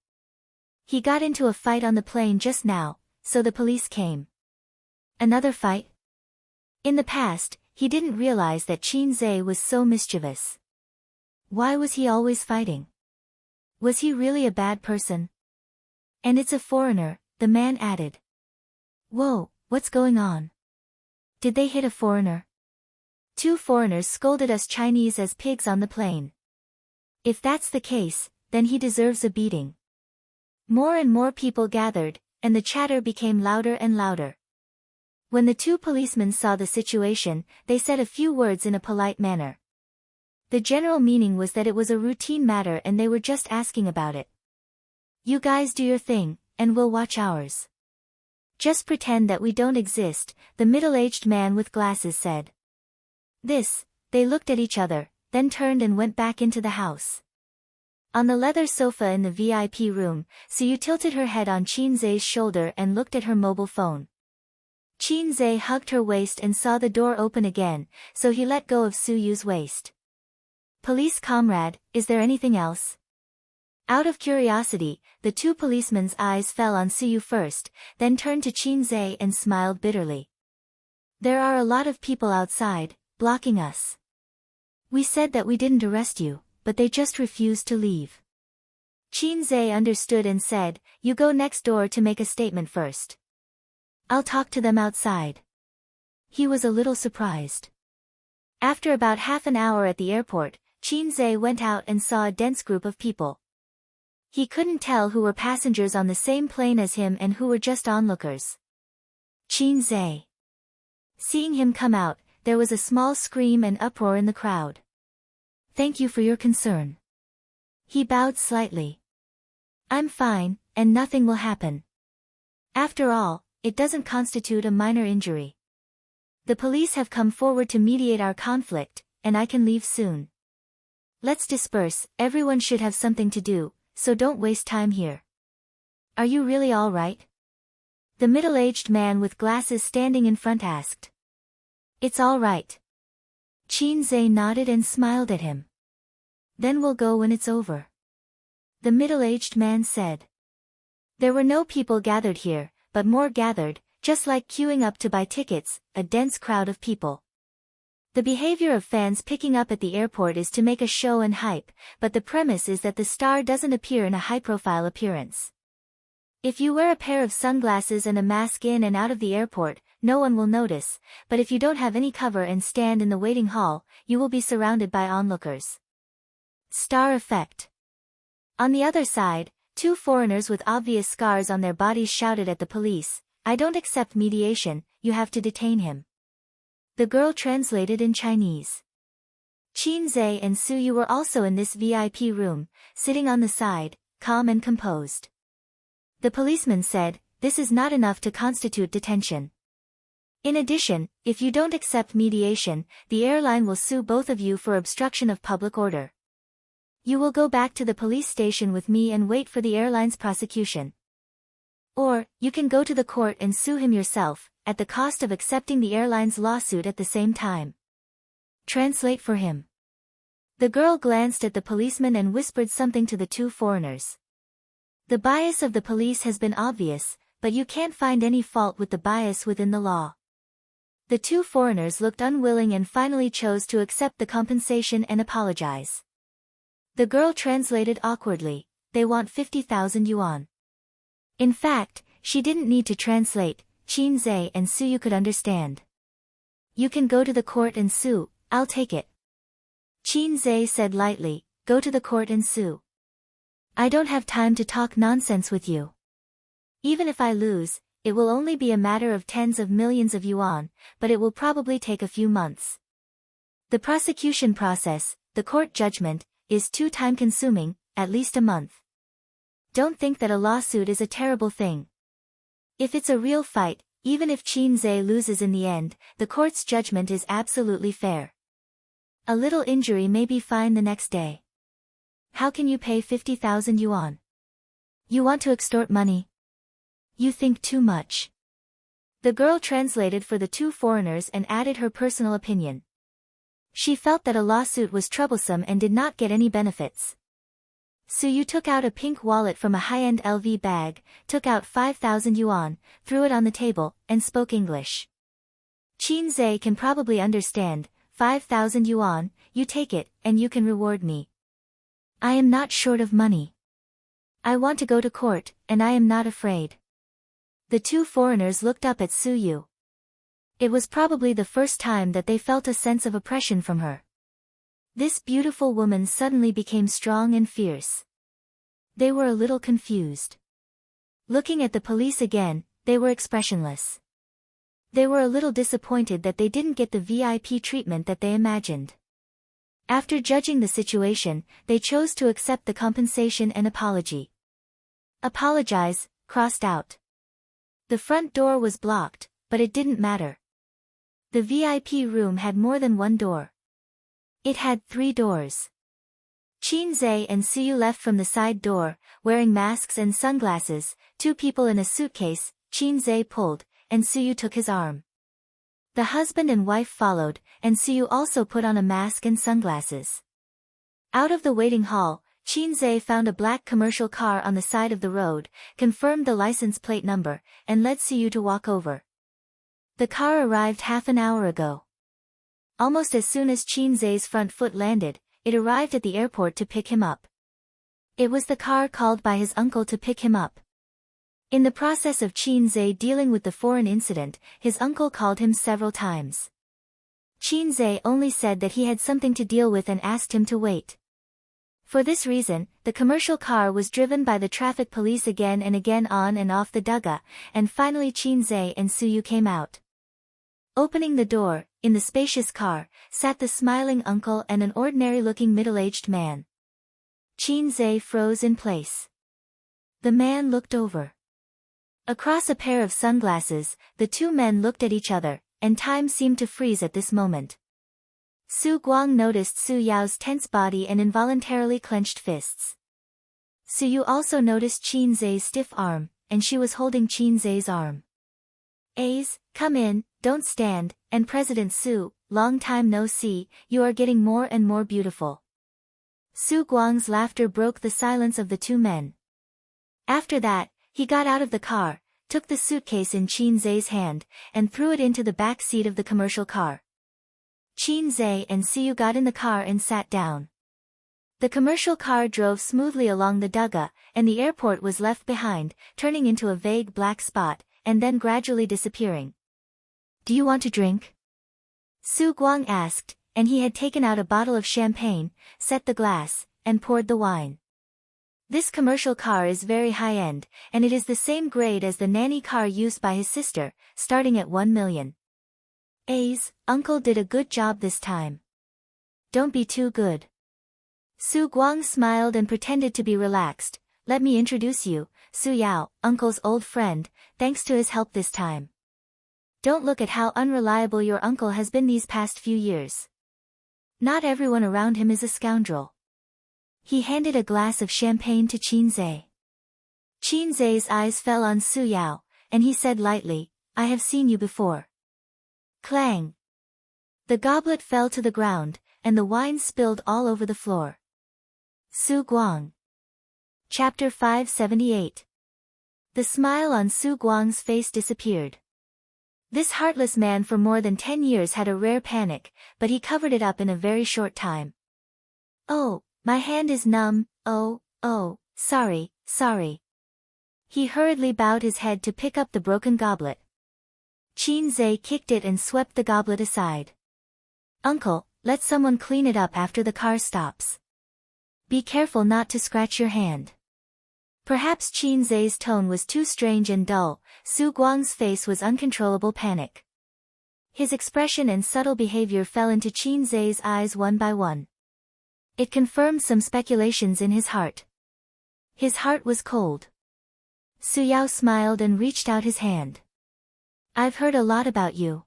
He got into a fight on the plane just now, so the police came." "Another fight?" In the past, he didn't realize that Qin was so mischievous. Why was he always fighting? Was he really a bad person? "And it's a foreigner," the man added. "Whoa, what's going on? Did they hit a foreigner?" "Two foreigners scolded us Chinese as pigs on the plane." "If that's the case, then he deserves a beating." More and more people gathered, and the chatter became louder and louder. When the two policemen saw the situation, they said a few words in a polite manner. The general meaning was that it was a routine matter and they were just asking about it. "You guys do your thing, and we'll watch ours. Just pretend that we don't exist," the middle-aged man with glasses said. They looked at each other, then turned and went back into the house. On the leather sofa in the VIP room, Suyu tilted her head on Qin's shoulder and looked at her mobile phone. Qin hugged her waist and saw the door open again, so he let go of Suyu's waist. "Police comrade, is there anything else?" Out of curiosity, the two policemen's eyes fell on Suyu first, then turned to Qin and smiled bitterly. "There are a lot of people outside, blocking us. We said that we didn't arrest you, but they just refused to leave." Qin understood and said, "You go next door to make a statement first. I'll talk to them outside." He was a little surprised. After about half an hour at the airport, Qin went out and saw a dense group of people. He couldn't tell who were passengers on the same plane as him and who were just onlookers. Qin Zhe. Seeing him come out, there was a small scream and uproar in the crowd. Thank you for your concern. He bowed slightly. I'm fine, and nothing will happen. After all, it doesn't constitute a minor injury. The police have come forward to mediate our conflict, and I can leave soon. Let's disperse, everyone should have something to do, so don't waste time here. Are you really all right? The middle-aged man with glasses standing in front asked. It's all right. Qin Zhe nodded and smiled at him. Then we'll go when it's over. The middle-aged man said. There were no people gathered here, but more gathered, just like queuing up to buy tickets, a dense crowd of people. The behavior of fans picking up at the airport is to make a show and hype, but the premise is that the star doesn't appear in a high-profile appearance. If you wear a pair of sunglasses and a mask in and out of the airport, no one will notice, but if you don't have any cover and stand in the waiting hall, you will be surrounded by onlookers. Star effect. On the other side, two foreigners with obvious scars on their bodies shouted at the police, I don't accept mediation, you have to detain him. The girl translated in Chinese. Qin Zhe and Suyu were also in this VIP room, sitting on the side, calm and composed. The policeman said, this is not enough to constitute detention. In addition, if you don't accept mediation, the airline will sue both of you for obstruction of public order. You will go back to the police station with me and wait for the airline's prosecution. Or, you can go to the court and sue him yourself, at the cost of accepting the airline's lawsuit at the same time. Translate for him. The girl glanced at the policeman and whispered something to the two foreigners. The bias of the police has been obvious, but you can't find any fault with the bias within the law. The two foreigners looked unwilling and finally chose to accept the compensation and apologize. The girl translated awkwardly, they want 50,000 yuan. In fact, she didn't need to translate, Qin Zhe and Suyu could understand. You can go to the court and sue, I'll take it. Qin Zhe said lightly, go to the court and sue. I don't have time to talk nonsense with you. Even if I lose, it will only be a matter of tens of millions of yuan, but it will probably take a few months. The prosecution process, the court judgment, is too time-consuming, at least a month. Don't think that a lawsuit is a terrible thing. If it's a real fight, even if Qin Zhe loses in the end, the court's judgment is absolutely fair. A little injury may be fine the next day. How can you pay 50,000 yuan? You want to extort money? You think too much. The girl translated for the two foreigners and added her personal opinion. She felt that a lawsuit was troublesome and did not get any benefits. Suyu took out a pink wallet from a high-end LV bag, took out 5,000 yuan, threw it on the table, and spoke English. Qin Zhe can probably understand, 5,000 yuan, you take it, and you can reward me. I am not short of money. I want to go to court, and I am not afraid. The two foreigners looked up at Suyu. It was probably the first time that they felt a sense of oppression from her. This beautiful woman suddenly became strong and fierce. They were a little confused. Looking at the police again, they were expressionless. They were a little disappointed that they didn't get the VIP treatment that they imagined. After judging the situation, they chose to accept the compensation and apology. Apologize, crossed out. The front door was blocked, but it didn't matter. The VIP room had more than one door. It had 3 doors. Qin Zhe and Suyu left from the side door, wearing masks and sunglasses, 2 people in a suitcase, Qin Zhe pulled, and Suyu took his arm. The husband and wife followed, and Suyu also put on a mask and sunglasses. Out of the waiting hall, Qin Zhe found a black commercial car on the side of the road, confirmed the license plate number, and led Suyu to walk over. The car arrived half an hour ago. Almost as soon as Qin Zhe's front foot landed, it arrived at the airport to pick him up. It was the car called by his uncle to pick him up. In the process of Qin Zhe dealing with the foreign incident, his uncle called him several times. Qin Zhe only said that he had something to deal with and asked him to wait. For this reason, the commercial car was driven by the traffic police again and again on and off the Duga, and finally Qinze and Suyu came out. Opening the door, in the spacious car, sat the smiling uncle and an ordinary-looking middle-aged man. Qinze froze in place. The man looked over. Across a pair of sunglasses, the two men looked at each other, and time seemed to freeze at this moment. Su Guang noticed Su Yao's tense body and involuntarily clenched fists. Suyu also noticed Qinze's stiff arm, and she was holding Qinze's arm. "A's, come in, don't stand, and President Su, long time no see, you are getting more and more beautiful." Su Guang's laughter broke the silence of the two men. After that, he got out of the car, took the suitcase in Qinze's hand, and threw it into the back seat of the commercial car. Qinze and Suyu got in the car and sat down. The commercial car drove smoothly along the Duga, and the airport was left behind, turning into a vague black spot, and then gradually disappearing. "Do you want to drink?" Su Guang asked, and he had taken out a bottle of champagne, set the glass, and poured the wine. This commercial car is very high-end, and it is the same grade as the nanny car used by his sister, starting at 1 million. "A's, uncle did a good job this time. Don't be too good." Su Guang smiled and pretended to be relaxed. "Let me introduce you, Su Yao, uncle's old friend, thanks to his help this time. Don't look at how unreliable your uncle has been these past few years. Not everyone around him is a scoundrel." He handed a glass of champagne to Qinze. Qinze's eyes fell on Su Yao, and he said lightly, "I have seen you before." Clang! The goblet fell to the ground, and the wine spilled all over the floor. Su Guang. Chapter 578. The smile on Su Guang's face disappeared. This heartless man for more than 10 years had a rare panic, but he covered it up in a very short time. "Oh, my hand is numb, oh, sorry. He hurriedly bowed his head to pick up the broken goblet. Qinze kicked it and swept the goblet aside. "Uncle, let someone clean it up after the car stops. Be careful not to scratch your hand." Perhaps Qinze's tone was too strange and dull. Su Guang's face was uncontrollable panic. His expression and subtle behavior fell into Qinze's eyes one by one. It confirmed some speculations in his heart. His heart was cold. Su Yao smiled and reached out his hand. "I've heard a lot about you.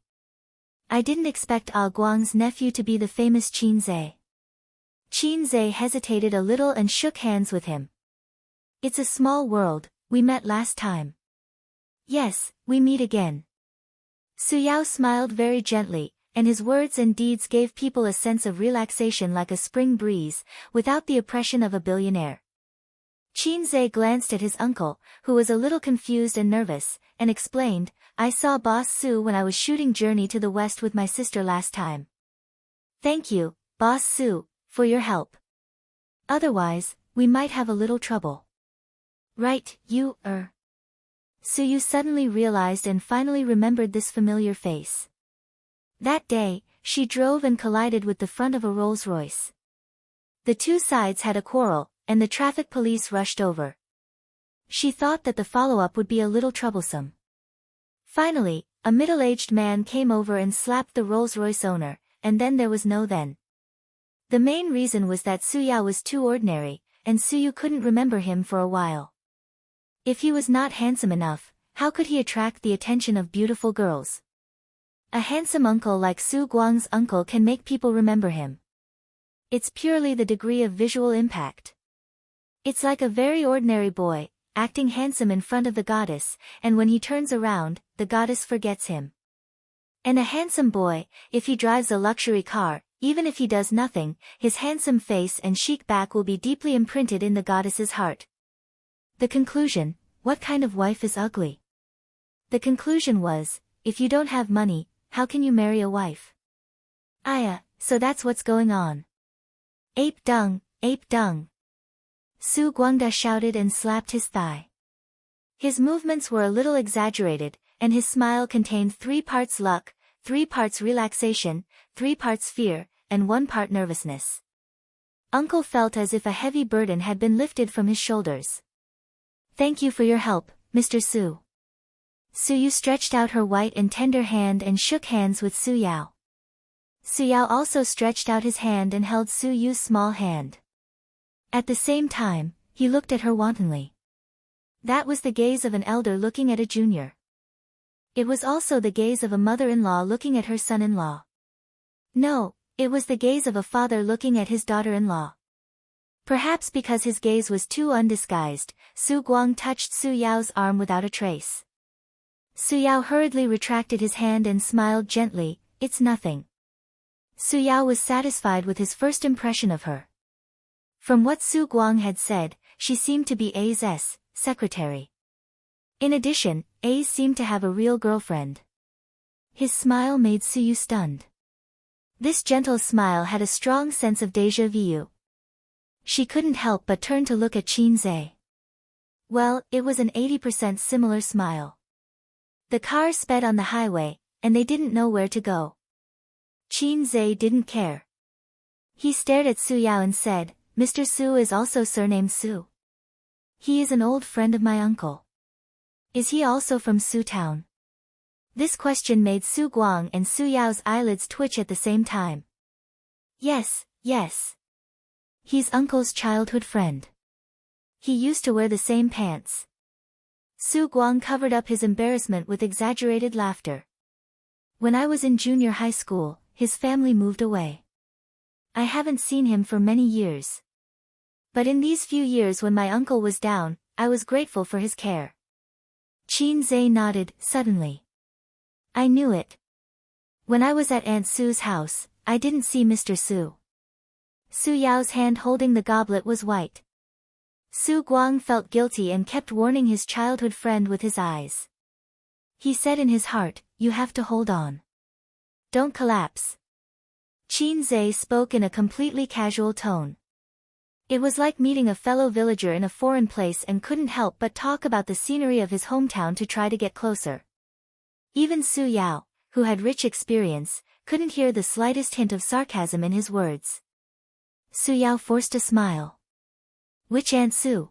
I didn't expect Ah Guang's nephew to be the famous Qinze." Qinze hesitated a little and shook hands with him. "It's a small world, we met last time." "Yes, we meet again." Su Yao smiled very gently, and his words and deeds gave people a sense of relaxation like a spring breeze, without the oppression of a billionaire. Qinze glanced at his uncle, who was a little confused and nervous, and explained, "I saw Boss Su when I was shooting Journey to the West with my sister last time. Thank you, Boss Su, for your help. Otherwise, we might have a little trouble." "Right, Suyu suddenly realized and finally remembered this familiar face. That day, she drove and collided with the front of a Rolls-Royce. The two sides had a quarrel, and the traffic police rushed over. She thought that the follow-up would be a little troublesome. Finally, a middle-aged man came over and slapped the Rolls-Royce owner, and then there was no then. The main reason was that Suya was too ordinary, and Suyu couldn't remember him for a while. If he was not handsome enough, how could he attract the attention of beautiful girls? A handsome uncle like Su Guang's uncle can make people remember him. It's purely the degree of visual impact. It's like a very ordinary boy, acting handsome in front of the goddess, and when he turns around, the goddess forgets him. And a handsome boy, if he drives a luxury car, even if he does nothing, his handsome face and chic back will be deeply imprinted in the goddess's heart. The conclusion: what kind of wife is ugly? The conclusion was, if you don't have money, how can you marry a wife? So that's what's going on. Ape dung, ape dung. Su Guangda shouted and slapped his thigh. His movements were a little exaggerated, and his smile contained 3 parts luck, 3 parts relaxation, 3 parts fear, and 1 part nervousness. Uncle felt as if a heavy burden had been lifted from his shoulders. Thank you for your help, Mr. Su. Su Yu stretched out her white and tender hand and shook hands with Su Yao. Su Yao also stretched out his hand and held Su Yu's small hand. At the same time, he looked at her wantonly. That was the gaze of an elder looking at a junior. It was also the gaze of a mother-in-law looking at her son-in-law. No, it was the gaze of a father looking at his daughter-in-law. Perhaps because his gaze was too undisguised, Su Guang touched Su Yao's arm without a trace. Su Yao hurriedly retracted his hand and smiled gently, "It's nothing." Su Yao was satisfied with his first impression of her. From what Su Guang had said, she seemed to be A's secretary. In addition, A seemed to have a real girlfriend. His smile made Su Yu stunned. This gentle smile had a strong sense of déjà vu. She couldn't help but turn to look at Qin Zhe. Well, it was an 80% similar smile. The car sped on the highway, and they didn't know where to go. Qin Zhe didn't care. He stared at Su Yao and said, "Mr. Su is also surnamed Su. He is an old friend of my uncle. Is he also from Su Town?" This question made Su Guang and Su Yao's eyelids twitch at the same time. Yes. He's uncle's childhood friend. He used to wear the same pants. Su Guang covered up his embarrassment with exaggerated laughter. When I was in junior high school, his family moved away. I haven't seen him for many years. But in these few years when my uncle was down, I was grateful for his care. Qin Zhe nodded, suddenly. I knew it. When I was at Aunt Su's house, I didn't see Mr. Su. Su Yao's hand holding the goblet was white. Su Guang felt guilty and kept warning his childhood friend with his eyes. He said in his heart, "You have to hold on. Don't collapse." Qin Zhe spoke in a completely casual tone. It was like meeting a fellow villager in a foreign place and couldn't help but talk about the scenery of his hometown to try to get closer. Even Su Yao, who had rich experience, couldn't hear the slightest hint of sarcasm in his words. Su Yao forced a smile. Which Aunt Su?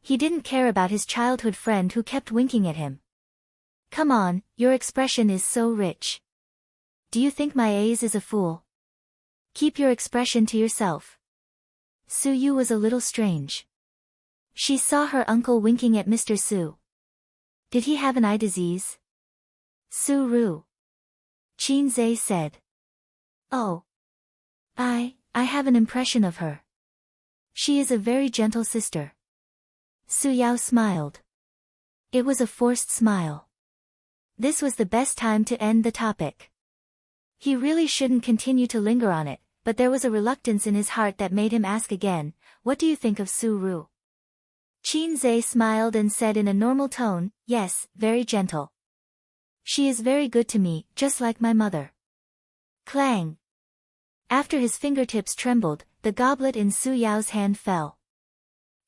He didn't care about his childhood friend who kept winking at him. Come on, your expression is so rich. Do you think my A's is a fool? Keep your expression to yourself. Su Yu was a little strange. She saw her uncle winking at Mr. Su. Did he have an eye disease? Su Ru. Qin Zhe said. Oh. I have an impression of her. She is a very gentle sister. Su Yao smiled. It was a forced smile. This was the best time to end the topic. He really shouldn't continue to linger on it, but there was a reluctance in his heart that made him ask again, "What do you think of Su Ru?" Qin Zhe smiled and said in a normal tone, "Yes, very gentle. She is very good to me, just like my mother." Clang! After his fingertips trembled, the goblet in Su Yao's hand fell.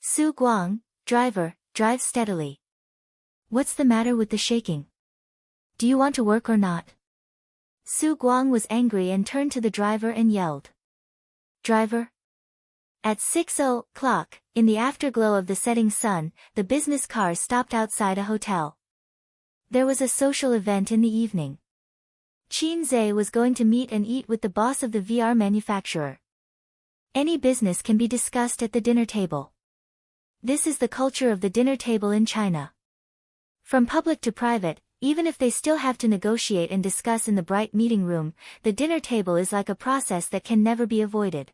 Su Guang, driver, drive steadily. What's the matter with the shaking? Do you want to work or not? Su Guang was angry and turned to the driver and yelled. Driver? At 6:00, in the afterglow of the setting sun, the business car stopped outside a hotel. There was a social event in the evening. Qin Zhe was going to meet and eat with the boss of the VR manufacturer. Any business can be discussed at the dinner table. This is the culture of the dinner table in China. From public to private, even if they still have to negotiate and discuss in the bright meeting room, the dinner table is like a process that can never be avoided.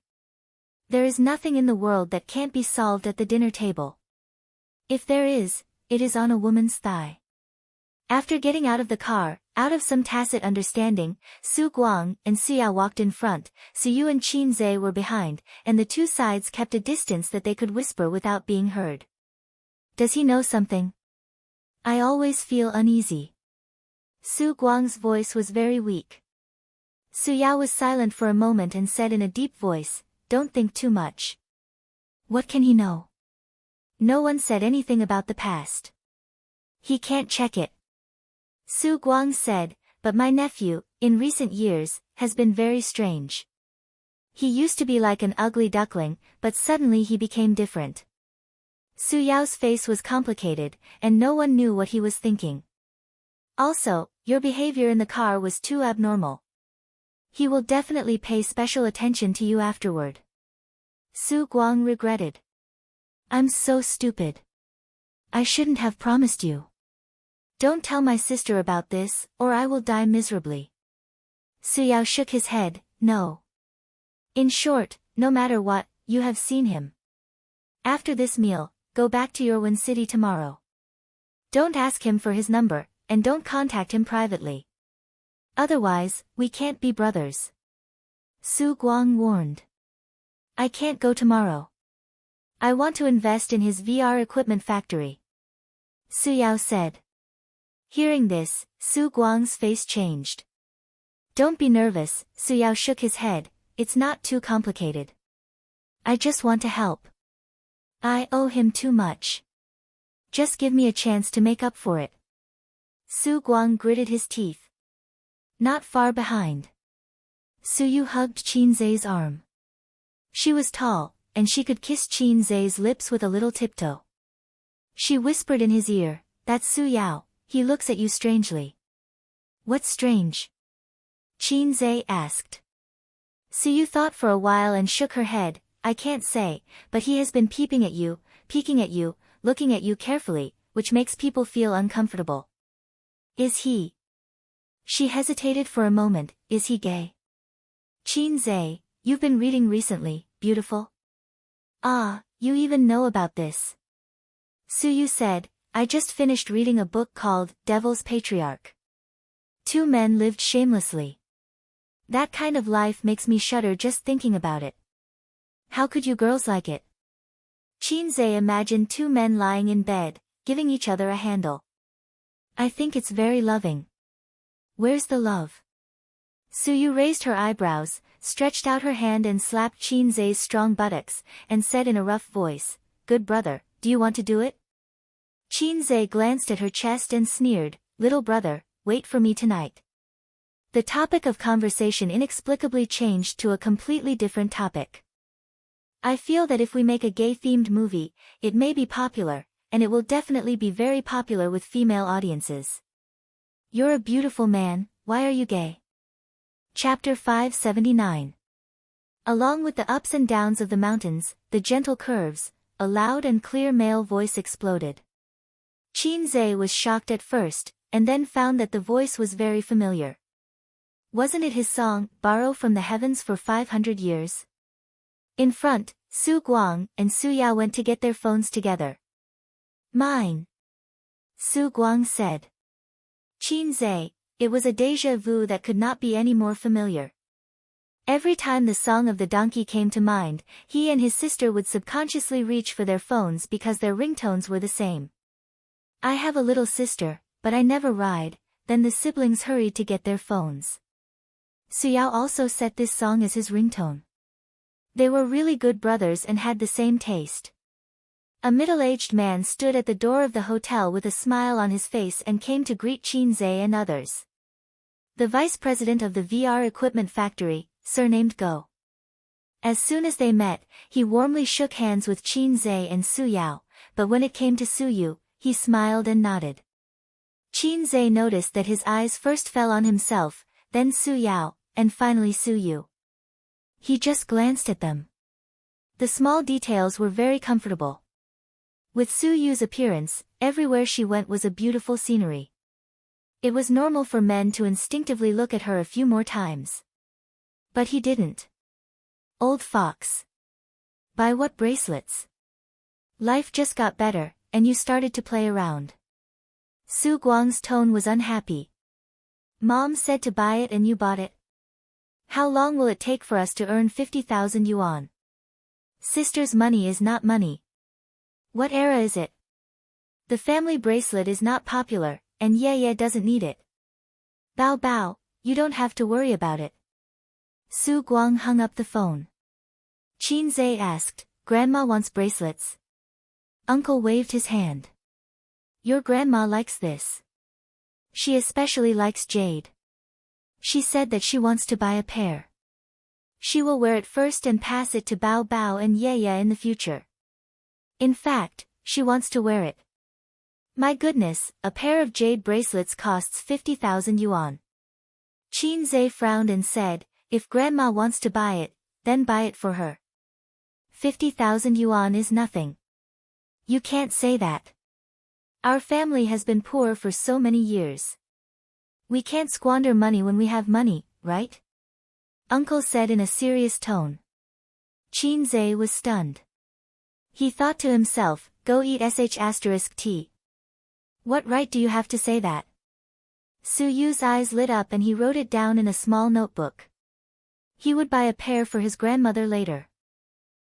There is nothing in the world that can't be solved at the dinner table. If there is, it is on a woman's thigh. After getting out of the car, out of some tacit understanding, Su Guang and Su Yao walked in front, Su Yu and Qin Zhe were behind, and the two sides kept a distance that they could whisper without being heard. Does he know something? I always feel uneasy. Su Guang's voice was very weak. Su Yao was silent for a moment and said in a deep voice, "Don't think too much." What can he know? No one said anything about the past. He can't check it. Su Guang said, "But my nephew, in recent years, has been very strange. He used to be like an ugly duckling, but suddenly he became different. Su Yao's face was complicated, and no one knew what he was thinking. Also, your behavior in the car was too abnormal. He will definitely pay special attention to you afterward. Su Guang regretted. I'm so stupid. I shouldn't have promised you. Don't tell my sister about this, or I will die miserably. Su Yao shook his head, no. In short, no matter what, you have seen him. After this meal, go back to Yorwen City tomorrow. Don't ask him for his number, and don't contact him privately. Otherwise, we can't be brothers. Su Guang warned. I can't go tomorrow. I want to invest in his VR equipment factory. Su Yao said. Hearing this, Su Guang's face changed. Don't be nervous, Su Yao shook his head, it's not too complicated. I just want to help. I owe him too much. Just give me a chance to make up for it. Su Guang gritted his teeth. Not far behind. Su Yu hugged Qin Zai's arm. She was tall, and she could kiss Qin Zai's lips with a little tiptoe. She whispered in his ear, that's Su Yao, he looks at you strangely. What's strange? Qin Zai asked. Su Yu thought for a while and shook her head, I can't say, but he has been peeping at you, peeking at you, looking at you carefully, which makes people feel uncomfortable. Is he? She hesitated for a moment, is he gay? Qin Zai, you've been reading recently, beautiful? Ah, you even know about this. Su Yu said, I just finished reading a book called Devil's Patriarch. Two men lived shamelessly. That kind of life makes me shudder just thinking about it. How could you girls like it? Qin Zai imagined two men lying in bed, giving each other a handle. I think it's very loving. Where's the love? Su Yu raised her eyebrows, stretched out her hand and slapped Qin Zai's strong buttocks, and said in a rough voice, Good brother, do you want to do it? Qin Zai glanced at her chest and sneered, Little brother, wait for me tonight. The topic of conversation inexplicably changed to a completely different topic. I feel that if we make a gay-themed movie, it may be popular, and it will definitely be very popular with female audiences. You're a beautiful man, why are you gay? Chapter 579. Along with the ups and downs of the mountains, the gentle curves, a loud and clear male voice exploded. Qin Zai was shocked at first, and then found that the voice was very familiar. Wasn't it his song, Borrow from the Heavens for 500 Years? In front, Su Guang and Su Yao went to get their phones together. Mine. Su Guang said. Qin Zai, it was a déjà vu that could not be any more familiar. Every time the song of the donkey came to mind, he and his sister would subconsciously reach for their phones because their ringtones were the same. I have a little sister, but I never ride, then the siblings hurried to get their phones. Su Yao also set this song as his ringtone. They were really good brothers and had the same taste. A middle-aged man stood at the door of the hotel with a smile on his face and came to greet Qin Zai and others. The vice president of the VR equipment factory, surnamed Go. As soon as they met, he warmly shook hands with Qin Zai and Su Yao, but when it came to Su Yu, he smiled and nodded. Qin Zai noticed that his eyes first fell on himself, then Su Yao, and finally Su Yu. He just glanced at them. The small details were very comfortable. With Su Yu's appearance, everywhere she went was a beautiful scenery. It was normal for men to instinctively look at her a few more times. But he didn't. Old fox. Buy what bracelets? Life just got better, and you started to play around. Su Guang's tone was unhappy. Mom said to buy it and you bought it. How long will it take for us to earn 50,000 yuan? Sister's money is not money. What era is it? The family bracelet is not popular, and Ye doesn't need it. Bao Bao, you don't have to worry about it. Su Guang hung up the phone. Qin Zai asked, Grandma wants bracelets. Uncle waved his hand. Your grandma likes this. She especially likes jade. She said that she wants to buy a pair. She will wear it first and pass it to Bao Bao and Ye Ye in the future. In fact, she wants to wear it. My goodness, a pair of jade bracelets costs 50,000 yuan. Qin Zhe frowned and said, if grandma wants to buy it, then buy it for her. 50,000 yuan is nothing. You can't say that. Our family has been poor for so many years. We can't squander money when we have money, right? Uncle said in a serious tone. Qin Zhe was stunned. He thought to himself, go eat sh*t. What right do you have to say that? Su Yu's eyes lit up and he wrote it down in a small notebook. He would buy a pair for his grandmother later.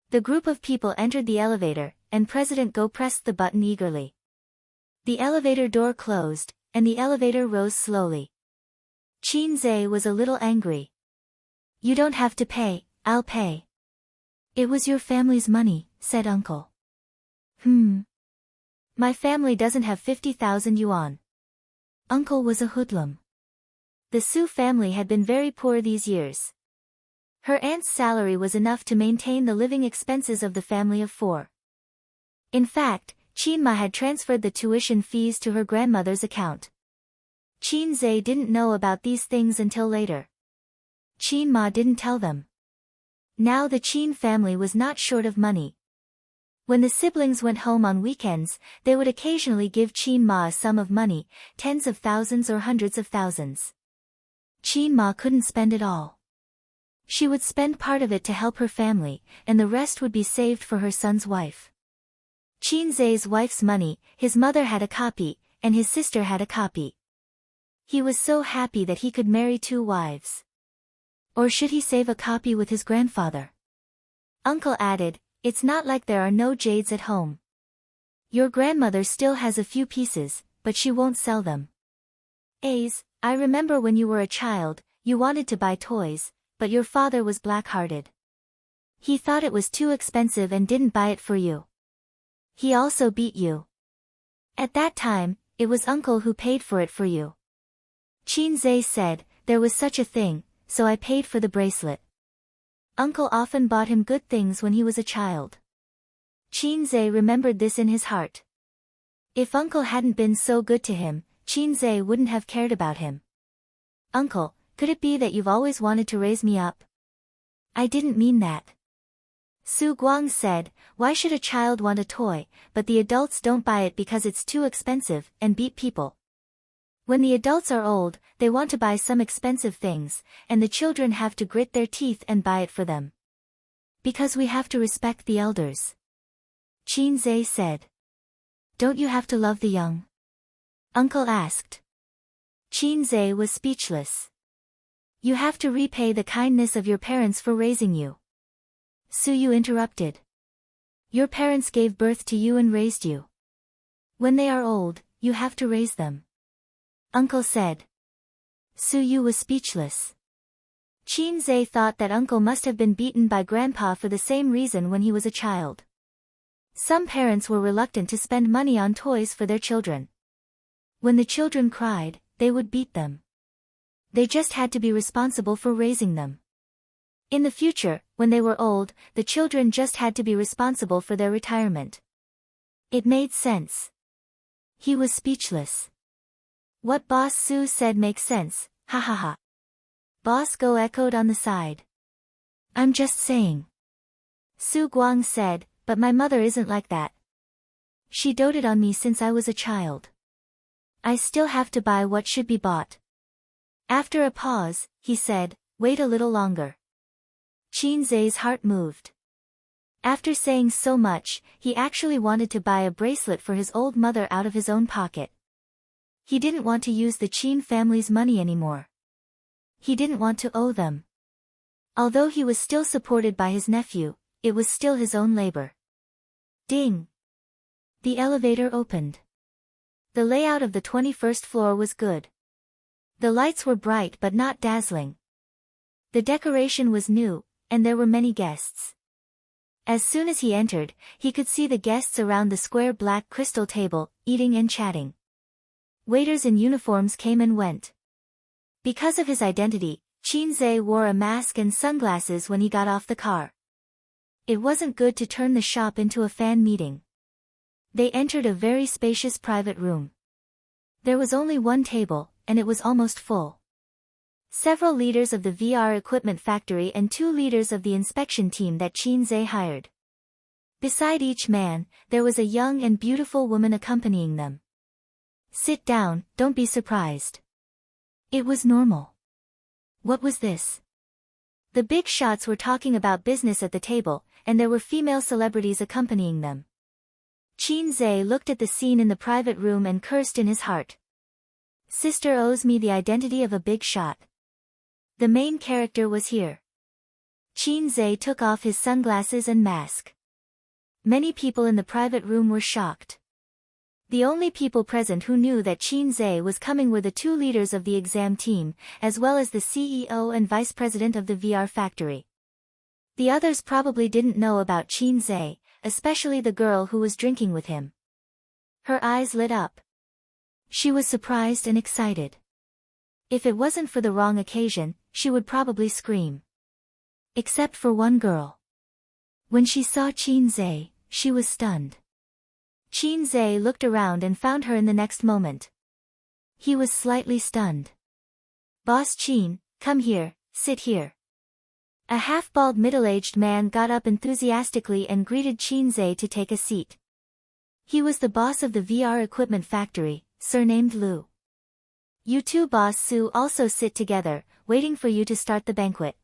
The group of people entered the elevator, and President Go pressed the button eagerly. The elevator door closed, and the elevator rose slowly. Qin Zhe was a little angry. You don't have to pay, I'll pay. It was your family's money, said Uncle. My family doesn't have 50,000 yuan. Uncle was a hoodlum. The Su family had been very poor these years. Her aunt's salary was enough to maintain the living expenses of the family of 4. In fact, Qin Ma had transferred the tuition fees to her grandmother's account. Qin Zhe didn't know about these things until later. Qin Ma didn't tell them. Now the Qin family was not short of money. When the siblings went home on weekends, they would occasionally give Qin Ma a sum of money, tens of thousands or hundreds of thousands. Qin Ma couldn't spend it all. She would spend part of it to help her family, and the rest would be saved for her son's wife. Qin Zhe's wife's money, his mother had a copy, and his sister had a copy. He was so happy that he could marry 2 wives. Or should he save a copy with his grandfather? Uncle added, it's not like there are no jades at home. Your grandmother still has a few pieces, but she won't sell them. I remember when you were a child, you wanted to buy toys, but your father was black-hearted. He thought it was too expensive and didn't buy it for you. He also beat you. At that time, it was Uncle who paid for it for you. Qin Zhe said, there was such a thing, so I paid for the bracelet. Uncle often bought him good things when he was a child. Qin Zhe remembered this in his heart. If Uncle hadn't been so good to him, Qin Zhe wouldn't have cared about him. Uncle, could it be that you've always wanted to raise me up? I didn't mean that. Su Guang said, why should a child want a toy, but the adults don't buy it because it's too expensive, and beat people? When the adults are old, they want to buy some expensive things, and the children have to grit their teeth and buy it for them. Because we have to respect the elders. Qin Zhe said. Don't you have to love the young? Uncle asked. Qin Zhe was speechless. You have to repay the kindness of your parents for raising you. Su Yu interrupted. Your parents gave birth to you and raised you. When they are old, you have to raise them. Uncle said. Su Yu was speechless. Qin Zhe thought that Uncle must have been beaten by Grandpa for the same reason when he was a child. Some parents were reluctant to spend money on toys for their children. When the children cried, they would beat them. They just had to be responsible for raising them. In the future, when they were old, the children just had to be responsible for their retirement. It made sense. He was speechless. What Boss Su said makes sense, ha ha ha. Boss Go echoed on the side. I'm just saying. Su Guang said, but my mother isn't like that. She doted on me since I was a child. I still have to buy what should be bought. After a pause, he said, wait a little longer. Qin Zhe's heart moved. After saying so much, he actually wanted to buy a bracelet for his old mother out of his own pocket. He didn't want to use the Qin family's money anymore. He didn't want to owe them. Although he was still supported by his nephew, it was still his own labor. Ding! The elevator opened. The layout of the 21st floor was good. The lights were bright but not dazzling. The decoration was new, and there were many guests. As soon as he entered, he could see the guests around the square black crystal table, eating and chatting. Waiters in uniforms came and went. Because of his identity, Qinze wore a mask and sunglasses when he got off the car. It wasn't good to turn the shop into a fan meeting. They entered a very spacious private room. There was only one table, and it was almost full. Several leaders of the VR equipment factory and 2 leaders of the inspection team that Qinze hired. Beside each man, there was a young and beautiful woman accompanying them. Sit down, don't be surprised. It was normal. What was this? The big shots were talking about business at the table, and there were female celebrities accompanying them. Qinze looked at the scene in the private room and cursed in his heart. Sister owes me the identity of a big shot. The main character was here. Qinze took off his sunglasses and mask. Many people in the private room were shocked. The only people present who knew that Qinze was coming were the 2 leaders of the exam team, as well as the CEO and vice president of the VR factory. The others probably didn't know about Qinze, especially the girl who was drinking with him. Her eyes lit up. She was surprised and excited. If it wasn't for the wrong occasion, she would probably scream. Except for one girl. When she saw Qinze, she was stunned. Qinze looked around and found her in the next moment. He was slightly stunned. Boss Qin, come here, sit here. A half-bald middle-aged man got up enthusiastically and greeted Qinze to take a seat. He was the boss of the VR equipment factory, surnamed Lu. You two boss Su also sit together, waiting for you to start the banquet.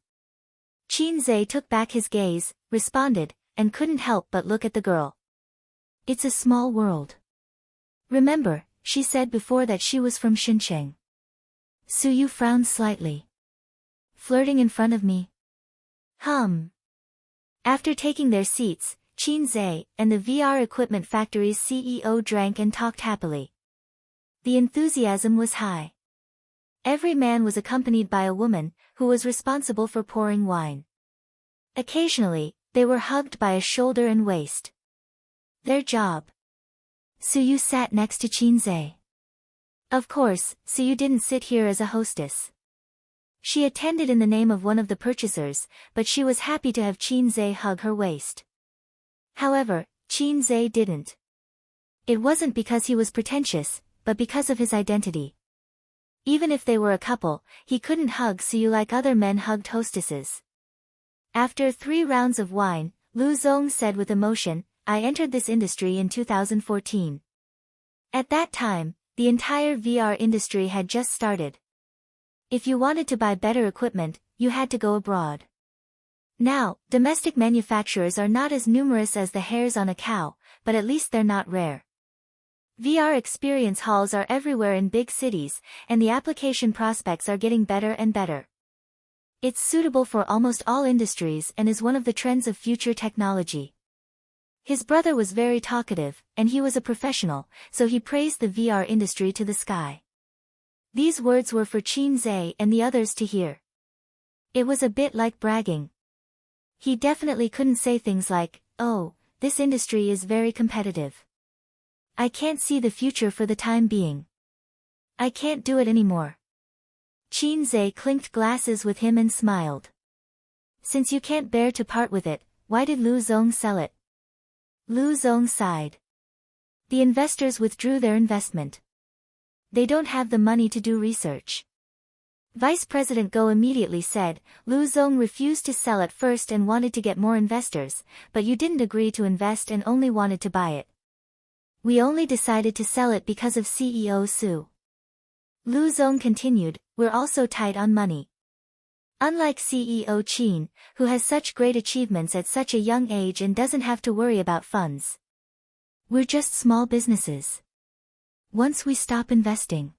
Qinze took back his gaze, responded, and couldn't help but look at the girl. It's a small world. Remember, she said before that she was from Shenzhen. Su Yu frowned slightly. Flirting in front of me? After taking their seats, Qinze and the VR equipment factory's CEO drank and talked happily. The enthusiasm was high. Every man was accompanied by a woman, who was responsible for pouring wine. Occasionally, they were hugged by a shoulder and waist. Their job. Suyu sat next to Qinze. Of course, Suyu didn't sit here as a hostess. She attended in the name of one of the purchasers, but she was happy to have Qinze hug her waist. However, Qinze didn't. It wasn't because he was pretentious, but because of his identity. Even if they were a couple, he couldn't hug Suyu like other men hugged hostesses. After 3 rounds of wine, Lu Zong said with emotion, I entered this industry in 2014. At that time, the entire VR industry had just started. If you wanted to buy better equipment, you had to go abroad. Now, domestic manufacturers are not as numerous as the hairs on a cow, but at least they're not rare. VR experience halls are everywhere in big cities, and the application prospects are getting better and better. It's suitable for almost all industries and is one of the trends of future technology. His brother was very talkative, and he was a professional, so he praised the VR industry to the sky. These words were for Qinze and the others to hear. It was a bit like bragging. He definitely couldn't say things like, oh, this industry is very competitive. I can't see the future for the time being. I can't do it anymore. Qinze clinked glasses with him and smiled. Since you can't bear to part with it, why did Lu Zong sell it? Lu Zong sighed. The investors withdrew their investment. They don't have the money to do research. Vice President Go immediately said, Lu Zong refused to sell at first and wanted to get more investors, but you didn't agree to invest and only wanted to buy it. We only decided to sell it because of CEO Su. Lu Zong continued, we're also tight on money. Unlike CEO Qin, who has such great achievements at such a young age and doesn't have to worry about funds. We're just small businesses. Once we stop investing.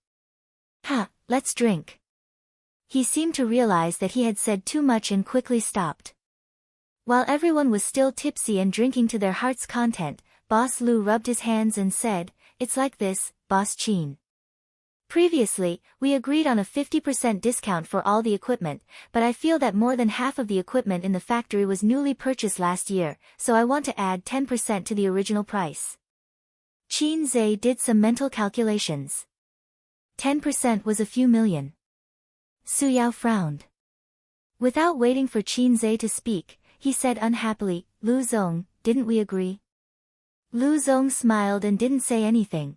Let's drink. He seemed to realize that he had said too much and quickly stopped. While everyone was still tipsy and drinking to their heart's content, Boss Lu rubbed his hands and said, it's like this, Boss Qin. Previously, we agreed on a 50% discount for all the equipment, but I feel that more than half of the equipment in the factory was newly purchased last year, so I want to add 10% to the original price. Qinze did some mental calculations. 10% was a few million. Su Yao frowned. Without waiting for Qin Zhe to speak, he said unhappily, Lu Zong, didn't we agree? Lu Zong smiled and didn't say anything.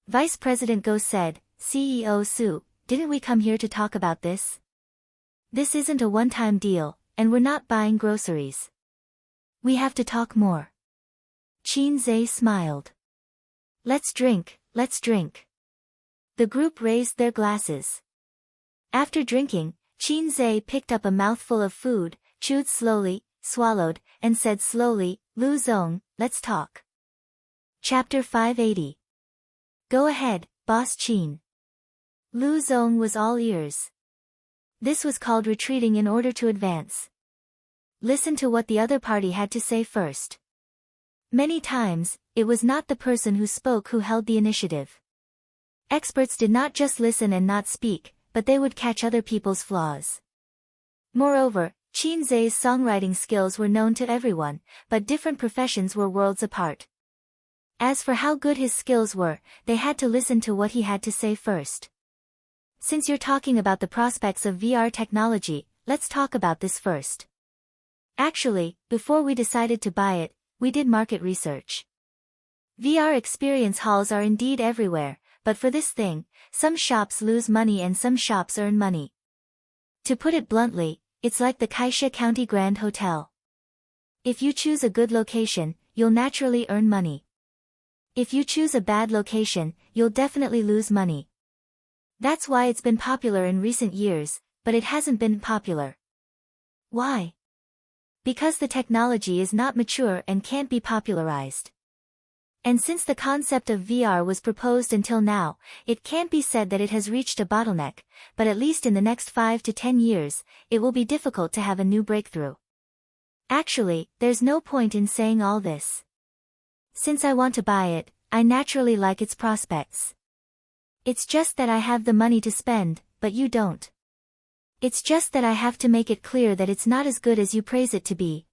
Vice President Go said, CEO Su, didn't we come here to talk about this? This isn't a one-time deal, and we're not buying groceries. We have to talk more. Qin Zhe smiled. Let's drink, let's drink. The group raised their glasses. After drinking, Qin Zhe picked up a mouthful of food, chewed slowly, swallowed, and said slowly, Lu Zong, let's talk. Chapter 580. Go ahead, Boss Qin. Lu Zong was all ears. This was called retreating in order to advance. Listen to what the other party had to say first. Many times, it was not the person who spoke who held the initiative. Experts did not just listen and not speak, but they would catch other people's flaws. Moreover, Qin Zhe's songwriting skills were known to everyone, but different professions were worlds apart. As for how good his skills were, they had to listen to what he had to say first. Since you're talking about the prospects of VR technology, let's talk about this first. Actually, before we decided to buy it, we did market research. VR experience halls are indeed everywhere, but for this thing, some shops lose money and some shops earn money. To put it bluntly, it's like the Kaisha County Grand Hotel. If you choose a good location, you'll naturally earn money. If you choose a bad location, you'll definitely lose money. That's why it's been popular in recent years, but it hasn't been popular. Why? Because the technology is not mature and can't be popularized. And since the concept of VR was proposed until now, it can't be said that it has reached a bottleneck, but at least in the next 5 to 10 years, it will be difficult to have a new breakthrough. Actually, there's no point in saying all this. Since I want to buy it, I naturally like its prospects. It's just that I have the money to spend, but you don't. It's just that I have to make it clear that it's not as good as you praise it to be.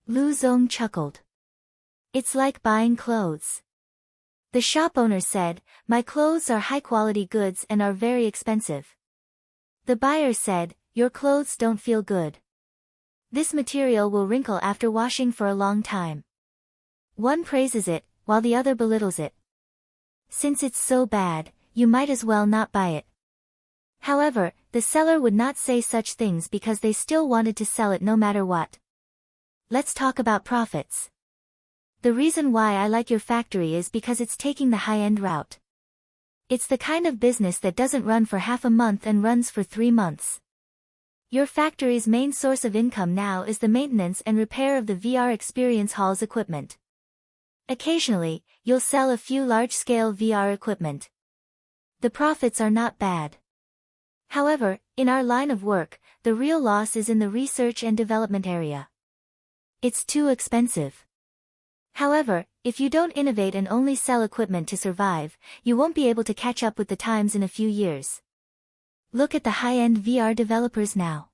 Lu Zong chuckled. It's like buying clothes. The shop owner said, my clothes are high-quality goods and are very expensive. The buyer said, your clothes don't feel good. This material will wrinkle after washing for a long time. One praises it, while the other belittles it. Since it's so bad, you might as well not buy it. However, the seller would not say such things because they still wanted to sell it no matter what. Let's talk about profits. The reason why I like your factory is because it's taking the high-end route. It's the kind of business that doesn't run for half a month and runs for 3 months. Your factory's main source of income now is the maintenance and repair of the VR experience hall's equipment. Occasionally, you'll sell a few large-scale VR equipment. The profits are not bad. However, in our line of work, the real loss is in the research and development area. It's too expensive. However, if you don't innovate and only sell equipment to survive, you won't be able to catch up with the times in a few years. Look at the high-end VR developers now.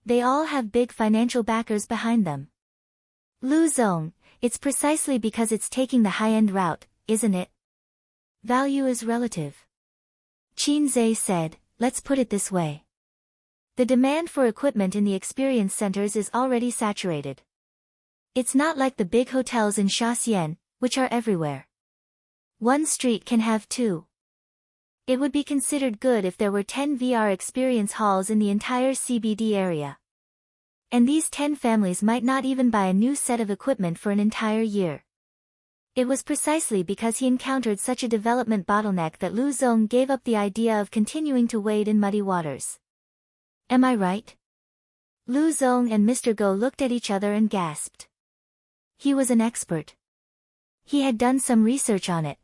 They all have big financial backers behind them. Lu Zong, it's precisely because it's taking the high-end route, isn't it? Value is relative. Qin Zhe said, let's put it this way. The demand for equipment in the experience centers is already saturated. It's not like the big hotels in Shaxian, which are everywhere. One street can have 2. It would be considered good if there were 10 VR experience halls in the entire CBD area. And these 10 families might not even buy a new set of equipment for an entire year. It was precisely because he encountered such a development bottleneck that Lu Zong gave up the idea of continuing to wade in muddy waters. Am I right? Lu Zong and Mr. Go looked at each other and gasped. He was an expert. He had done some research on it.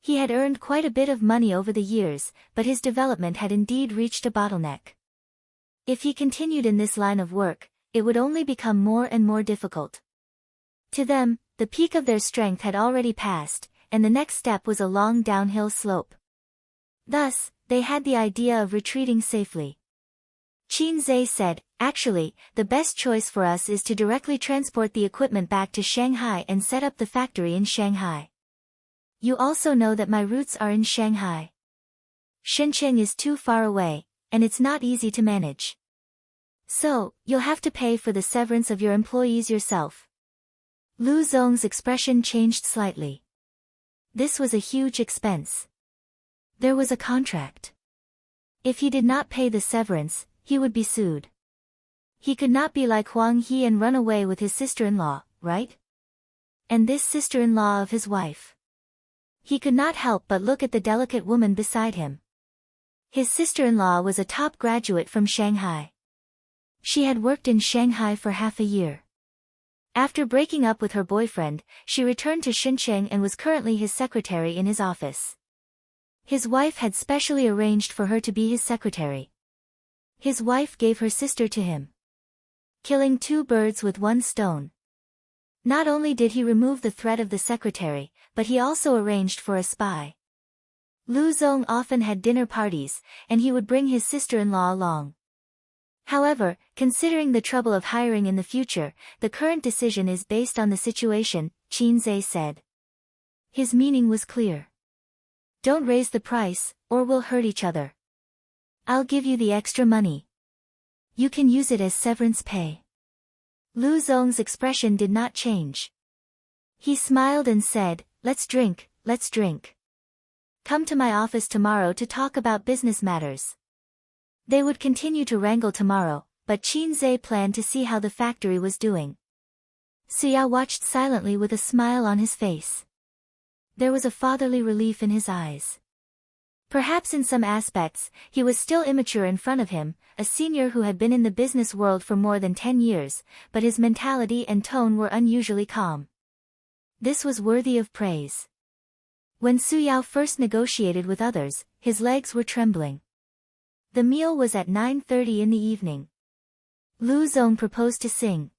He had earned quite a bit of money over the years, but his development had indeed reached a bottleneck. If he continued in this line of work, it would only become more and more difficult. To them, the peak of their strength had already passed, and the next step was a long downhill slope. Thus, they had the idea of retreating safely. Qin Zhe said, actually, the best choice for us is to directly transport the equipment back to Shanghai and set up the factory in Shanghai. You also know that my roots are in Shanghai. Shenzhen is too far away, and it's not easy to manage. So, you'll have to pay for the severance of your employees yourself. Lu Zong's expression changed slightly. This was a huge expense. There was a contract. If he did not pay the severance, he would be sued. He could not be like Huang He and run away with his sister-in-law, right? And this sister-in-law of his wife. He could not help but look at the delicate woman beside him. His sister-in-law was a top graduate from Shanghai. She had worked in Shanghai for half a year. After breaking up with her boyfriend, she returned to Shenzhen and was currently his secretary in his office. His wife had specially arranged for her to be his secretary. His wife gave her sister to him. Killing two birds with one stone. Not only did he remove the threat of the secretary, but he also arranged for a spy. Lu Zong often had dinner parties, and he would bring his sister-in-law along. However, considering the trouble of hiring in the future, the current decision is based on the situation, Qin Zhe said. His meaning was clear. Don't raise the price, or we'll hurt each other. I'll give you the extra money. You can use it as severance pay. Lu Zong's expression did not change. He smiled and said, let's drink, let's drink. Come to my office tomorrow to talk about business matters. They would continue to wrangle tomorrow, but Qin Zhe planned to see how the factory was doing. Suya watched silently with a smile on his face. There was a fatherly relief in his eyes. Perhaps in some aspects, he was still immature in front of him, a senior who had been in the business world for more than 10 years, but his mentality and tone were unusually calm. This was worthy of praise. When Su Yao first negotiated with others, his legs were trembling. The meal was at 9:30 in the evening. Lu Zong proposed to sing.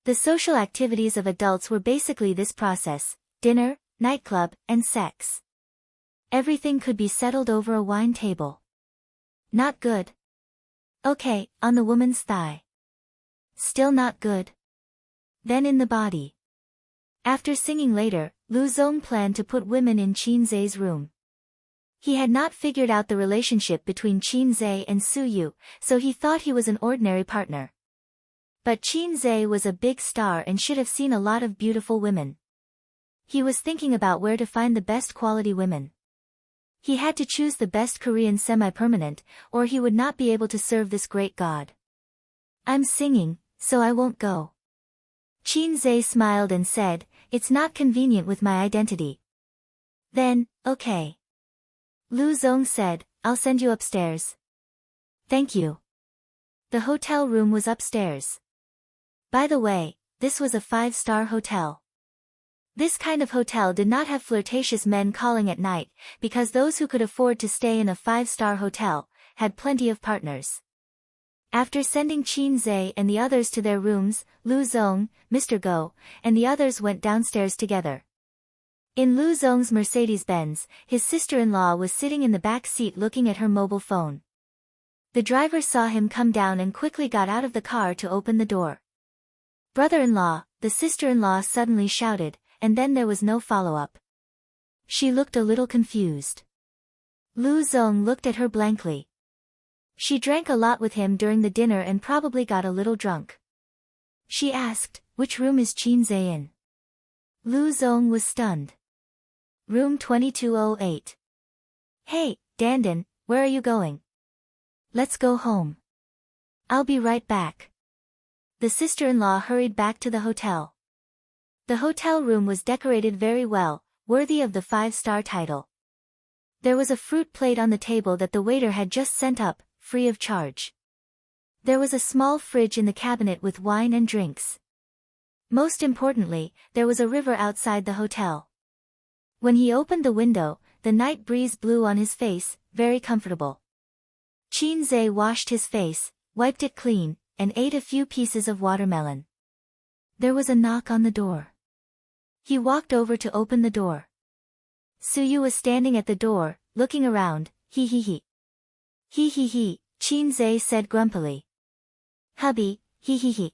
The social activities of adults were basically this process: dinner, nightclub, and sex. Everything could be settled over a wine table. Not good. Okay, on the woman's thigh. Still not good. Then in the body. After singing later, Lu Zong planned to put women in Qin Zhe's room. He had not figured out the relationship between Qin Zhe and Su Yu, so he thought he was an ordinary partner. But Qin Zhe was a big star and should have seen a lot of beautiful women. He was thinking about where to find the best quality women. He had to choose the best Korean semi-permanent, or he would not be able to serve this great god. I'm singing, so I won't go. Qin Zhe smiled and said, it's not convenient with my identity. Then, okay. Lu Zong said, I'll send you upstairs. Thank you. The hotel room was upstairs. By the way, this was a 5-star hotel. This kind of hotel did not have flirtatious men calling at night, because those who could afford to stay in a 5-star hotel had plenty of partners. After sending Qin Zhe and the others to their rooms, Lu Zong, Mr. Go, and the others went downstairs together. In Lu Zong's Mercedes-Benz, his sister-in-law was sitting in the back seat looking at her mobile phone. The driver saw him come down and quickly got out of the car to open the door. Brother-in-law, the sister-in-law suddenly shouted, and then there was no follow-up. She looked a little confused. Lu Zong looked at her blankly. She drank a lot with him during the dinner and probably got a little drunk. She asked, which room is Qin Zhe in? Lu Zong was stunned. Room 2208. Hey, Dandan, where are you going? Let's go home. I'll be right back. The sister-in-law hurried back to the hotel. The hotel room was decorated very well, worthy of the 5-star title. There was a fruit plate on the table that the waiter had just sent up, free of charge. There was a small fridge in the cabinet with wine and drinks. Most importantly, there was a river outside the hotel. When he opened the window, the night breeze blew on his face, very comfortable. Qin Zhe washed his face, wiped it clean, and ate a few pieces of watermelon. There was a knock on the door. He walked over to open the door. Su Yu was standing at the door, looking around. He, Qin Zhe said grumpily. Hubby, he.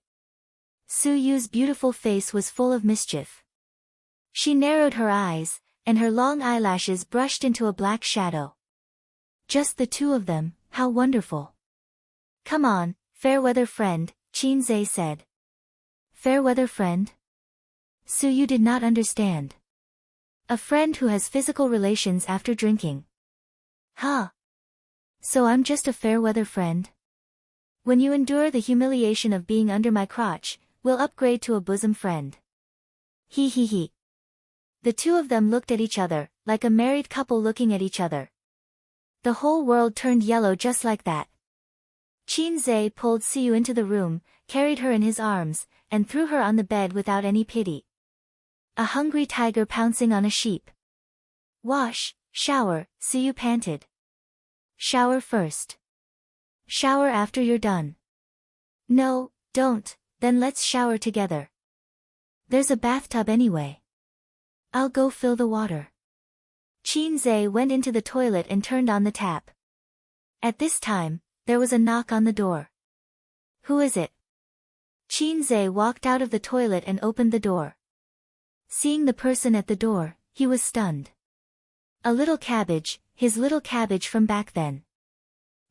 Su Yu's beautiful face was full of mischief. She narrowed her eyes, and her long eyelashes brushed into a black shadow. Just the two of them, how wonderful. Come on, Fairweather friend, Chinze said. Fairweather friend? Suyu did not understand. A friend who has physical relations after drinking. Huh. So I'm just a fairweather friend? When you endure the humiliation of being under my crotch, we'll upgrade to a bosom friend. He. The two of them looked at each other, like a married couple looking at each other. The whole world turned yellow just like that. Chinze pulled Suyu into the room, carried her in his arms, and threw her on the bed without any pity. A hungry tiger pouncing on a sheep. Wash, shower, Suyu panted. Shower first. Shower after you're done. No, don't, then let's shower together. There's a bathtub anyway. I'll go fill the water. Chinze went into the toilet and turned on the tap. At this time, there was a knock on the door. Who is it? Chinze walked out of the toilet and opened the door. Seeing the person at the door, he was stunned. A little cabbage, his little cabbage from back then.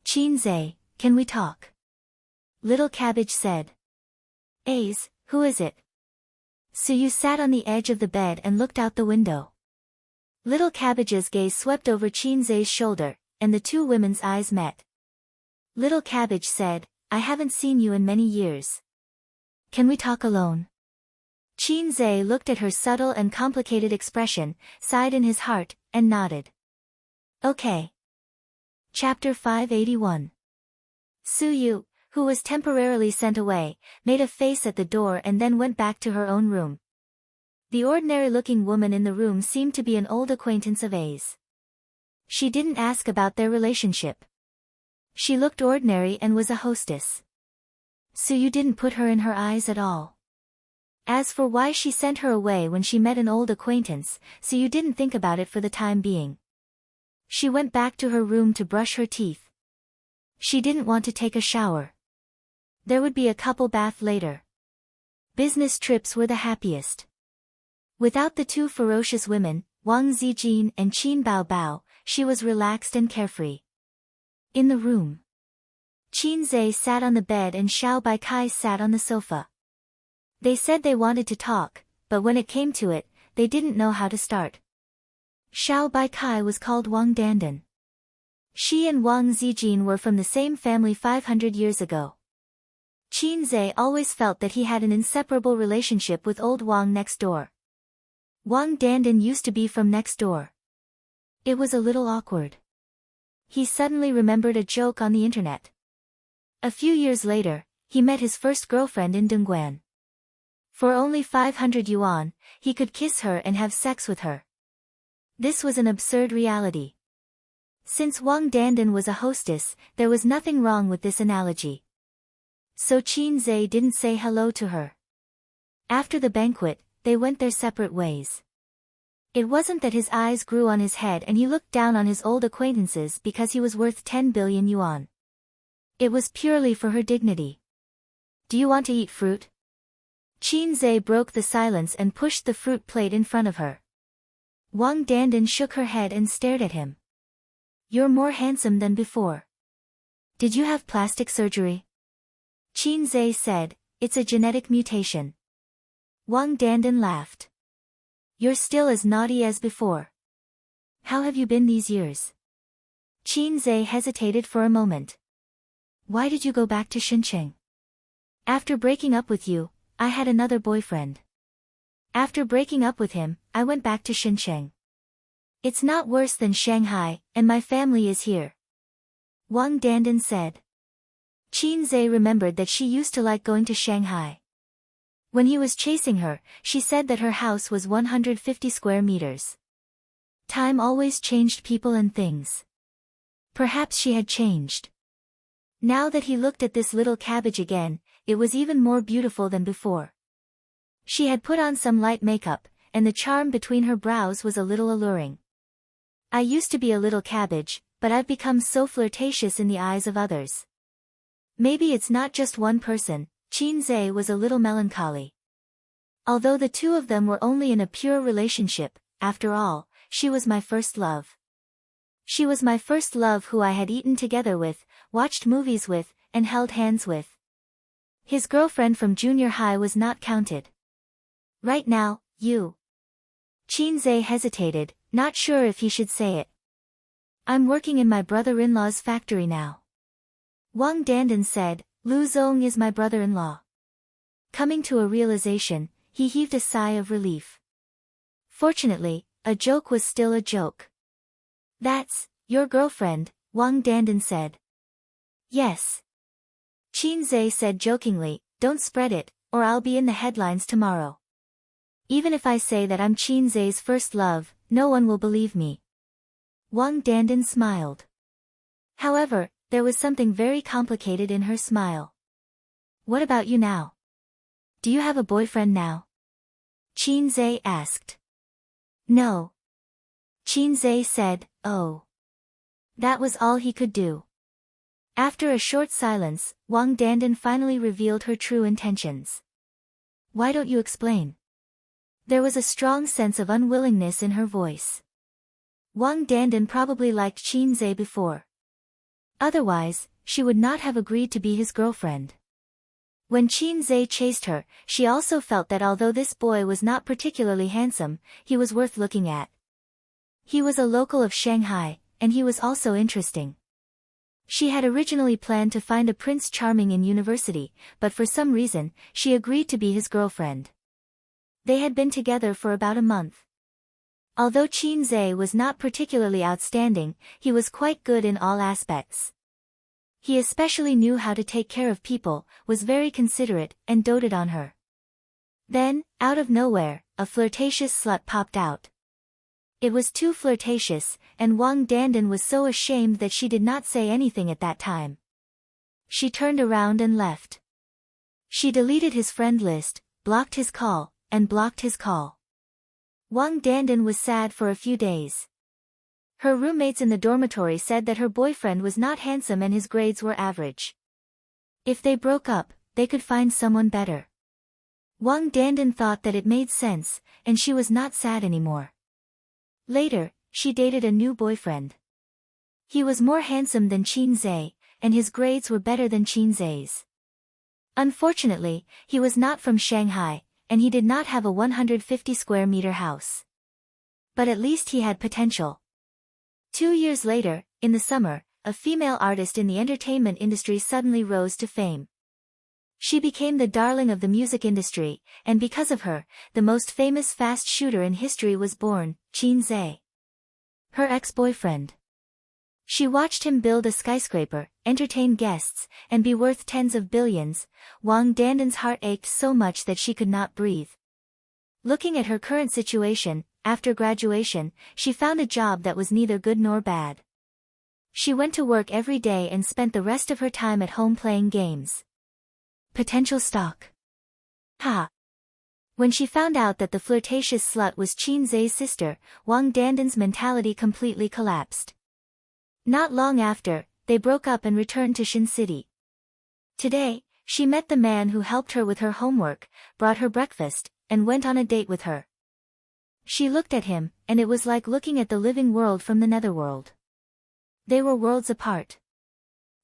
Chinze, can we talk? Little cabbage said. Aze, who is it? Suyu sat on the edge of the bed and looked out the window. Little cabbage's gaze swept over Chinze's shoulder, and the two women's eyes met. Little cabbage said, I haven't seen you in many years. Can we talk alone? Chinze looked at her subtle and complicated expression, sighed in his heart, and nodded. Okay. Chapter 581. Suyu, who was temporarily sent away, made a face at the door and then went back to her own room. The ordinary-looking woman in the room seemed to be an old acquaintance of A's. She didn't ask about their relationship. She looked ordinary and was a hostess. Suyu didn't put her in her eyes at all. As for why she sent her away when she met an old acquaintance, Suyu didn't think about it for the time being. She went back to her room to brush her teeth. She didn't want to take a shower. There would be a couple bath later. Business trips were the happiest. Without the two ferocious women, Wang Zijin and Qin Baobao, she was relaxed and carefree. In the room, Chinze sat on the bed and Xiao Baikai sat on the sofa. They said they wanted to talk, but when it came to it, they didn't know how to start. Xiao Baikai was called Wang Dandan. She and Wang Zijin were from the same family 500 years ago. Chinze always felt that he had an inseparable relationship with old Wang next door. Wang Dandan used to be from next door. It was a little awkward. He suddenly remembered a joke on the internet. A few years later, he met his first girlfriend in Dongguan. For only 500 yuan, he could kiss her and have sex with her. This was an absurd reality. Since Wang Dandan was a hostess, there was nothing wrong with this analogy. So Chinze didn't say hello to her. After the banquet, they went their separate ways. It wasn't that his eyes grew on his head and he looked down on his old acquaintances because he was worth 10 billion yuan. It was purely for her dignity. Do you want to eat fruit? Chinze broke the silence and pushed the fruit plate in front of her. Wang Dandan shook her head and stared at him. You're more handsome than before. Did you have plastic surgery? Chinze said, it's a genetic mutation. Wang Dandan laughed. You're still as naughty as before. How have you been these years? Chinze hesitated for a moment. Why did you go back to Xincheng? After breaking up with you, I had another boyfriend. After breaking up with him, I went back to Xincheng. It's not worse than Shanghai, and my family is here. Wang Dandan said. Chinze remembered that she used to like going to Shanghai. When he was chasing her, she said that her house was 150 square meters. Time always changed people and things. Perhaps she had changed. Now that he looked at this little cabbage again, it was even more beautiful than before. She had put on some light makeup, and the charm between her brows was a little alluring. I used to be a little cabbage, but I've become so flirtatious in the eyes of others. Maybe it's not just one person. Chinze was a little melancholy. Although the two of them were only in a pure relationship, after all, she was my first love. She was my first love who I had eaten together with, watched movies with, and held hands with. His girlfriend from junior high was not counted. Right now, you. Qinze hesitated, not sure if he should say it. I'm working in my brother-in-law's factory now. Wang Dandan said, Lu Zong is my brother-in-law. Coming to a realization, he heaved a sigh of relief. Fortunately, a joke was still a joke. That's your girlfriend, Wang Dandan said. Yes. Qinze said jokingly, don't spread it, or I'll be in the headlines tomorrow. Even if I say that I'm Qinze's first love, no one will believe me. Wang Dandan smiled. However, there was something very complicated in her smile. What about you now? Do you have a boyfriend now? Qinze asked. No. Qinze said, oh. That was all he could do. After a short silence, Wang Dandan finally revealed her true intentions. Why don't you explain? There was a strong sense of unwillingness in her voice. Wang Dandan probably liked Qinze before. Otherwise, she would not have agreed to be his girlfriend. When Qinze chased her, she also felt that although this boy was not particularly handsome, he was worth looking at. He was a local of Shanghai, and he was also interesting. She had originally planned to find a Prince Charming in university, but for some reason, she agreed to be his girlfriend. They had been together for about a month. Although Qinze was not particularly outstanding, he was quite good in all aspects. He especially knew how to take care of people, was very considerate, and doted on her. Then, out of nowhere, a flirtatious slut popped out. It was too flirtatious, and Wang Dandan was so ashamed that she did not say anything at that time. She turned around and left. She deleted his friend list, blocked his call, and blocked his call. Wang Dandan was sad for a few days. Her roommates in the dormitory said that her boyfriend was not handsome and his grades were average. If they broke up, they could find someone better. Wang Dandan thought that it made sense, and she was not sad anymore. Later, she dated a new boyfriend. He was more handsome than Qinze, and his grades were better than Qinze's. Unfortunately, he was not from Shanghai, and he did not have a 150 square meter house. But at least he had potential. 2 years later, in the summer, a female artist in the entertainment industry suddenly rose to fame. She became the darling of the music industry, and because of her, the most famous fast shooter in history was born, Qinze. Her ex-boyfriend. She watched him build a skyscraper, entertain guests, and be worth tens of billions. Wang Dandan's heart ached so much that she could not breathe. Looking at her current situation, after graduation, she found a job that was neither good nor bad. She went to work every day and spent the rest of her time at home playing games. Potential stock. Ha! When she found out that the flirtatious slut was Qinze's sister, Wang Dandan's mentality completely collapsed. Not long after, they broke up and returned to Shin City. Today, she met the man who helped her with her homework, brought her breakfast, and went on a date with her. She looked at him, and it was like looking at the living world from the netherworld. They were worlds apart.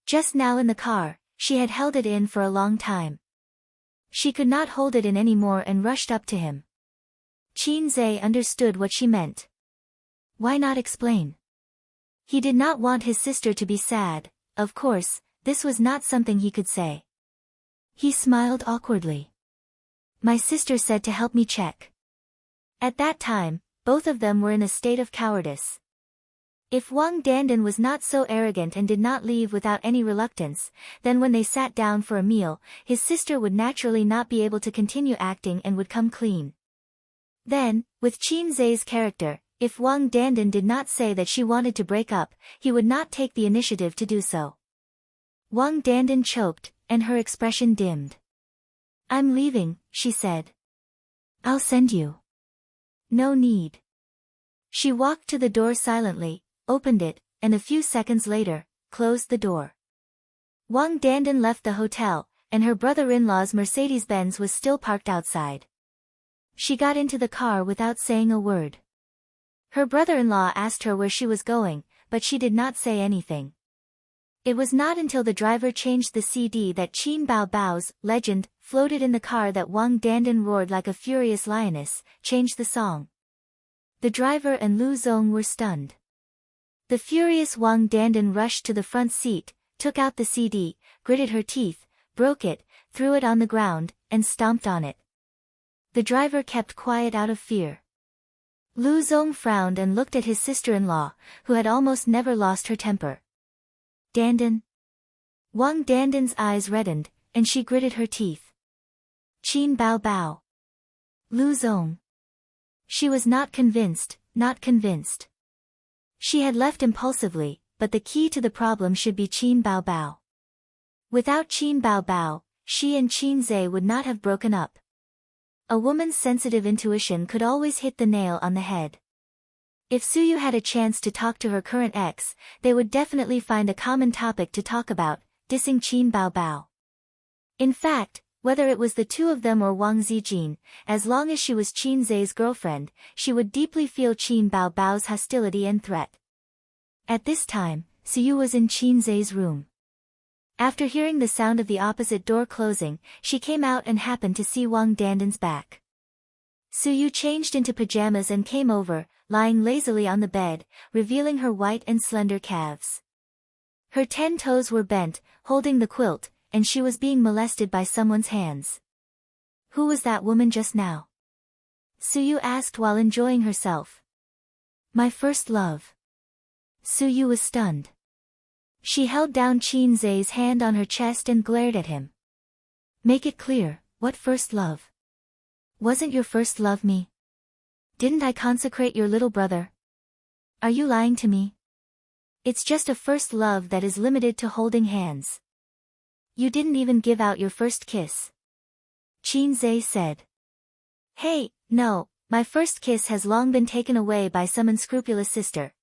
Just now in the car, she had held it in for a long time. She could not hold it in anymore and rushed up to him. Qinze understood what she meant. Why not explain? He did not want his sister to be sad. Of course, this was not something he could say. He smiled awkwardly. My sister said to help me check. At that time, both of them were in a state of cowardice. If Wang Dandan was not so arrogant and did not leave without any reluctance, then when they sat down for a meal, his sister would naturally not be able to continue acting and would come clean. Then, with Qinze's character, if Wang Dandan did not say that she wanted to break up, he would not take the initiative to do so. Wang Dandan choked, and her expression dimmed. I'm leaving, she said. I'll send you. No need. She walked to the door silently, opened it, and a few seconds later, closed the door. Wang Dandan left the hotel, and her brother-in-law's Mercedes-Benz was still parked outside. She got into the car without saying a word. Her brother-in-law asked her where she was going, but she did not say anything. It was not until the driver changed the CD that Qin Bao Bao's legend floated in the car that Wang Dandan roared like a furious lioness, changed the song. The driver and Lu Zong were stunned. The furious Wang Dandan rushed to the front seat, took out the CD, gritted her teeth, broke it, threw it on the ground, and stomped on it. The driver kept quiet out of fear. Lu Zong frowned and looked at his sister-in-law, who had almost never lost her temper. Dandan? Wang Dandan's eyes reddened, and she gritted her teeth. Qin Bao Bao. Lu Zong. She was not convinced, not convinced. She had left impulsively, but the key to the problem should be Qin Bao Bao. Without Qin Bao Bao, she and Qin Zhe would not have broken up. A woman's sensitive intuition could always hit the nail on the head. If Suyu had a chance to talk to her current ex, they would definitely find a common topic to talk about, dissing Qin Bao Bao. In fact, whether it was the two of them or Wang Zijin, as long as she was Qin Zhe's girlfriend, she would deeply feel Qin Bao Bao's hostility and threat. At this time, Suyu was in Qin Zhe's room. After hearing the sound of the opposite door closing, she came out and happened to see Wang Dandan's back. Suyu changed into pajamas and came over, lying lazily on the bed, revealing her white and slender calves. Her 10 toes were bent, holding the quilt, and she was being molested by someone's hands. Who was that woman just now? Suyu asked while enjoying herself. My first love. Suyu was stunned. She held down Qin Zhe's hand on her chest and glared at him. Make it clear, what first love? Wasn't your first love me? Didn't I consecrate your little brother? Are you lying to me? It's just a first love that is limited to holding hands. You didn't even give out your first kiss. Qin Zhe said. Hey, no, my first kiss has long been taken away by some unscrupulous sister.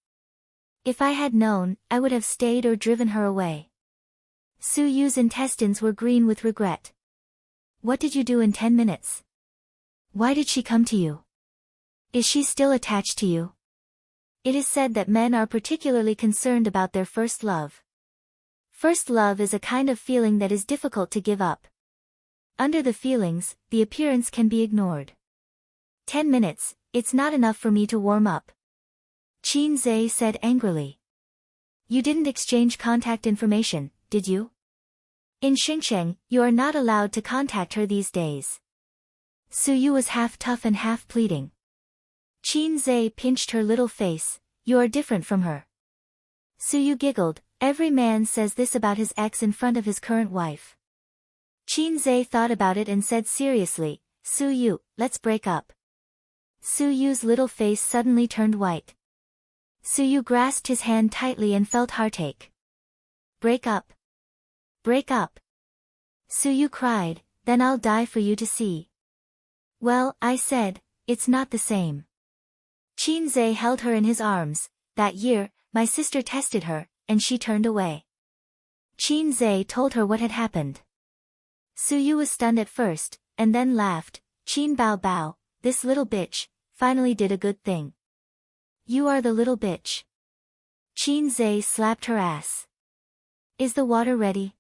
If I had known, I would have stayed or driven her away. Suyu's intestines were green with regret. What did you do in 10 minutes? Why did she come to you? Is she still attached to you? It is said that men are particularly concerned about their first love. First love is a kind of feeling that is difficult to give up. Under the feelings, the appearance can be ignored. 10 minutes, it's not enough for me to warm up. Qin Zhe said angrily. You didn't exchange contact information, did you? In Xinsheng, you are not allowed to contact her these days. Suyu was half tough and half pleading. Qin Zhe pinched her little face. You are different from her. Suyu giggled. Every man says this about his ex in front of his current wife. Qin Zhe thought about it and said seriously, Suyu, let's break up. Suyu's little face suddenly turned white. Suyu grasped his hand tightly and felt heartache. Break up. Break up. Suyu cried, then I'll die for you to see. Well, I said, it's not the same. Qin Zhe held her in his arms. That year, my sister tested her, and she turned away. Qin Zhe told her what had happened. Suyu was stunned at first, and then laughed. Qin Bao Bao, this little bitch, finally did a good thing. You are the little bitch. Qin Zhe slapped her ass. Is the water ready?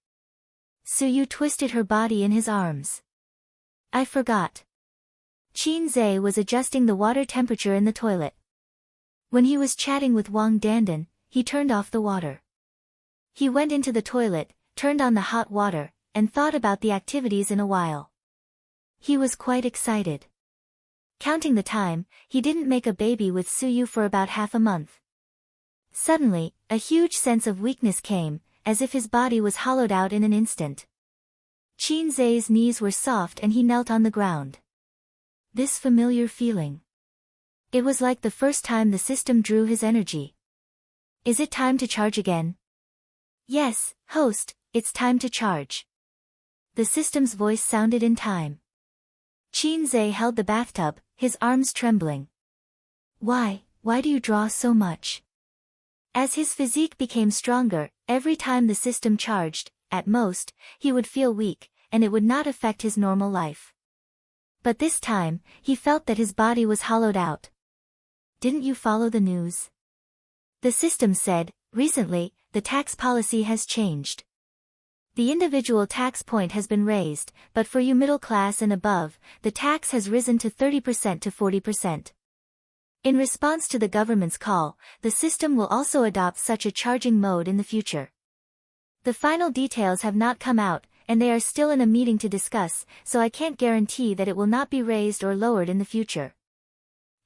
Suyu twisted her body in his arms. I forgot. Qin Zhe was adjusting the water temperature in the toilet. When he was chatting with Wang Dandan, he turned off the water. He went into the toilet, turned on the hot water, and thought about the activities in a while. He was quite excited. Counting the time, he didn't make a baby with Suyu for about half a month. Suddenly, a huge sense of weakness came, as if his body was hollowed out in an instant. Qin Zhe's knees were soft and he knelt on the ground. This familiar feeling. It was like the first time the system drew his energy. Is it time to charge again? Yes, host, it's time to charge. The system's voice sounded in time. Qin Zhe held the bathtub, his arms trembling. Why do you draw so much? As his physique became stronger, every time the system charged, at most, he would feel weak, and it would not affect his normal life. But this time, he felt that his body was hollowed out. Didn't you follow the news? The system said, recently, the tax policy has changed. The individual tax point has been raised, but for you middle class and above, the tax has risen to 30% to 40%. In response to the government's call, the system will also adopt such a charging mode in the future. The final details have not come out, and they are still in a meeting to discuss, so I can't guarantee that it will not be raised or lowered in the future.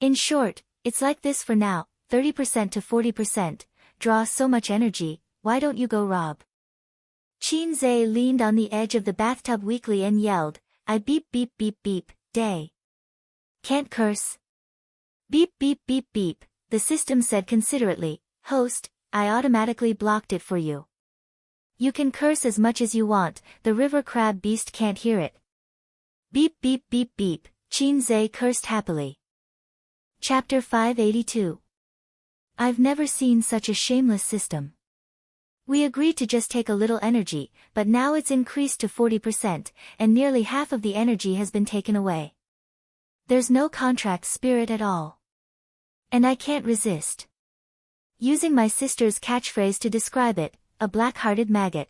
In short, it's like this for now, 30% to 40%, draw so much energy, why don't you go rob? Qin leaned on the edge of the bathtub weakly and yelled, I beep beep beep beep, day. Can't curse. Beep beep beep beep, the system said considerately, host, I automatically blocked it for you. You can curse as much as you want, the river crab beast can't hear it. Beep beep beep beep, Qin cursed happily. Chapter 582. I've never seen such a shameless system. We agreed to just take a little energy, but now it's increased to 40%, and nearly half of the energy has been taken away. There's no contract spirit at all. And I can't resist. Using my sister's catchphrase to describe it, a black-hearted maggot.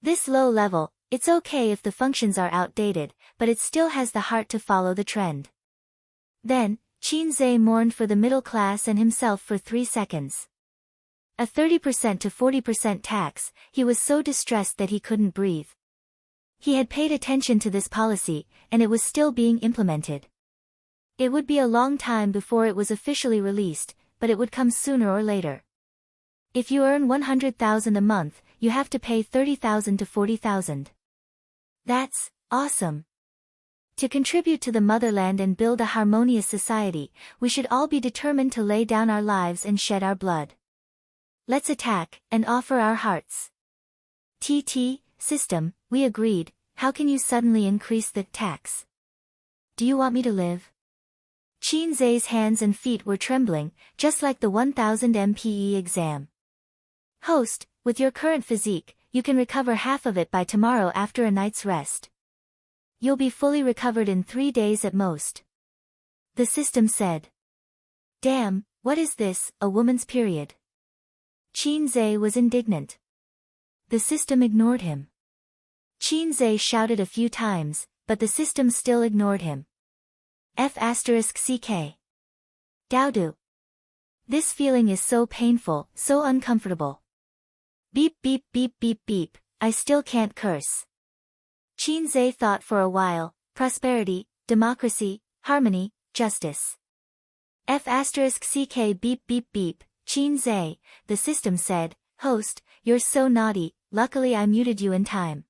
This low level, it's okay if the functions are outdated, but it still has the heart to follow the trend. Then, Qin mourned for the middle class and himself for 3 seconds. A 30% to 40% tax, he was so distressed that he couldn't breathe. He had paid attention to this policy, and it was still being implemented. It would be a long time before it was officially released, but it would come sooner or later. If you earn 100,000 a month, you have to pay 30,000 to 40,000. That's awesome. To contribute to the motherland and build a harmonious society, we should all be determined to lay down our lives and shed our blood. Let's attack, and offer our hearts. System, we agreed, how can you suddenly increase the tax? Do you want me to live? Qin hands and feet were trembling, just like the 1000 MPE exam. Host, with your current physique, you can recover half of it by tomorrow after a night's rest. You'll be fully recovered in 3 days at most. The system said. Damn, what is this, a woman's period? Qin was indignant. The system ignored him. Qin shouted a few times, but the system still ignored him. F***ck. Daodu. This feeling is so painful, so uncomfortable. Beep beep beep beep beep, I still can't curse. Qin thought for a while, prosperity, democracy, harmony, justice. F***ck beep beep beep, Qin, the system said, host, you're so naughty, luckily I muted you in time.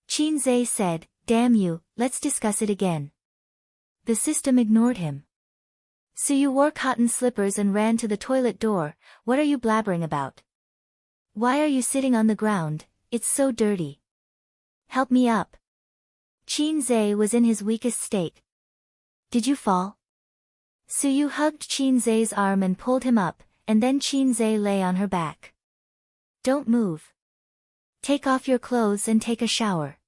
Qin said, damn you, let's discuss it again. The system ignored him. So you wore cotton slippers and ran to the toilet door, what are you blabbering about? Why are you sitting on the ground, it's so dirty. Help me up. Qin was in his weakest state. Did you fall? Suyu hugged Qin arm and pulled him up, and then Qin lay on her back. Don't move. Take off your clothes and take a shower.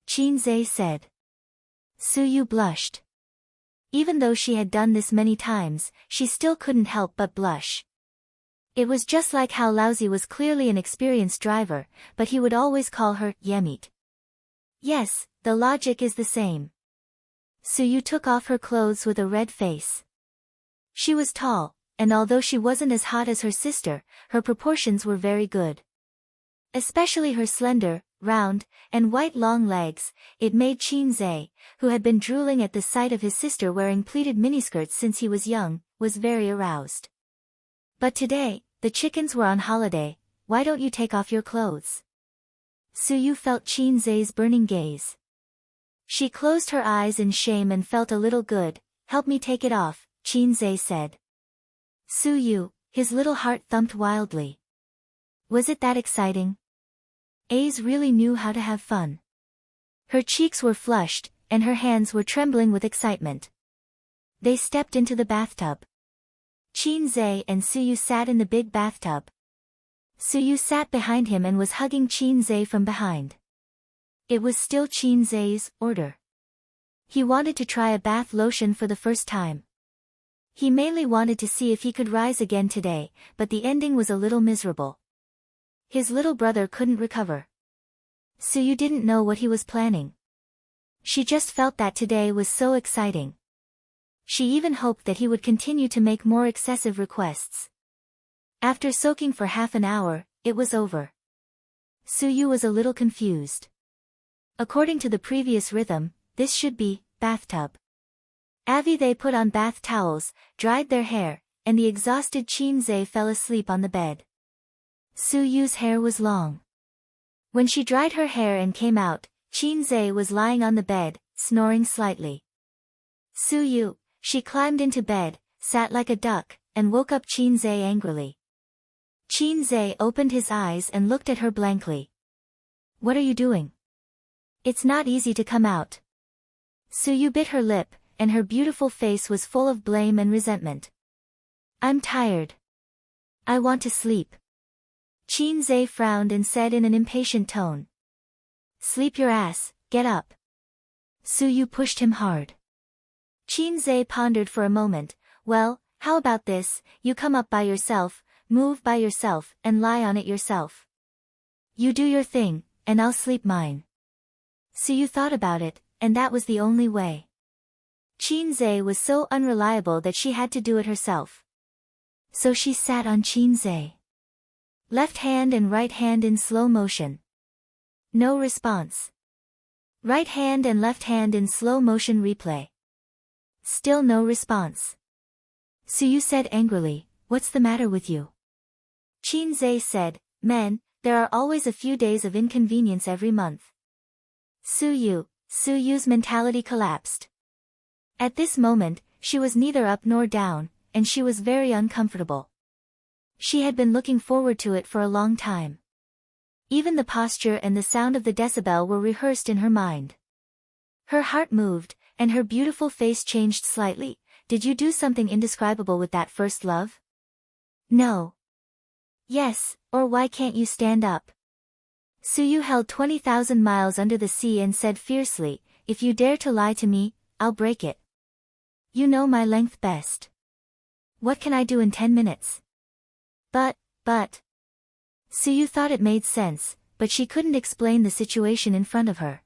Qin said. Suyu blushed. Even though she had done this many times, she still couldn't help but blush. It was just like how Laozi was clearly an experienced driver, but he would always call her Yemit. Yes, the logic is the same. Suyu took off her clothes with a red face. She was tall, and although she wasn't as hot as her sister, her proportions were very good. Especially her slender, round, and white long legs, it made Qin, who had been drooling at the sight of his sister wearing pleated miniskirts since he was young, was very aroused. But today, the chickens were on holiday, why don't you take off your clothes? Suyu felt Qin's burning gaze. She closed her eyes in shame and felt a little good, help me take it off, Qin said. Suyu, his little heart thumped wildly. Was it that exciting? A's really knew how to have fun. Her cheeks were flushed, and her hands were trembling with excitement. They stepped into the bathtub. Qin and Suyu sat in the big bathtub. Suyu sat behind him and was hugging Qin from behind. It was still Qin's order. He wanted to try a bath lotion for the first time. He mainly wanted to see if he could rise again today, but the ending was a little miserable. His little brother couldn't recover. Suyu didn't know what he was planning. She just felt that today was so exciting. She even hoped that he would continue to make more excessive requests. After soaking for half an hour, it was over. Suyu was a little confused. According to the previous rhythm, this should be bathtub. They put on bath towels, dried their hair, and the exhausted Chinze fell asleep on the bed. Suyu's hair was long. When she dried her hair and came out, Chinze was lying on the bed, snoring slightly. Suyu, she climbed into bed, sat like a duck, and woke up Chinze angrily. Chinze opened his eyes and looked at her blankly. What are you doing? It's not easy to come out. Suyu bit her lip, and her beautiful face was full of blame and resentment. I'm tired. I want to sleep. Chinze frowned and said in an impatient tone. Sleep your ass, get up. Suyu pushed him hard. Chinze pondered for a moment. Well, how about this, you come up by yourself, move by yourself, and lie on it yourself. You do your thing, and I'll sleep mine. Suyu thought about it, and that was the only way. Chinze was so unreliable that she had to do it herself. So she sat on Chinze. Left hand and right hand in slow motion. No response. Right hand and left hand in slow motion replay. Still no response. Suyu said angrily, what's the matter with you? Chinze said, men, there are always a few days of inconvenience every month. Suyu's mentality collapsed. At this moment, she was neither up nor down, and she was very uncomfortable. She had been looking forward to it for a long time. Even the posture and the sound of the decibel were rehearsed in her mind. Her heart moved, and her beautiful face changed slightly. Did you do something indescribable with that first love? No. Yes, or why can't you stand up? Suyu held 20,000 miles under the sea and said fiercely, if you dare to lie to me, I'll break it. You know my length best. What can I do in 10 minutes? But. Suyu thought it made sense, but she couldn't explain the situation in front of her.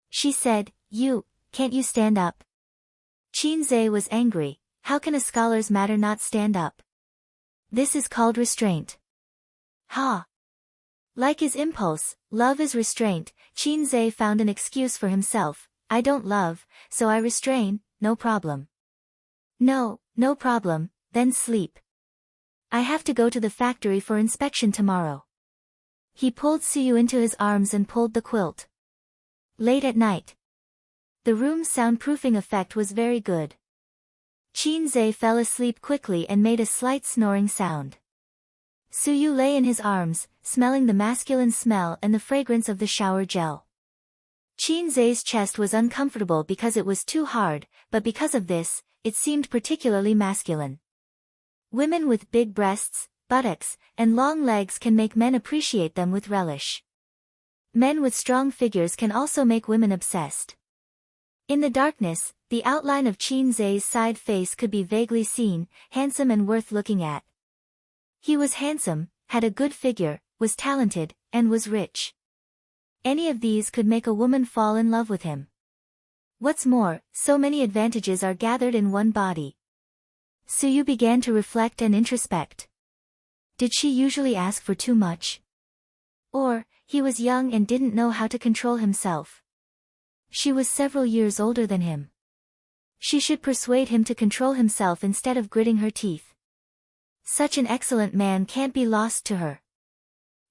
She said, can't you stand up? Chinze was angry. How can a scholar's matter not stand up? This is called restraint. Ha! Like his impulse, love is restraint. Chinze found an excuse for himself. I don't love, so I restrain, no problem. No problem, then sleep. I have to go to the factory for inspection tomorrow. He pulled Suyu into his arms and pulled the quilt. Late at night. The room's soundproofing effect was very good. Chinze fell asleep quickly and made a slight snoring sound. Suyu lay in his arms, smelling the masculine smell and the fragrance of the shower gel. Chinze's chest was uncomfortable because it was too hard, but because of this, it seemed particularly masculine. Women with big breasts, buttocks, and long legs can make men appreciate them with relish. Men with strong figures can also make women obsessed. In the darkness, the outline of Chinze's side face could be vaguely seen, handsome and worth looking at. He was handsome, had a good figure, was talented, and was rich. Any of these could make a woman fall in love with him. What's more, so many advantages are gathered in one body. Suyu began to reflect and introspect. Did she usually ask for too much? Or, he was young and didn't know how to control himself. She was several years older than him. She should persuade him to control himself instead of gritting her teeth. Such an excellent man can't be lost to her.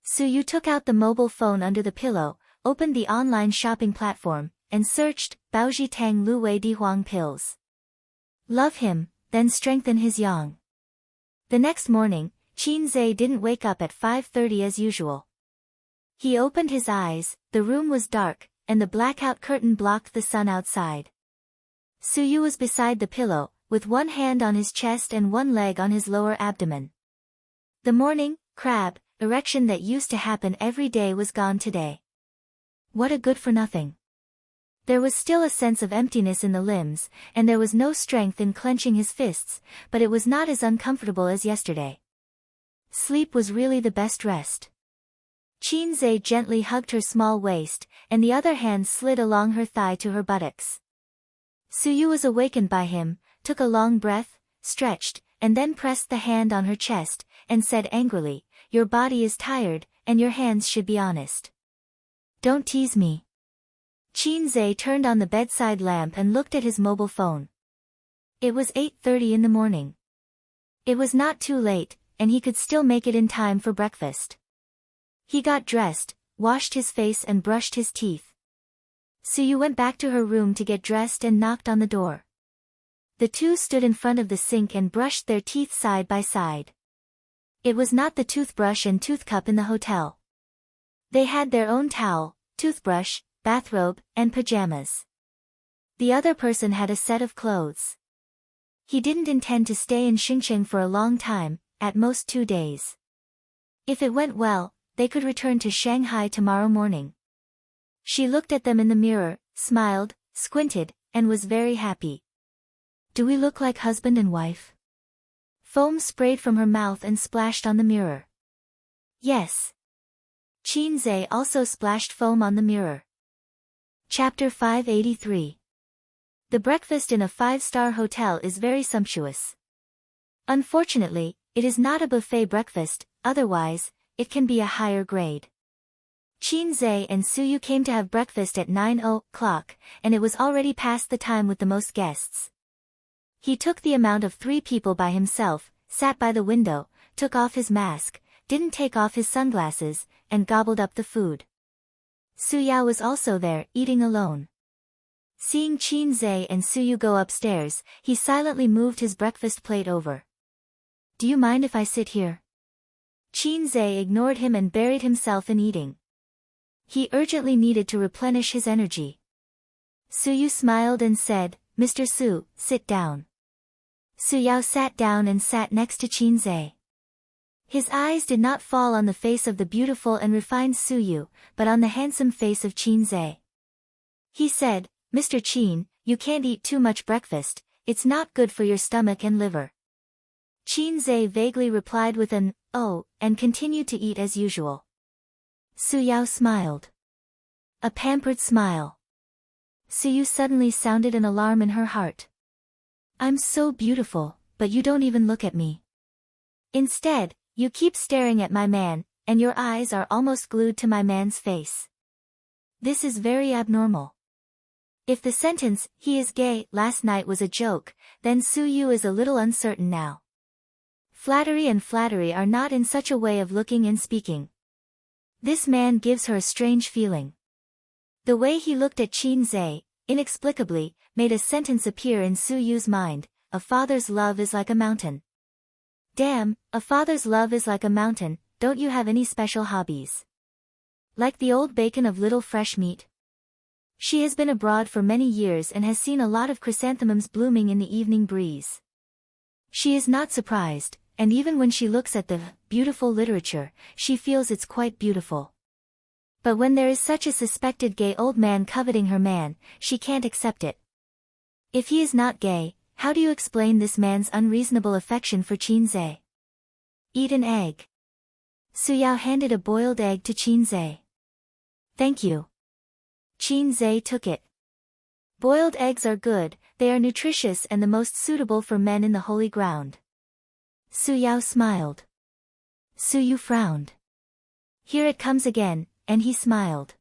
Suyu took out the mobile phone under the pillow, opened the online shopping platform, and searched, Baoji Tang Luwei Di Huang pills. Love him, then strengthen his yang. The next morning, Chinze didn't wake up at 5:30 as usual. He opened his eyes, the room was dark, and the blackout curtain blocked the sun outside. Suyu was beside the pillow, with one hand on his chest and one leg on his lower abdomen. The morning, crab, erection that used to happen every day was gone today. What a good-for-nothing. There was still a sense of emptiness in the limbs, and there was no strength in clenching his fists, but it was not as uncomfortable as yesterday. Sleep was really the best rest. Qinze gently hugged her small waist, and the other hand slid along her thigh to her buttocks. Suyu was awakened by him, took a long breath, stretched, and then pressed the hand on her chest, and said angrily, "Your body is tired, and your hands should be honest. Don't tease me." Qinze turned on the bedside lamp and looked at his mobile phone. It was 8:30 in the morning. It was not too late, and he could still make it in time for breakfast. He got dressed, washed his face and brushed his teeth. Suyu went back to her room to get dressed and knocked on the door. The two stood in front of the sink and brushed their teeth side by side. It was not the toothbrush and toothcup in the hotel. They had their own towel, toothbrush, bathrobe, and pajamas. The other person had a set of clothes. He didn't intend to stay in Xingcheng for a long time, at most 2 days. If it went well, they could return to Shanghai tomorrow morning. She looked at them in the mirror, smiled, squinted, and was very happy. "Do we look like husband and wife?" Foam sprayed from her mouth and splashed on the mirror. "Yes." Qinze also splashed foam on the mirror. Chapter 583. The breakfast in a 5-star hotel is very sumptuous. Unfortunately, it is not a buffet breakfast, otherwise, it can be a higher grade. Qinze and Suyu came to have breakfast at 9 o'clock, and it was already past the time with the most guests. He took the amount of 3 people by himself, sat by the window, took off his mask, didn't take off his sunglasses, and gobbled up the food. Suyao was also there, eating alone. Seeing Qinze and Suyu go upstairs, he silently moved his breakfast plate over. "Do you mind if I sit here?" Qinze ignored him and buried himself in eating. He urgently needed to replenish his energy. Suyu smiled and said, "Mr. Su, sit down." Suyao sat down and sat next to Qinze. His eyes did not fall on the face of the beautiful and refined Suyu, but on the handsome face of Qinze. He said, "Mr. Qin, you can't eat too much breakfast, it's not good for your stomach and liver." Qinze vaguely replied with an, "Oh," and continued to eat as usual. Suyao smiled. A pampered smile. Suyu suddenly sounded an alarm in her heart. "I'm so beautiful, but you don't even look at me. Instead, you keep staring at my man, and your eyes are almost glued to my man's face. This is very abnormal." If the sentence, "he is gay," last night was a joke, then Suyu is a little uncertain now. Flattery and flattery are not in such a way of looking and speaking. This man gives her a strange feeling. The way he looked at Qinze, inexplicably, made a sentence appear in Suyu's mind, "A father's love is like a mountain." Damn, a father's love is like a mountain, don't you have any special hobbies? Like the old bacon of little fresh meat? She has been abroad for many years and has seen a lot of chrysanthemums blooming in the evening breeze. She is not surprised, and even when she looks at the beautiful literature, she feels it's quite beautiful. But when there is such a suspected gay old man coveting her man, she can't accept it. If he is not gay, how do you explain this man's unreasonable affection for Qinze? "Eat an egg." Suyao handed a boiled egg to Qinze. "Thank you." Qinze took it. Boiled eggs are good, they are nutritious and the most suitable for men in the holy ground. Suyao smiled. Suyu frowned. Here it comes again, and he smiled.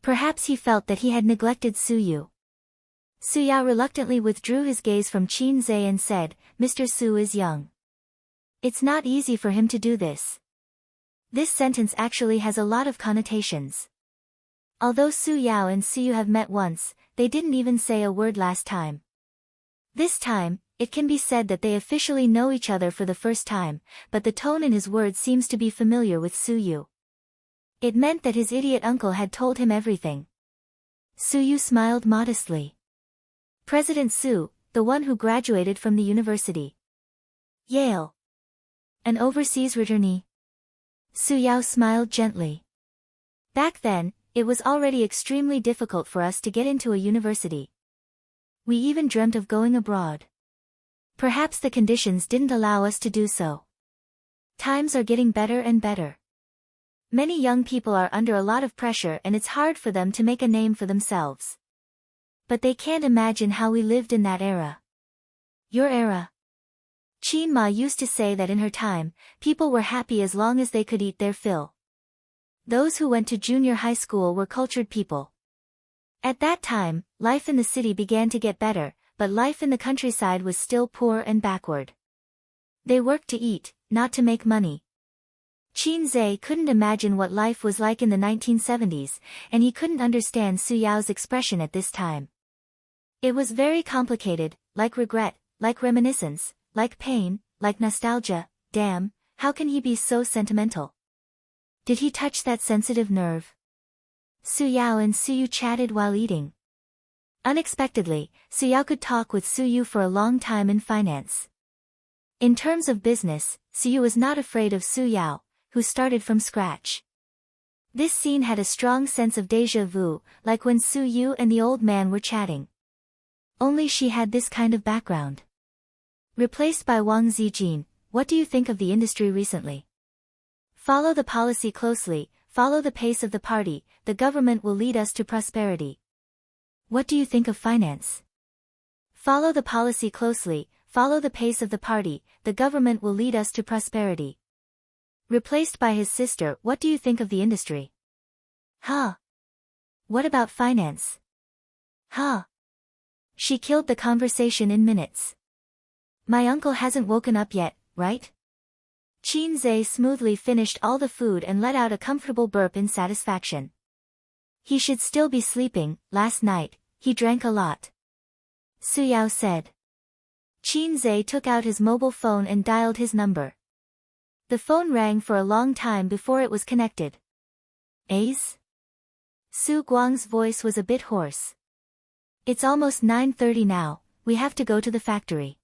Perhaps he felt that he had neglected Suyu. Suyao reluctantly withdrew his gaze from Qinze and said, "Mr. Su is young. It's not easy for him to do this." This sentence actually has a lot of connotations. Although Suyao and Suyu have met once, they didn't even say a word last time. This time, it can be said that they officially know each other for the first time, but the tone in his words seems to be familiar with Suyu. It meant that his idiot uncle had told him everything. Suyu smiled modestly. President Su, the one who graduated from the university. Yale. An overseas returnee. Suyao smiled gently. Back then, it was already extremely difficult for us to get into a university. We even dreamt of going abroad. Perhaps the conditions didn't allow us to do so. Times are getting better and better. Many young people are under a lot of pressure and it's hard for them to make a name for themselves. But they can't imagine how we lived in that era. Your era? Qin Ma used to say that in her time, people were happy as long as they could eat their fill. Those who went to junior high school were cultured people. At that time, life in the city began to get better, but life in the countryside was still poor and backward. They worked to eat, not to make money. Qin Zhe couldn't imagine what life was like in the 1970s, and he couldn't understand Su Yao's expression at this time. It was very complicated, like regret, like reminiscence, like pain, like nostalgia. Damn, how can he be so sentimental? Did he touch that sensitive nerve? Su Yao and Su Yu chatted while eating. Unexpectedly, Su Yao could talk with Su Yu for a long time in finance. In terms of business, Su Yu was not afraid of Su Yao, who started from scratch. This scene had a strong sense of déjà vu, like when Su Yu and the old man were chatting. Only she had this kind of background. Replaced by Wang Zijin, what do you think of the industry recently? Follow the policy closely, follow the pace of the party, the government will lead us to prosperity. What do you think of finance? Follow the policy closely, follow the pace of the party, the government will lead us to prosperity. Replaced by his sister, what do you think of the industry? Huh? What about finance? Huh? She killed the conversation in minutes. My uncle hasn't woken up yet, right? Qin Zhe smoothly finished all the food and let out a comfortable burp in satisfaction. He should still be sleeping. Last night, he drank a lot. Su Yao said. Qin Zhe took out his mobile phone and dialed his number. The phone rang for a long time before it was connected. Ace? Su Guang's voice was a bit hoarse. It's almost 9:30 now, we have to go to the factory.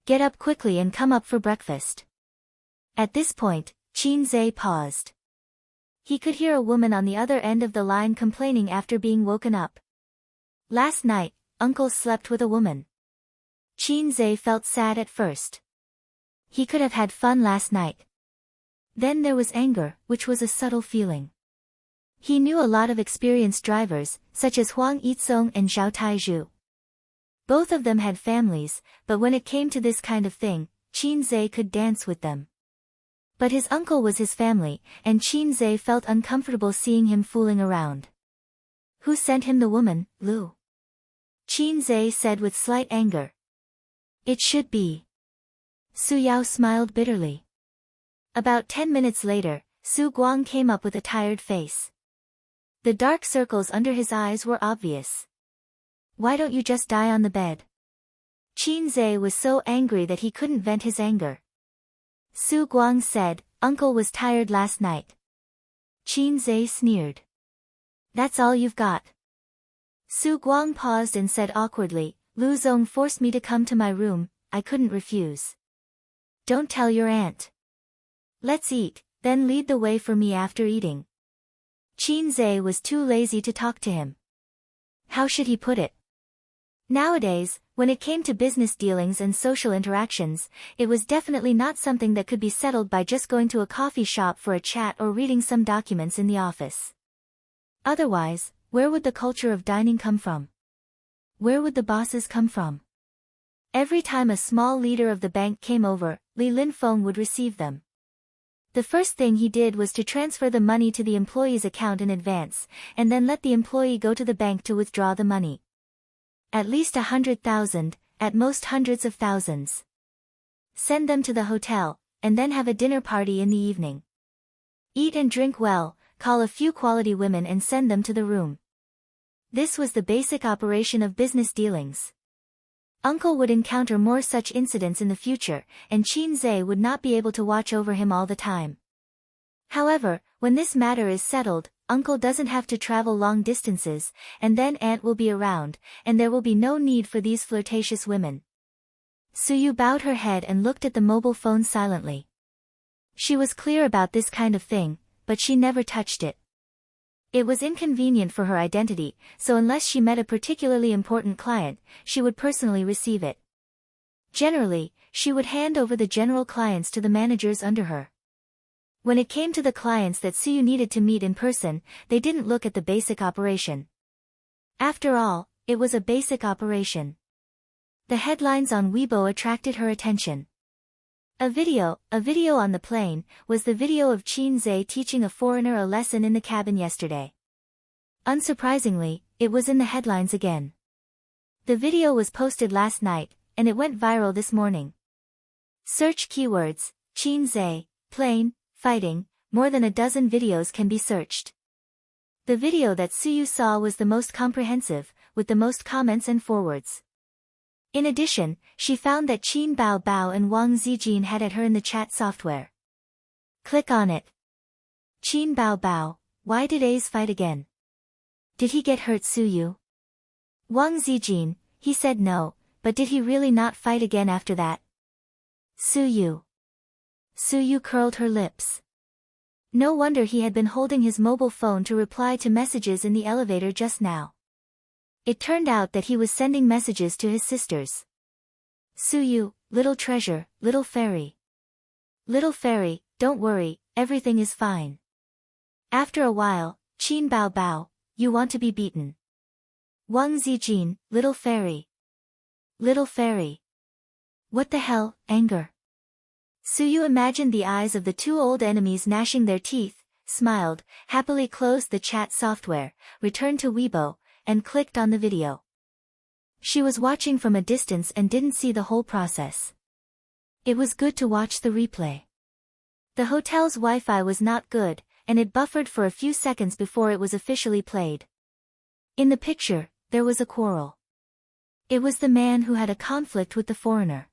Get up quickly and come up for breakfast. At this point, Qin Zhe paused. He could hear a woman on the other end of the line complaining after being woken up. Last night, Uncle slept with a woman. Qin Zhe felt sad at first. He could have had fun last night. Then there was anger, which was a subtle feeling. He knew a lot of experienced drivers, such as Huang Yizong and Zhao Taizhu. Both of them had families, but when it came to this kind of thing, Qin Zhe could dance with them. But his uncle was his family, and Qin Zhe felt uncomfortable seeing him fooling around. Who sent him the woman, Lu? Qin Zhe said with slight anger. It should be. Su Yao smiled bitterly. About 10 minutes later, Su Guang came up with a tired face. The dark circles under his eyes were obvious. Why don't you just die on the bed? Qin Zhe was so angry that he couldn't vent his anger. Su Guang said, Uncle was tired last night. Qin Zhe sneered. That's all you've got? Su Guang paused and said awkwardly, Lu Zong forced me to come to my room, I couldn't refuse. Don't tell your aunt. Let's eat, then lead the way for me after eating. Qin Zhe was too lazy to talk to him. How should he put it? Nowadays, when it came to business dealings and social interactions, it was definitely not something that could be settled by just going to a coffee shop for a chat or reading some documents in the office. Otherwise, where would the culture of dining come from? Where would the bosses come from? Every time a small leader of the bank came over, Li Linfeng would receive them. The first thing he did was to transfer the money to the employee's account in advance, and then let the employee go to the bank to withdraw the money. At least 100,000, at most hundreds of thousands. Send them to the hotel, and then have a dinner party in the evening. Eat and drink well, call a few quality women and send them to the room. This was the basic operation of business dealings. Uncle would encounter more such incidents in the future, and Qin Zhe would not be able to watch over him all the time. However, when this matter is settled, Uncle doesn't have to travel long distances, and then Aunt will be around, and there will be no need for these flirtatious women. Su Yu bowed her head and looked at the mobile phone silently. She was clear about this kind of thing, but she never touched it. It was inconvenient for her identity, so unless she met a particularly important client, she would personally receive it. Generally, she would hand over the general clients to the managers under her. When it came to the clients that Suyu needed to meet in person, they didn't look at the basic operation. After all, it was a basic operation. The headlines on Weibo attracted her attention. A video on the plane, was the video of Qin Zhe teaching a foreigner a lesson in the cabin yesterday. Unsurprisingly, it was in the headlines again. The video was posted last night, and it went viral this morning. Search keywords, Qin Zhe, plane, fighting, more than a dozen videos can be searched. The video that Suyu saw was the most comprehensive, with the most comments and forwards. In addition, she found that Qin Bao Bao and Wang Zijin had at her in the chat software. Click on it. Qin Bao Bao, why did Ace fight again? Did he get hurt, Suyu? Wang Zijin, he said no, but did he really not fight again after that? Suyu. Suyu curled her lips. No wonder he had been holding his mobile phone to reply to messages in the elevator just now. It turned out that he was sending messages to his sisters. Suyu, little treasure, little fairy. Little fairy, don't worry, everything is fine. After a while, Qin Bao Bao, you want to be beaten. Wang Zijin, little fairy. Little fairy. What the hell, anger. Suyu imagined the eyes of the two old enemies gnashing their teeth, smiled, happily closed the chat software, returned to Weibo, and clicked on the video. She was watching from a distance and didn't see the whole process. It was good to watch the replay. The hotel's Wi-Fi was not good, and it buffered for a few seconds before it was officially played. In the picture, there was a quarrel. It was the man who had a conflict with the foreigner.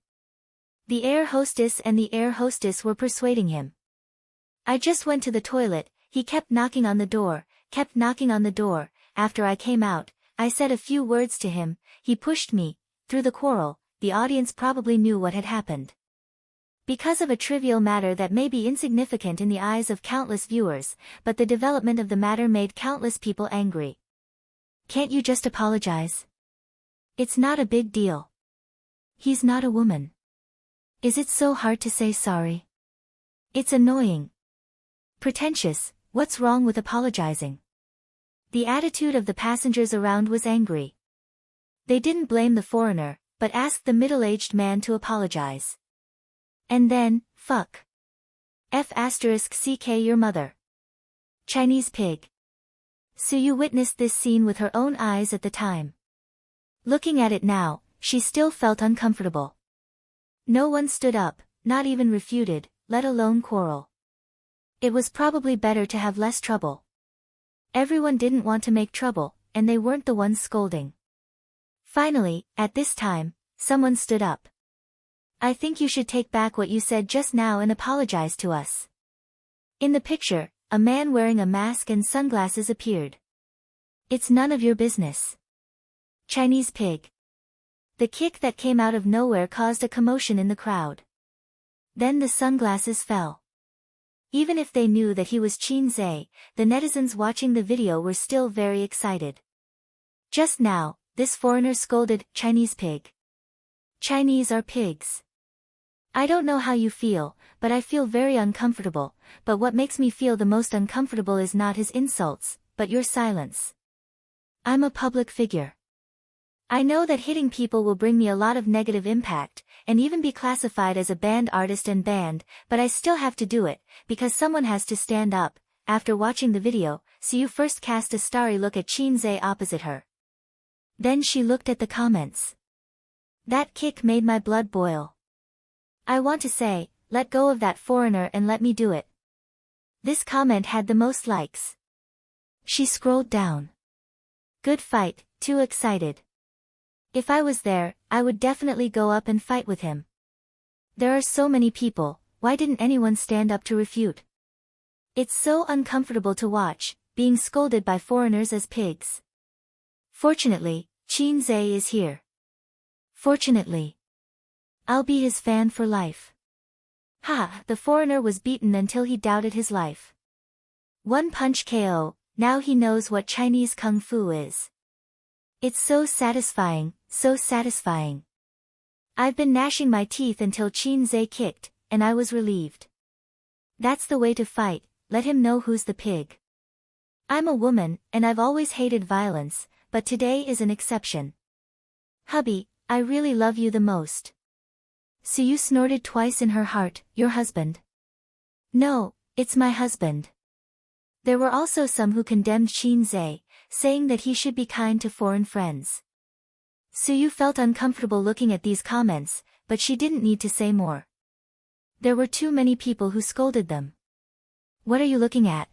The air hostess and the air hostess were persuading him. I just went to the toilet, he kept knocking on the door, after I came out, I said a few words to him, he pushed me. Through the quarrel, the audience probably knew what had happened. Because of a trivial matter that may be insignificant in the eyes of countless viewers, but the development of the matter made countless people angry. Can't you just apologize? It's not a big deal. He's not a woman. Is it so hard to say sorry? It's annoying. Pretentious, what's wrong with apologizing? The attitude of the passengers around was angry. They didn't blame the foreigner, but asked the middle-aged man to apologize. And then, fuck. F***ck your mother. Chinese pig. Suyu witnessed this scene with her own eyes at the time. Looking at it now, she still felt uncomfortable. No one stood up, not even refuted, let alone quarrel. It was probably better to have less trouble. Everyone didn't want to make trouble, and they weren't the ones scolding. Finally, at this time, someone stood up. I think you should take back what you said just now and apologize to us. In the picture, a man wearing a mask and sunglasses appeared. It's none of your business. Chinese pig. The kick that came out of nowhere caused a commotion in the crowd. Then the sunglasses fell. Even if they knew that he was Qin Zhe, the netizens watching the video were still very excited. Just now, this foreigner scolded, Chinese pig. Chinese are pigs. I don't know how you feel, but I feel very uncomfortable, but what makes me feel the most uncomfortable is not his insults, but your silence. I'm a public figure. I know that hitting people will bring me a lot of negative impact, and even be classified as a banned artist and banned, but I still have to do it, because someone has to stand up. After watching the video, Suyu first cast a starry look at Qin Zhe opposite her. Then she looked at the comments. That kick made my blood boil. I want to say, let go of that foreigner and let me do it. This comment had the most likes. She scrolled down. Good fight, too excited. If I was there, I would definitely go up and fight with him. There are so many people, why didn't anyone stand up to refute? It's so uncomfortable to watch, being scolded by foreigners as pigs. Fortunately, Qin Zhe is here. Fortunately. I'll be his fan for life. Ha, the foreigner was beaten until he doubted his life. One punch KO, now he knows what Chinese kung fu is. It's so satisfying, so satisfying. I've been gnashing my teeth until Qin Zhe kicked, and I was relieved. That's the way to fight, let him know who's the pig. I'm a woman, and I've always hated violence, but today is an exception. Hubby, I really love you the most. Suyu snorted twice in her heart, your husband? No, it's my husband. There were also some who condemned Qin Zhe, saying that he should be kind to foreign friends. Suyu felt uncomfortable looking at these comments, but she didn't need to say more. There were too many people who scolded them. What are you looking at?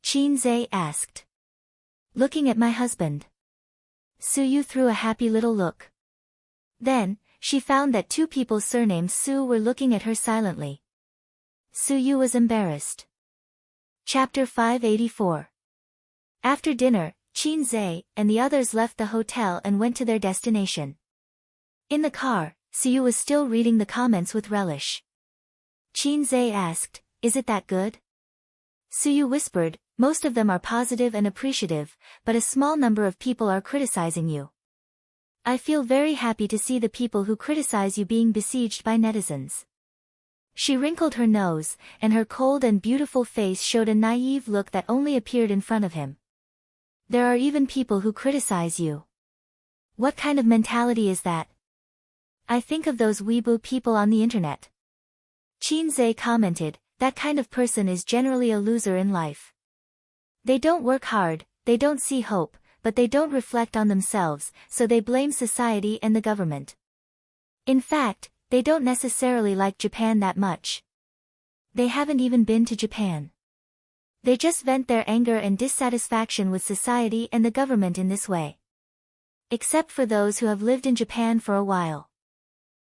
Qin Zhe asked. Looking at my husband. Suyu threw a happy little look. Then, she found that two people surnamed Su were looking at her silently. Suyu was embarrassed. Chapter 584. After dinner, Qin Zhe and the others left the hotel and went to their destination. In the car, Suyu was still reading the comments with relish. Qin Zhe asked, is it that good? Suyu whispered, most of them are positive and appreciative, but a small number of people are criticizing you. I feel very happy to see the people who criticize you being besieged by netizens. She wrinkled her nose, and her cold and beautiful face showed a naive look that only appeared in front of him. There are even people who criticize you. What kind of mentality is that? I think of those weeaboo people on the internet. Qin Zhe commented, that kind of person is generally a loser in life. They don't work hard, they don't see hope, but they don't reflect on themselves, so they blame society and the government. In fact, they don't necessarily like Japan that much. They haven't even been to Japan. They just vent their anger and dissatisfaction with society and the government in this way. Except for those who have lived in Japan for a while.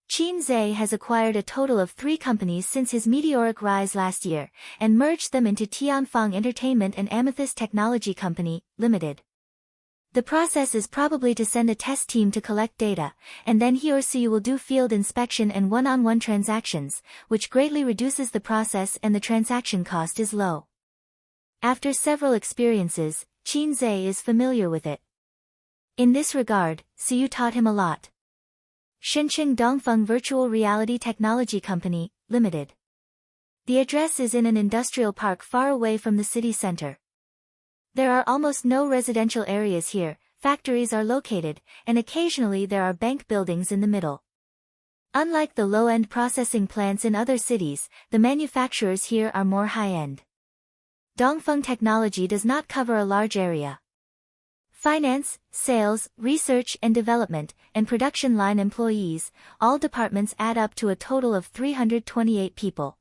Qin Zhe has acquired a total of 3 companies since his meteoric rise last year, and merged them into Tianfang Entertainment and Amethyst Technology Company, Limited. The process is probably to send a test team to collect data, and then he or she will do field inspection and one-on-one transactions, which greatly reduces the process and the transaction cost is low. After several experiences, Qin Zhe is familiar with it. In this regard, Suyu taught him a lot. Shenzhen Dongfeng Virtual Reality Technology Company, Limited. The address is in an industrial park far away from the city center. There are almost no residential areas here, factories are located, and occasionally there are bank buildings in the middle. Unlike the low-end processing plants in other cities, the manufacturers here are more high-end. Dongfeng Technology does not cover a large area. Finance, sales, research and development, and production line employees, all departments add up to a total of 328 people.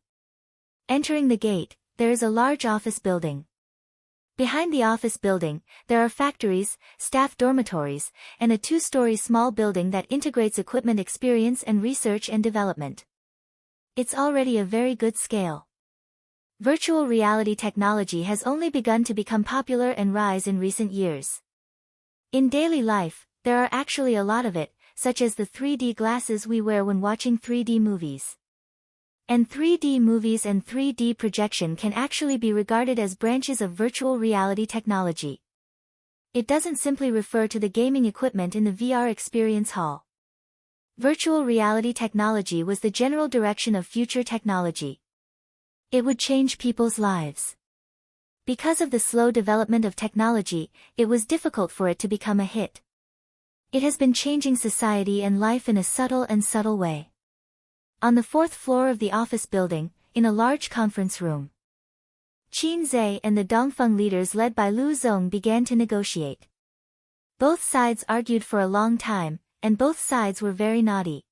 Entering the gate, there is a large office building. Behind the office building, there are factories, staff dormitories, and a 2-story small building that integrates equipment experience and research and development. It's already a very good scale. Virtual reality technology has only begun to become popular and rise in recent years. In daily life, there are actually a lot of it, such as the 3D glasses we wear when watching 3D movies. And 3D movies and 3D projection can actually be regarded as branches of virtual reality technology. It doesn't simply refer to the gaming equipment in the VR experience hall. Virtual reality technology was the general direction of future technology. It would change people's lives. Because of the slow development of technology, it was difficult for it to become a hit. It has been changing society and life in a subtle way. On the 4th floor of the office building, in a large conference room, Qin Zhe and the Dongfeng leaders led by Lu Zong began to negotiate. Both sides argued for a long time, and both sides were very naughty.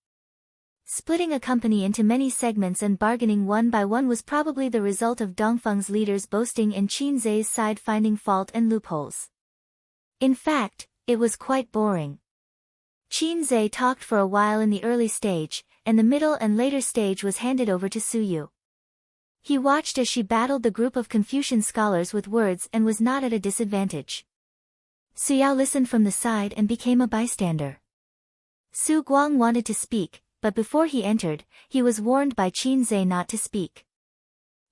Splitting a company into many segments and bargaining one by one was probably the result of Dongfeng's leaders boasting and Qin Zhe's side finding fault and loopholes. In fact, it was quite boring. Qin Zhe talked for a while in the early stage, and the middle and later stage was handed over to Suyu. He watched as she battled the group of Confucian scholars with words and was not at a disadvantage. Suyao listened from the side and became a bystander. Su Guang wanted to speak, but before he entered, he was warned by Qin Zhe not to speak.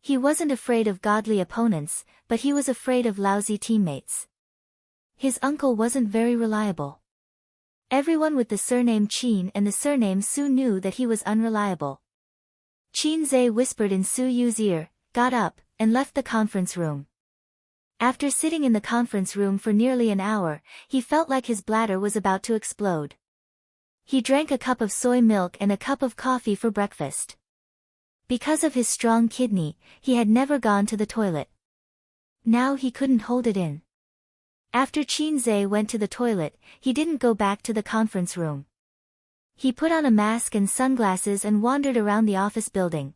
He wasn't afraid of godly opponents, but he was afraid of lousy teammates. His uncle wasn't very reliable. Everyone with the surname Qin and the surname Su knew that he was unreliable. Qin Zhe whispered in Su Yu's ear, got up, and left the conference room. After sitting in the conference room for nearly an hour, he felt like his bladder was about to explode. He drank a cup of soy milk and a cup of coffee for breakfast. Because of his strong kidney, he had never gone to the toilet. Now he couldn't hold it in. After Qin Zhe went to the toilet, he didn't go back to the conference room. He put on a mask and sunglasses and wandered around the office building.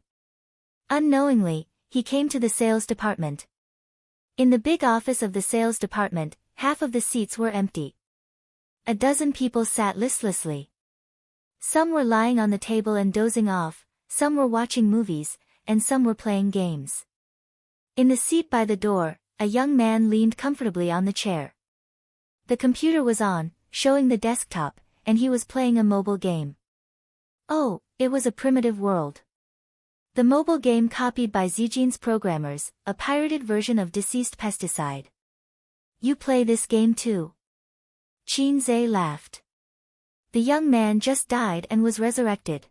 Unknowingly, he came to the sales department. In the big office of the sales department, half of the seats were empty. A dozen people sat listlessly. Some were lying on the table and dozing off, some were watching movies, and some were playing games. In the seat by the door, a young man leaned comfortably on the chair. The computer was on, showing the desktop, and he was playing a mobile game. Oh, it was a primitive world. The mobile game copied by Zijin's programmers, a pirated version of Deceased Pesticide. You play this game too? Qin Zhe laughed. The young man just died and was resurrected.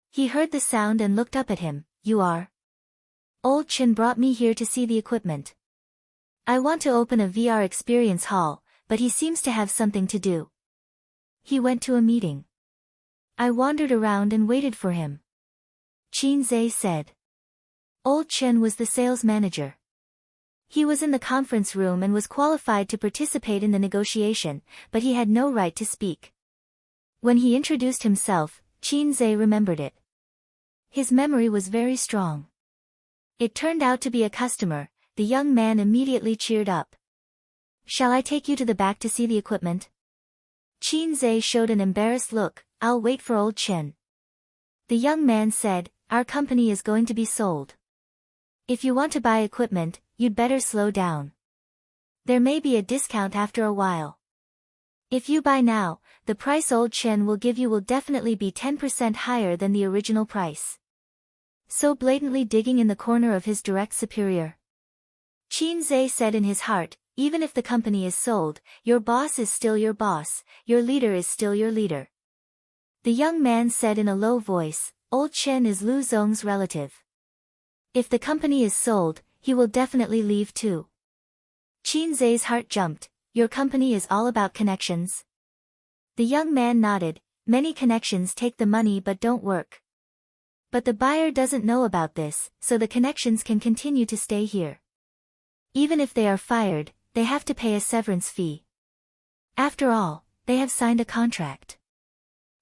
He heard the sound and looked up at him. You are? Old Chen brought me here to see the equipment. I want to open a VR experience hall, but he seems to have something to do. He went to a meeting. I wandered around and waited for him. Qin Zhe said. Old Chen was the sales manager. He was in the conference room and was qualified to participate in the negotiation, but he had no right to speak. When he introduced himself, Qin Zhe remembered it. His memory was very strong. It turned out to be a customer. The young man immediately cheered up. Shall I take you to the back to see the equipment? Qin Zhe showed an embarrassed look. I'll wait for old Chen. The young man said, our company is going to be sold. If you want to buy equipment, you'd better slow down. There may be a discount after a while. If you buy now, the price old Chen will give you will definitely be 10% higher than the original price. So blatantly digging in the corner of his direct superior. Qin Zhe said in his heart, even if the company is sold, your boss is still your boss, your leader is still your leader. The young man said in a low voice, old Chen is Lu Zong's relative. If the company is sold, he will definitely leave too. Qin Zhe's heart jumped. Your company is all about connections? The young man nodded. Many connections take the money but don't work. But the buyer doesn't know about this, so the connections can continue to stay here. Even if they are fired, they have to pay a severance fee. After all, they have signed a contract.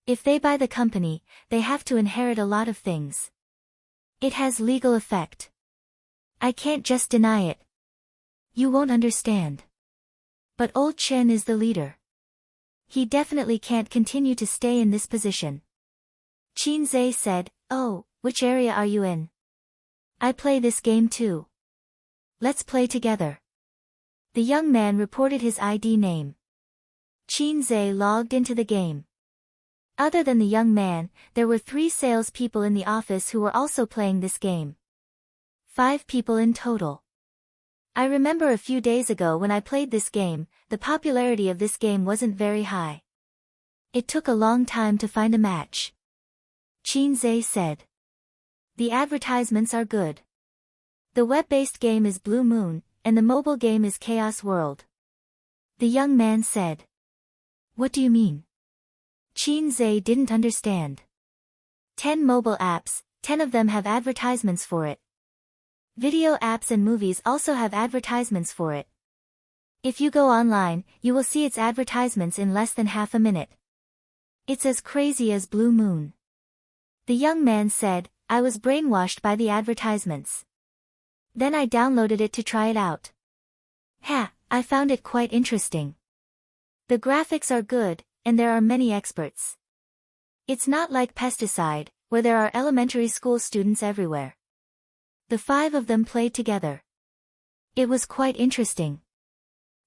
If they buy the company, they have to inherit a lot of things. It has legal effect. I can't just deny it. You won't understand. But old Chen is the leader. He definitely can't continue to stay in this position. Qin Zhe said, oh, which area are you in? I play this game too. Let's play together. The young man reported his ID name. Qin Zhe logged into the game. Other than the young man, there were 3 salespeople in the office who were also playing this game. 5 people in total. I remember a few days ago when I played this game, the popularity of this game wasn't very high. It took a long time to find a match. Qin Zhe said. The advertisements are good. The web-based game is Blue Moon, and the mobile game is Chaos World. The young man said. What do you mean? Qin Zhe didn't understand. 10 mobile apps, 10 of them have advertisements for it. Video apps and movies also have advertisements for it. If you go online, you will see its advertisements in less than half a minute. It's as crazy as Blue Moon. The young man said, I was brainwashed by the advertisements. Then I downloaded it to try it out. I found it quite interesting. The graphics are good, and there are many experts. It's not like Pesticide, where there are elementary school students everywhere. The 5 of them played together. It was quite interesting.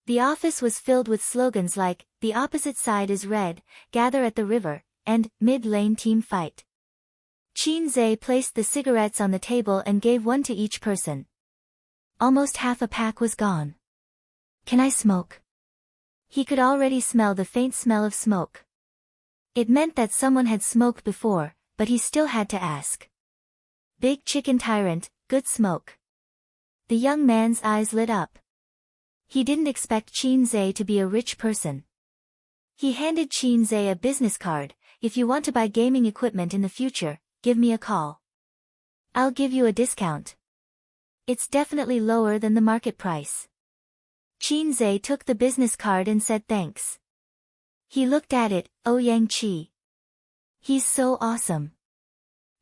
The office was filled with slogans like, the opposite side is red, gather at the river, and mid-lane team fight. Qin Zhe placed the cigarettes on the table and gave one to each person. Almost half a pack was gone. Can I smoke? He could already smell the faint smell of smoke. It meant that someone had smoked before, but he still had to ask. Big chicken tyrant, good smoke. The young man's eyes lit up. He didn't expect Qin Zhe to be a rich person. He handed Qin Zhe a business card. If you want to buy gaming equipment in the future, give me a call. I'll give you a discount. It's definitely lower than the market price. Qin Zhe took the business card and said thanks. He looked at it. Oh, Yang Qi. He's so awesome.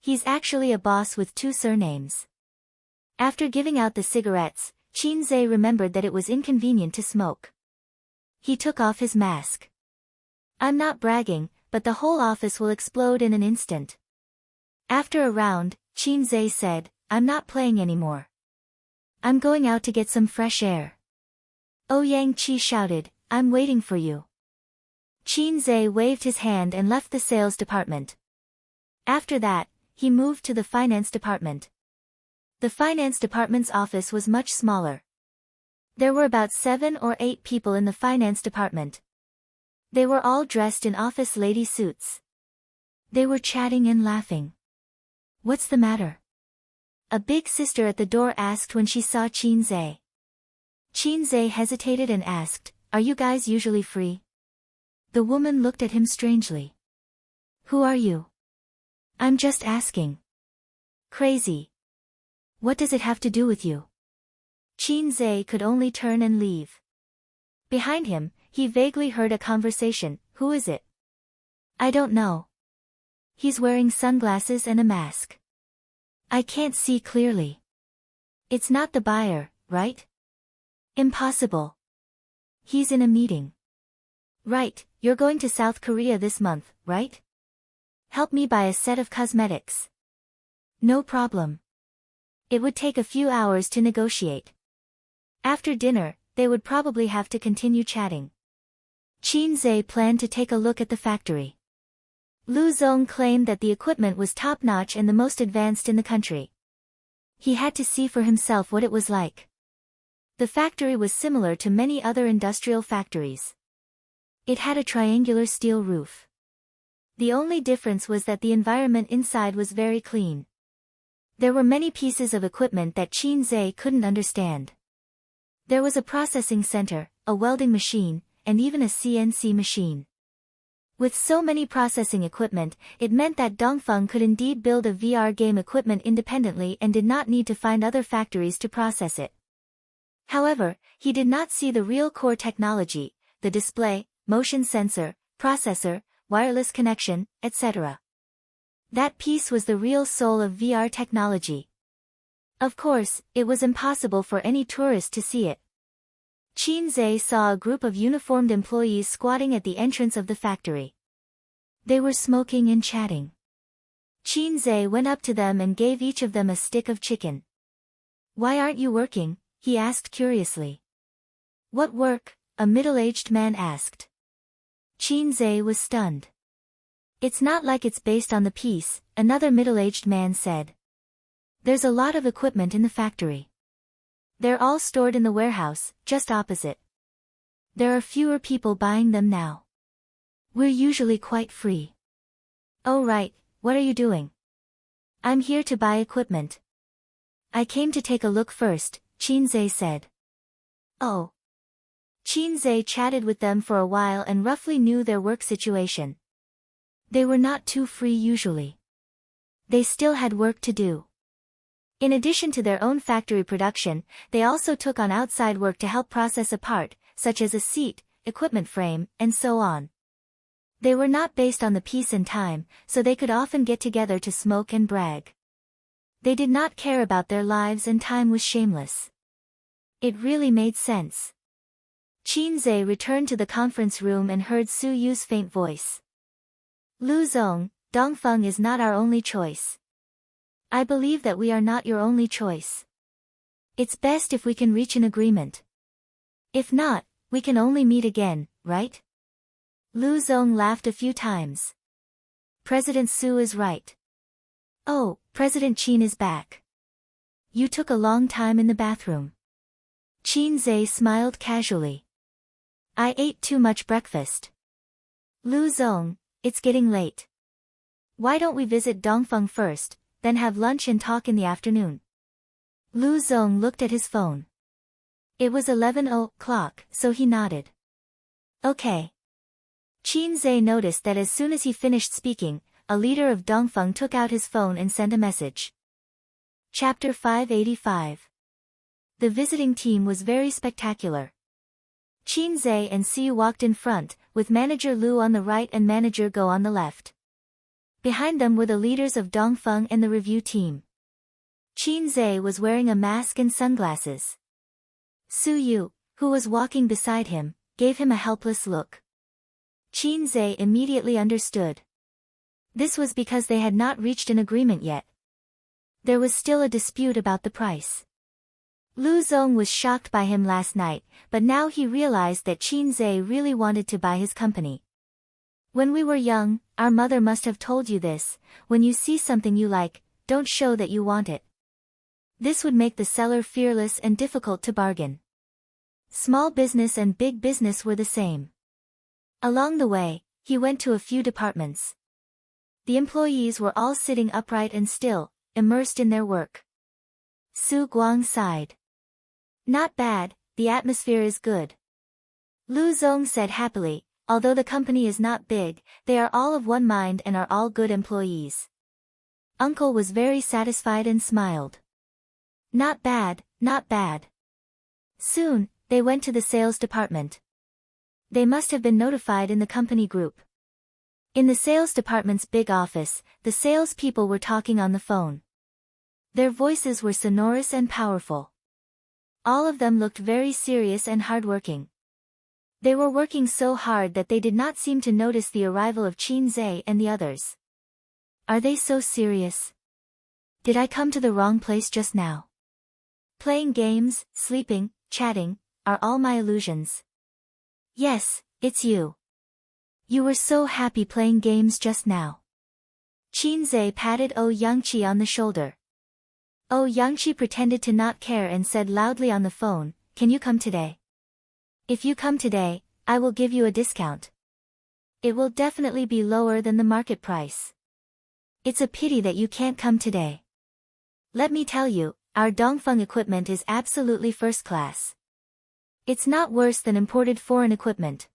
He's actually a boss with 2 surnames. After giving out the cigarettes, Qin Zhe remembered that it was inconvenient to smoke. He took off his mask. I'm not bragging, but the whole office will explode in an instant. After a round, Qin Zhe said, I'm not playing anymore. I'm going out to get some fresh air. Oh, Yang Qi shouted, I'm waiting for you. Qin Zhe waved his hand and left the sales department. After that, he moved to the finance department. The finance department's office was much smaller. There were about 7 or 8 people in the finance department. They were all dressed in office lady suits. They were chatting and laughing. What's the matter? A big sister at the door asked when she saw Qin Zhe. Qin Zhe hesitated and asked, Are you guys usually free? The woman looked at him strangely. Who are you? I'm just asking. Crazy. What does it have to do with you? Qin Zhe could only turn and leave. Behind him, he vaguely heard a conversation. Who is it? I don't know. He's wearing sunglasses and a mask. I can't see clearly. It's not the buyer, right? Impossible. He's in a meeting. Right, you're going to South Korea this month, right? Help me buy a set of cosmetics. No problem. It would take a few hours to negotiate. After dinner, they would probably have to continue chatting. Qin Zhe planned to take a look at the factory. Lu Zong claimed that the equipment was top-notch and the most advanced in the country. He had to see for himself what it was like. The factory was similar to many other industrial factories. It had a triangular steel roof. The only difference was that the environment inside was very clean. There were many pieces of equipment that Qin Zhe couldn't understand. There was a processing center, a welding machine, and even a CNC machine. With so many processing equipment, it meant that Dongfeng could indeed build a VR game equipment independently and did not need to find other factories to process it. However, he did not see the real core technology, the display, motion sensor, processor, wireless connection, etc. That piece was the real soul of VR technology. Of course, it was impossible for any tourist to see it. Qin Zhe saw a group of uniformed employees squatting at the entrance of the factory. They were smoking and chatting. Qin Zhe went up to them and gave each of them a stick of chicken. Why aren't you working? He asked curiously. What work? A middle-aged man asked. Qin Zhe was stunned. It's not like it's based on the piece, another middle-aged man said. There's a lot of equipment in the factory. They're all stored in the warehouse, just opposite. There are fewer people buying them now. We're usually quite free. Oh right, what are you doing? I'm here to buy equipment. I came to take a look first, Qin Zhe said. Oh. Qin Zhe chatted with them for a while and roughly knew their work situation. They were not too free usually. They still had work to do. In addition to their own factory production, they also took on outside work to help process a part, such as a seat, equipment frame, and so on. They were not based on the piece and time, so they could often get together to smoke and brag. They did not care about their lives and time was shameless. It really made sense. Qin Zhe returned to the conference room and heard Su Yu's faint voice. Lu Zong, Dongfeng is not our only choice. I believe that we are not your only choice. It's best if we can reach an agreement. If not, we can only meet again, right? Lu Zong laughed a few times. President Su is right. Oh, President Qin is back. You took a long time in the bathroom. Qin Zhe smiled casually. I ate too much breakfast. Lu Zong, it's getting late. Why don't we visit Dongfeng first, then have lunch and talk in the afternoon? Lu Zong looked at his phone. It was 11 o'clock, so he nodded. Okay. Qin Zhe noticed that as soon as he finished speaking, a leader of Dongfeng took out his phone and sent a message. Chapter 585. The visiting team was very spectacular. Qin Zhe and Siu walked in front, with Manager Lu on the right and Manager Go on the left. Behind them were the leaders of Dongfeng and the review team. Qin Zhe was wearing a mask and sunglasses. Su Yu, who was walking beside him, gave him a helpless look. Qin Zhe immediately understood. This was because they had not reached an agreement yet. There was still a dispute about the price. Lu Zong was shocked by him last night, but now he realized that Qin Zhe really wanted to buy his company. When we were young, our mother must have told you this: when you see something you like, don't show that you want it. This would make the seller fearless and difficult to bargain. Small business and big business were the same. Along the way, he went to a few departments. The employees were all sitting upright and still, immersed in their work. Su Guang sighed. Not bad, the atmosphere is good. Lu Zong said happily, although the company is not big, they are all of one mind and are all good employees. Uncle was very satisfied and smiled. Not bad, not bad. Soon, they went to the sales department. They must have been notified in the company group. In the sales department's big office, the salespeople were talking on the phone. Their voices were sonorous and powerful. All of them looked very serious and hardworking. They were working so hard that they did not seem to notice the arrival of Qin Zhe and the others. Are they so serious? Did I come to the wrong place just now? Playing games, sleeping, chatting, are all my illusions. Yes, it's you. You were so happy playing games just now. Qin Zhe patted Yangqi on the shoulder. Yangqi pretended to not care and said loudly on the phone, can you come today? If you come today, I will give you a discount. It will definitely be lower than the market price. It's a pity that you can't come today. Let me tell you, our Dongfeng equipment is absolutely first class. It's not worse than imported foreign equipment.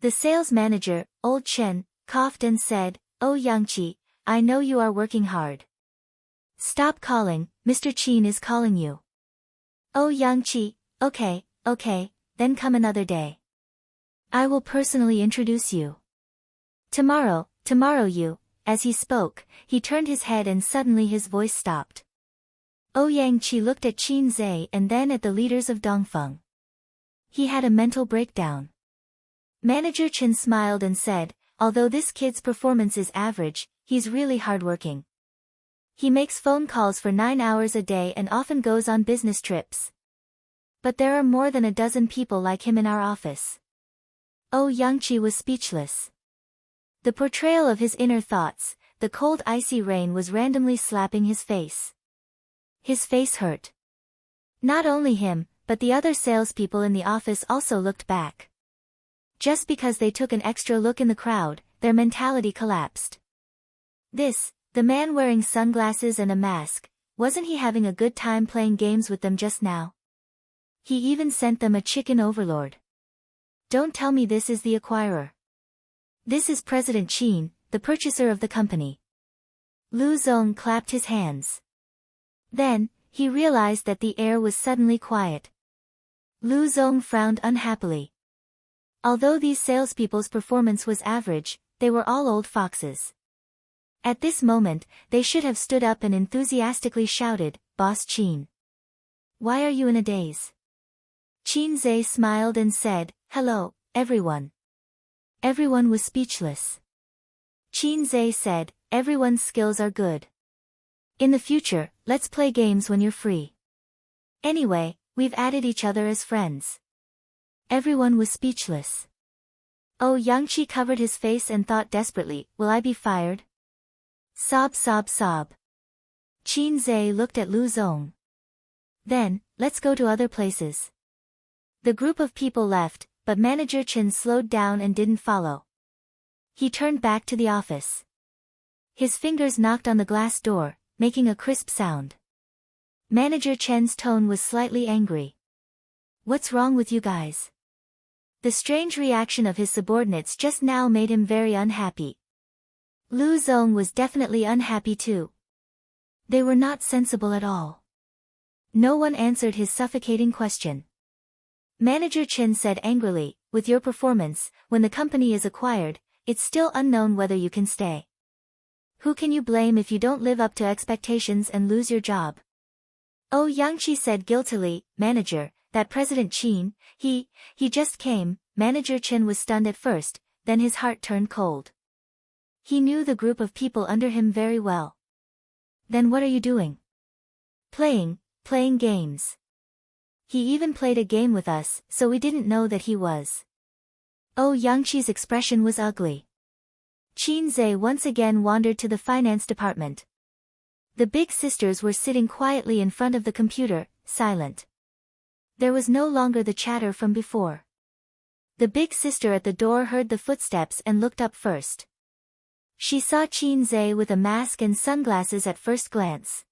The sales manager, Old Chen, coughed and said, Yangqi, I know you are working hard. Stop calling, Mr. Qin is calling you. Yangqi, okay, then come another day. I will personally introduce you. Tomorrow you. As he spoke, he turned his head and suddenly his voice stopped. Yangqi looked at Qin Zhe and then at the leaders of Dongfeng. He had a mental breakdown. Manager Chen smiled and said, although this kid's performance is average, he's really hardworking. He makes phone calls for 9 hours a day and often goes on business trips. But there are more than a dozen people like him in our office. Yangqi was speechless. The portrayal of his inner thoughts, the cold icy rain was randomly slapping his face. His face hurt. Not only him, but the other salespeople in the office also looked back. Just because they took an extra look in the crowd, their mentality collapsed. The man wearing sunglasses and a mask, wasn't he having a good time playing games with them just now? He even sent them a chicken overlord. Don't tell me this is the acquirer. This is President Qin, the purchaser of the company. Lu Zong clapped his hands. Then, he realized that the air was suddenly quiet. Lu Zong frowned unhappily. Although these salespeople's performance was average, they were all old foxes. At this moment, they should have stood up and enthusiastically shouted, Boss Qin. Why are you in a daze? Qin Zhe smiled and said, hello, everyone. Everyone was speechless. Qin Zhe said, everyone's skills are good. In the future, let's play games when you're free. Anyway, we've added each other as friends. Everyone was speechless. Yangqi covered his face and thought desperately, will I be fired? Sob sob sob. Qin Zhe looked at Lu Zong. Then, let's go to other places. The group of people left, but Manager Chen slowed down and didn't follow. He turned back to the office. His fingers knocked on the glass door, making a crisp sound. Manager Chen's tone was slightly angry. What's wrong with you guys? The strange reaction of his subordinates just now made him very unhappy. Lu Zong was definitely unhappy too. They were not sensible at all. No one answered his suffocating question. Manager Chen said angrily, with your performance, when the company is acquired, it's still unknown whether you can stay. Who can you blame if you don't live up to expectations and lose your job? Oh, Yangqi said guiltily, Manager, that President Qin, he just came. Manager Chen was stunned at first, then his heart turned cold. He knew the group of people under him very well. Then what are you doing? Playing games. He even played a game with us, so we didn't know that he was. Oh, Yangqi's expression was ugly. Qin Zhe once again wandered to the finance department. The big sisters were sitting quietly in front of the computer, silent. There was no longer the chatter from before. The big sister at the door heard the footsteps and looked up first. She saw Qin Zhe with a mask and sunglasses at first glance.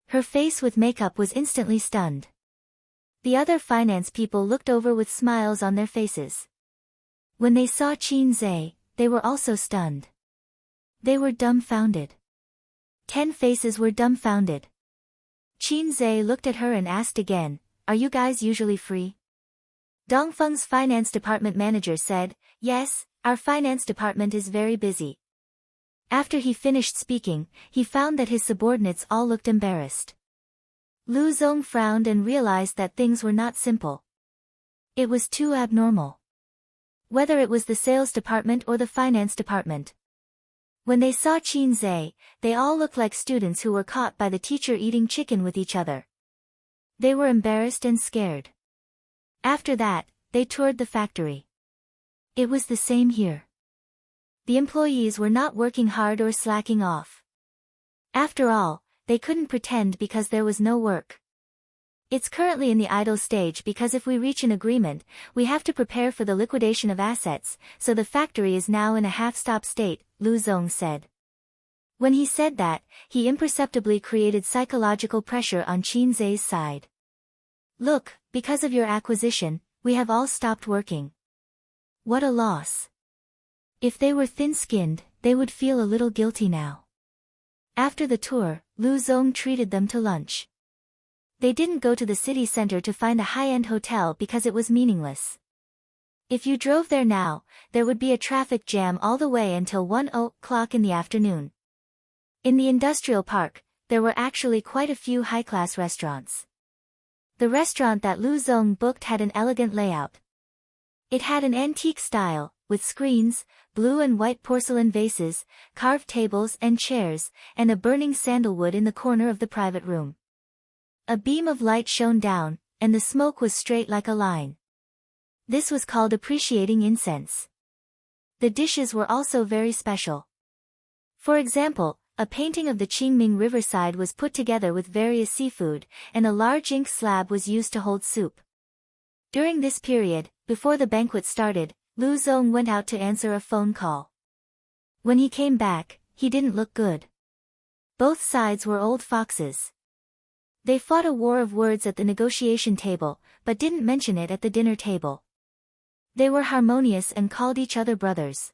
Her face with makeup was instantly stunned. The other finance people looked over with smiles on their faces. When they saw Qin Zhe, they were also stunned. They were dumbfounded. 10 faces were dumbfounded. Qin Zhe looked at her and asked again, are you guys usually free? Dongfeng's finance department manager said, yes, our finance department is very busy. After he finished speaking, he found that his subordinates all looked embarrassed. Lu Zong frowned and realized that things were not simple. It was too abnormal. Whether it was the sales department or the finance department. When they saw Qin Zhe, they all looked like students who were caught by the teacher eating chicken with each other. They were embarrassed and scared. After that, they toured the factory. It was the same here. The employees were not working hard or slacking off. After all, they couldn't pretend because there was no work. It's currently in the idle stage because if we reach an agreement, we have to prepare for the liquidation of assets, so the factory is now in a half-stop state, Lu Zong said. When he said that, he imperceptibly created psychological pressure on Qin Zhe's side. Look, because of your acquisition, we have all stopped working. What a loss. If they were thin-skinned, they would feel a little guilty now. After the tour, Lu Zong treated them to lunch. They didn't go to the city center to find a high-end hotel because it was meaningless. If you drove there now, there would be a traffic jam all the way until 1 o'clock in the afternoon. In the industrial park, there were actually quite a few high-class restaurants. The restaurant that Lu Zong booked had an elegant layout. It had an antique style, with screens, blue and white porcelain vases, carved tables and chairs, and a burning sandalwood in the corner of the private room. A beam of light shone down, and the smoke was straight like a line. This was called appreciating incense. The dishes were also very special. For example, a painting of the Qingming riverside was put together with various seafood, and a large ink slab was used to hold soup. During this period, before the banquet started, Lu Zong went out to answer a phone call. When he came back, he didn't look good. Both sides were old foxes. They fought a war of words at the negotiation table, but didn't mention it at the dinner table. They were harmonious and called each other brothers.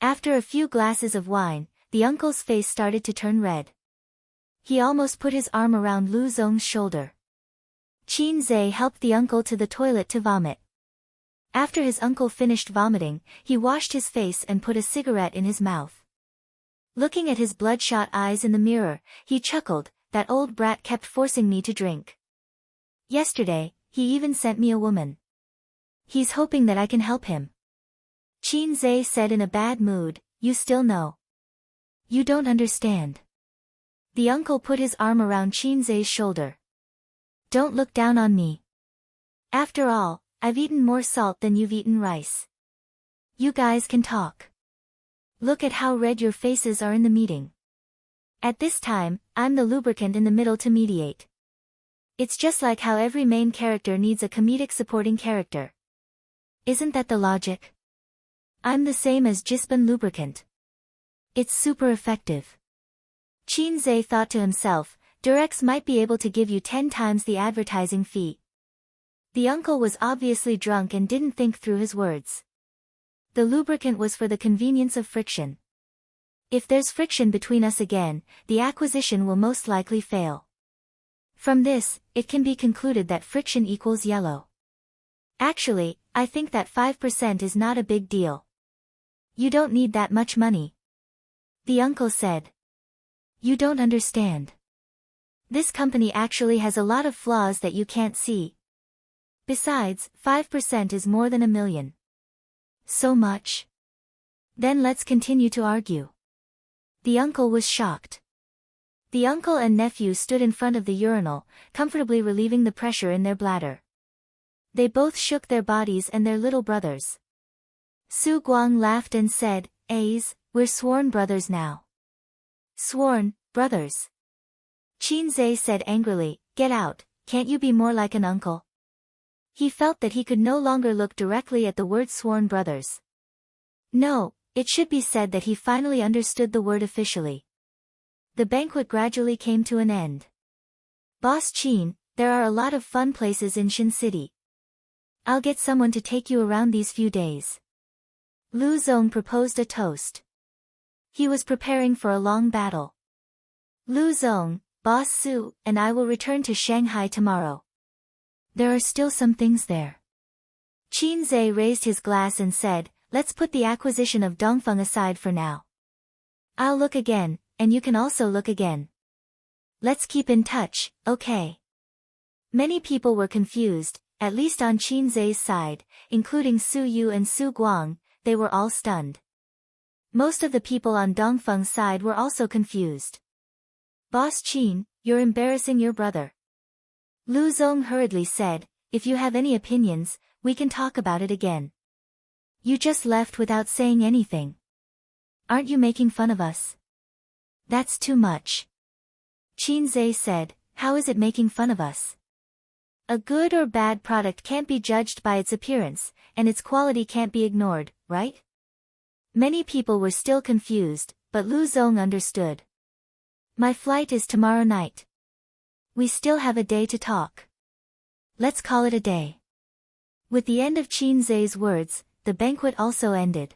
After a few glasses of wine, the uncle's face started to turn red. He almost put his arm around Lu Zong's shoulder. Qin Zhe helped the uncle to the toilet to vomit. After his uncle finished vomiting, he washed his face and put a cigarette in his mouth. Looking at his bloodshot eyes in the mirror, he chuckled, that old brat kept forcing me to drink. Yesterday, he even sent me a woman. He's hoping that I can help him. Qin Zhe said in a bad mood, you still know. You don't understand. The uncle put his arm around Qin Zhe's shoulder. Don't look down on me. After all, I've eaten more salt than you've eaten rice. You guys can talk. Look at how red your faces are in the meeting. At this time, I'm the lubricant in the middle to mediate. It's just like how every main character needs a comedic supporting character. Isn't that the logic? I'm the same as Jisbun lubricant. It's super effective. Chin-Zai thought to himself, Durex might be able to give you 10 times the advertising fee. The uncle was obviously drunk and didn't think through his words. The lubricant was for the convenience of friction. If there's friction between us again, the acquisition will most likely fail. From this, it can be concluded that friction equals yellow. Actually, I think that 5% is not a big deal. You don't need that much money. The uncle said. You don't understand. This company actually has a lot of flaws that you can't see. Besides, 5% is more than $1 million. So much? Then let's continue to argue. The uncle was shocked. The uncle and nephew stood in front of the urinal, comfortably relieving the pressure in their bladder. They both shook their bodies and their little brothers. Su Guang laughed and said, we're sworn brothers now. Sworn, brothers. Chin-Zai said angrily, get out, can't you be more like an uncle? He felt that he could no longer look directly at the word sworn brothers. No, it should be said that he finally understood the word officially. The banquet gradually came to an end. Boss Chin, there are a lot of fun places in Shin City. I'll get someone to take you around these few days. Lu Zong proposed a toast. He was preparing for a long battle. Lu Zong, Boss Su, and I will return to Shanghai tomorrow. There are still some things there. Chin-Zai raised his glass and said, let's put the acquisition of Dongfeng aside for now. I'll look again, and you can also look again. Let's keep in touch, okay? Many people were confused, at least on Chin-Zai's side, including Su Yu and Su Guang, they were all stunned. Most of the people on Dongfeng's side were also confused. Boss Chin, you're embarrassing your brother. Lu Zong hurriedly said, if you have any opinions, we can talk about it again. You just left without saying anything. Aren't you making fun of us? That's too much. Chin-Zai said, how is it making fun of us? A good or bad product can't be judged by its appearance, and its quality can't be ignored, right? Many people were still confused, but Lu Zong understood. My flight is tomorrow night. We still have a day to talk. Let's call it a day. With the end of Chin-Zai's words, the banquet also ended.